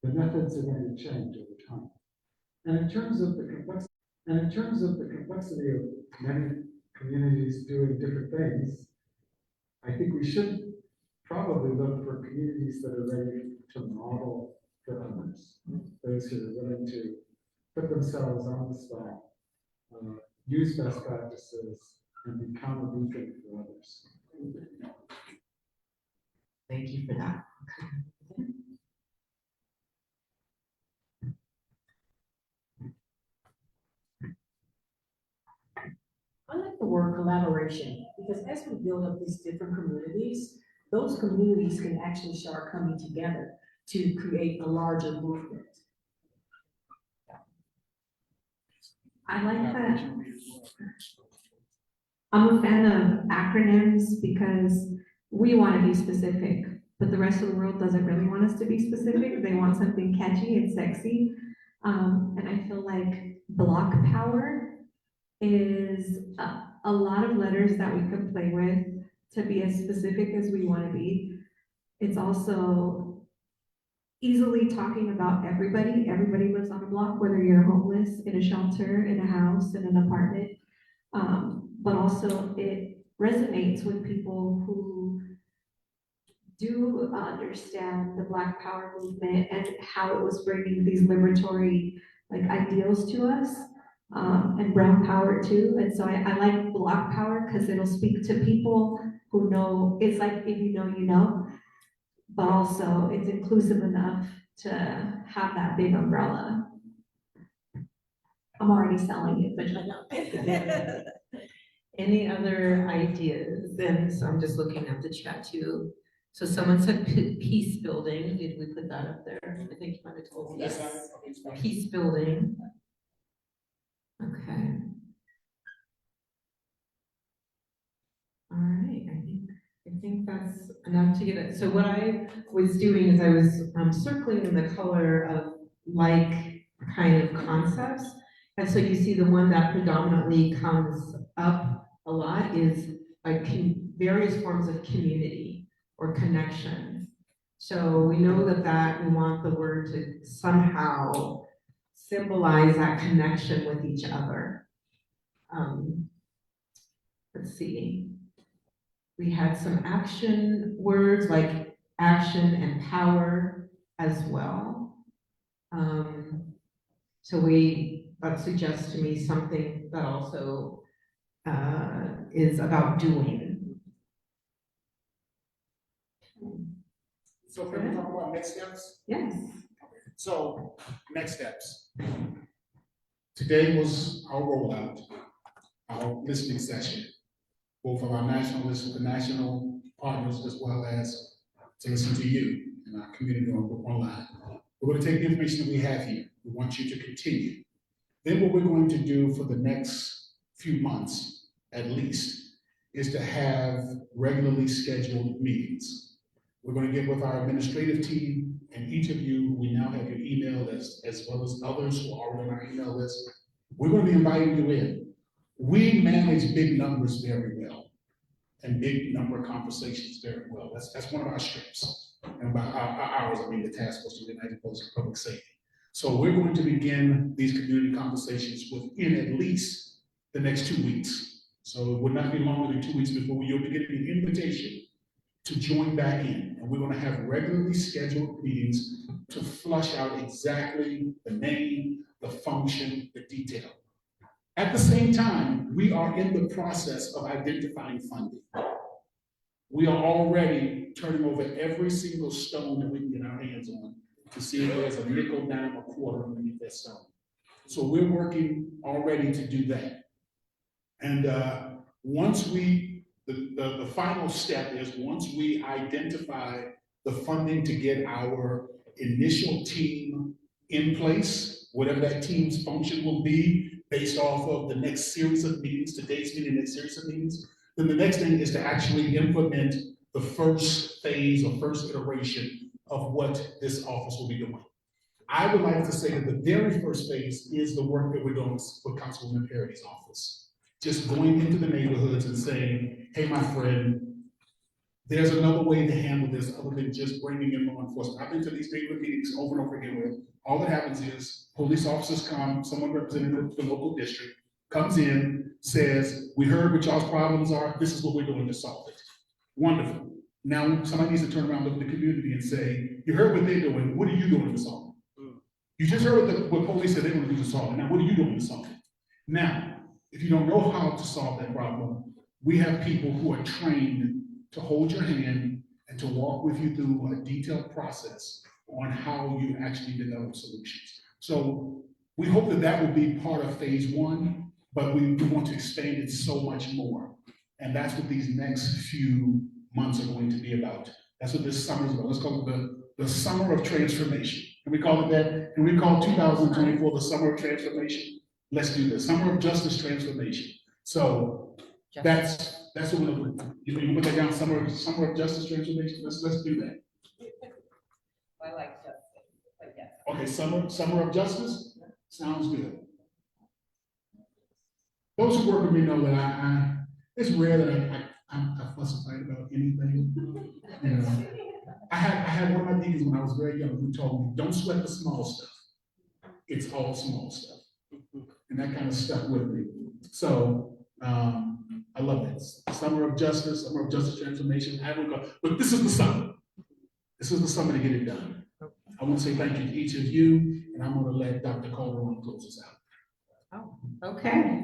The methods are going to change over time. And in terms of the complexity of many communities doing different things, I think we should probably look for communities that are ready to model for others, those who are willing to put themselves on the spot, use best practices, and become a beacon for others. Thank you for that. I like the word collaboration, because as we build up these different communities, those communities can actually start coming together to create a larger movement. I like that. I'm a fan of acronyms because we want to be specific, but the rest of the world doesn't really want us to be specific. They want something catchy and sexy. And I feel like block power is a lot of letters that we can play with to be as specific as we want to be. It's also easily talking about everybody. Everybody lives on a block, whether you're homeless, in a shelter, in a house, in an apartment. But also it resonates with people who do understand the Black Power movement and how it was bringing these liberatory ideals to us, and brown power too. And so I like Black Power because it'll speak to people who know, it's like if you know, you know, but also it's inclusive enough to have that big umbrella. I'm already selling it, but I know. Any other ideas? And so I'm just looking at the chat too. So someone said peace building. Did we put that up there? I think you might have told me. Yes. Peace building. Okay. All right, I think that's enough to get it. So what I was doing is I was circling in the color of kind of concepts. And so you see the one that predominantly comes up a lot is various forms of community or connection. So we know that we want the word to somehow symbolize that connection with each other. Let's see. We had some action words like action and power as well. So that suggests to me something that also is about doing. So can we talk about next steps? Yes. So, next steps. Today was our rollout, our listening session, both of our national partners as well as to listen to you and our community online. We're going to take the information that we have here. We want you to continue. Then what we're going to do for the next few months, at least, is to have regularly scheduled meetings. We're going to get with our administrative team and each of you, we now have your email as well as others who are already on our email list. We're going to be inviting you in. We manage big numbers very well and big number of conversations very well. That's one of our strengths. And by ours, I mean the task force of the United Post of Public Safety. So we're going to begin these community conversations within at least the next 2 weeks. So it would not be longer than 2 weeks before you'll be getting an invitation to join back in. And we're going to have regularly scheduled meetings to flush out exactly the name, the function, the detail. At the same time, we are in the process of identifying funding. We are already turning over every single stone that we can get our hands on to see if there's a nickel, dime, or quarter underneath that stone. So we're working already to do that. And once the final step is once we identify the funding to get our initial team in place, whatever that team's function will be, based off of the next series of meetings, today's meeting, next series of meetings, then the next thing is to actually implement the first phase or first iteration of what this office will be doing. I would like to say that the very first phase is the work that we're doing with Councilwoman Perry's office. Just going into the neighborhoods and saying, hey, my friend, there's another way to handle this other than just bringing in law enforcement. I've been to these neighborhood meetings over and over again where all that happens is police officers come, someone representing the local district comes in, says, we heard what y'all's problems are, this is what we're doing to solve it. Wonderful. Now somebody needs to turn around, look at the community and say, you heard what they're doing, what are you doing to solve it? You just heard what police said they want to do to solve it. Now what are you doing to solve it? Now, if you don't know how to solve that problem, we have people who are trained to hold your hand and to walk with you through a detailed process on how you actually develop solutions. So we hope that that will be part of phase one, but we want to expand it so much more. And that's what these next few months are going to be about. That's what this summer is about. Let's call it the summer of transformation. Can we call it that? Can we call 2024 the summer of transformation? Let's do this. Summer of justice transformation. So that's what we're going to do. You can put that down, summer of justice transformation. Let's do that. I like justice, but yes. Okay, summer of justice. Sounds good. Those who work with me know that it's rare that I fuss and fight about anything. You know, I had one of my deacons when I was very young who told me, don't sweat the small stuff. It's all small stuff. And that kind of stuck with me. So I love it. Summer of Justice Transformation, but this is the summer. This is the summer to get it done. I want to say thank you to each of you, and I'm going to let Dr. Calderon close us out. Okay.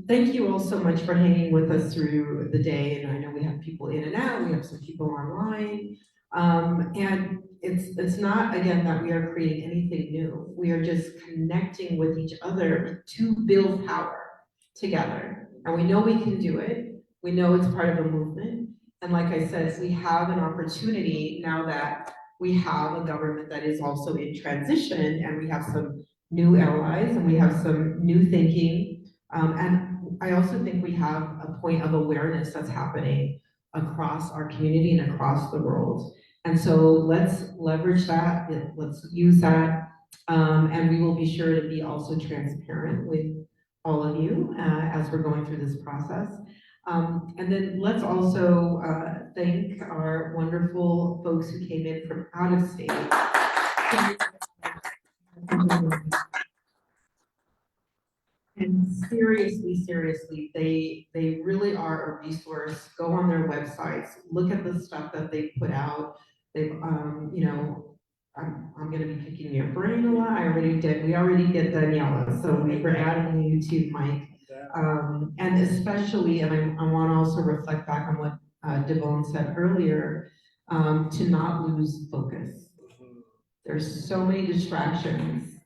Thank you all so much for hanging with us through the day. And I know we have people in and out, we have some people online. And it's not, again, that we are creating anything new. We are just connecting with each other to build power together. And we know we can do it. We know it's part of a movement. And like I said, we have an opportunity now that we have a government that is also in transition, and we have some new allies, and we have some new thinking. And I also think we have a point of awareness that's happening across our community and across the world. And so let's leverage that, let's use that, and we will be sure to be also transparent with all of you as we're going through this process. And then let's also thank our wonderful folks who came in from out of state. And seriously, they really are a resource. Go on their websites, look at the stuff that they put out. They've, you know, I'm gonna be picking your brain a lot. We already did Daniela, so we're adding you to Mike. And especially, and I wanna also reflect back on what DeVone said earlier, to not lose focus. There's so many distractions.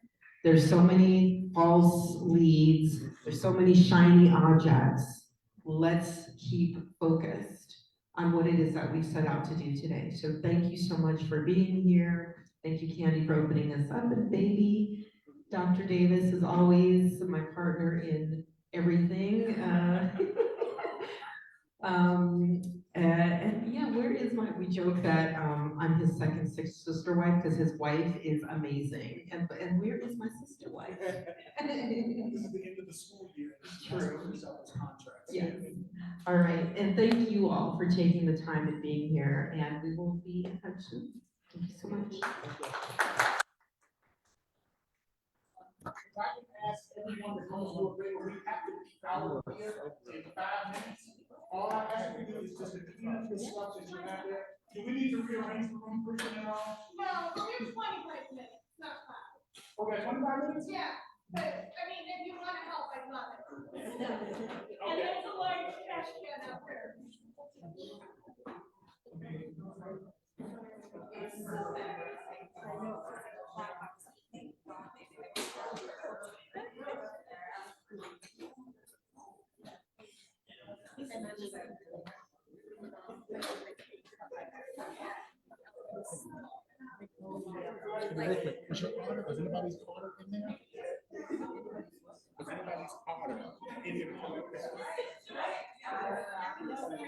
There's so many false leads. There's so many shiny objects. Let's keep focused on what it is that we've set out to do today. So thank you so much for being here. Thank you, Candi, for opening us up. And baby, Dr. Davis is always my partner in everything. And yeah, we joke that I'm his second sister wife because his wife is amazing. And where is my sister wife? This is the end of the school year. True. Contracts. Yes. All right. And thank you all for taking the time and being here. And we will be in touch soon. Thank you so much. If I can ask everyone to come to a break, we have to be out of here in 5 minutes. All I ask you to do is just to clean up the stuff that you have there. Do we need to rearrange the room for you now? No, there's 25 minutes, not 5. Okay, 25 minutes? Yeah, but, I mean, if you wanna help, I'd love it. And there's a large trash can up there. It's so embarrassing. I know. Real quick, is your order, is anybody's order in there? Is anybody's order in your comments? I know for a fact.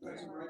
That's right.